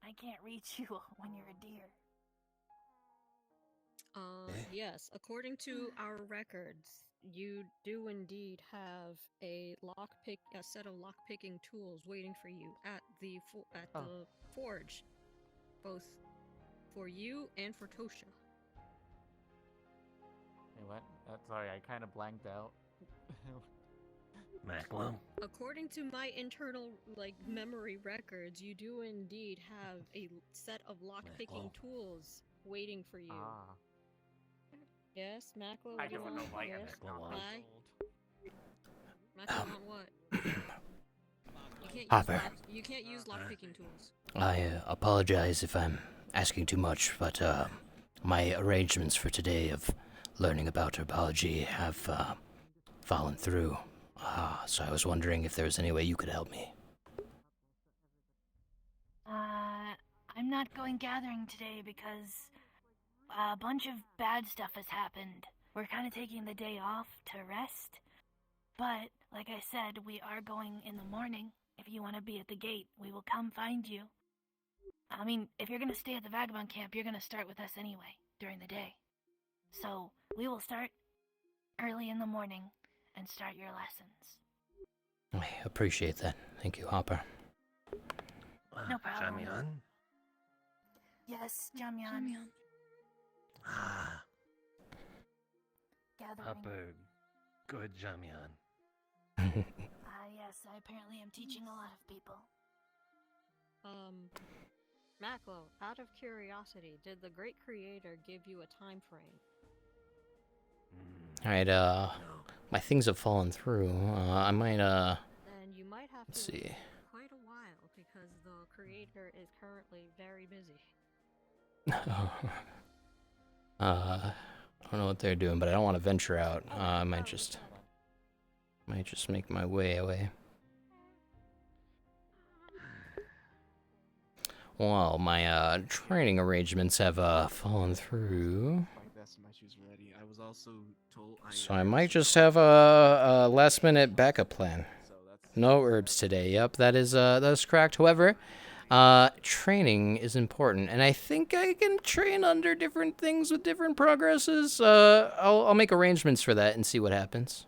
I: I can't reach you when you're a deer.
E: Yes, according to our records, you do indeed have a set of lockpicking tools waiting for you at the forge, both for you and for Tosha.
J: Hey, what? Sorry, I kind of blanked out.
W: Maclo?
E: According to my internal memory records, you do indeed have a set of lockpicking tools waiting for you. Yes, Maclo.
W: I don't know why
E: yes.
W: Maclo wants.
E: Maclo want what?
B: Hopper.
E: You can't use lockpicking tools.
B: I apologize if I'm asking too much, but my arrangements for today of learning about herbology have fallen through. So I was wondering if there was any way you could help me.
I: I'm not going gathering today because a bunch of bad stuff has happened. We're kind of taking the day off to rest. But, like I said, we are going in the morning. If you want to be at the gate, we will come find you. I mean, if you're going to stay at the Vagabond camp, you're going to start with us anyway, during the day. So, we will start early in the morning and start your lessons.
B: I appreciate that. Thank you, Hopper.
I: No problem.
W: Jamyan?
I: Yes, Jamyan. Gathering.
W: Hopper, good Jamyan.
I: Yes, I apparently am teaching a lot of people.
E: Maclo, out of curiosity, did the Great Creator give you a time frame?
B: Alright, my things have fallen through. I might,
E: Then you might have to
B: let's see.
E: quite a while because the Creator is currently very busy.
B: I don't know what they're doing, but I don't want to venture out. I might just make my way away. Well, my training arrangements have fallen through.
R: I was also told
B: So I might just have a last-minute backup plan. No herbs today. Yep, that is correct. However, training is important, and I think I can train under different things with different progresses. I'll make arrangements for that and see what happens.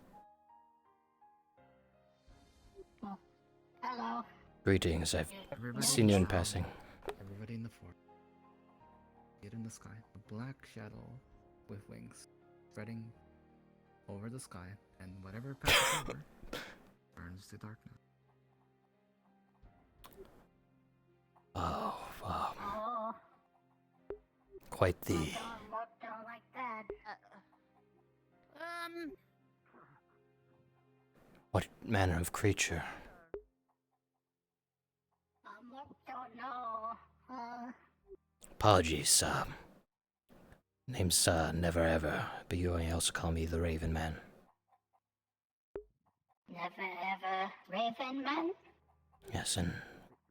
V: Hello.
B: Greetings. I've seen you in passing.
J: Everybody in the fort. Get in the sky. A black shadow with wings spreading over the sky, and whatever passes over burns to darkness.
B: Oh, quite the...
V: Don't like that.
B: manner of creature?
D: Don't know.
B: Apologies, name's Never Ever, but you may also call me the Raven Man.
D: Never ever Raven Man?
B: Yes, and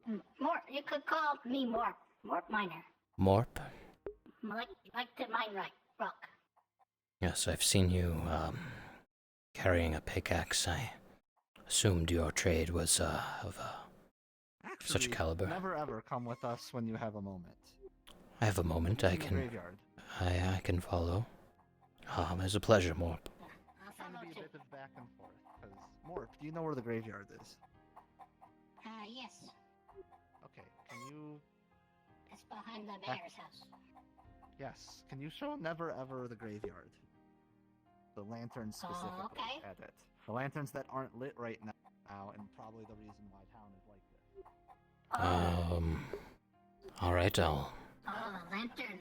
D: Morp, you could call me Morp. Morp Miner.
B: Morp?
D: Like to mine rock.
B: Yes, I've seen you, carrying a pickaxe. I assumed your trade was, of, such
G: Actually,
B: caliber.
G: Never ever come with us when you have a moment.
B: I have a moment. I
G: In the
B: can.
G: graveyard.
B: I can follow. It's a pleasure, Morp.
G: It's gonna be a bit of back and forth. Cause Morp, do you know where the graveyard is?
D: Yes.
G: Okay, can you?
D: It's behind the mayor's house.
G: Yes. Can you show Never Ever the graveyard? The lanterns specifically.
D: Okay.
G: At it. The lanterns that aren't lit right now, and probably the reason why town is like this.
B: All right. I'll
D: Lantern.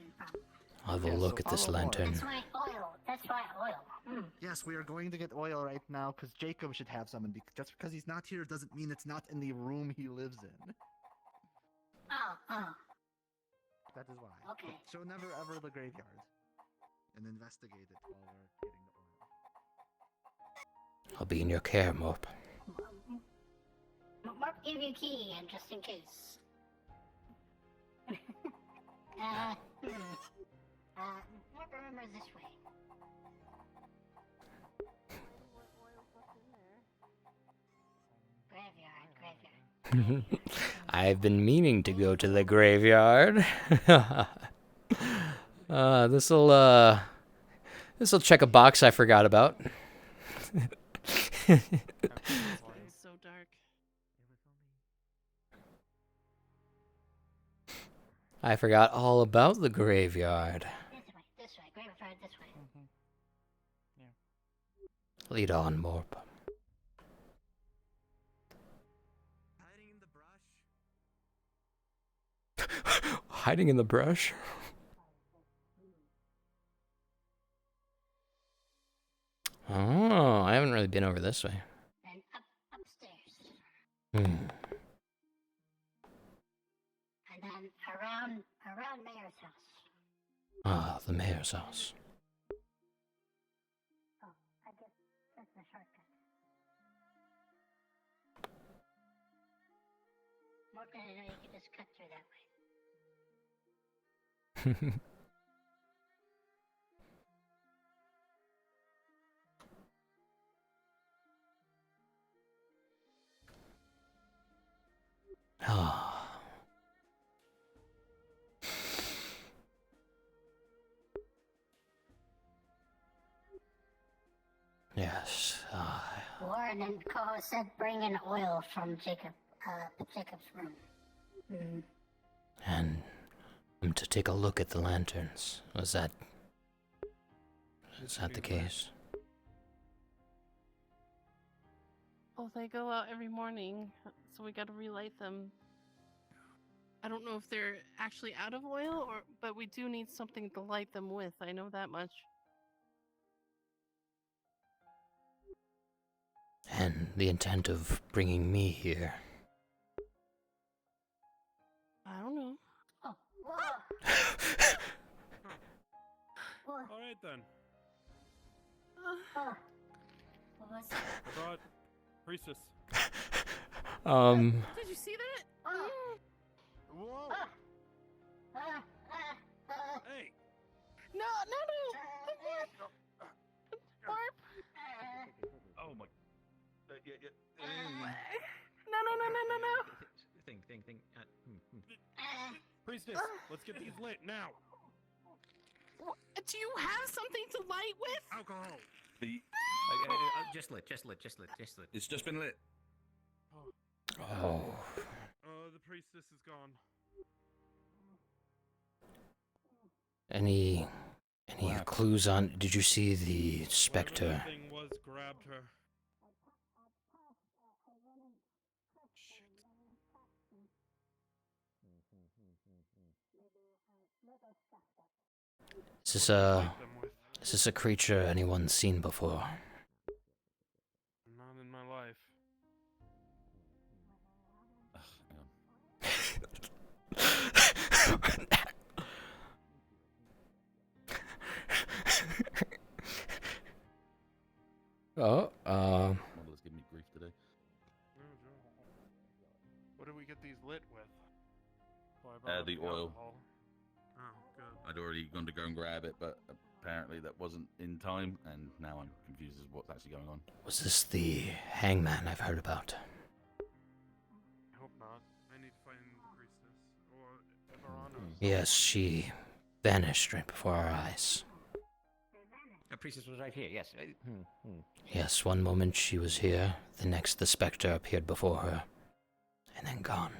B: have a look at this
G: follow Morp.
B: lantern.
D: That's why oil. That's why oil.
G: Yes, we are going to get oil right now because Jacob should have some, and just because he's not here doesn't mean it's not in the room he lives in.
D: Oh.
G: That is why.
D: Okay.
G: But show Never Ever the graveyard and investigate it while we're getting the oil.
B: I'll be in your care, Morp.
D: Morp give you key, and just in case. Morp, remember this way. Graveyard.
B: I've been meaning to go to the graveyard. This'll check a box I forgot about.
F: It's so dark.
B: I forgot all about the graveyard.
D: This way. Graveyard this way.
B: Lead on, Morp. Hiding in the brush? Oh, I haven't really been over this way.
D: And upstairs.
B: Hmm.
D: And then around mayor's house.
B: Ah, the mayor's house.
D: Oh, I guess that's the shortcut. More than I know, you can just cut through that way.
B: Ah. Yes.
D: Warren and Co said bring in oil from Jacob's room.
B: And I'm to take a look at the lanterns. Is that the case?
F: Well, they go out every morning, so we gotta relight them. I don't know if they're actually out of oil, but we do need something to light them with. I know that much.
B: And the intent of bringing me here.
F: I don't know.
D: Oh, whoa.
T: All right then.
D: What was it?
T: I brought priestess.
F: Did you see that?
T: Whoa. Hey.
F: No. Barb.
W: Oh my.
F: No.
W: Thing.
T: Priestess, let's get these lit now.
F: Do you have something to light with?
T: Alcohol.
W: Just lit.
R: It's just been lit.
B: Oh.
T: The priestess is gone.
B: Any clues on? Did you see the specter?
T: Whatever that thing was grabbed her.
B: Is this a creature anyone's seen before?
T: Not in my life.
B: Oh,
A: Model is giving me grief today.
T: What do we get these lit with?
A: The oil.
T: Alcohol. Oh, good.
A: I'd already gone to go and grab it, but apparently that wasn't in time, and now I'm confused as what's actually going on.
B: was this the hangman I've heard about?
T: I hope not. I need to find the priestess. Or Everano's.
B: Yes, she vanished right before our eyes.
W: The priestess was right here, yes.
B: Yes, one moment she was here, the next the spectre appeared before her, and then gone.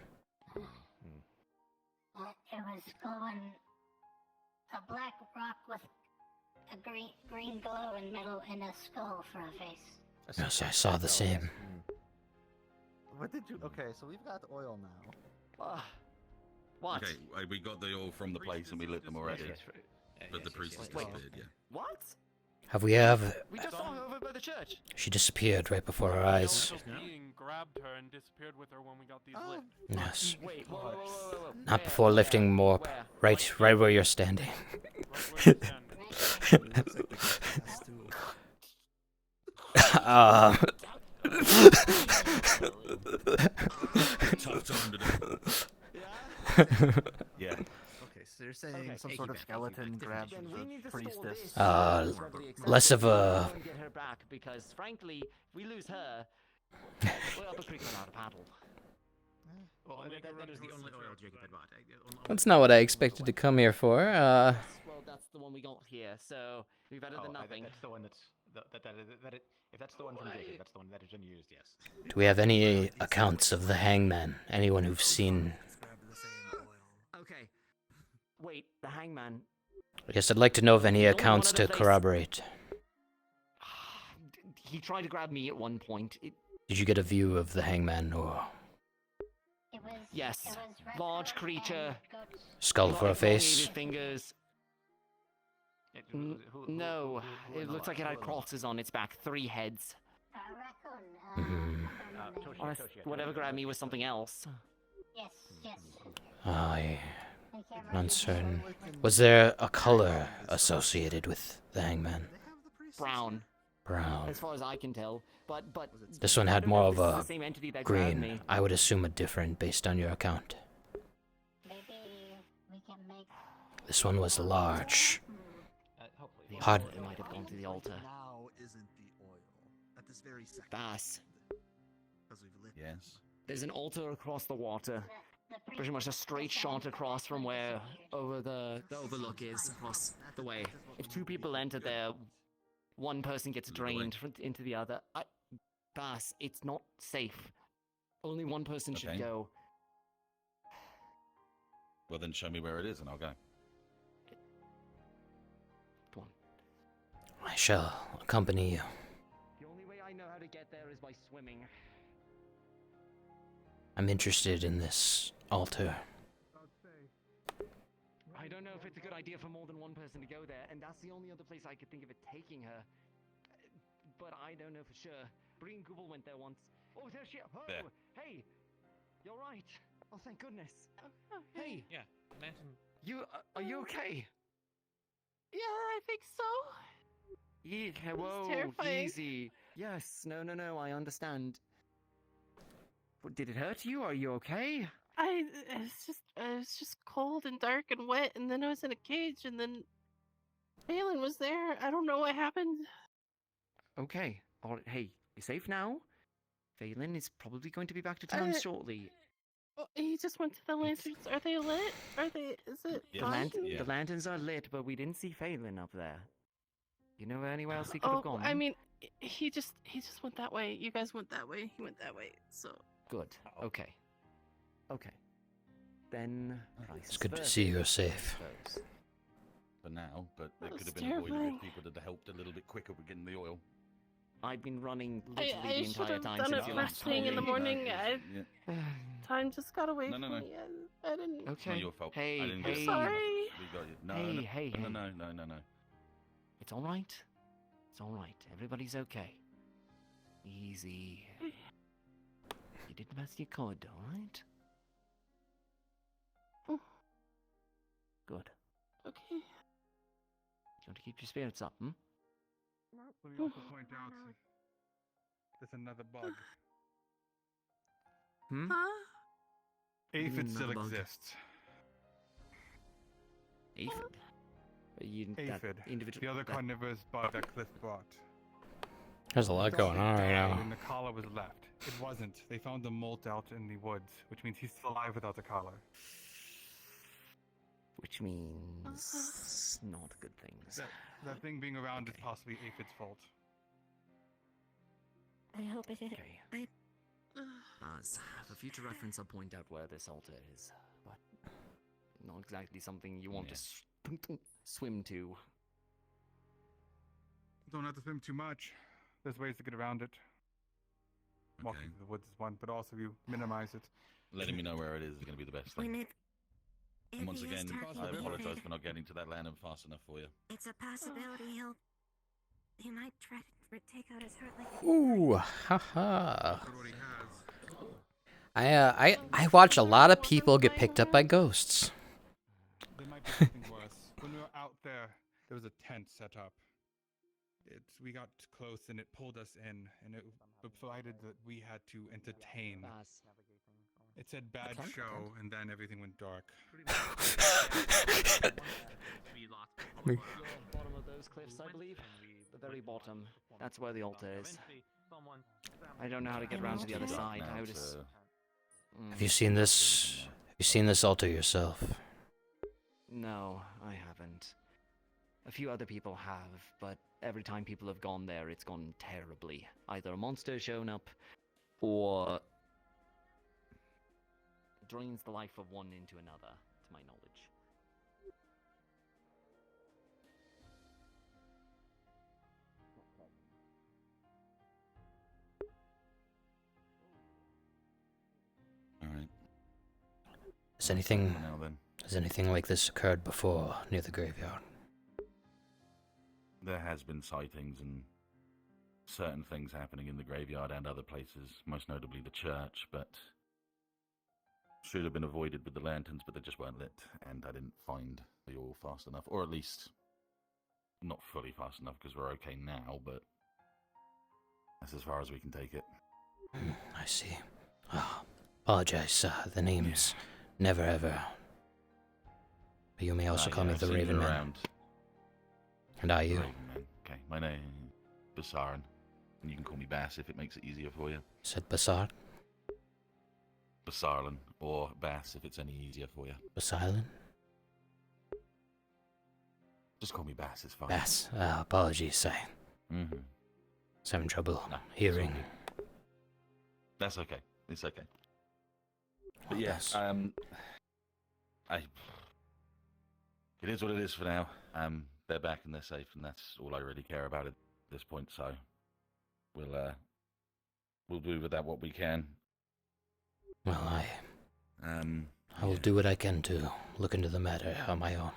D: It was glowing a black rock with a green glow in the middle and a skull for a face.
B: Yes, I saw the same.
G: What did you? Okay, so we've got oil now.
W: What?
A: Okay, we got the oil from the place and we lit them already. But the priest has
W: Wait.
A: disappeared, yeah.
W: What?
B: We have...
W: We just saw her over by the church.
B: She disappeared right before our eyes.
T: Being grabbed her and disappeared with her when we got these lit.
B: Yes.
W: Wait,
B: Not before lifting more right where you're standing.
G: Yeah. Okay, so you're saying some sort of skeleton grabbed the priestess.
B: Less of a...
W: Get her back because, frankly, if we lose her, we're up a creek without a paddle.
N: Well, that is the only oil Jacob had bought.
B: That's not what I expected to come here for.
W: Well, that's the one we got here, so we're better than nothing. That's the one that's if that's the one from Jacob, that's the one that has been used, yes.
B: Do we have any accounts of the hangman? Anyone who've seen...
W: Okay. Wait, the hangman.
B: Yes, I'd like to know of any accounts to corroborate.
W: He tried to grab me at one point.
B: Did you get a view of the hangman, or...
W: Yes, large creature.
B: Skull for a face?
W: Fingers. No, it looks like it had crosses on its back, 3 heads. Unless whatever grabbed me was something else.
D: Yes.
B: I'm uncertain. Was there a color associated with the hangman?
W: Brown.
B: Brown.
W: As far as I can tell, but
B: This one had more of
W: this is
B: a
W: the same entity that grabbed me.
B: green. I would assume a different based on your account.
D: Maybe we can make.
B: This one was large.
W: The
B: Hard.
W: altar might have gone to the altar.
G: Now isn't the oil at this very second.
W: Bass.
G: Because we've lit.
A: Yes.
W: There's an altar across the water. Pretty much a straight shot across from where the overlook is across the way. If 2 people enter there, one person gets drained into the other. Bass, it's not safe. Only one person should go.
A: Well, then show me where it is and I'll go.
W: Come on.
B: I shall accompany you.
W: The only way I know how to get there is by swimming.
B: I'm interested in this altar.
W: I don't know if it's a good idea for more than one person to go there, and that's the only other place I could think of it taking her. But I don't know for sure. Bree and Google went there once. Oh, there she is. Oh,
A: there.
W: Hey, you're right. Oh, thank goodness. Hey.
N: Yeah, imagine.
W: Are you okay?
F: Yeah, I think so.
W: Yeah, whoa,
F: terrifying.
W: easy. Yes, no, I understand. Did it hurt you? Are you okay?
F: It was just cold and dark and wet, and then I was in a cage, and then Phelan was there. I don't know what happened.
W: Okay. All right. Hey, you safe now? Phelan is probably going to be back to town shortly.
F: Oh, he just went to the lanterns. Are they lit? Is it fine?
W: The lanterns are lit, but we didn't see Phelan up there. You know anywhere else he could have gone?
F: I mean, he just went that way. You guys went that way. He went that way. So
W: good. Okay. Then
B: It's good to see you're safe.
A: For now, but it could have
F: was
A: been avoided
F: terrifying.
A: if people had helped a little bit quicker with getting the oil.
W: I've been running literally
F: I
W: the
F: should
W: entire
F: have
W: time
F: done
W: since
F: it
W: you
F: first
W: last
F: thing in the
W: told me.
F: morning. Time just got away
A: No,
F: from
A: no, no.
F: me. I didn't.
W: Okay.
A: It's not your fault.
W: Hey,
A: I didn't
W: hey.
A: get it.
F: Sorry.
A: We got you. No,
W: Hey,
A: no.
W: It's all right. It's all right. Everybody's okay. Easy. You did the best you could, all right? Good.
F: Okay.
W: You want to keep your spirits up, hmm?
O: Let me also point out There's another bug.
W: Hmm?
O: Aphid still
W: Another bug.
O: exists.
W: Aphid.
O: Aphid. The other carnivorous bug that Cliff brought.
B: There's a lot going on right now.
O: And the collar was left. It wasn't. They found the molt out in the woods, which means he's still alive without the collar.
W: Which means not good things.
O: That thing being around is possibly Aphid's fault.
D: I hope it is.
W: Okay. For future reference, I'll point out where this altar is, but not exactly something you want to swim to.
O: Don't have to swim too much. There's ways to get around it. Walking through the woods is one, but also you minimize it.
A: Letting me know where it is going to be the best thing. And once again, I apologize for not getting to that landing fast enough for you.
D: It's a possibility he might try to take out his heart like
B: Ooh, haha. I watch a lot of people get picked up by ghosts.
O: There might be something worse. When we were out there was a tent set up. We got close and it pulled us in, and it provided that we had to entertain. It said bad show, and then everything went dark.
W: Bottom of those cliffs, I believe. The very bottom. That's where the altar is. I don't know how to get around to the other side. I would just...
B: Have you seen this? Have you seen this altar yourself?
W: No, I haven't. A few other people have, but every time people have gone there, it's gone terribly. Either a monster has shown up, or drains the life of one into another, to my knowledge.
A: Alright.
B: Has anything like this occurred before near the graveyard?
A: There has been sightings and certain things happening in the graveyard and other places, most notably the church, but should have been avoided with the lanterns, but they just weren't lit, and I didn't find the oil fast enough, or at least not fully fast enough, because we're okay now, but that's as far as we can take it.
B: I see. Oh, apologize, the name's Never Ever. But you may also call me the Raven Man. And are you?
A: Raven Man. Okay, my name is Basaran, and you can call me Bass if it makes it easier for you.
B: Said Basar?
A: Basarlan, or Bass if it's any easier for you.
B: Basarlan?
A: Just call me Bass, it's fine.
B: Bass. Apologies, I was having trouble hearing.
A: That's okay. It's okay.
B: But
A: yes, it is what it is for now. They're back and they're safe, and that's all I really care about at this point. So we'll do with that what we can.
B: Well, I will do what I can to look into the matter on my own.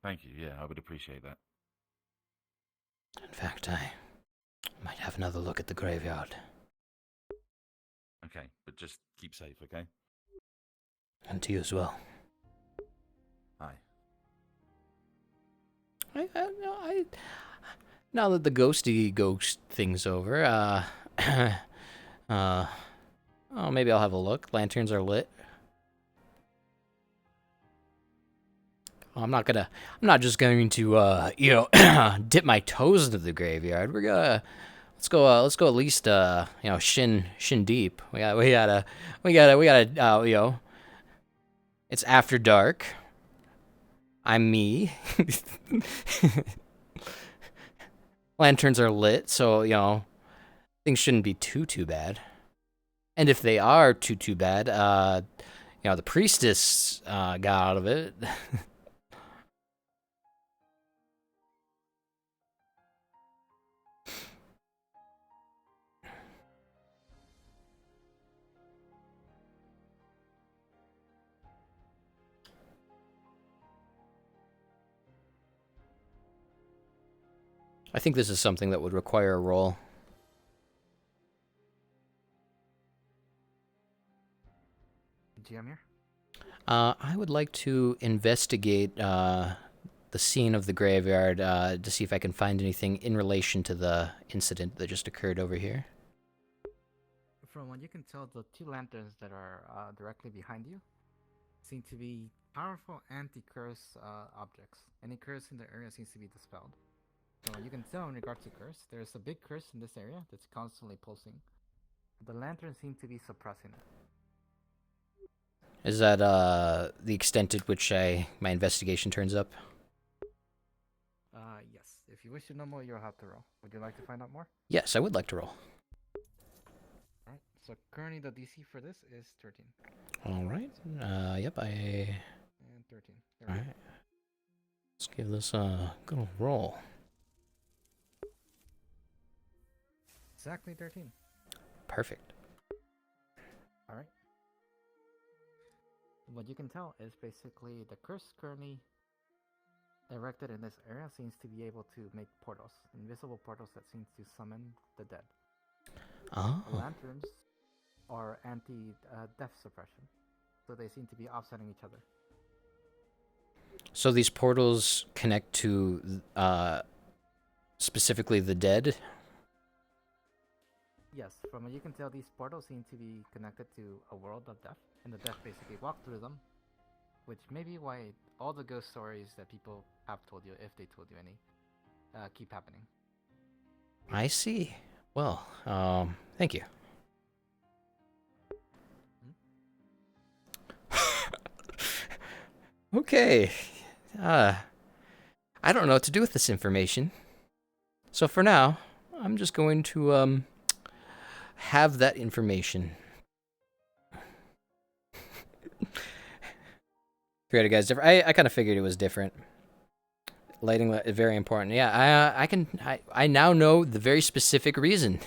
A: Thank you. Yeah, I would appreciate that.
B: In fact, I might have another look at the graveyard.
A: Okay, but just keep safe, okay?
B: And to you as well.
A: Aye.
B: Now that the ghost thing's over, oh, maybe I'll have a look. Lanterns are lit. I'm not just going to, dip my toes into the graveyard. Let's go at least, shin deep. We gotta, it's after dark. I'm me. Lanterns are lit, so, things shouldn't be too bad. And if they are too bad, the priestess, got out of it. I think this is something that would require a roll.
J: GM here?
B: I would like to investigate the scene of the graveyard to see if I can find anything in relation to the incident that just occurred over here.
J: From what you can tell, the two lanterns that are directly behind you seem to be powerful anti-curse objects. Any curse in the area seems to be dispelled. So what you can tell in regards to curse, there's a big curse in this area that's constantly pulsing. The lanterns seem to be suppressing it.
B: Is that the extent at which my investigation turns up?
J: Yes. If you wish to know more, you'll have to roll. Would you like to find out more?
B: Yes, I would like to roll.
J: Alright, so currently the DC for this is 13.
B: Alright, yep,
J: And 13.
B: Alright. Let's give this a good old roll.
J: Exactly 13.
B: Perfect.
J: Alright. What you can tell is basically the curse currently erected in this area seems to be able to make portals, invisible portals that seem to summon the dead.
B: Oh.
J: The lanterns are anti-death suppression, so they seem to be offsetting each other.
B: So these portals connect to specifically the dead?
J: Yes, from what you can tell, these portals seem to be connected to a world of death, and the death basically walk through them, which may be why all the ghost stories that people have told you, if they told you any, keep happening.
B: I see. Well, thank you. Okay. I don't know what to do with this information. So for now, I'm just going to have that information. Figured it guys different. I kind of figured it was different. Lighting is very important. Yeah, I now know the very specific reason.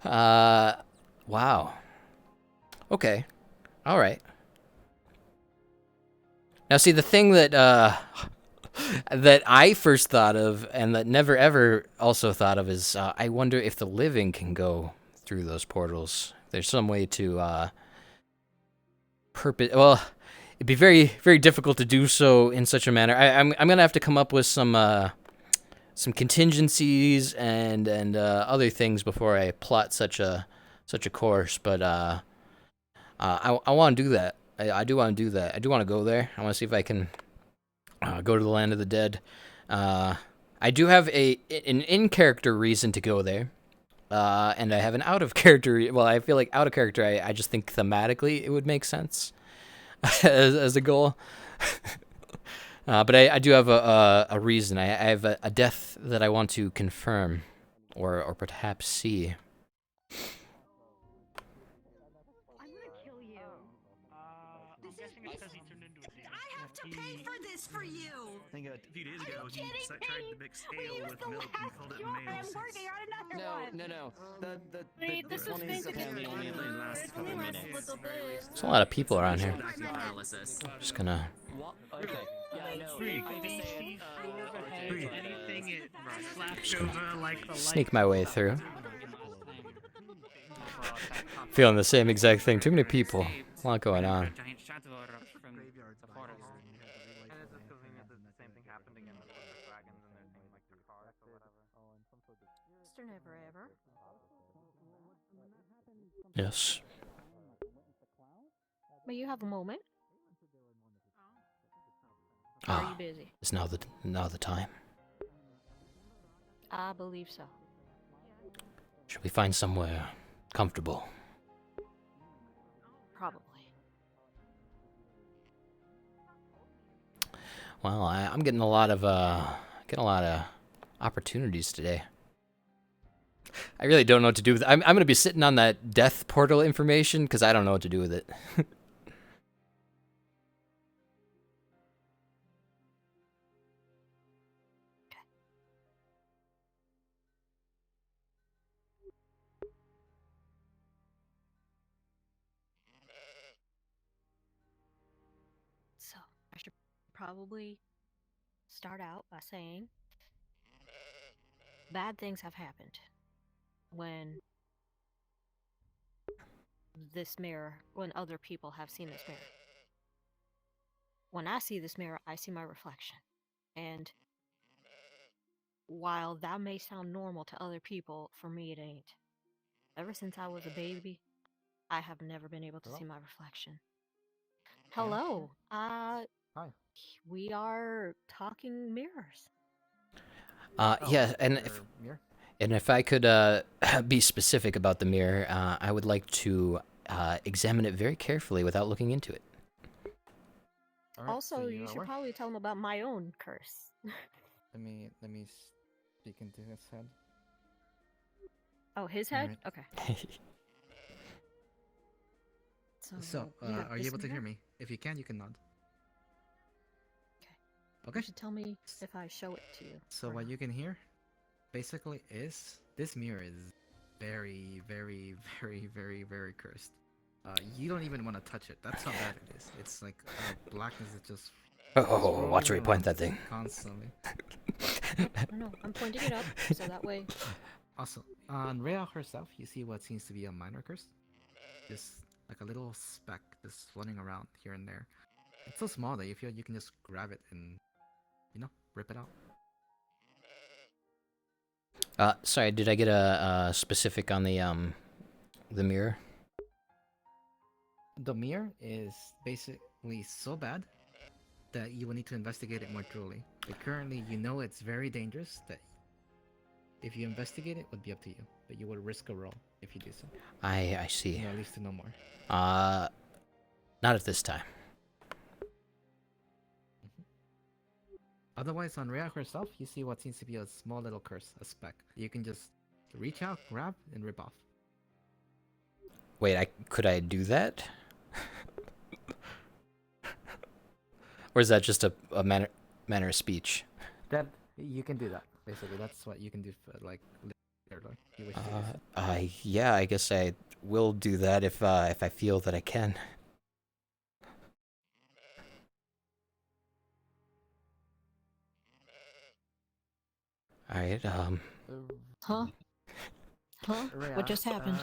B: Wow. Okay. All right. Now see, the thing that that I first thought of and that never ever also thought of is I wonder if the living can go through those portals. There's some way to well, it'd be very, very difficult to do so in such a manner. I'm gonna have to come up with some contingencies and other things before I plot such a course. But I want to do that. I do want to do that. I do want to go there. I want to see if I can go to the land of the dead. I do have an in-character reason to go there. And I have an out-of-character... Well, I feel like out-of-character, I just think thematically it would make sense as a goal. But I do have a reason. I have a death that I want to confirm or perhaps see.
D: For you.
H: I think a few days ago he tried to mix ale with milk and called it mayonnaise.
W: No. The
F: Wait, this is
W: apparently only lasts a couple minutes.
B: There's a lot of people around here. Just gonna...
W: Okay. Yeah, I know.
H: Anything it flashed over like the
B: sneak my way through. Feeling the same exact thing. Too many people. A lot going on.
E: Never ever.
B: Yes.
E: But you have a moment.
B: Ah,
E: Are you busy?
B: it's now the time.
E: I believe so.
B: Should we find somewhere comfortable?
E: Probably.
B: Well, I'm getting a lot of opportunities today. I really don't know what to do with it. I'm going to be sitting on that death portal information because I don't know what to do with it.
E: So, I should probably start out by saying bad things have happened when other people have seen this mirror. When I see this mirror, I see my reflection. And while that may sound normal to other people, for me it ain't. Ever since I was a baby, I have never been able to see my reflection. Hello.
J: Hi.
E: We are talking mirrors.
B: Yeah, and
J: your
B: if,
J: mirror?
B: and if I could be specific about the mirror, I would like to examine it very carefully without looking into it.
E: Also, you should probably tell him about my own curse.
J: Let me speak into his head.
E: Oh, his head?
J: Alright.
E: Okay.
J: So,
E: yeah,
J: are you
E: this
J: able to hear
E: mirror?
J: me? If you can, you can nod.
E: Okay. You should tell me if I show it to you.
J: So
E: or
J: what
E: not.
J: you can hear, basically, is this mirror is very, very, very, very, very cursed. You don't even want to touch it. That's how bad it is. It's like blackness is just.
B: Oh, watch where you point
J: around
B: that thing.
J: constantly.
E: No, I'm pointing it up so that way.
J: Also, on Rhea herself, you see what seems to be a minor curse. Just like a little speck just floating around here and there. It's so small that you feel you can just grab it and, rip it out.
B: Sorry, did I get a specific on the mirror?
J: The mirror is basically so bad that you will need to investigate it more truly. But currently, you know it's very dangerous that if you investigate it, would be up to you. But you would risk a roll if you do so.
B: I see.
J: At least to know more.
B: Not at this time.
J: Otherwise, on Rhea herself, you see what seems to be a small little curse, a speck. You can just reach out, grab, and rip off.
B: Wait, could I do that? Or is that just a manner of speech?
J: That you can do that. Basically, that's what you can do for like later. You wish to do so.
B: Yeah, I guess I will do that if I feel that I can. All right.
E: Huh? Huh?
J: Rhea,
E: What just happened?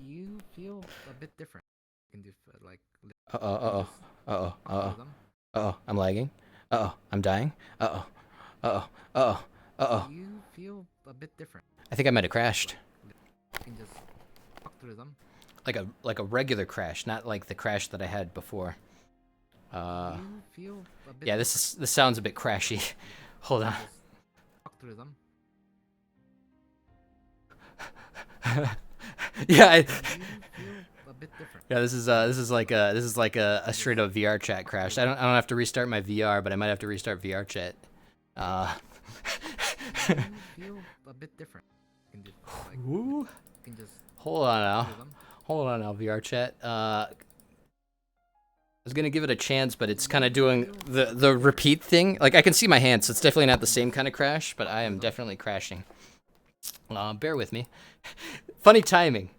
J: You feel a bit different. You can do for like.
B: I'm lagging. I'm dying.
J: You feel a bit different.
B: I think I might have crashed.
J: You can just walk through them.
B: Like a regular crash, not like the crash that I had before.
J: You feel a bit
B: yeah, this sounds a bit crashy. Hold on.
J: Walk through them.
B: Yeah.
J: You feel a bit different.
B: Yeah, this is like a straight up VR chat crash. I don't have to restart my VR, but I might have to restart VR chat.
J: You feel a bit different. You can do, like,
B: Woo.
J: you can just
B: Hold on now.
J: through them.
B: Hold on now, VR chat. I was gonna give it a chance, but it's kind of doing the repeat thing. Like I can see my hands, so it's definitely not the same kind of crash, but I am definitely crashing. Bear with me. Funny timing.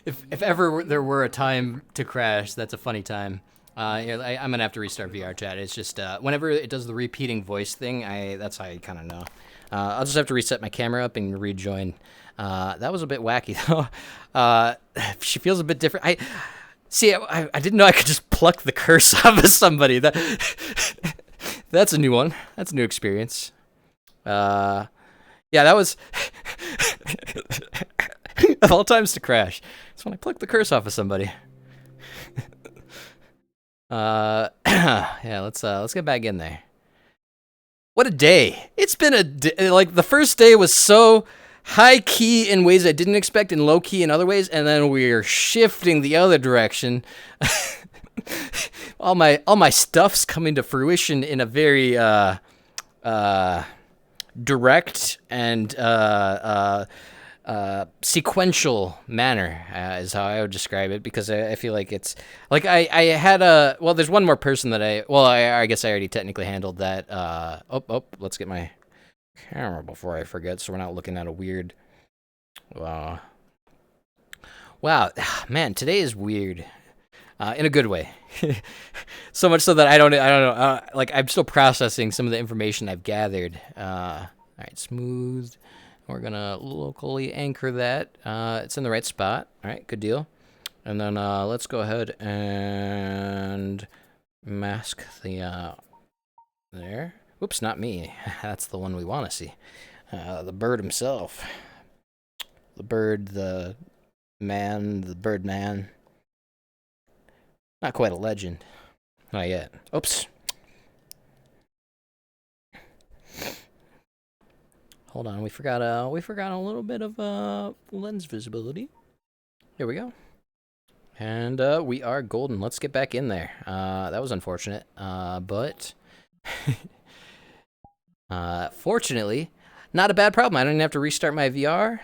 B: If ever there were a time to crash, that's a funny time. Yeah, I'm gonna have to restart VR chat. It's just whenever it does the repeating voice thing, that's how I kind of know. I'll just have to reset my camera up and rejoin. That was a bit wacky though. She feels a bit different. I didn't know I could just pluck the curse off of somebody. That's a new one. That's a new experience. Yeah, that was of all times to crash. It's when I pluck the curse off of somebody. Yeah, let's get back in there. What a day! It's been a day, like the first day was so high key in ways I didn't expect and low key in other ways, and then we're shifting the other direction. all my stuff's coming to fruition in a very direct and sequential manner is how I would describe it, because I feel like it's like I had there's one more person that I guess I already technically handled that. Let's get my camera before I forget, so we're not looking at a weird wow, man, today is weird in a good way. So much so that I don't know, like I'm still processing some of the information I've gathered. All right, smooth. We're gonna locally anchor that. It's in the right spot. All right, good deal. And then let's go ahead and mask the there. Whoops, not me. That's the one we want to see. The bird himself. The bird, the man, the bird man. Not quite a legend. Not yet. Oops. Hold on, we forgot a little bit of lens visibility. Here we go. And we are golden. Let's get back in there. That was unfortunate. But fortunately, not a bad problem. I didn't have to restart my VR,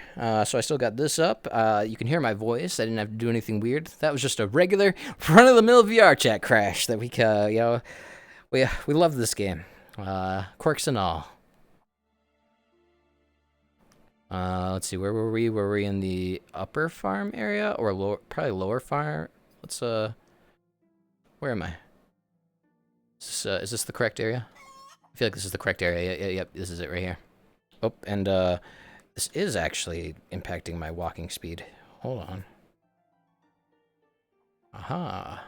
B: so I still got this up. You can hear my voice. I didn't have to do anything weird. That was just a regular run-of-the-mill VR chat crash that we love this game, quirks and all. Let's see, where were we? Were we in the upper farm area or lower? Probably lower farm. Let's where am I? Is this the correct area? I feel like this is the correct area. Yep, this is it right here. Oh, and this is actually impacting my walking speed. Hold on. Aha.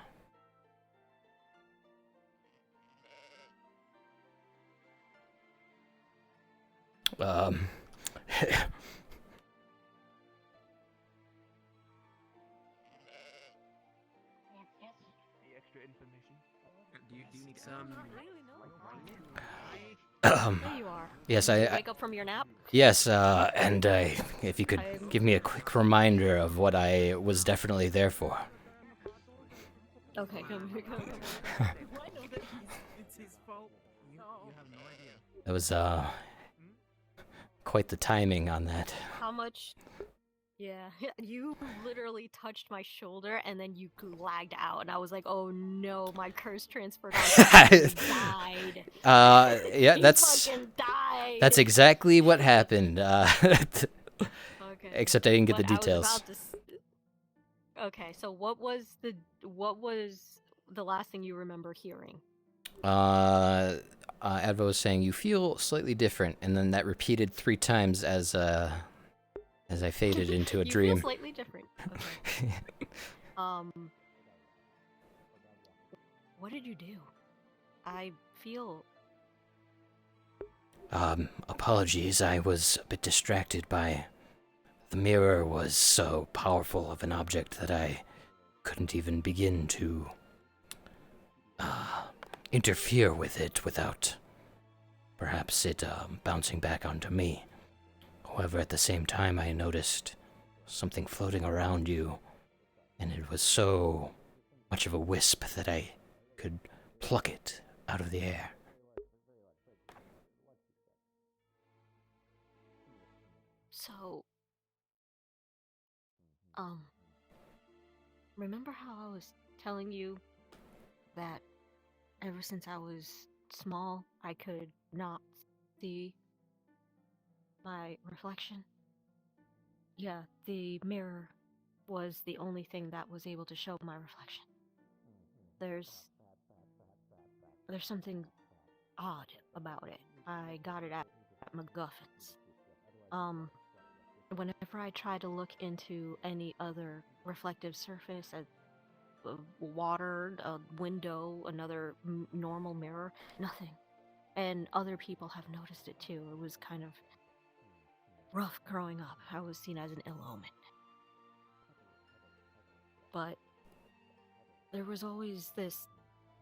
R: Extra information. Do you need some?
E: There you are.
B: Yes,
E: Did you
B: I
E: wake up from your nap?
B: Yes, and if you could give me a quick reminder of what I was definitely there for.
E: Okay, come.
R: It's his fault. You have no idea.
B: That was quite the timing on that.
E: How much? Yeah, you literally touched my shoulder and then you lagged out, and I was like, "Oh no, my curse transferred on." You died.
B: Yeah,
E: You
B: that's
E: fucking died.
B: that's exactly what happened.
E: Okay.
B: Except I didn't get the
E: But I was
B: details.
E: about to Okay, so what was the last thing you remember hearing?
B: Advo was saying you feel slightly different, and then that repeated 3 times as I faded into a
E: You
B: dream.
E: feel slightly different. Okay. What did you do? I feel.
B: Apologies, I was a bit distracted by the mirror was so powerful of an object that I couldn't even begin to interfere with it without perhaps it bouncing back onto me. However, at the same time, I noticed something floating around you, and it was so much of a wisp that I could pluck it out of the air.
E: So, remember how I was telling you that ever since I was small, I could not see my reflection? Yeah, the mirror was the only thing that was able to show my reflection. There's something odd about it. I got it at MacGuffin's. Whenever I try to look into any other reflective surface, water, a window, another normal mirror, nothing. And other people have noticed it too. It was kind of rough growing up. I was seen as an ill omen. But there was always this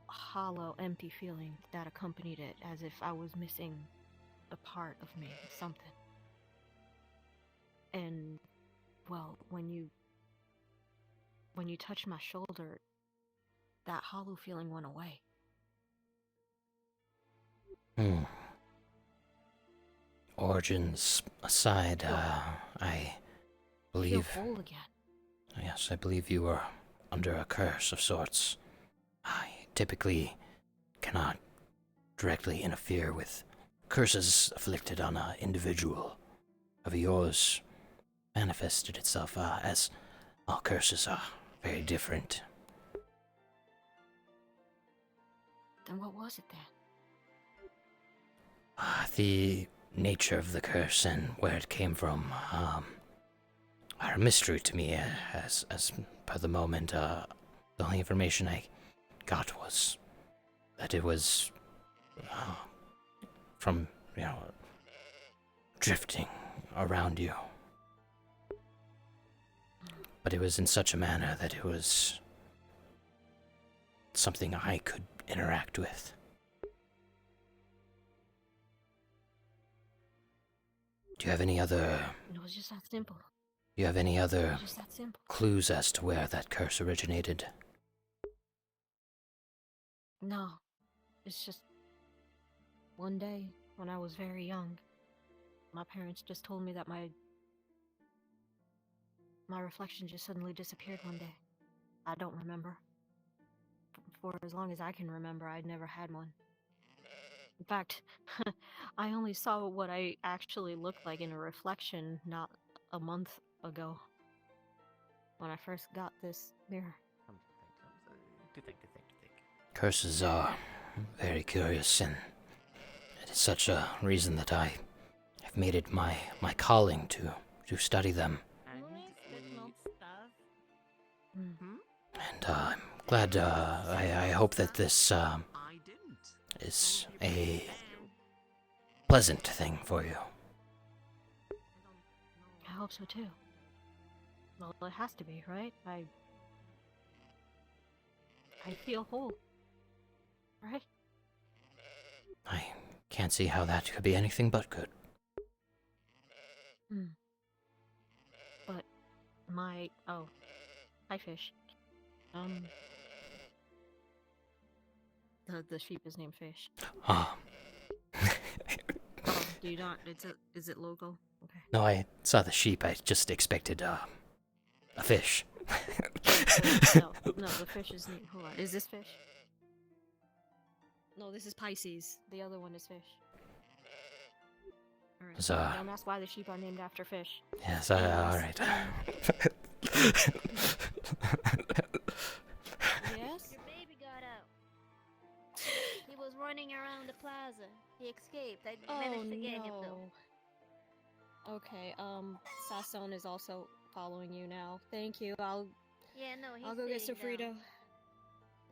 E: hollow, empty feeling that accompanied it, as if I was missing a part of me, something. And, well, when you touched my shoulder, that hollow feeling went away.
B: Origins aside, I believe...
E: Feel whole again.
B: Yes, I believe you were under a curse of sorts. I typically cannot directly interfere with curses afflicted on an individual. However, yours manifested itself as all curses are very different.
E: Then what was it then?
B: The nature of the curse and where it came from are a mystery to me. As per the moment, the only information I got was that it was from, drifting around you. But it was in such a manner that it was something I could interact with. Do you have any other...
E: It was just that simple.
B: Do you have any other
E: Just that simple.
B: clues as to where that curse originated?
E: No. It's just one day when I was very young, my parents just told me that my reflection just suddenly disappeared one day. I don't remember. For as long as I can remember, I'd never had one. In fact, I only saw what I actually looked like in a reflection not a month ago, when I first got this mirror.
N: To think.
B: Curses are very curious, and it is such a reason that I have made it my calling to study them. And I'm glad, I hope that this is a pleasant thing for you.
E: I hope so too. Well, it has to be, right? I feel whole. Right?
B: I can't see how that could be anything but good.
E: But hi Fish. The sheep is named Fish.
B: Ah.
E: Do you not? Is it local? Okay.
B: No, I saw the sheep. I just expected a fish.
E: no, the fish is named. Hold on. Is this Fish? No, this is Pisces. The other one is Fish. Alright.
B: So,
E: don't ask why the sheep are named after fish.
B: Yes, alright.
I: Yes? Your baby got out. He was running around the plaza. He escaped. I managed to get him though.
E: Okay, Sasson is also following you now. Thank you. I'll go get Sofrito.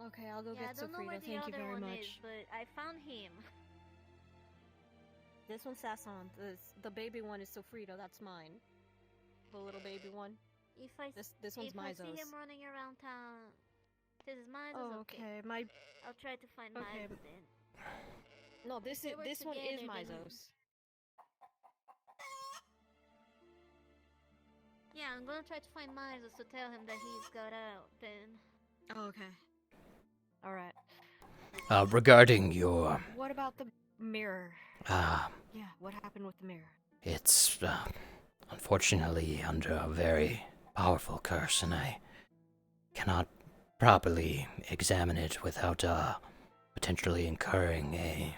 E: Okay, I'll go get Sofrito. Thank you very much.
I: But I found him.
E: This one's Sasson. The baby one is Sofrito. That's mine. The little baby one. This one's
I: If I
E: Mizo's.
I: see him running around town, this is Mizo's.
E: Oh, okay.
I: I'll try to find Mizo's then.
E: No, this one is Mizo's.
I: Yeah, I'm gonna try to find Mizo's to tell him that he's got out then.
E: Oh, okay. Alright.
B: Regarding your...
E: What about the mirror?
B: Ah.
E: Yeah, what happened with the mirror?
B: It's, unfortunately under a very powerful curse, and I cannot properly examine it without, potentially incurring a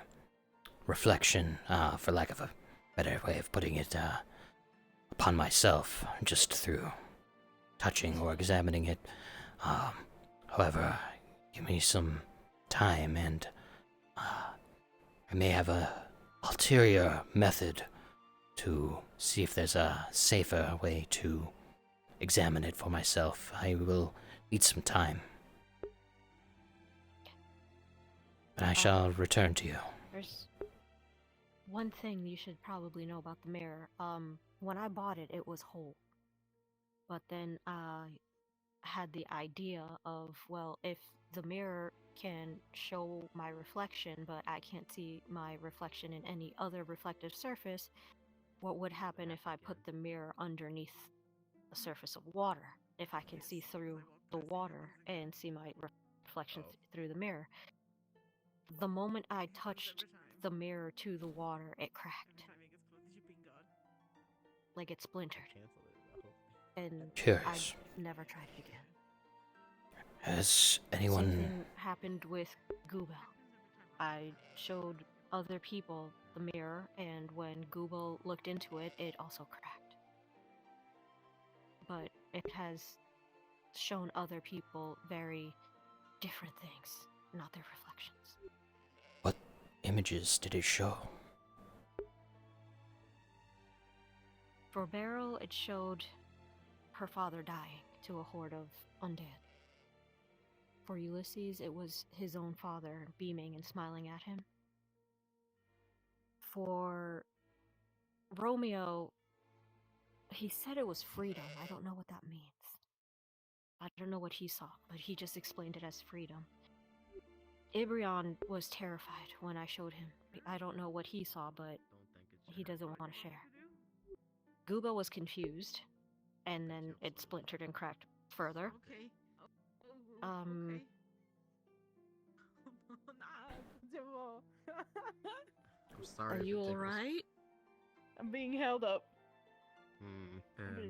B: reflection, for lack of a better way of putting it, upon myself, just through touching or examining it. However, give me some time, and, I may have a ulterior method to see if there's a safer way to examine it for myself. I will need some time. But I shall return to you.
E: There's one thing you should probably know about the mirror. When I bought it, it was whole. But then I had the idea of, well, if the mirror can show my reflection, but I can't see my reflection in any other reflective surface, what would happen if I put the mirror underneath the surface of water? If I can see through the water and see my reflection through the mirror. The moment I touched the mirror to the water, it cracked. Like it splintered. And
B: Curious.
E: I never tried it again.
B: Has anyone...
E: Same thing happened with Goobel. I showed other people the mirror, and when Goobel looked into it, it also cracked. But it has shown other people very different things, not their reflections.
B: What images did it show?
E: For Beryl, it showed her father dying to a horde of undead. For Ulysses, it was his own father beaming and smiling at him. for Romeo, he said it was freedom. I don't know what that means. I don't know what he saw, but he just explained it as freedom. Ibrion was terrified when I showed him. I don't know what he saw, but he doesn't want to share. Guba was confused, and then it splintered and cracked further.
F: Okay.
E: Um,
C: I'm sorry.
E: Are you alright?
F: I'm being held up.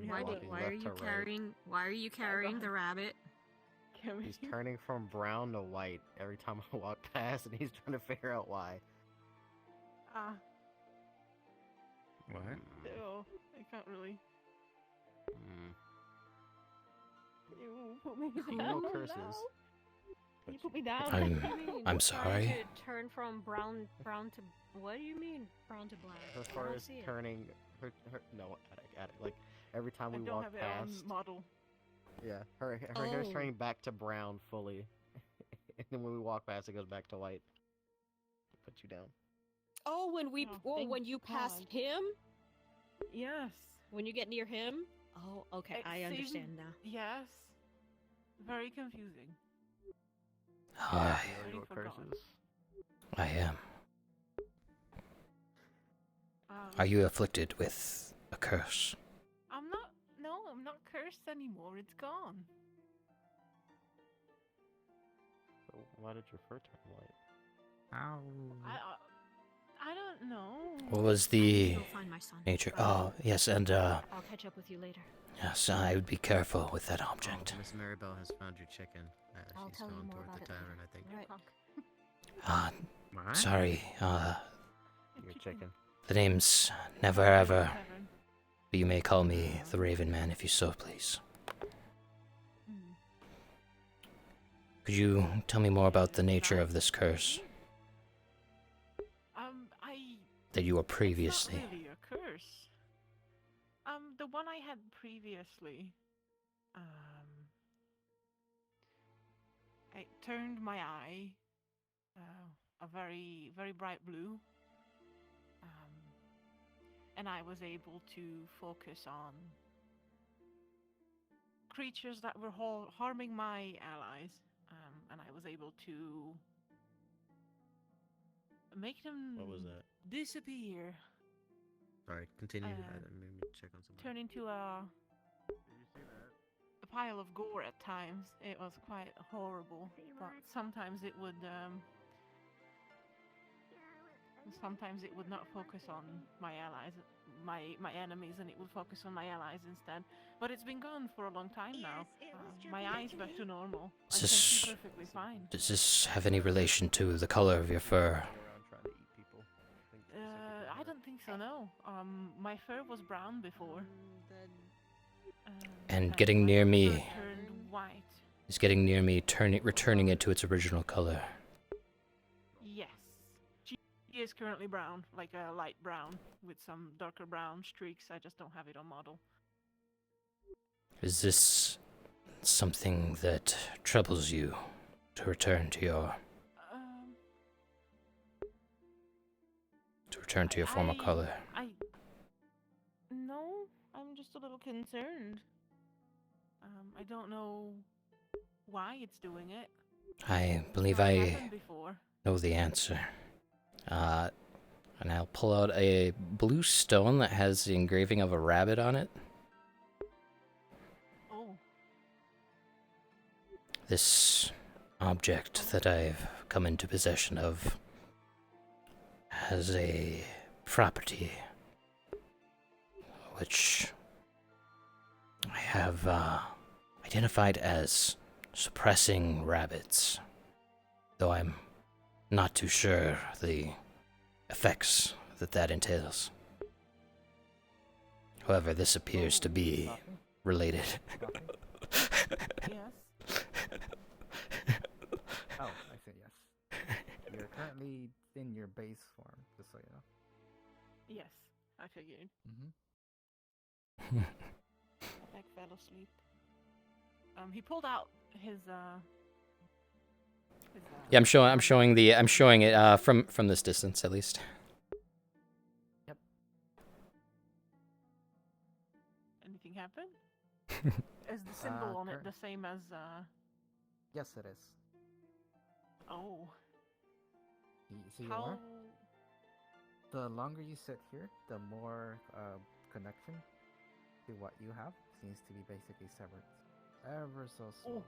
E: Why are you carrying the rabbit?
C: He's turning from brown to white every time I walk past, and he's trying to figure out why.
O: What?
F: Ew, I can't really. You put me down.
C: No curses.
F: No. You put me down.
B: I'm
E: What do you mean?
B: I'm
E: Trying
B: sorry.
E: to turn from brown to. What do you mean brown to black?
C: As
E: I
C: far
E: don't
C: as
E: see it.
C: turning her no, like every time we
F: I don't
C: walk
F: have it on
C: past.
F: model.
C: Yeah, her hair's
E: Oh.
C: turning back to brown fully, and then when we walk past, it goes back to white. Put you down.
E: Oh,
F: thank
E: when you pass
F: God.
E: him,
F: Yes.
E: when you get near him. Oh, okay, I
F: Saving-
E: understand now.
F: Yes. Very confusing.
B: I
C: Your curses.
B: am.
F: Um,
B: Are you afflicted with a curse?
F: I'm not. No, I'm not cursed anymore. It's gone.
C: So why did your fur turn white?
O: Ow.
F: I don't know.
B: What was the
E: Go find my son.
B: nature? Oh, yes, and
E: I'll catch up with you later.
B: yes, I would be careful with that object.
C: Miss Maribel has found your chicken.
E: I'll
C: She's
E: tell you
C: gone
E: more
C: toward
E: about
C: the
E: it
C: tavern,
E: later.
C: I think.
E: Right.
O: What?
B: Sorry,
C: Your chicken.
B: the name's Never Ever, but you may call me the Raven Man if you so please. Could you tell me more about the nature of this curse that you were previously?
F: It's not really a curse. The one I had previously, it turned my eye a very, very bright blue, and I was able to focus on creatures that were harming my allies, and I was able to make them
C: What was that?
F: disappear.
C: Sorry, continue. I made me check on something.
F: Turn into a pile of gore at times. It was quite horrible, but sometimes it would not focus on my allies, my enemies, and it would focus on my allies instead. But it's been gone for a long time now. My eyes back to normal. I can see perfectly fine.
B: Does this have any relation to the color of your fur?
F: I don't think so. No. My fur was brown before.
B: And getting near me
F: Turned white.
B: is getting near me, returning it to its original color.
F: Yes. She is currently brown, like a light brown with some darker brown streaks. I just don't have it on model.
B: Is this something that troubles you to return to your former color?
F: No, I'm just a little concerned. I don't know why it's doing it.
B: I believe
F: Never
B: I
F: happened before.
B: know the answer. And I'll pull out a blue stone that has the engraving of a rabbit on it.
F: Oh.
B: This object that I've come into possession of has a property which I have identified as suppressing rabbits, though I'm not too sure the effects that entails. However, this appears to be related.
F: Yes.
J: Oh, I see, yes. You're currently in your base form, just so you know.
F: Yes, I figured.
J: Mm-hmm.
F: Beck fell asleep. He pulled out his
B: Yeah, I'm showing it from this distance at least.
F: anything happen? Is the symbol on it the same as
J: Yes, it is.
F: Oh.
J: So you
F: How
J: are? The longer you sit here, the more connection to what you have seems to be basically severed ever so slowly.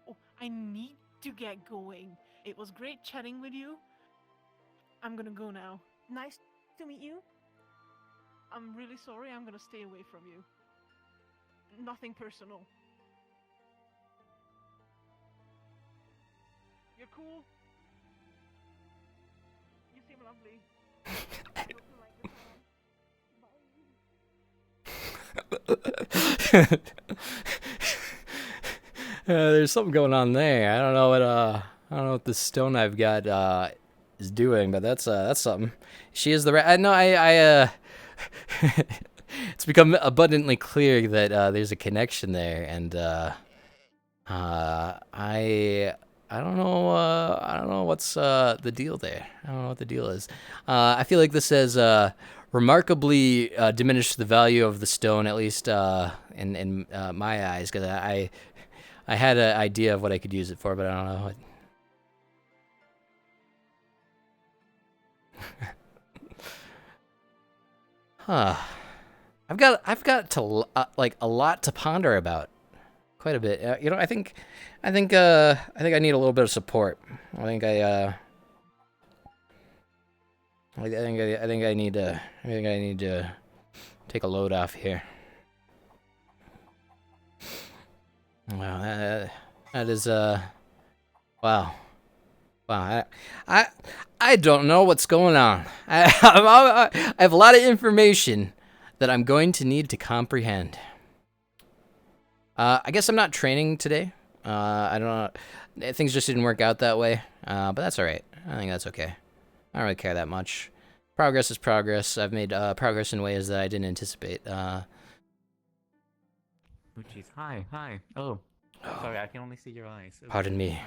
F: Oh, I need to get going. It was great chatting with you. I'm gonna go now.
M: Nice to meet you.
F: I'm really sorry. I'm gonna stay away from you. Nothing personal. You're cool. You seem lovely. I hope you like your
B: There's something going on there. I don't know what the stone I've got is doing, but that's something. She is the I know I it's become abundantly clear that there's a connection there, and I don't know what's the deal there. I don't know what the deal is. I feel like this has remarkably diminished the value of the stone, at least in my eyes, because I had an idea of what I could use it for, but I don't know. Huh. I've got to like a lot to ponder about. Quite a bit. I think I need a little bit of support. I think I need to take a load off here. Wow, that is wow. I don't know what's going on. I have a lot of information that I'm going to need to comprehend. I guess I'm not training today. I don't know. Things just didn't work out that way. But that's all right. I think that's okay. I don't really care that much. Progress is progress. I've made progress in ways that I didn't anticipate.
P: Oh, jeez. Hi. Oh. Sorry, I can only see your eyes. Okay.
B: Pardon me.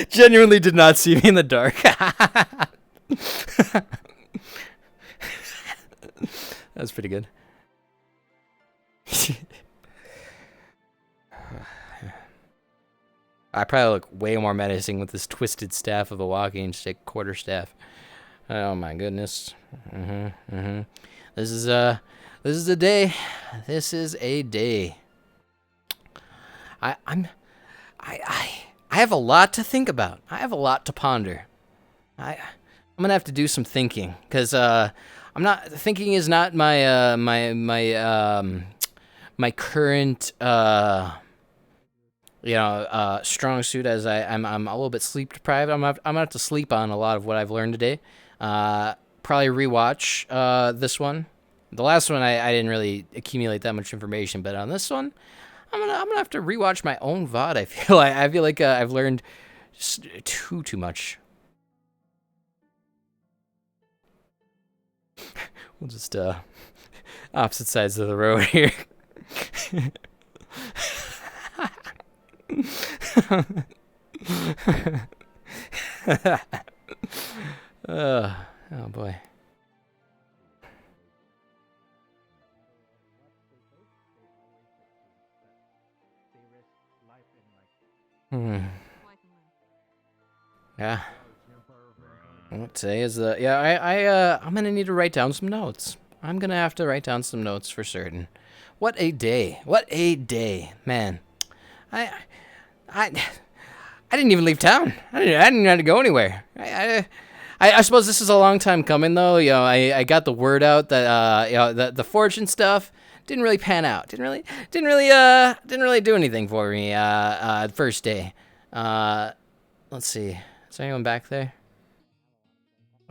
B: Genuinely did not see me in the dark. That's pretty good. I probably look way more menacing with this twisted staff of a walking stick, quarterstaff. Oh my goodness. This is a day. This is a day. I have a lot to think about. I have a lot to ponder. I'm gonna have to do some thinking, because thinking is not my my current strong suit, as I'm a little bit sleep deprived. I'm gonna have to sleep on a lot of what I've learned today. Probably rewatch this one. The last one I didn't really accumulate that much information, but on this one, I'm gonna have to rewatch my own VOD. I feel like I've learned just too much. We'll just opposite sides of the road here. Oh boy. Yeah. Today is I'm gonna need to write down some notes. I'm gonna have to write down some notes for certain. What a day! What a day, man! I didn't even leave town. I didn't have to go anywhere. I suppose this is a long time coming, though. I got the word out that the fortune stuff didn't really pan out. Didn't really do anything for me. The first day. Let's see. Is there anyone back there?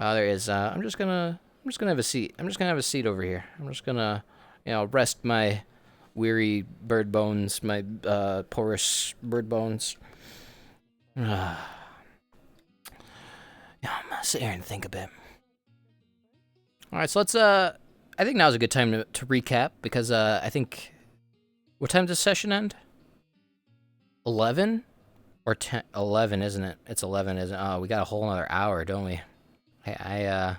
B: Oh, there is. I'm just gonna have a seat. I'm just gonna have a seat over here. I'm just gonna, rest my weary bird bones, my porous bird bones. I'm gonna sit here and think a bit. All right, so let's. I think now's a good time to recap, because I think. What time does this session end? 11 or 10? 11, isn't it? It's 11, isn't it? Oh, we got a whole another hour, don't we? I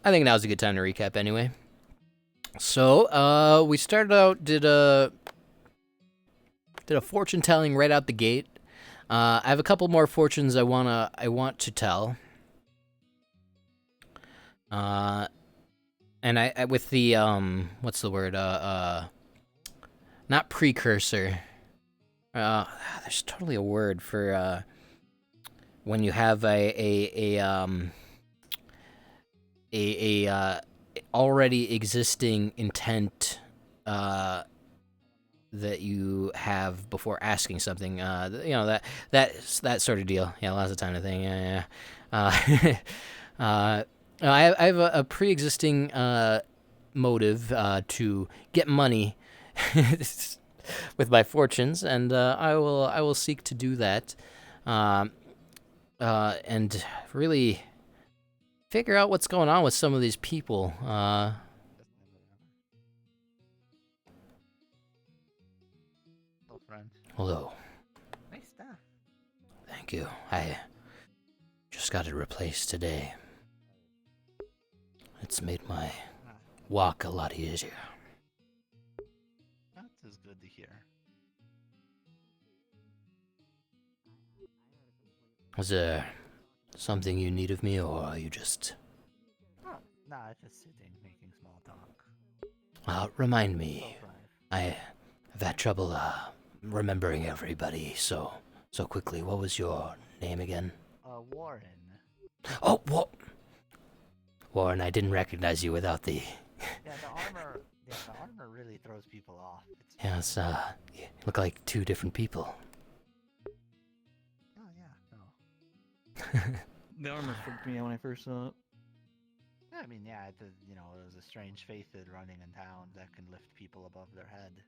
B: I think now's a good time to recap anyway. So, we started out, did a fortune telling right out the gate. I have a couple more fortunes I want to tell. And I with the what's the word? Not precursor. There's totally a word for when you have a already existing intent that you have before asking something. That sort of deal. Yeah, lots of time to think. Yeah. I have a pre-existing motive to get money with my fortunes, and I will seek to do that, and really figure out what's going on with some of these people. Hello.
G: Nice stuff.
B: Thank you. I just got it replaced today. It's made my walk a lot easier.
G: That is good to hear.
B: Is there something you need of me, or are you just...
G: Oh, nah, just sitting, making small talk.
B: Remind me. I have had trouble remembering everybody so quickly. What was your name again?
G: Warren.
B: Oh, what? Warren, I didn't recognize you without the...
G: Yeah, the armor really throws people off.
B: Yes, you look like two different people.
G: Oh, yeah, no.
H: The armor freaked me out when I first saw it.
G: I mean, yeah, it was a strange faithid running in town that can lift people above their head.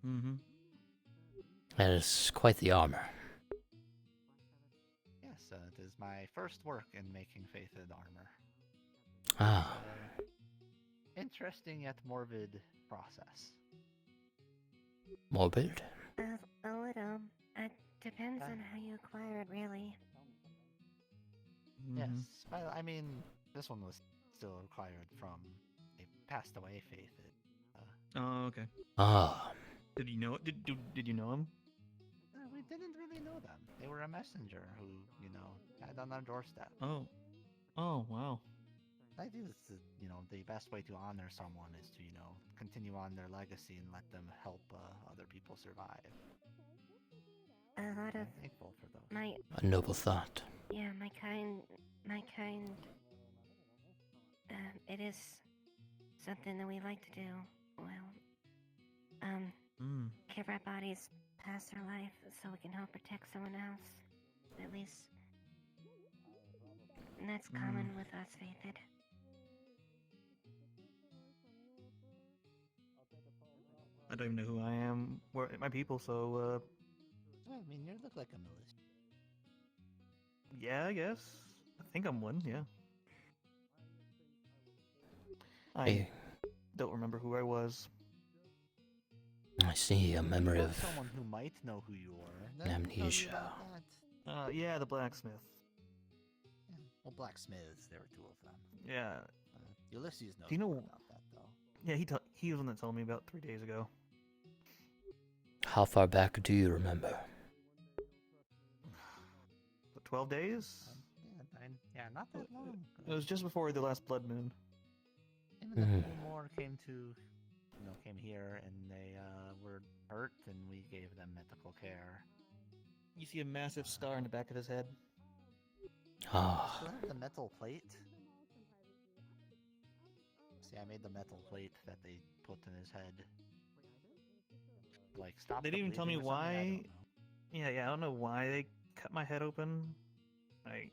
H: Mm-hmm.
B: That is quite the armor.
G: Yes, it is my first work in making faithid armor.
B: Ah.
G: Interesting yet morbid process.
B: Morbid?
I: A little. It depends on how you acquire it, really.
G: Yes, I mean, this one was still acquired from a passed away faithid.
H: Oh, okay.
B: Ah.
H: Did you know? Did you know him?
G: We didn't really know them. They were a messenger who, died on our doorstep.
H: Oh. Oh, wow.
G: I do this, the best way to honor someone is to, continue on their legacy and let them help other people survive.
I: A lot of
G: I'm thankful for those.
B: A noble thought.
I: Yeah, my kind, it is something that we like to do. Well, give our bodies past our life so we can help protect someone else. At least, and that's common with us, Faithid.
H: I don't even know who I am. We're my people, so
G: I mean, you look like a militia.
H: yeah, I guess. I think I'm one. Yeah.
B: Hey.
H: I don't remember who I was.
B: I see a memory of
G: someone who might know who you were.
B: amnesia.
H: Yeah, the blacksmith.
G: Yeah. Well, blacksmiths, there were two of them.
H: Yeah.
G: Ulysses knows
H: Do you know
G: more about that, though.
H: Yeah, he was the one that told me about 3 days ago.
B: How far back do you remember?
H: 12 days?
G: Yeah, not that long.
H: It was just before the last blood moon.
G: The Grimoire came here, and they were hurt, and we gave them medical care.
H: You see a massive scar in the back of his head.
B: Ah.
G: Do I have the metal plate? See, I made the metal plate that they put in his head. Like, stop.
H: They didn't even tell me why. Yeah, I don't know why they cut my head open.
G: I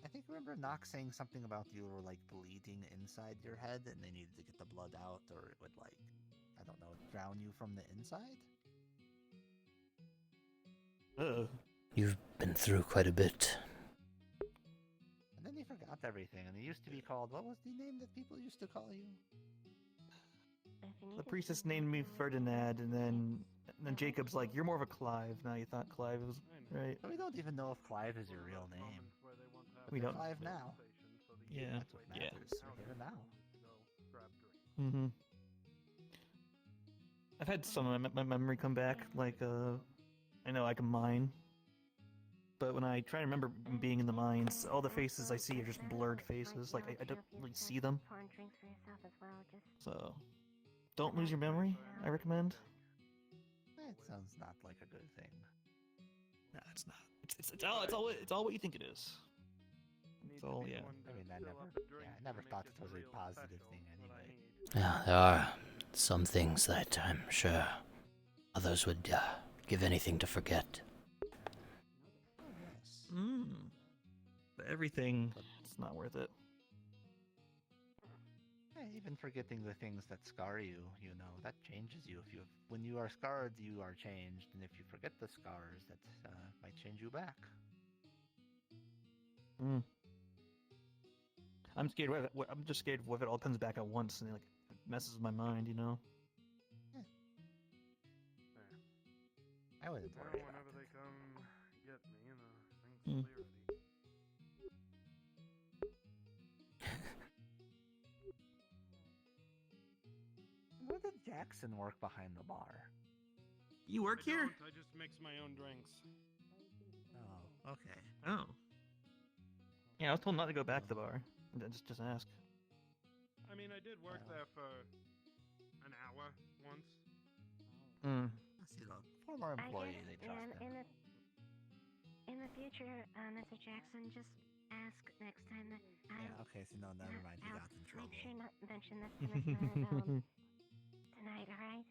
G: think I remember Nox saying something about you were like bleeding inside your head, and they needed to get the blood out, or it would drown you from the inside.
B: You've been through quite a bit.
G: And then he forgot everything, and he used to be called. What was the name that people used to call you?
H: The priestess named me Ferdinand, and then Jacob's like, "You're more of a Clive." Now you thought Clive was right.
G: We don't even know if Clive is your real name.
H: We don't.
G: Clive now.
H: Yeah.
G: That's what matters. We're here now.
H: Mm-hmm. I've had some of my memory come back, like, I know I can mine. But when I try to remember being in the mines, all the faces I see are just blurred faces. Like, I don't really see them. So, don't lose your memory, I recommend.
G: It sounds not like a good thing.
H: Nah, it's not. It's all what you think it is. It's all, yeah.
G: I mean, I never thought it was a positive thing anyway.
B: Yeah, there are some things that I'm sure others would give anything to forget.
H: But everything, it's not worth it.
G: Yeah, even forgetting the things that scar you, that changes you. When you are scarred, you are changed, and if you forget the scars, that might change you back.
H: I'm scared. I'm just scared if it all comes back at once and it messes with my mind,
G: Yeah. I wouldn't worry about
T: whenever
G: it.
T: they come get me, things will be ready.
G: Where did Jackson work behind the bar?
H: You work here?
T: I just mix my own drinks.
G: Oh, okay.
H: Oh. Yeah, I was told not to go back to the bar. Just ask.
T: I mean, I did work there for an hour once.
G: I see the former employee, they trust him.
I: In the future, Mr. Jackson, just ask next time that
G: Yeah, okay, so no, never mind, he got in trouble.
I: Make sure not to mention this to Miss Maribel tonight, alright?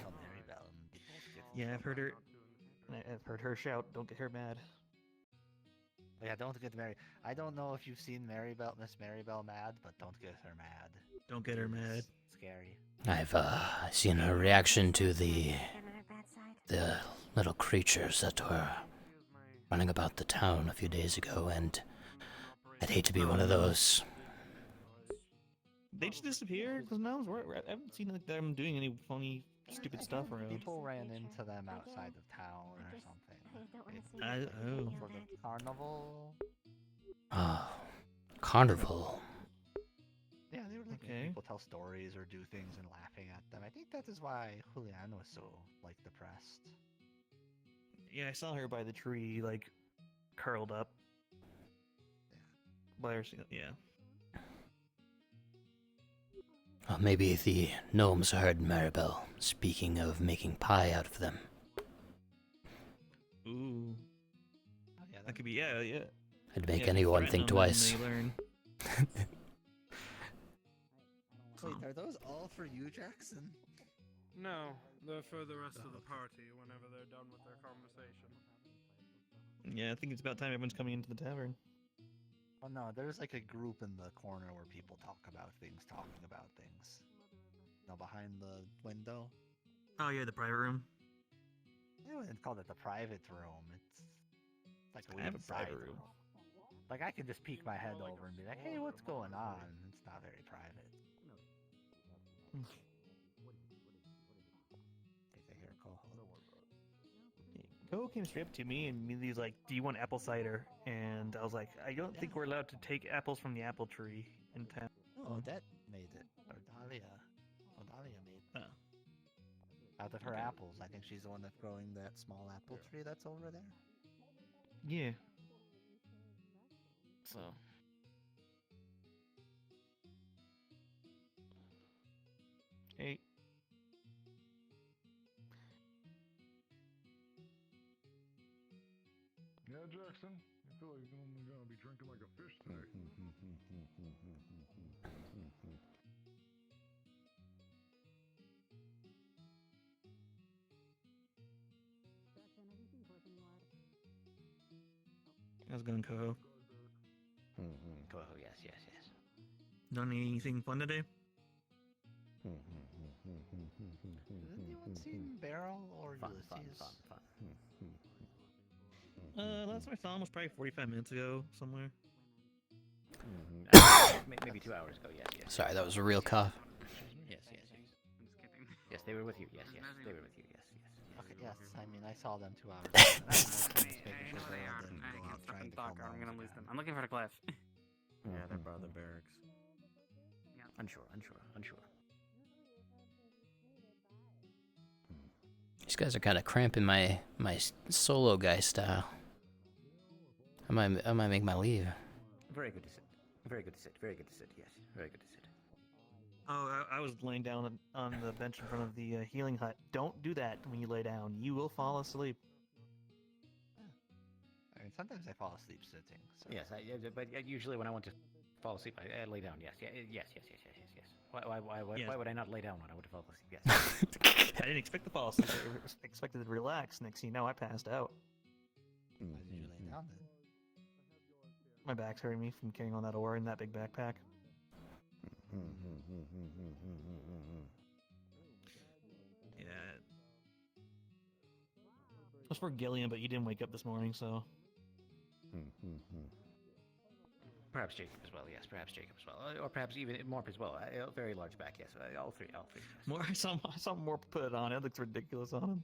G: Oh, Maribel.
H: Yeah, I've heard her shout, don't get her mad.
G: Yeah, don't get Mary. I don't know if you've seen Miss Maribel mad, but don't get her mad.
H: Don't get her mad.
G: Scary.
B: I've seen her reaction to the little creatures that were running about the town a few days ago, and I'd hate to be one of those.
H: They just disappeared? Because now I haven't seen them doing any funny, stupid stuff around.
G: People ran into them outside of town or something.
H: Oh.
G: For the carnival.
B: Carnival.
G: Yeah, they were people tell stories or do things and laughing at them. I think that is why Julian was so depressed.
H: Yeah, I saw her by the tree, curled up. By her, yeah.
B: Well, maybe the gnomes heard Maribel speaking of making pie out of them.
H: Ooh. Oh, yeah, that could be, yeah.
B: I'd make anyone think twice.
G: Wait, are those all for you, Jackson?
T: No, they're for the rest of the party whenever they're done with their conversation.
H: Yeah, I think it's about time everyone's coming into the tavern.
G: Oh no, there's a group in the corner where people talking about things. Behind the window.
H: Oh yeah, the private room.
G: I wouldn't call it the private room. It's like a
H: I have
G: weird
H: a private
G: side
H: room.
G: I could just peek my head over and be like, hey, what's going on? It's not very private. Think I hear Coho.
H: Coho came straight up to me and immediately was like, do you want apple cider? And I was like, I don't think we're allowed to take apples from the apple tree in town.
G: Oh, Odette made it. Or Dahlia. Oh, Dahlia made it. Out of her apples. I think she's the one that's growing that small apple tree that's over there.
H: Yeah.
W: So.
H: Hey.
K: Yeah, Jackson. I feel like you're only gonna be drinking like a fish today.
H: How's it going, Coho?
Q: Coho, yes.
H: Done anything fun today?
G: Has anyone seen Beryl or Ulysses?
Q: Fun.
H: Last time I saw him was probably 45 minutes ago, somewhere.
Q: Maybe 2 hours ago, yes.
B: Sorry, that was a real cough.
Q: Yes. Yes, they were with you, yes. They were with you, yes.
G: Okay, yes, I mean, I saw them 2 hours ago.
P: I'm looking for the cliff.
Q: Yeah, they're by the barracks. Unsure.
B: These guys are kind of cramping my solo guy style. I might make my leave.
Q: Very good to sit. Very good to sit. Very good to sit. Yes, very good to sit.
H: Oh, I was laying down on the bench in front of the healing hut. Don't do that when you lay down. You will fall asleep.
G: I mean, sometimes I fall asleep sitting. So.
Q: Yes, but usually when I want to fall asleep, I lay down. Yes. Why would I not lay down when I want to fall asleep? Yes.
H: I didn't expect to fall asleep. I expected to relax. Next thing you know, I passed out.
G: Why did you lay down then?
H: My back's hurting me from carrying on that ore in that big backpack. Yeah. It was for Gillian, but he didn't wake up this morning, so.
Q: Perhaps Jacob as well. Yes, perhaps Jacob as well, or perhaps even Morp as well. A very large back. Yes, all three. Yes.
H: More, I saw Morp put it on. It looks ridiculous on him.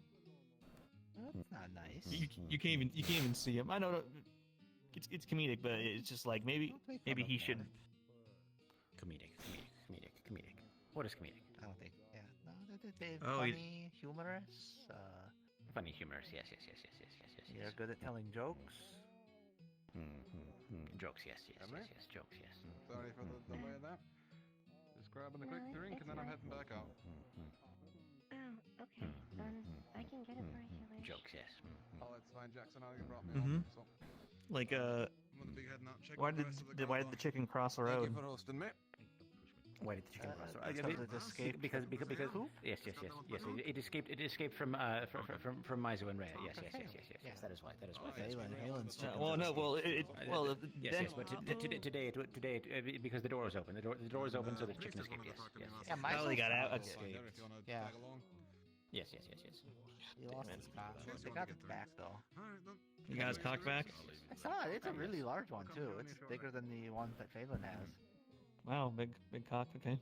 G: That's not nice.
H: You can't even see him. I know it's comedic, but it's just like maybe he should.
Q: Comedic. What is comedic?
G: I don't think. Yeah. No, they're
H: Oh,
G: funny, humorous.
Q: Funny, humorous. Yes.
G: You're good at telling jokes.
Q: Jokes. Yes. Jokes. Yes.
T: Sorry for the delay of that. Just grabbing a quick drink and then I'm heading back out.
D: Oh, okay. I can get it for you later.
Q: Jokes. Yes.
T: Oh, it's fine, Jackson. I you brought me home. So.
H: Like
T: I'm gonna be heading out.
H: why did the chicken cross the road?
T: Thank you for hosting me.
Q: Why did the chicken cross the road?
G: Because
Q: Because yes. It escaped from Maizu and Rhea. Yes. That is why.
G: Halen's chicken.
Q: Yes. But today, because the door was open. The door was open, so the chicken escaped. Yes.
G: Yeah, my
H: they got out.
G: Yeah.
Q: Yes.
G: He lost his cock. They got it back though.
H: You got his cock back?
G: I saw it. It's a really large one too. It's bigger than the one that Phelan has.
H: Wow, big cock. Okay.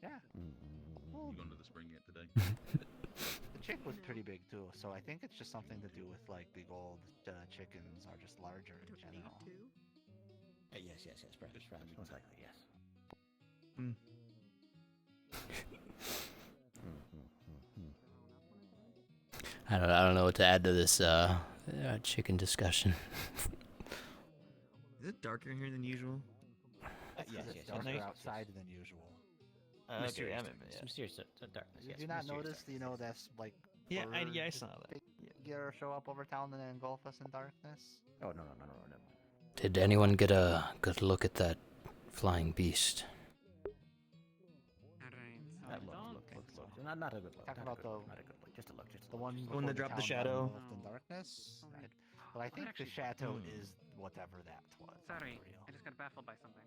G: Yeah.
A: You going to the spring yet today?
G: The chick was pretty big too, so I think it's just something to do with like big old chickens are just larger in general.
Q: Yes. Perhaps. Most likely, yes.
B: I don't know what to add to this chicken discussion.
H: Is it darker in here than usual?
G: Yes. Darker outside than usual.
Q: Mysterious darkness.
G: Did you not notice? That's like.
H: Yeah, I saw that.
G: Show up over town and then engulf us in darkness.
Q: Oh no.
B: Did anyone get a good look at that flying beast?
Q: Not a good look.
G: Talk about
Q: not a good look. Just a look.
G: The one
H: that dropped the shadow.
G: In darkness. Right. But I think the shadow is whatever that was.
L: Sorry, I just got baffled by something.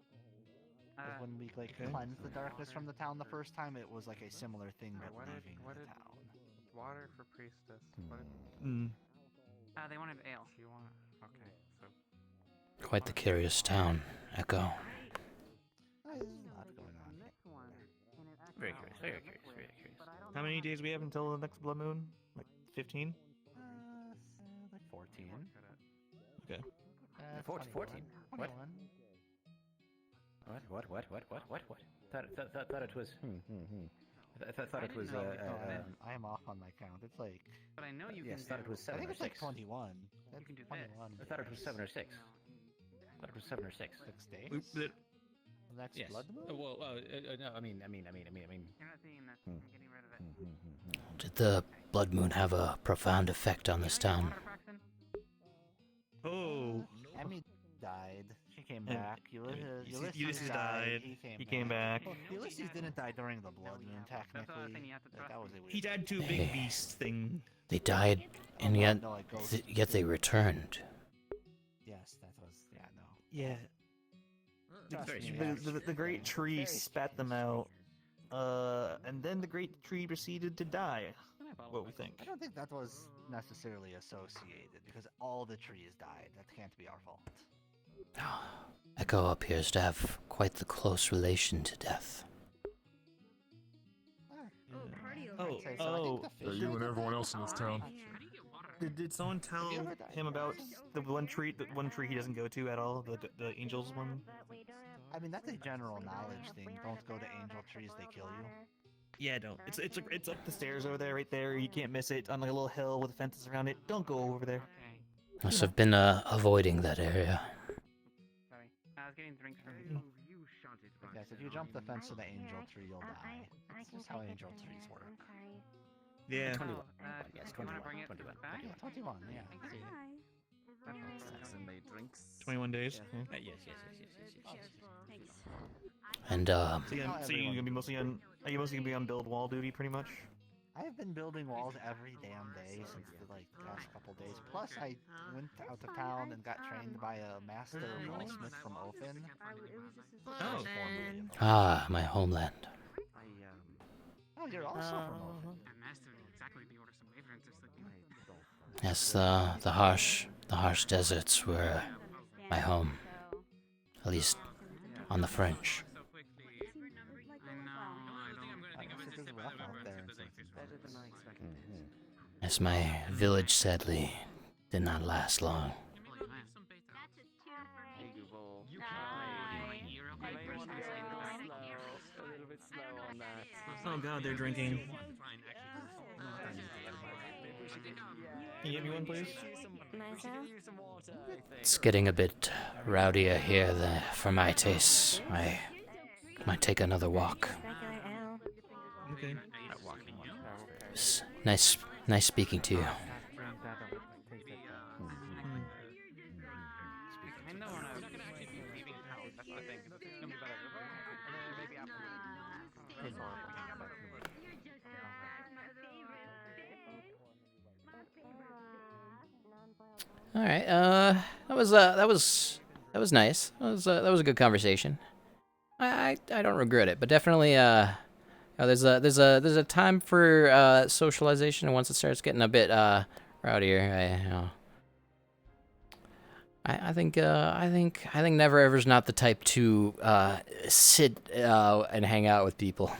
G: When we cleansed the darkness from the town the first time, it was like a similar thing, but leaving the town.
L: Water for priestess. They wanted ale. You want? Okay, so.
B: Quite the curious town, Echo.
G: There's a lot going on.
Q: Very curious.
H: How many days we have until the next blood moon? Like 15?
G: Like 14.
H: Okay.
Q: 14. What? Thought it was. Thought it was.
G: I am off on my count. It's like.
L: But I know you
Q: yes,
L: can.
Q: Thought it was 7
G: I think
Q: or
G: it's
Q: 6.
G: like 21.
L: You can do
G: 21.
Q: I thought it was 7 or 6. Thought it was 7 or 6.
G: 6 days. The next
Q: yes.
G: blood moon.
Q: Well, no. I mean.
L: You're not seeing that. I'm getting rid of it.
B: Did the blood moon have a profound effect on this town?
H: Oh.
G: Emmy died. She came back.
H: Ulysses died. He came back.
G: Well, Ulysses didn't die during the blood moon, technically. That was a weird.
H: He died to a big beast thing.
B: They died, and yet they returned.
G: Yes, that was. Yeah, no.
H: Yeah. The great tree spat them out, and then the great tree proceeded to die. What we think?
G: I don't think that was necessarily associated because all the trees died. That can't be our fault.
B: Echo appears to have quite the close relation to death.
E: Oh, party
H: Oh,
E: over here.
K: Yeah, you and everyone else in this town.
H: Did someone tell him about the one tree he doesn't go to at all? The angels one.
G: I mean, that's a general knowledge thing. Don't go to angel trees; they kill you.
H: Yeah, don't. It's up the stairs over there, right there. You can't miss it. On like a little hill with fences around it. Don't go over there.
B: Must have been avoiding that area.
L: Sorry. I was getting drinks from you shunted.
G: Yes, if you jump the fence to the angel tree, you'll die. That's just how angel trees work.
H: Yeah.
B: 21.
L: Yes,
B: 21.
L: 21.
G: 21, yeah.
R: Saxon made drinks.
H: 21 days.
R: Yeah.
H: Yeah.
L: Yes.
B: And
H: So you're gonna be mostly on? Are you mostly gonna be on build wall duty, pretty much?
G: I've been building walls every damn day since the past couple days. Plus, I went out of town and got trained by a master wallsmith from Open.
B: Ah, my homeland.
G: Oh, you're also from Open.
B: Yes, the harsh deserts were my home. At least on the French. As my village sadly did not last long.
H: Oh god, they're drinking. Can you get me one, please?
B: It's getting a bit rowdier here for my tastes. I might take another walk.
H: Okay.
B: It's nice speaking to you. All right. That was nice. That was a good conversation. I don't regret it, but definitely there's a time for socialization, and once it starts getting a bit rowdier, I think Never Ever's not the type to sit and hang out with people.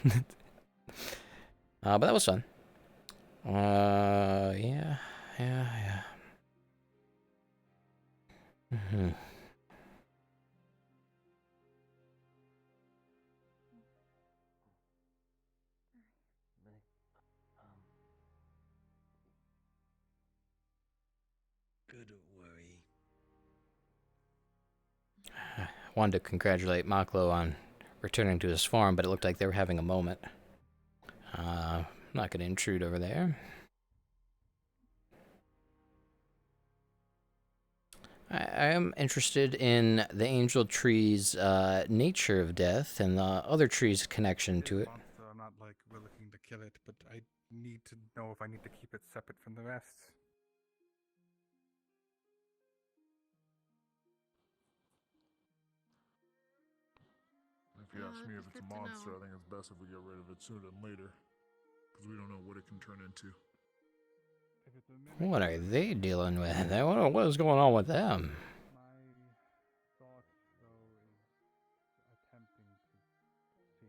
B: But that was fun. Yeah. Mm-hmm.
K: Good worry.
B: I wanted to congratulate Maklo on returning to his farm, but it looked like they were having a moment. I'm not going to intrude over there. I am interested in the angel tree's nature of death and the other tree's connection to it.
O: So I'm not we're looking to kill it, but I need to know if I need to keep it separate from the rest.
K: If you ask me if it's a monster, I think it's best if we get rid of it sooner than later. Because we don't know what it can turn into.
B: What are they dealing with? What is going on with them?
O: My thought, though, is attempting to see.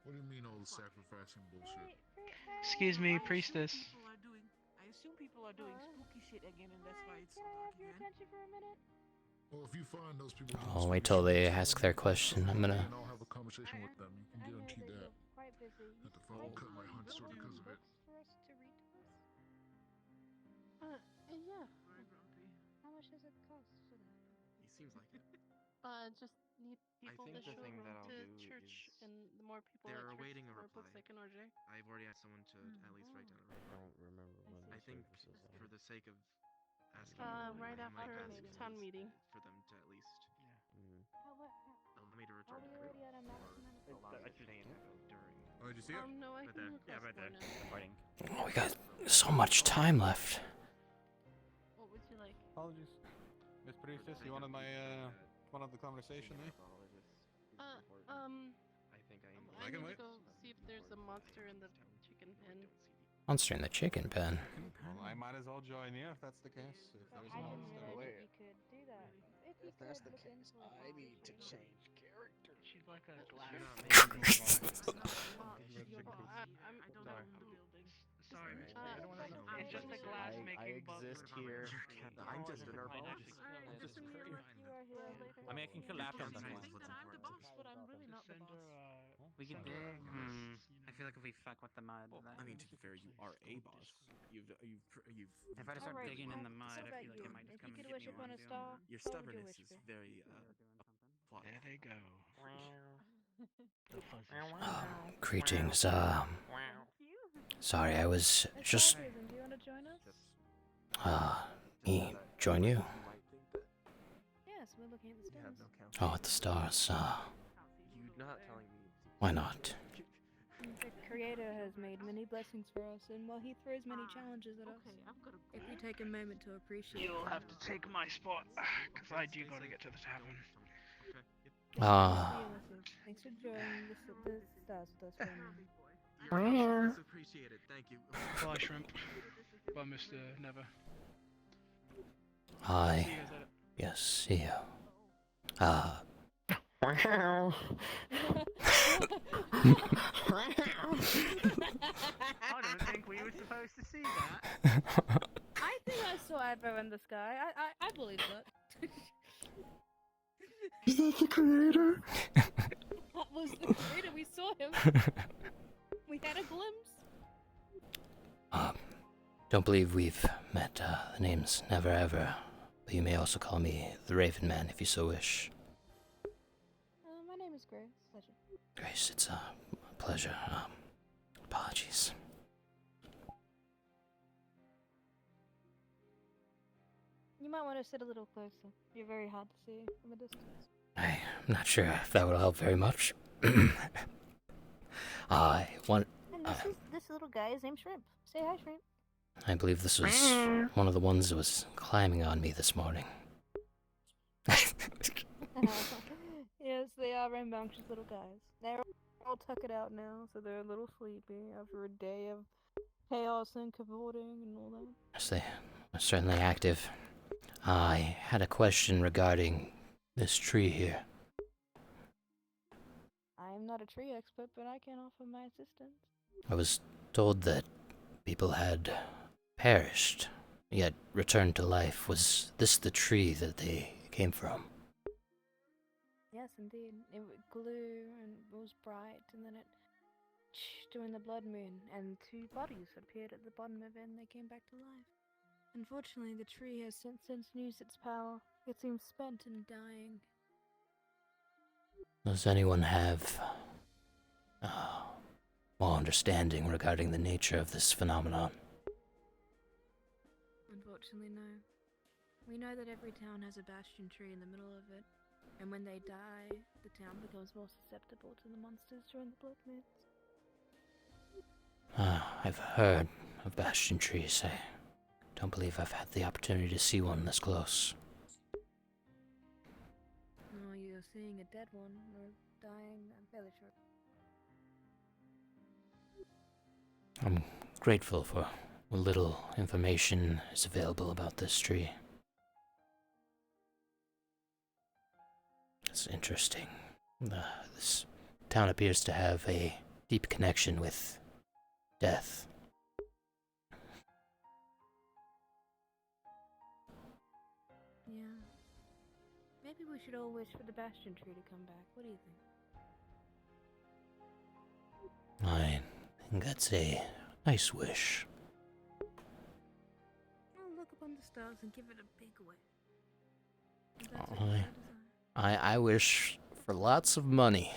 K: What do you mean all the sacrificing bullshit?
S: Excuse me, priestess.
L: I assume people are doing spooky shit again, and that's why it's so dark again.
K: Well, if you find those people doing
B: I'll wait
K: spooky
B: till
K: shit,
B: they
K: just
B: ask
K: let
B: their
K: me know.
B: question. I'm gonna.
K: And I'll have a conversation with them. You can guarantee that. I have to fucking cut my hunt short because of it.
F: Yeah.
E: How much does it cost for that?
R: He seems like it.
F: Just need people
R: think
F: to
R: the
F: show
R: thing
F: them
R: that I'll
F: to
R: do
F: church,
R: is
F: and the more people
R: they're
F: at church,
R: awaiting
F: the
R: a
F: more books
R: reply.
F: they can order.
R: I've already asked someone to at least write down a reply.
C: Don't remember when
R: I
C: the
R: think
C: services are.
R: for the sake of asking,
F: Right
R: I might
F: after
R: ask
F: town meeting.
R: for them to at least allow me to return to Grimoire, or allow me to stay in Echo during.
K: Oh, did you see it?
F: No, I
R: Right
F: can
R: there. Yeah, right there.
C: Fighting.
B: Oh, we got so much time left.
F: What would you like?
O: Apologies. Miss Priestess, you wanted my, one of the conversation, eh?
F: I need to go see if there's a monster in the chicken pen.
B: Monster in the chicken pen.
O: Well, I might as well join you if that's the case. If there's a monster.
E: You could do that.
G: If that's the case, I need to change character.
S: She's like a glass.
F: I'm not the building.
S: Sorry,
F: It's just a glass making bug.
R: exist here. I'm just an herbalist. I'm just very.
Q: I mean, I can kill after
F: I
Q: them.
F: think that I'm the boss, but I'm really not the boss.
Q: We can dig. I feel like if we fuck with the mud,
R: Well, I mean, to be fair, you are a boss. You've.
Q: if I just start digging in the mud, I feel like it might just come and get me while I'm doing
R: Your stubbornness is very.
S: There they go.
B: Greetings. Sorry, I was just.
I: Do you want to join us?
B: Me join you?
I: Yes, we're looking at the stars.
B: Oh, at the stars.
R: You're not telling me.
B: Why not?
I: The Creator has made many blessings for us, and while He throws many challenges at us, if we take a moment to appreciate
S: You'll
I: them,
S: have to take my spot, because I do gotta get to the tavern.
I: Thanks for joining the stars with us.
R: It's appreciated. Thank you.
S: Bye, Shrimp. Bye, Mr. Never.
B: Hi. Yes, see you.
S: I don't think we were supposed to see that.
I: I think I saw Advo in the sky. I believe that.
B: Is that the creator?
I: That was the Creator. We saw him. We had a glimpse.
B: Don't believe we've met. The name's Never Ever, but you may also call me the Raven Man if you so wish.
I: My name is Grace. Pleasure.
B: Grace, it's a pleasure. Apologies.
I: You might want to sit a little closer. You're very hard to see from a distance.
B: I'm not sure if that would help very much. I want.
I: And this little guy is named Shrimp. Say hi, Shrimp.
B: I believe this was one of the ones that was climbing on me this morning.
I: Yes, they are rambunctious little guys. They're all tuckered out now, so they're a little sleepy after a day of chaos and cavorting and all that.
B: Yes, they are certainly active. I had a question regarding this tree here.
I: I'm not a tree expert, but I can offer my assistance.
B: I was told that people had perished, yet returned to life. Was this the tree that they came from?
I: Yes, indeed. It glue and it was bright, and then it during the blood moon, and two bodies appeared at the bottom of it, and they came back to life. Unfortunately, the tree has since used its power. It seems spent and dying.
B: Does anyone have more understanding regarding the nature of this phenomenon?
I: Unfortunately, no. We know that every town has a bastion tree in the middle of it, and when they die, the town becomes more susceptible to the monsters during the blood moons.
B: I've heard of bastion trees. I don't believe I've had the opportunity to see one this close.
I: No, you're seeing a dead one, or dying, I'm fairly sure.
B: I'm grateful for what little information is available about this tree. It's interesting. This town appears to have a deep connection with death.
I: Yeah. Maybe we should all wish for the bastion tree to come back. What do you think?
B: I think that's a nice wish.
I: I'll look up on the stars and give it a big wish. If that's what you so desire.
B: I wish for lots of money.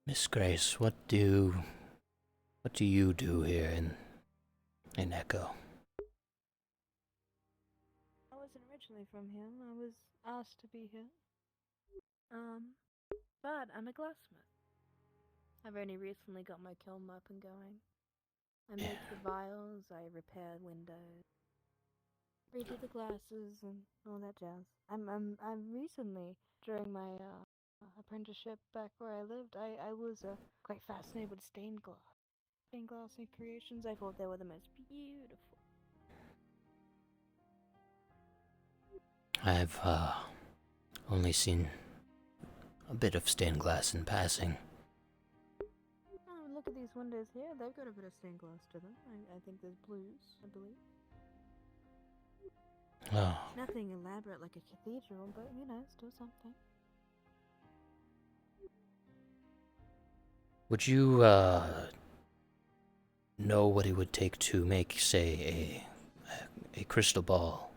B: Miss Grace, what do you do here in Echo?
I: I wasn't originally from here. I was asked to be here. But I'm a glassmith. I've only recently got my kiln up and going. I make the vials, I repair windows, redo the glasses, and all that jazz. I'm recently, during my
N: apprenticeship back where I lived, I was quite fascinated with stained glass. Stained glass and creations, I thought they were the most beautiful.
B: I've only seen a bit of stained glass in passing.
N: Oh, look at these windows here. They've got a bit of stained glass to them. I think there's blues, I believe.
B: Oh.
N: Nothing elaborate like a cathedral, but you know, still something.
B: Would you know what it would take to make, say, a crystal ball?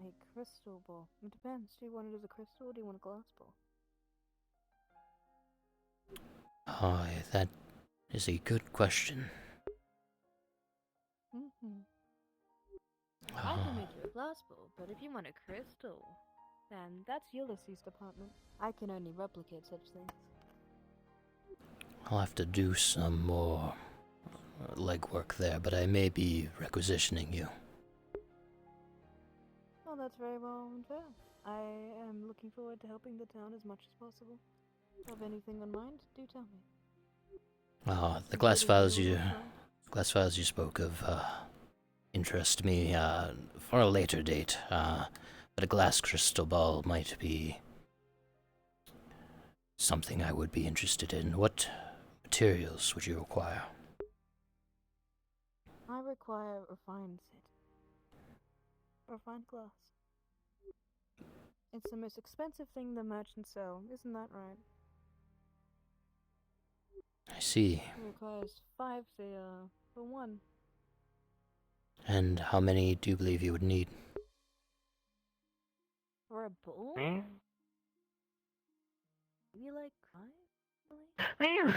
N: A crystal ball. It depends. Do you want it as a crystal or do you want a glass ball?
B: That is a good question.
N: I can make you a glass ball, but if you want a crystal, then that's Ulysses' department. I can only replicate such things.
B: I'll have to do some more legwork there, but I may be requisitioning you.
N: Well, that's very well and fair. I am looking forward to helping the town as much as possible. Have anything on mind? Do tell me.
B: The glass files you spoke of interest me for a later date, but a glass crystal ball might be something I would be interested in. What materials would you require?
N: I require refined glass. It's the most expensive thing the merchants sell, isn't that right?
B: I see.
N: It requires 5 for one.
B: And how many do you believe you would need?
N: For a bowl? You like crying?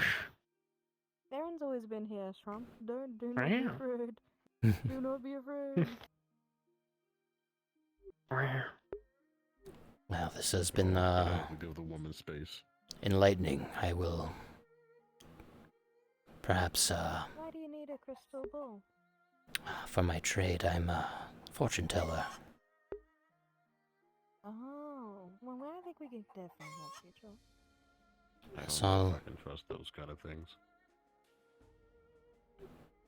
N: Darren's always been here, Trump. Do not be afraid. Do not be afraid.
B: Well, this has been
K: give the woman space.
B: enlightening. I will perhaps
N: Why do you need a crystal ball?
B: for my trade, I'm a fortune teller.
N: Oh, well, I think we can definitely help you, Trump.
K: I don't
B: So-
K: know if I can trust those kind of things.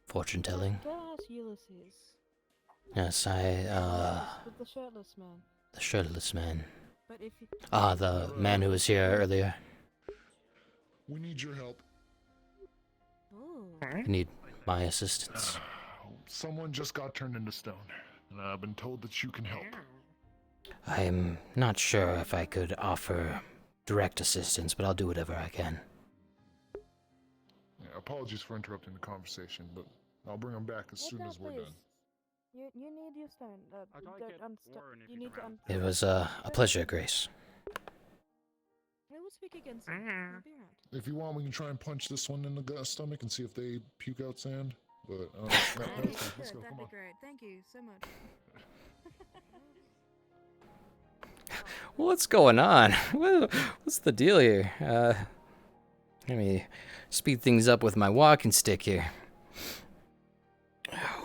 B: Fortune telling?
N: Go ask Ulysses.
B: Yes,
N: With the shirtless man.
B: the shirtless man.
N: But if you...
B: The man who was here earlier.
K: We need your help.
B: You need my assistance.
K: Someone just got turned into stone, and I've been told that you can help.
B: I'm not sure if I could offer direct assistance, but I'll do whatever I can.
K: Yeah, apologies for interrupting the conversation, but I'll bring them back as soon as we're done.
N: You need your stone. You need to
B: It was a pleasure, Grace.
N: I will speak again soon. I'll be around.
K: If you want, we can try and punch this one in the stomach and see if they puke out sand. But let's go.
N: That'd be great. Thank you so much.
B: What's going on? What's the deal here? Let me speed things up with my walking stick here.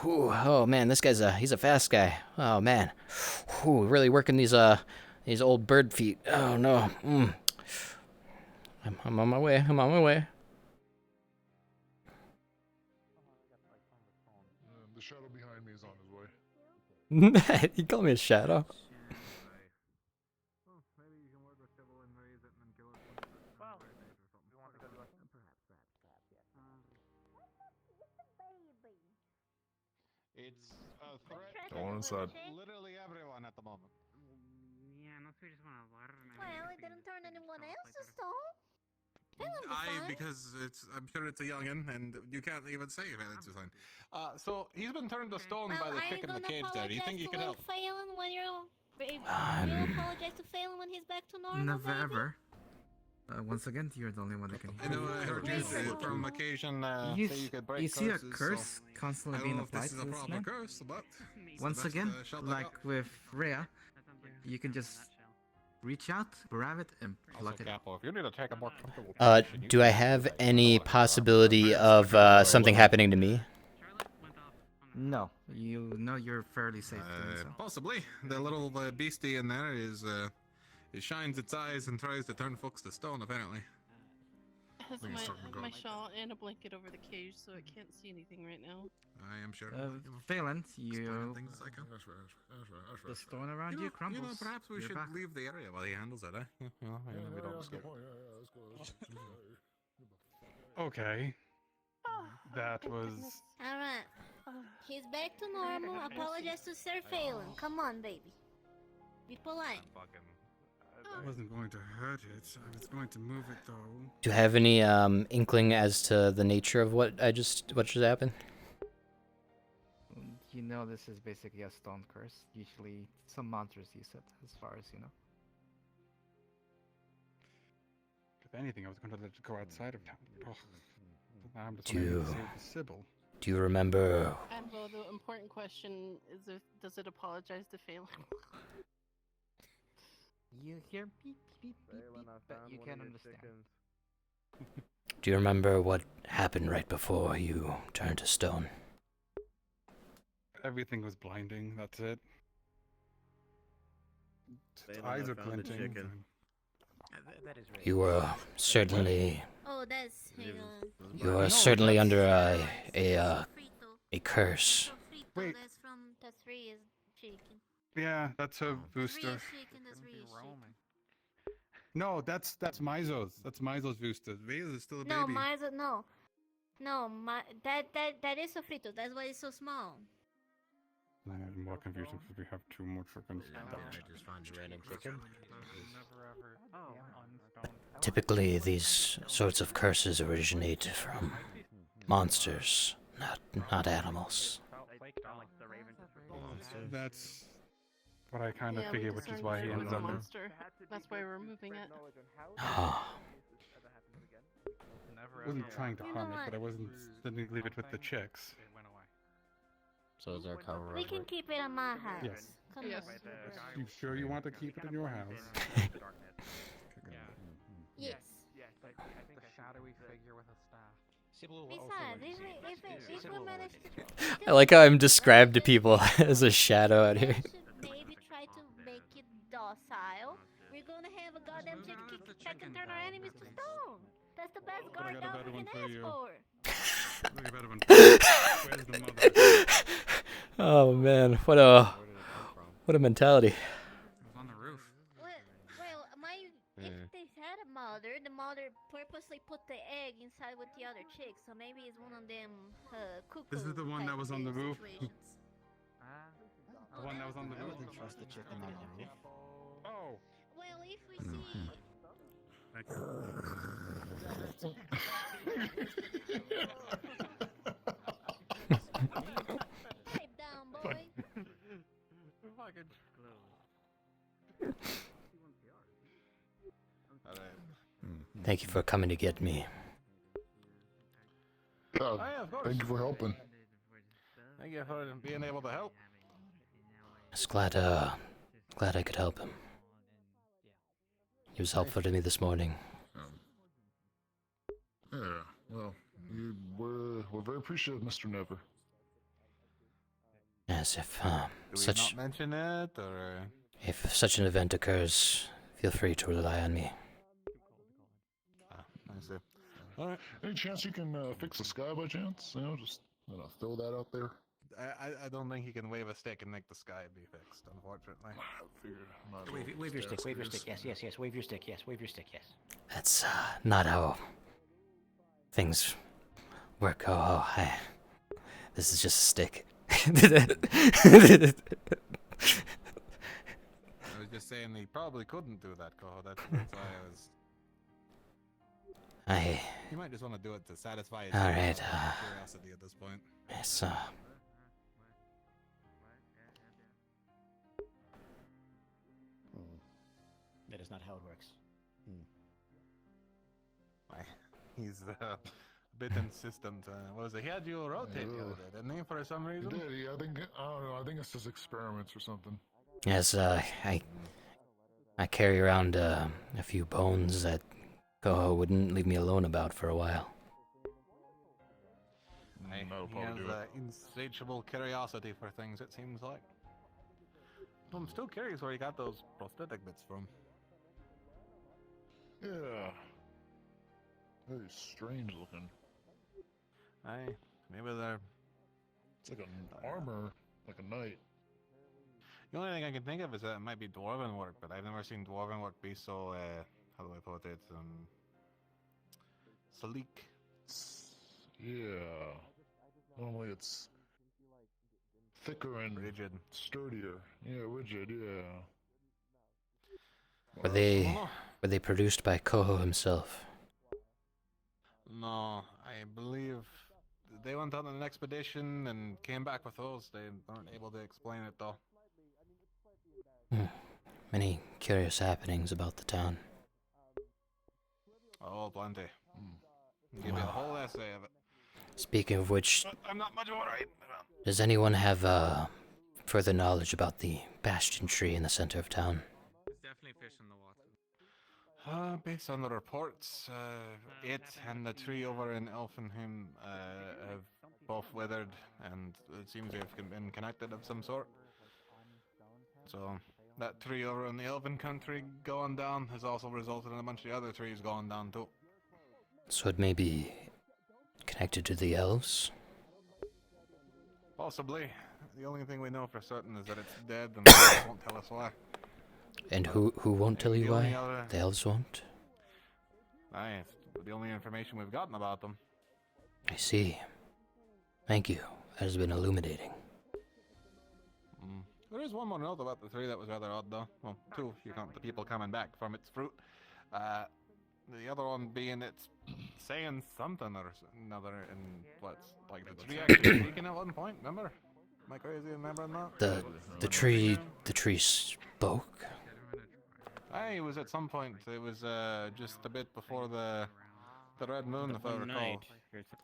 B: Ooh, oh man, this guy's he's a fast guy. Oh man, ooh, really working these old bird feet. Oh no, I'm on my way. I'm on my way.
K: The shadow behind me is on his way.
B: You call me a shadow?
T: It's a threat
K: Go on inside.
T: literally everyone at the moment.
S: Yeah, no we just want to learn.
D: Well, it didn't turn anyone else's stone.
R: Because I'm sure it's a youngin, and you can't even say if it's a sign. So he's been turned to stone by the chick in the cage there. Do you think you can help?
D: Phelan when you're... you apologize to Phelan when he's back to normal,
J: Never
D: baby?
J: ever. Once again, you're the only one that can.
R: I know I heard you say from occasion
J: You,
R: say you could break
J: you see a
R: curses,
J: curse
R: so
J: constantly
R: I don't
J: being
R: know if
J: applied
R: this
J: to
R: is a
J: this
R: proper
J: man.
R: curse, but
J: Once
R: best,
J: again,
R: shut that
J: like
R: up.
J: with Rhea, you can just reach out, grab it, and pluck it out.
T: If you need to take a more comfortable
B: Do I have any possibility of something happening to me?
J: No, you know you're fairly safe doing so.
R: Possibly. The little beastie in there is It shines its eyes and tries to turn folks to stone, apparently.
F: It has
K: think it's starting to go.
F: my shawl and a blanket over the cage, so I can't see anything right now.
R: I am sure.
J: Phelan,
R: Explaining
J: you.
R: things as I can.
J: The stone around you crumbles.
R: Perhaps we
J: You're
R: should
J: back.
R: leave the area while he handles it, eh? We don't skip.
O: Okay. That was.
D: Alright. He's back to normal. Apologize to Sir Phelan. Come on, baby. Be polite.
O: I wasn't going to hurt it. I was going to move it though.
B: Do you have any inkling as to the nature of what just happened?
J: You know this is basically a stone curse. Usually some monsters use it, as far as you know.
O: If anything, I was going to let it go outside of town. Oh, I'm just
B: Do
O: wondering
B: you,
O: to save the Sybil.
B: do you remember?
F: Advo, the important question is does it apologize to Phelan?
J: You hear beep, beep, beep, beep, but you can't understand.
B: Do you remember what happened right before you turned to stone?
O: Everything was blinding, that's it.
R: Phelan,
O: Eyes
R: I
O: are
R: found the
O: glinting.
R: chicken.
Q: That is right.
B: You were certainly
D: Oh, that's. Hang on.
B: you were certainly under a curse.
O: Wait.
D: That's from. That's Ria's chicken.
O: Yeah, that's a booster.
D: Ria's chicken, that's Ria's chicken.
O: No, that's Mizo's. That's Mizo's booster. Ria's is still a
D: No,
O: baby.
D: Mizo, no. No, that is sofrito. That's why it's so small.
O: I have more confusion because we have two more chickens.
C: I just find a random chicken.
B: Typically, these sorts of curses originate from monsters, not animals.
O: That's what I kind of
F: Yeah,
O: figured,
F: we
O: which is
F: decided
O: why
F: that
O: he
F: it was
O: ends
F: a
O: up in.
F: monster. That's why we're removing it.
B: Ah,
O: I wasn't trying to harm it, but I didn't leave it with the chicks.
C: So is our cover
D: We can keep it in my house.
O: Yes.
D: Come
F: Yes.
D: on.
O: You sure you want to keep it in your house?
D: Yes.
P: The shadowy figure with a staff.
D: Besides, if we manage to
B: I like how I'm described to people as a shadow out here.
D: maybe try to make it docile, we're gonna have a goddamn chicken kick back and turn our enemies to stone. That's the best
O: But I
D: guard
O: got a
D: dog
O: better
D: we
O: one
D: can
O: for
D: ask
O: you.
D: for.
O: I got a better one for you. Where's the mother?
B: Oh man, what a mentality.
O: It was on the roof.
D: Well, if they had a mother, the mother purposely put the egg inside with the other chicks, so maybe it's one of them cuckoo.
O: This is the one that was on the roof.
D: situations.
O: The one that was on the
G: I
O: roof.
G: wouldn't trust the chicken on the roof.
O: Oh.
D: Well, if we see. Pipe down, boy.
B: Thank you for coming to get me.
K: Thank you for helping.
R: Thank you for being able to help.
B: Just glad I could help him. He was helpful to me this morning.
K: Yeah, well, we're very appreciative, Mr. Never.
B: As if
R: Do we
B: such
R: not mention it, or?
B: if such an event occurs, feel free to rely on me.
R: I see. All right.
K: Any chance you can fix the sky by chance? Just throw that out there.
R: I don't think he can wave a stick and make the sky be fixed, unfortunately.
Q: Wave your stick, wave your stick, yes, wave your stick, yes, wave your stick, yes.
B: That's not how things work. This is just a stick.
R: I was just saying he probably couldn't do that, Koho. That's why I was. You might just want to do it to satisfy his
B: Alright,
R: curiosity at this point.
B: Yes,
Q: That is not how it works.
R: He's a bit insistent. What was it? He had you rotate the other day, didn't he, for some
K: He
R: reason?
K: did. I don't know. I think it's just experiments or something.
B: yes. I carry around a few bones that Koho wouldn't leave me alone about for a while.
R: He has insatiable curiosity for things, it seems like. I'm still curious where he got those prosthetic bits from.
K: Yeah. Very strange looking.
M: Aye, maybe they're.
K: It's like an armor, like a knight.
M: The only thing I can think of is that it might be dwarven work, but I've never seen dwarven work be so. How do I put it? Sleek.
K: Yeah. Normally it's thicker and
M: rigid,
K: sturdier. Yeah, rigid. Yeah.
B: Were they produced by Koho himself?
M: No, I believe they went on an expedition and came back with those. They weren't able to explain it though.
B: Many curious happenings about the town.
M: Oh, plenty. Give me a whole essay of it.
B: Speaking of which,
M: I'm not much more right.
B: does anyone have further knowledge about the bastion tree in the center of town?
P: There's definitely fish in the water.
M: Based on the reports, it and the tree over in Elfenheim have both withered, and it seems they've been connected of some sort. So that tree over in the Elven country going down has also resulted in a bunch of the other trees going down too.
B: So it may be connected to the elves?
M: Possibly. The only thing we know for certain is that it's dead, and the elves won't tell us why.
B: And who won't tell you
M: The only
B: why?
M: other-
B: The elves won't?
M: Aye, it's the only information we've gotten about them.
B: I see. Thank you. That has been illuminating.
M: There is one more note about the tree that was rather odd, though. Well, two, if you count the people coming back from its fruit. The other one being it's saying something or another, and what's like the tree actually speaking at one point. Remember? Am I crazy in remembering that?
B: The tree spoke.
M: Aye, it was at some point. It was just a bit before the red moon, if I recall.
Q: Night.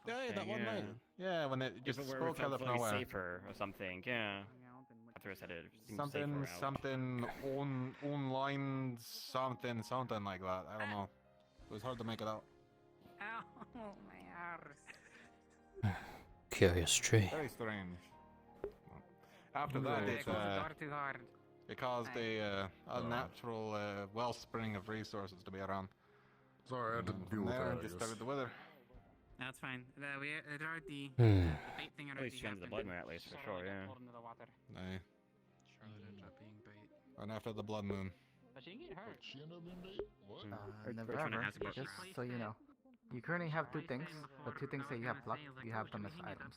M: Yeah, that one night. Yeah, when it just
Q: where
M: spoke out of nowhere.
Q: safer or something. Yeah. After I said it, seemed safer out.
M: Something online, something like that. I don't know. It was hard to make it out.
S: Ow, my arse.
B: Curious tree.
M: Very strange. After that, it caused a unnatural wellspring of resources to be around.
K: Sorry, I had to deal with that.
M: It just started the weather.
S: That's fine. We are the bait thing
Q: At least change the blood moon, at least, for sure, yeah.
M: Aye.
R: Charlotte ended up being bait.
M: And after the blood moon.
S: But she can get hurt.
K: She ended up being bait? What?
J: Never
Q: Which one
J: ever.
Q: has it?
J: Just so you know. You currently have two things. The two things that you have plucked, you have them as items.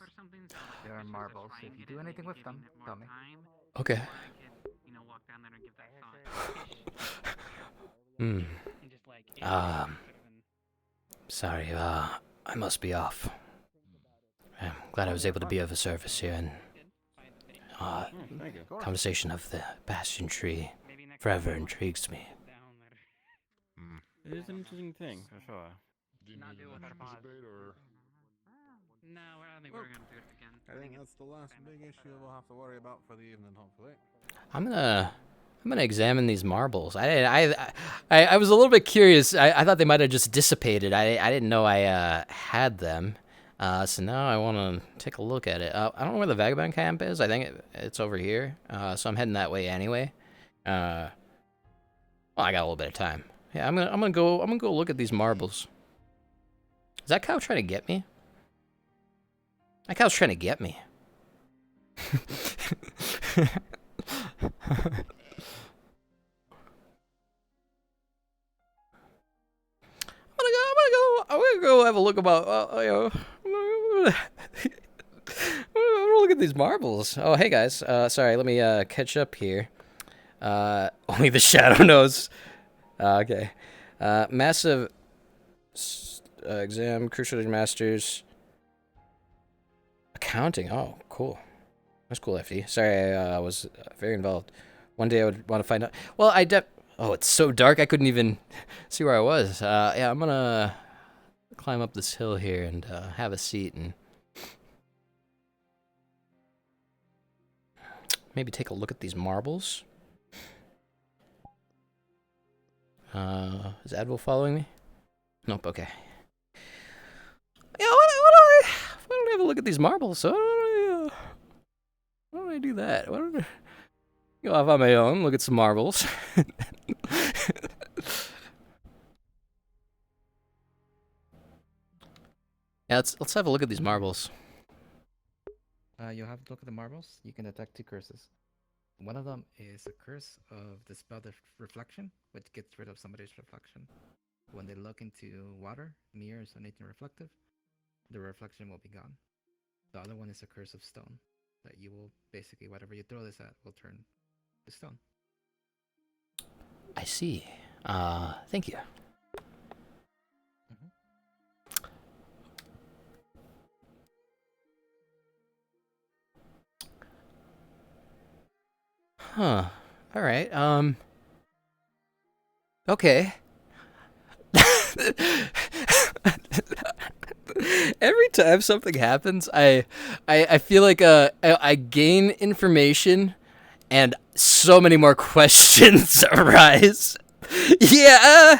J: They are marbles. If you do anything with them, tell me.
B: Okay.
S: Walk down there and give that thought.
B: Sorry, I must be off. I'm glad I was able to be of service here, and
M: Thank you.
B: conversation of the bastion tree forever intrigues me.
Q: It is an interesting thing, for sure.
K: Do you need
S: do it with
K: an
S: our
K: extra
S: paws.
K: bait or?
S: No, I don't think we're gonna do it again.
M: I think that's the last big issue we'll have to worry about for the evening, hopefully.
B: I'm gonna examine these marbles. I was a little bit curious. I thought they might have just dissipated. I didn't know I had them. So now I want to take a look at it. I don't know where the vagabond camp is. I think it's over here. So I'm heading that way anyway. Well, I got a little bit of time. Yeah, I'm gonna go look at these marbles. Is that cow trying to get me? That cow's trying to get me. I'm gonna go have a look about. I'm gonna look at these marbles. Oh, hey guys. Sorry, let me catch up here. Only the shadow knows. Okay. Massive exam, crucial masters, accounting. Oh, cool. That's cool, FD. Sorry, I was very involved. One day I would want to find out. Well, oh, it's so dark I couldn't even see where I was. Yeah, I'm gonna climb up this hill here and have a seat and maybe take a look at these marbles. Is Advil following me? Nope. Okay. Yeah, why don't I have a look at these marbles? Why don't I do that? Why don't I go off on my own, look at some marbles? Yeah, let's have a look at these marbles.
J: You'll have to look at the marbles. You can detect 2 curses. One of them is a curse of the spell reflection, which gets rid of somebody's reflection. When they look into water, mirrors, or anything reflective, the reflection will be gone. The other one is a curse of stone, that you will basically, whatever you throw this at will turn to stone.
B: I see. Thank you. Huh. All right. Okay. Every time something happens, I feel like I gain information, and so many more questions arise. Yeah.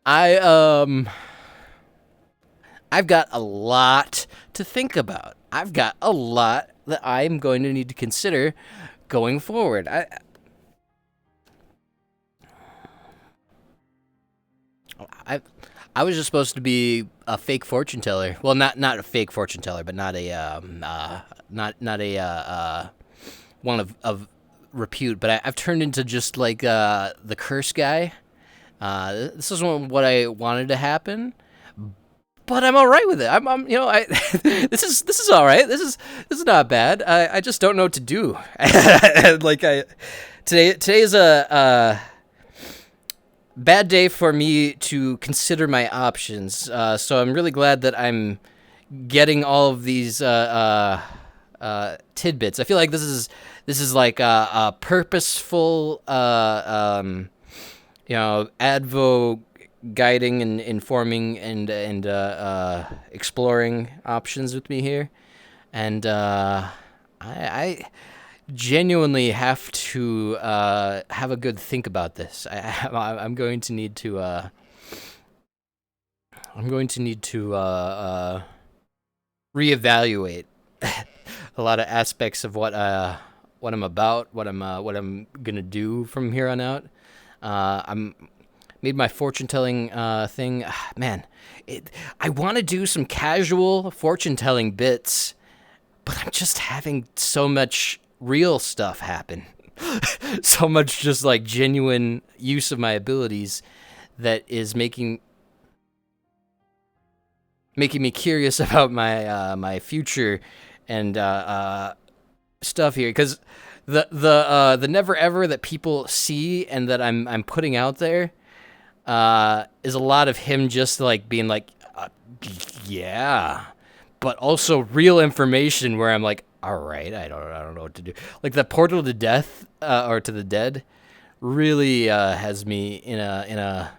B: I've got a lot to think about. I've got a lot that I'm going to need to consider going forward. I was just supposed to be a fake fortune teller. Well, not a fake fortune teller, but not a one of repute. But I've turned into just like the curse guy. This isn't what I wanted to happen, but I'm all right with it. I'm you know, this is all right. This is not bad. I just don't know what to do. Today is a bad day for me to consider my options. So I'm really glad that I'm getting all of these tidbits. I feel like this is like a purposeful advo guiding and informing and exploring options with me here, and I genuinely have to have a good think about this. I'm going to need to reevaluate a lot of aspects of what I'm about, what I'm gonna do from here on out. I'm made my fortune telling thing. Man, I want to do some casual fortune telling bits, but I'm just having so much real stuff happen. So much just like genuine use of my abilities that is making me curious about my future and stuff here, because the never ever that people see and that I'm putting out there is a lot of him just like being like yeah, but also real information where I'm like, all right, I don't know what to do. Like the portal to death or to the dead really has me in a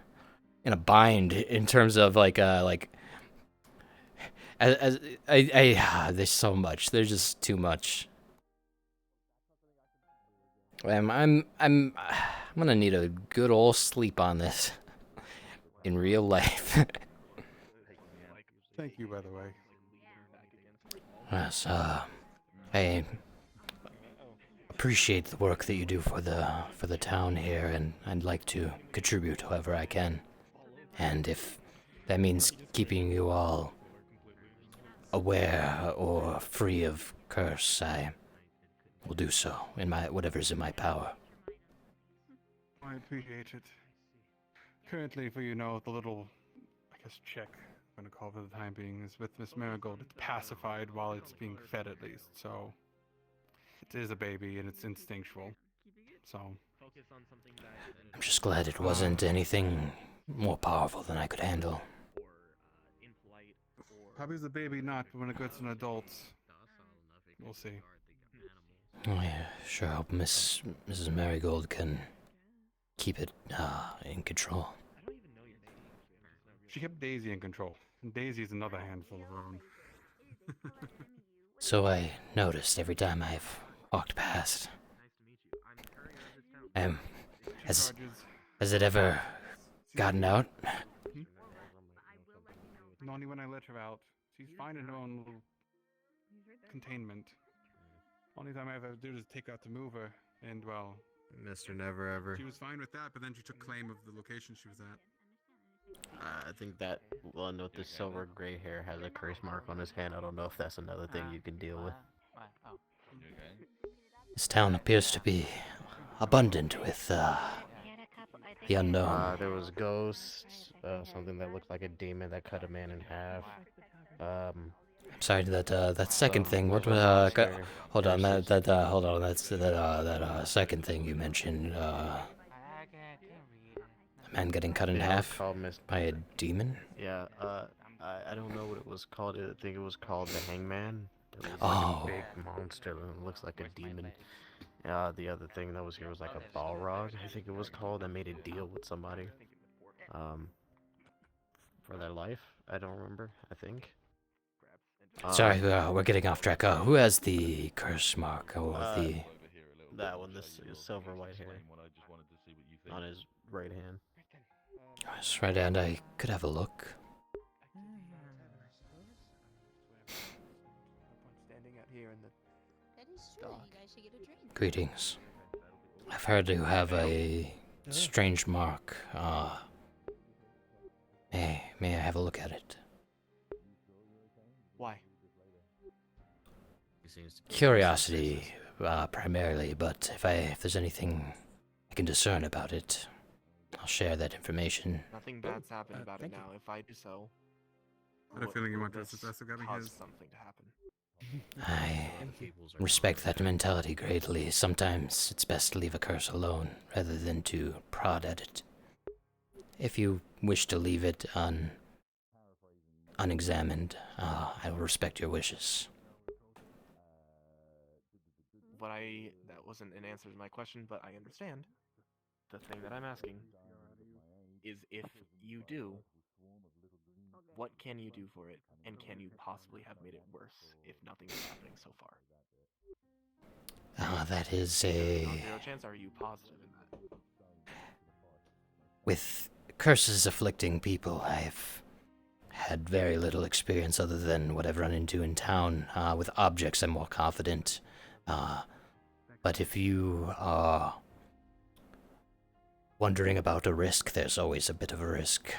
B: bind in terms of like as I there's so much. There's just too much. I'm gonna need a good old sleep on this in real life.
O: Thank you, by the way.
B: Yes, I appreciate the work that you do for the town here, and I'd like to contribute however I can. And if that means keeping you all aware or free of curse, I will do so in whatever's in my power.
O: I appreciate it. Currently, for the little, I guess, check I'm gonna call for the time being is with Miss Marigold. It's pacified while it's being fed, at least. So it is a baby and it's instinctual. So
B: I'm just glad it wasn't anything more powerful than I could handle.
O: Probably as a baby, not, but when it gets an adult, we'll see.
B: Oh, yeah, sure hope Mrs. Marigold can keep it in control.
O: She kept Daisy in control, and Daisy is another handful of her own.
B: So I noticed every time I've walked past. Has it ever gotten out?
O: Only when I let her out. She's fine in her own little containment. Only time I ever do is take out to move her, and well,
R: Mr. Never Ever.
O: she was fine with that, but then she took claim of the location she was at.
C: I think that one with the silver gray hair has a curse mark on his hand. I don't know if that's another thing you can deal with.
B: This town appears to be abundant with the unknown.
C: There was ghosts, something that looked like a demon that cut a man in half.
B: I'm sorry, that second thing. What?
C: monster
B: Hold on,
C: curses.
B: hold on. That's that second thing you mentioned. A man getting cut in
C: Yeah, it was
B: half
C: called
B: by a demon.
C: Yeah, I don't know what it was called. I think it was called the Hangman. It was like
B: Oh.
C: a big monster that looks like a demon. The other thing that was here was like a Balrog, I think it was called, that made a deal with somebody. For their life. I don't remember, I think.
B: Sorry, we're getting off track. Who has the curse mark or the?
C: That one, this silver white hair on his right hand.
B: His right hand. I could have a look.
R: Standing out here in the
B: Greetings. I've heard you have a strange mark. May I have a look at it?
R: Why?
B: Curiosity, primarily, but if there's anything I can discern about it, I'll share that information.
R: Nothing bad's happened about it now. If I do so,
O: I had a feeling you wanted to
R: this
O: suggest it got me
R: cause
O: his.
R: something to happen.
B: I respect that mentality greatly. Sometimes it's best to leave a curse alone, rather than to prod at it. If you wish to leave it unexamined, I will respect your wishes.
R: That wasn't an answer to my question, but I understand. The thing that I'm asking is if you do, what can you do for it, and can you possibly have made it worse if nothing is happening so far?
B: That is
R: Non-zero chance, or are you positive in that?
B: With curses afflicting people, I've had very little experience other than what I've run into in town. With objects, I'm more confident. But if you are wondering about a risk, there's always a bit of a risk.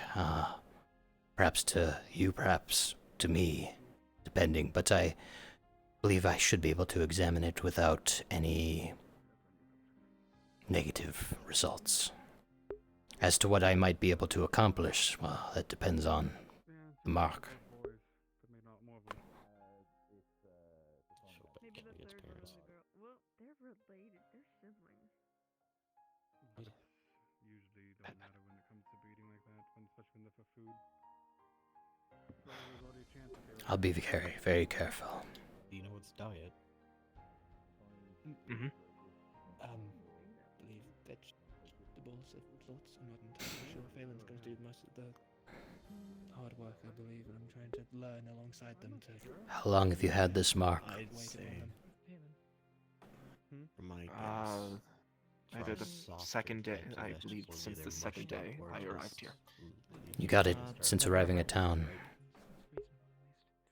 B: Perhaps to you, perhaps to me, depending. But I believe I should be able to examine it without any negative results. As to what I might be able to accomplish, well, that depends on the mark.
E: Maybe the third one was a girl. Well, they're related. They're siblings.
O: Usually don't matter when it comes to breeding like that, especially when they're for food.
B: I'll be very, very careful.
G: Do you know what's diet?
R: Mm-hmm.
G: Believe vegetables of sorts. I'm not entirely sure. Phelan's going to do most of the hard work, I believe, and I'm trying to learn alongside them to.
B: How long have you had this mark?
G: I'd say. From my
R: I did the second day, I believe, since the second day I arrived here.
B: You got it since arriving at town.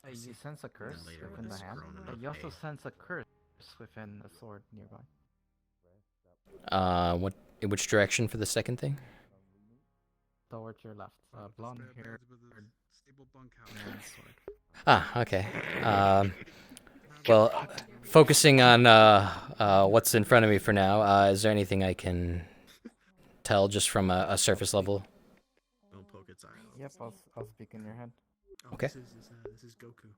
J: You sense a curse within the hand, but you also sense a curse within a sword nearby.
B: In which direction for the second thing?
J: Towards your left. Blonde hair.
B: Okay. Well, focusing on what's in front of me for now, is there anything I can tell just from a surface level?
G: Don't poke its eye out.
J: Yep, I'll speak in your head.
B: Okay.
G: This is Goku.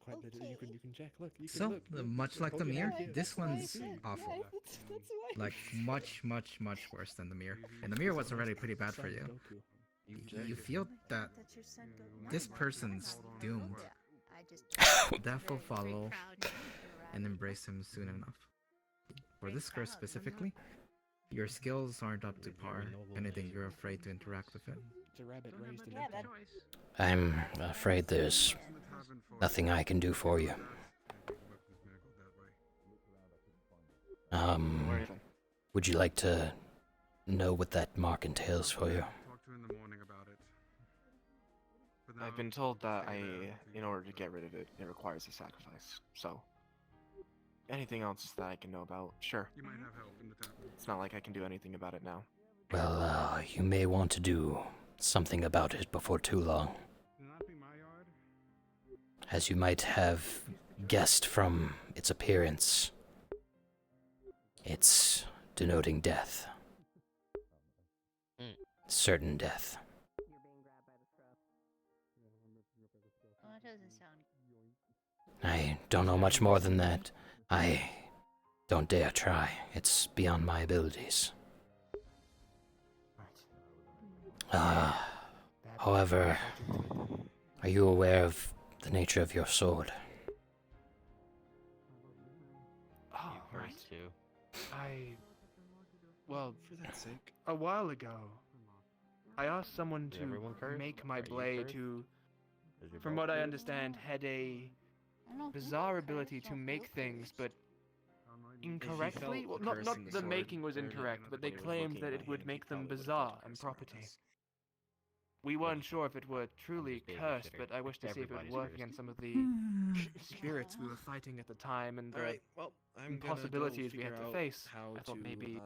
G: Quite literally, you can check. Look, you can
U: So,
G: look.
U: much like the
G: Poke it
U: mirror,
G: out.
U: this one's awful. Like, much worse than the mirror. And the mirror was already pretty bad for you. You feel that this person's doomed. Death will follow and embrace him soon enough. For this curse specifically, your skills aren't up to par. Anything, you're afraid to interact with it.
G: It's a rabbit raised in
I: Yeah, that.
B: I'm afraid there's nothing I can do for you. Would you like to know what that mark entails for you?
R: I've been told that in order to get rid of it, it requires a sacrifice. So, anything else that I can know about, sure.
O: You might have help in the town.
R: It's not like I can do anything about it now.
B: well, you may want to do something about it before too long. As you might have guessed from its appearance, it's denoting death. Certain death.
D: Well, that doesn't sound.
B: I don't know much more than that. I don't dare try. It's beyond my abilities. However, are you aware of the nature of your sword?
T: Oh, right. Well, for that sake, a while ago, I asked someone
C: Is
T: to
C: everyone cursed?
T: make my
C: Are you
T: blade
C: cursed?
T: who,
C: Is your
T: from
C: belt
T: what I
C: cursed?
T: understand, had a bizarre ability to make things, but incorrectly. Well, not the making was incorrect, but they claimed that it would make them bizarre and property. We weren't sure if it were truly cursed, but I wish to see if it would work against some of the spirits we were fighting at the time and the
A: Alright, well, I'm gonna
T: impossibilities
A: go
T: we had
A: figure
T: to
A: out
T: face.
A: how
T: I thought
A: to,
T: maybe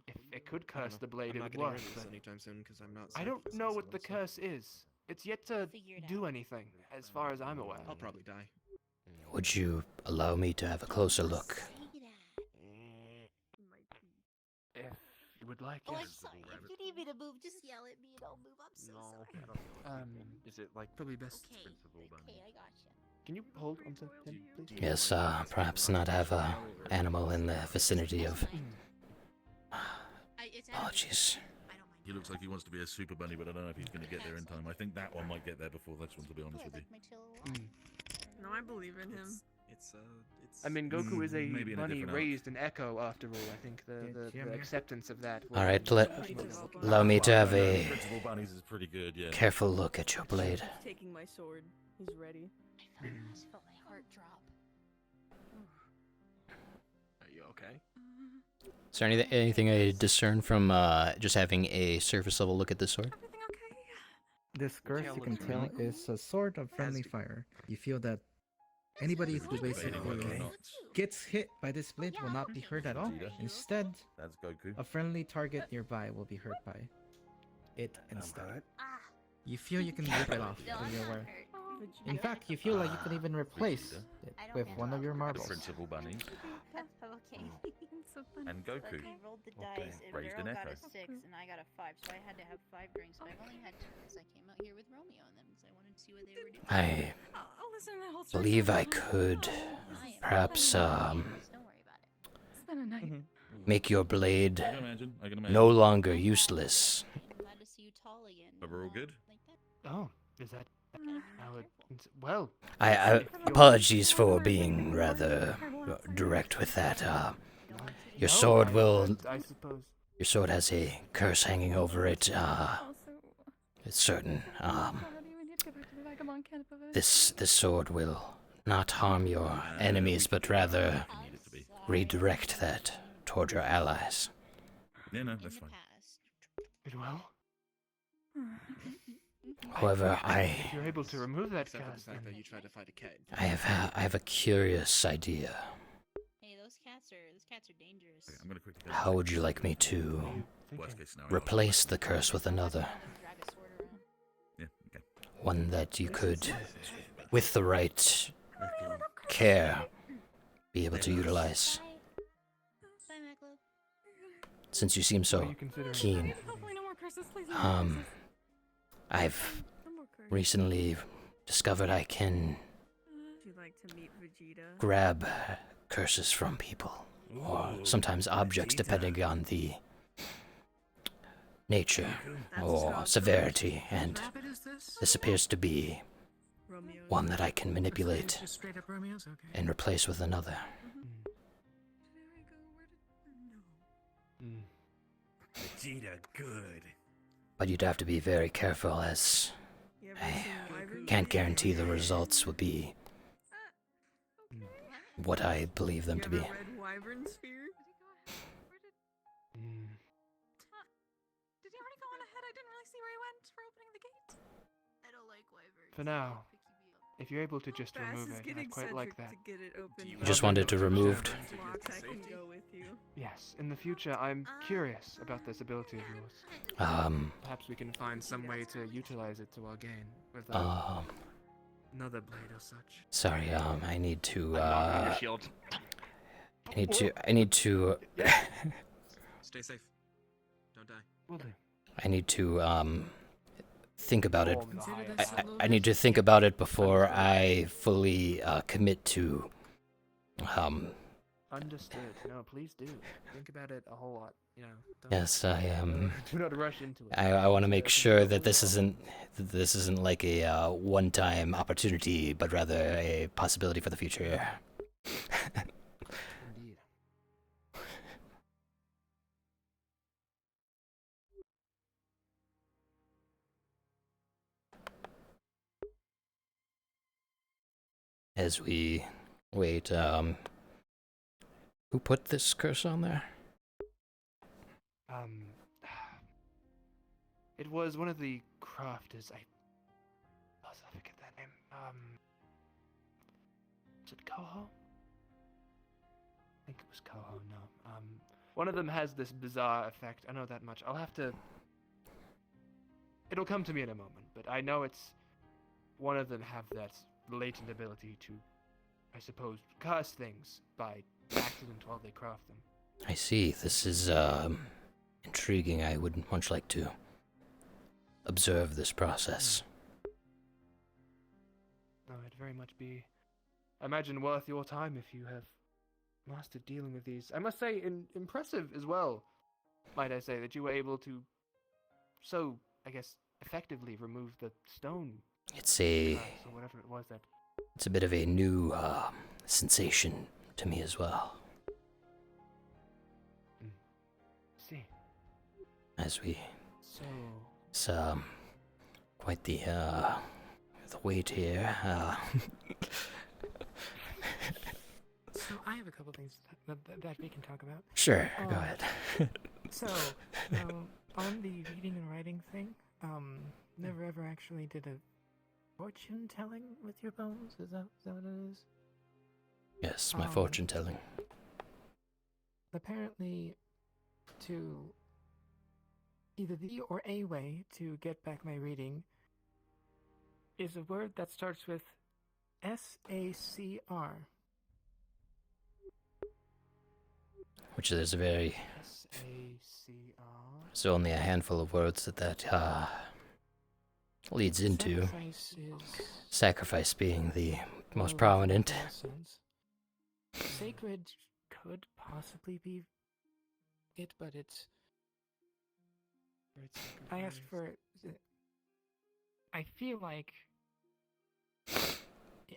T: if it could
A: I don't
T: curse
A: know.
T: the blade,
A: I'm
T: it
A: not
T: would
A: getting
T: work.
A: rid of this
T: But
A: anytime soon because I'm not
T: I don't
A: sacrificing
T: know what
A: someone,
T: the
A: so
T: curse is. It's yet to do anything, as far as I'm aware.
A: I'll probably die.
B: Would you allow me to have a closer look?
T: If you would like,
D: Oh, I'm
T: yes.
D: sorry. If you need me to move, just yell at me and I'll move. I'm so sorry.
T: Is it like probably best?
D: Okay, I gotcha.
T: Can you hold onto him, please?
B: Yes, perhaps not have a animal in the vicinity of... Apologies.
K: He looks like he wants to be a super bunny, but I don't know if he's going to get there in time. I think that one might get there before this one, to be honest with you.
F: No, I believe in him.
A: It's
T: I mean, Goku is a
K: maybe in a
T: bunny
K: different
T: raised in Echo, after all. I think the acceptance of that. will
B: Alright,
T: be much more
B: allow me to have a
K: Principal bunnies is pretty good, yeah.
B: careful look at your blade.
N: Taking my sword. He's ready.
D: I just felt my heart drop.
T: Are you okay?
B: Is there anything I discern from just having a surface level look at this sword?
J: This curse, you can tell, is a sword of friendly fire. You feel that anybody who basically gets hit by this blade will not be hurt at all. Instead,
K: That's Goku.
J: a friendly target nearby will be hurt by it instead. You feel you can rip it off when you're aware. In fact, you feel like you can even replace it with one of your marbles.
K: Principal bunnies.
D: Okay.
K: And Goku.
D: I rolled the dice, and
K: Raised in
D: Beryl got
K: Echo.
D: a 6, and I got a 5, so I had to have 5 drinks. But I've only had 2 because I came out here with Romeo, and then I wanted to see what they were doing.
B: I believe I could perhaps
D: Don't worry about it.
N: It's been a night.
B: make your blade
K: I can imagine.
B: no longer useless.
D: I'm glad to see you tall again.
K: But we're all good?
T: Oh, is that how it? Well,
B: I apologies for being rather direct with that. Your sword will.
T: I suppose.
B: Your sword has a curse hanging over it. It's certain. This sword will not harm your enemies, but rather redirect that toward your allies.
K: Yeah, no, that's fine.
T: It will.
B: However,
T: If you're able to remove that
A: Except for
T: curse,
A: the fact
T: then
A: that you tried to fight a cat.
B: I have a curious idea.
D: Hey, those cats are dangerous.
K: I'm gonna quickly go.
B: How would you like me to
K: Worst case scenario.
B: replace the curse with another?
D: Drag a sword around.
K: Yeah, okay.
B: One that you could, with the right care, be able to utilize.
D: Bye, Maclo.
B: Since you seem so keen,
N: Hopefully no more curses, please. No more curses.
B: I've
N: No more curses.
B: recently discovered I can
N: Would you like to meet Vegeta?
B: grab curses from people, or sometimes objects, depending on the nature or severity, and this appears to be one that I can manipulate and replace with another.
G: Vegeta, good.
B: But you'd have to be very careful, as I can't guarantee the results will be what I believe them to be.
N: Red wyvern sphere?
F: Mm.
N: Did he already go on ahead? I didn't really see where he went for opening the gate.
D: I don't like wyverns.
T: For now, if you're able to just
E: Bass
T: remove
E: is
T: it,
E: getting
T: I'd quite like
E: Cedric
T: that.
E: to get it open.
B: You just want it removed.
E: Locks, I can go with you.
T: Yes, in the future, I'm curious about this ability of yours. Perhaps we can find some way to utilize it to our gain, without another blade or such.
B: Sorry, I need to,
R: Your shield.
B: I need to,
A: Stay safe. Don't die.
T: Will do.
B: I need to, think about it.
T: Consider
A: this a
B: I need to think about it before I fully, commit to,
T: Understood. No, please do. Think about it a whole lot. You know.
B: yes, I am.
T: Do not rush into it.
B: I want to make sure that this isn't like a one-time opportunity, but rather a possibility for the future.
T: Indeed.
B: As we wait, who put this curse on there?
T: It was one of the crafters. I forget that name. Is it Coho? I think it was Coho. No. One of them has this bizarre effect. I know that much. I'll have to. It'll come to me in a moment, but I know it's one of them have that latent ability to, I suppose, curse things by accident while they craft them.
B: I see. This is intriguing. I would much like to observe this process.
T: No, it'd very much be, I imagine, worth your time if you have mastered dealing with these. I must say, impressive as well, might I say, that you were able to so, I guess, effectively remove the stone.
B: It's a
T: Or whatever it was that.
B: It's a bit of a new sensation to me as well.
T: See.
B: As we,
T: So.
B: it's quite the wait here.
T: So I have a couple things that we can talk about.
B: Sure, go ahead.
T: So, on the reading and writing thing, never ever actually did a fortune telling with your bones. Is that what it is?
B: Yes, my fortune telling.
T: Apparently, to either the or a way to get back my reading is a word that starts with SACR.
B: Which there's a very...
T: SACR.
B: There's only a handful of words that leads into.
T: Sacrifice is...
B: Sacrifice being the most prominent.
T: Sacred could possibly be it, but it's... I asked for... I feel like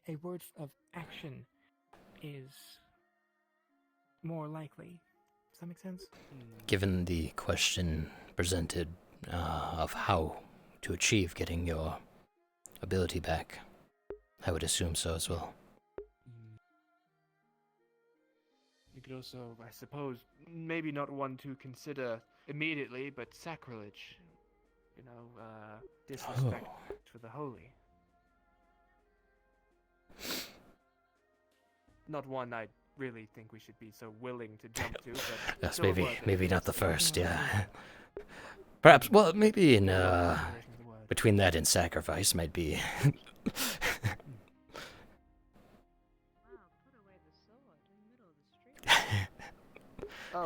T: a word of action is more likely. Does that make sense?
B: Given the question presented of how to achieve getting your ability back, I would assume so as well.
T: You could also, I suppose, maybe not one to consider immediately, but sacrilege. You know, disrespect for the holy. Not one I really think we should be so willing to jump to, but
B: Yes,
T: still worth it.
B: maybe not the first, yeah. Perhaps, well, maybe in, between that and sacrifice might be...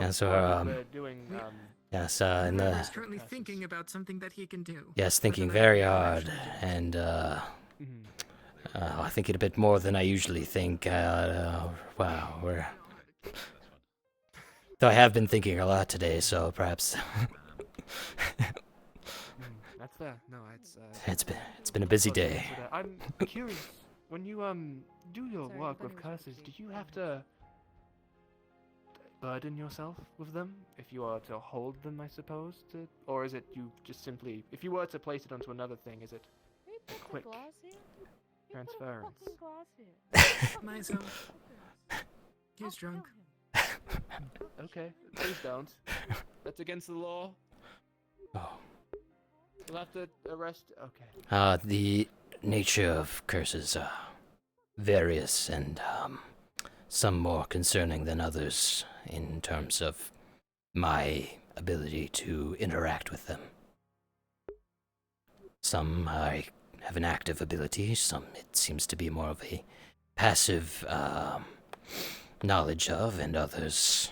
B: Yeah, so, yes, in the...
T: He's currently thinking about something that he can do.
B: Yes, thinking very hard, and, thinking a bit more than I usually think, wow, we're... Though I have been thinking a lot today, so perhaps...
T: That's fair. No,
B: it's been a busy day.
T: I'm curious, when you, do your work with curses, do you have to burden yourself with them if you are to hold them, I suppose, or is it you just simply, if you were to place it onto another thing, is it quick transference?
N: Myself. He's drunk.
T: Okay, please don't. That's against the law.
B: Oh.
T: We'll have to arrest. Okay.
B: The nature of curses, various and some more concerning than others in terms of my ability to interact with them. Some I have an active ability, some it seems to be more of a passive knowledge of, and others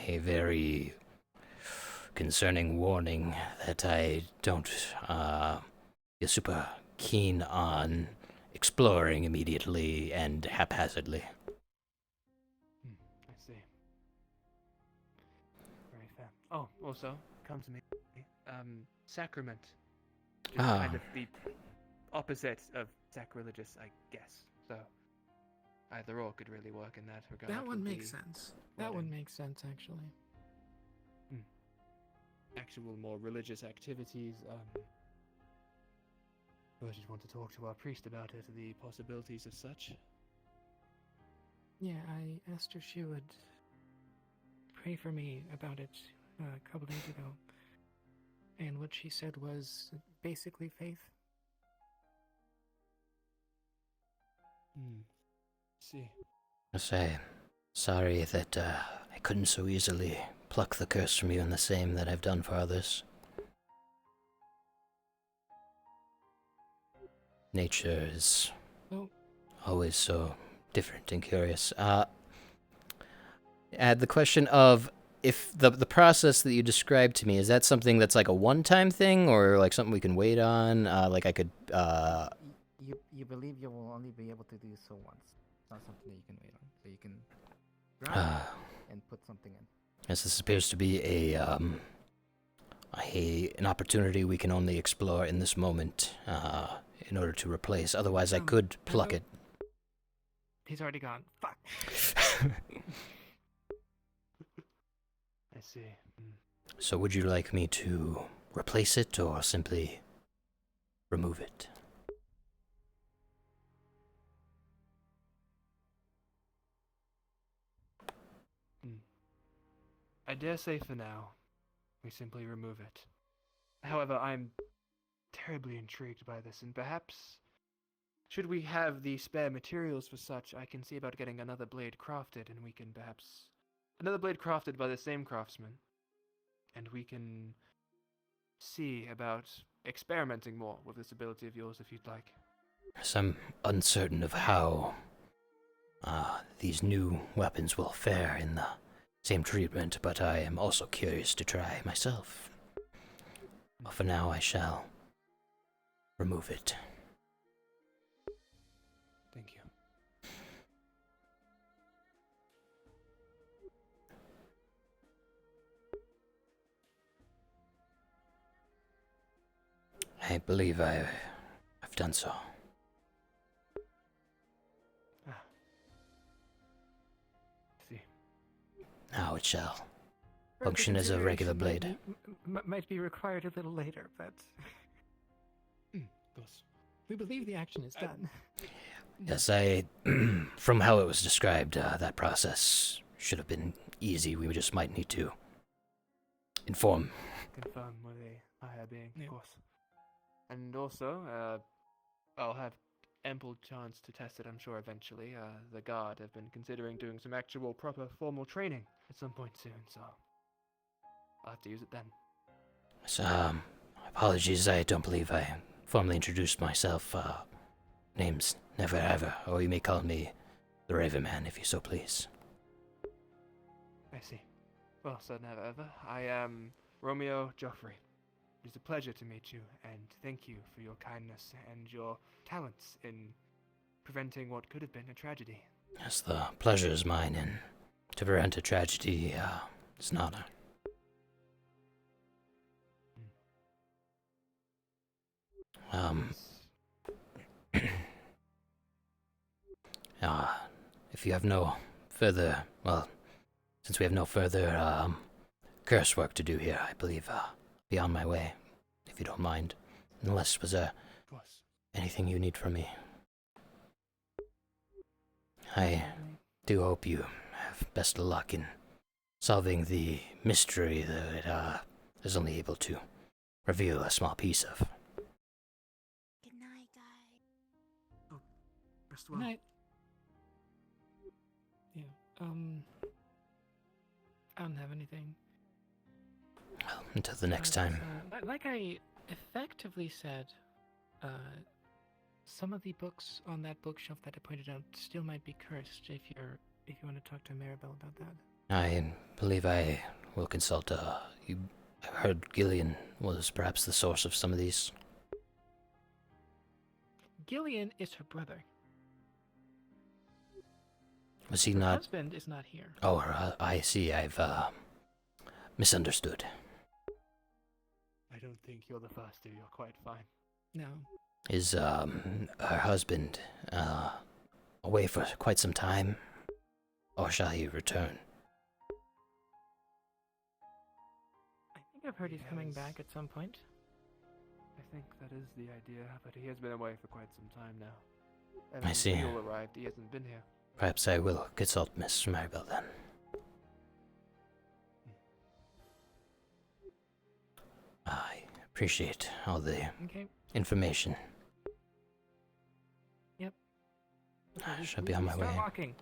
B: a very concerning warning that I don't feel super keen on exploring immediately and haphazardly.
T: I see. Very fair. Oh, also, come to me. Sacrament. Is kind of the opposite of sacrilegious, I guess. So, either or could really work in that regard.
H: That one
T: with
H: makes
T: the
H: sense. That one makes sense, actually.
T: Actual more religious activities. I just want to talk to our priest about it, the possibilities of such.
H: Yeah, I asked her if she would pray for me about it a couple days ago. And what she said was basically faith.
T: See.
B: I say, sorry that I couldn't so easily pluck the curse from you in the same that I've done for others. Nature is always so different and curious. Add the question of if the process that you described to me, is that something that's like a one-time thing or like something we can wait on? Like I could
J: You believe you will only be able to do so once. It's not something that you can wait on. So you can grab it and put something in.
B: Yes, this appears to be an opportunity we can only explore in this moment in order to replace. Otherwise, I could pluck it.
H: He's already gone. Fuck.
T: I see.
B: So would you like me to replace it or simply remove it?
T: I dare say for now, we simply remove it. However, I'm terribly intrigued by this, and perhaps, should we have the spare materials for such, I can see about getting another blade crafted, and we can perhaps... Another blade crafted by the same craftsman, and we can see about experimenting more with this ability of yours if you'd like.
B: So I'm uncertain of how these new weapons will fare in the same treatment, but I am also curious to try myself. But for now, I shall remove it.
T: Thank you.
B: I believe I've done so.
T: See.
B: Now it shall function as a regular blade.
H: Might be required a little later, but we believe the action is done.
B: Yes, from how it was described, that process should have been easy. We just might need to confirm
T: with a higher being, of course. And also, I'll have ample chance to test it, I'm sure, eventually. The guard have been considering doing some actual proper formal training at some point soon, so I'll have to use it then.
B: So, apologies, I don't believe I formally introduced myself. Name's Never Ever, or you may call me the Raven Man, if you so please.
T: I see. Well, so Never Ever, I am Romeo Joffrey. It is a pleasure to meet you, and thank you for your kindness and your talents in preventing what could have been a tragedy.
B: Yes, the pleasure is mine, and to prevent a tragedy is an honor. If you have no further, well, since we have no further curse work to do here, I believe be on my way, if you don't mind. Unless, was there anything you need from me? I do hope you have best of luck in solving the mystery that it is only able to reveal a small piece of.
I: Good night, guys.
H: I
A: Rest
H: Good
A: well.
H: night. Yeah. I don't have anything.
B: Until the next time.
H: Like I effectively said, some of the books on that bookshelf that I pointed out still might be cursed. If you want to talk to Maribel about that.
B: I believe I will consult. I heard Gillian was perhaps the source of some of these.
H: Gillian is her brother.
B: Was he
H: Her
B: not?
H: husband is not here.
B: Oh, I see. I've misunderstood.
T: I don't think you're the first to. You're quite fine.
H: No.
B: Is her husband away for quite some time, or shall he return?
H: I think I've heard he's coming back at some point.
T: I think that is the idea, but he has been away for quite some time now.
B: I see.
T: When Yule arrived, he hasn't been here.
B: Perhaps I will consult Miss Maribel then. I appreciate all the information.
H: Yep.
B: I shall be on my
H: Start
B: way.
H: walking.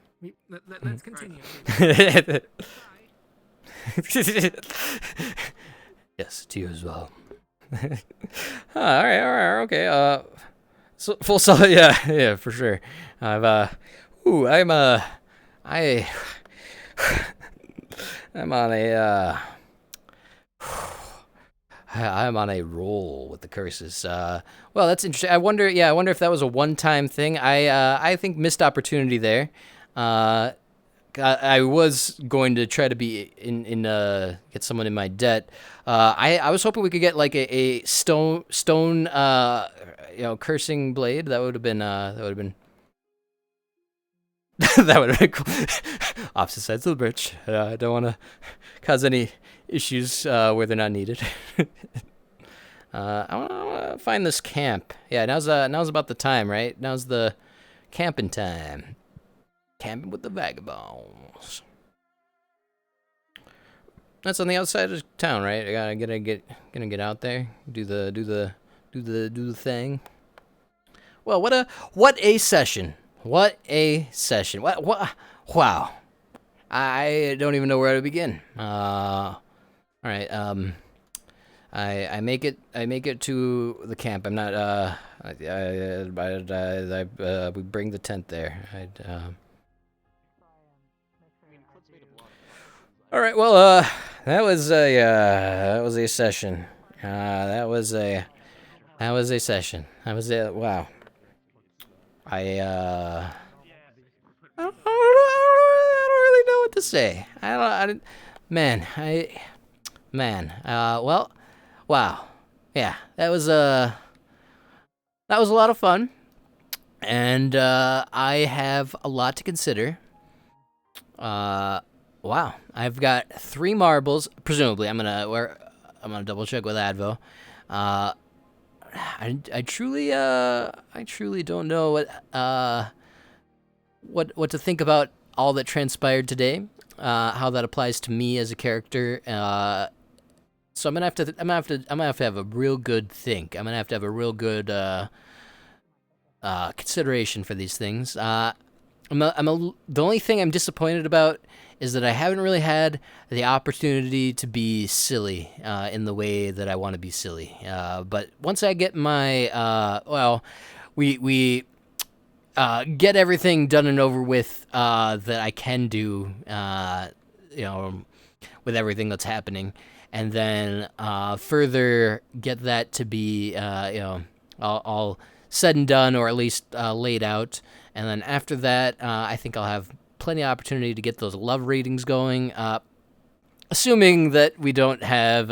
H: Let's continue.
B: Yes, to you as well. All right, okay. So, full solid, yeah, for sure. I'm I'm on a I'm on a roll with the curses. Well, that's interesting. I wonder if that was a one-time thing. I think missed opportunity there. I was going to try to be get someone in my debt. I was hoping we could get like a stone cursing blade. That would have been that would have been cool. Opposite sides of the bridge. I don't want to cause any issues where they're not needed. I want to find this camp. Yeah, now's about the time, right? Now's the camping time. Camping with the vagabonds. That's on the outside of town, right? I gotta get out there, do the thing. Well, what a session! What a session! What wow! I don't even know where to begin. All right. I make it to the camp. I'm not. We bring the tent there. All right. Well, that was a session. That was a session. That was it. Wow. I don't really know what to say. Well, wow. Yeah, that was a lot of fun, and I have a lot to consider. Wow, I've got 3 marbles. Presumably, I'm gonna double check with Advo. I truly don't know what to think about all that transpired today. How that applies to me as a character. So I'm gonna have to have a real good think. I'm gonna have to have a real good consideration for these things. The only thing I'm disappointed about is that I haven't really had the opportunity to be silly in the way that I want to be silly. But once I get my we get everything done and over with that I can do, with everything that's happening, and then further get that to be all said and done, or at least laid out. And then after that, I think I'll have plenty of opportunity to get those love readings going, assuming that we don't have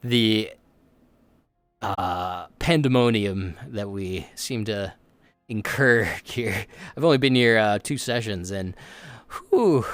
B: the pandemonium that we seem to incur here. I've only been here 2 sessions, and whew,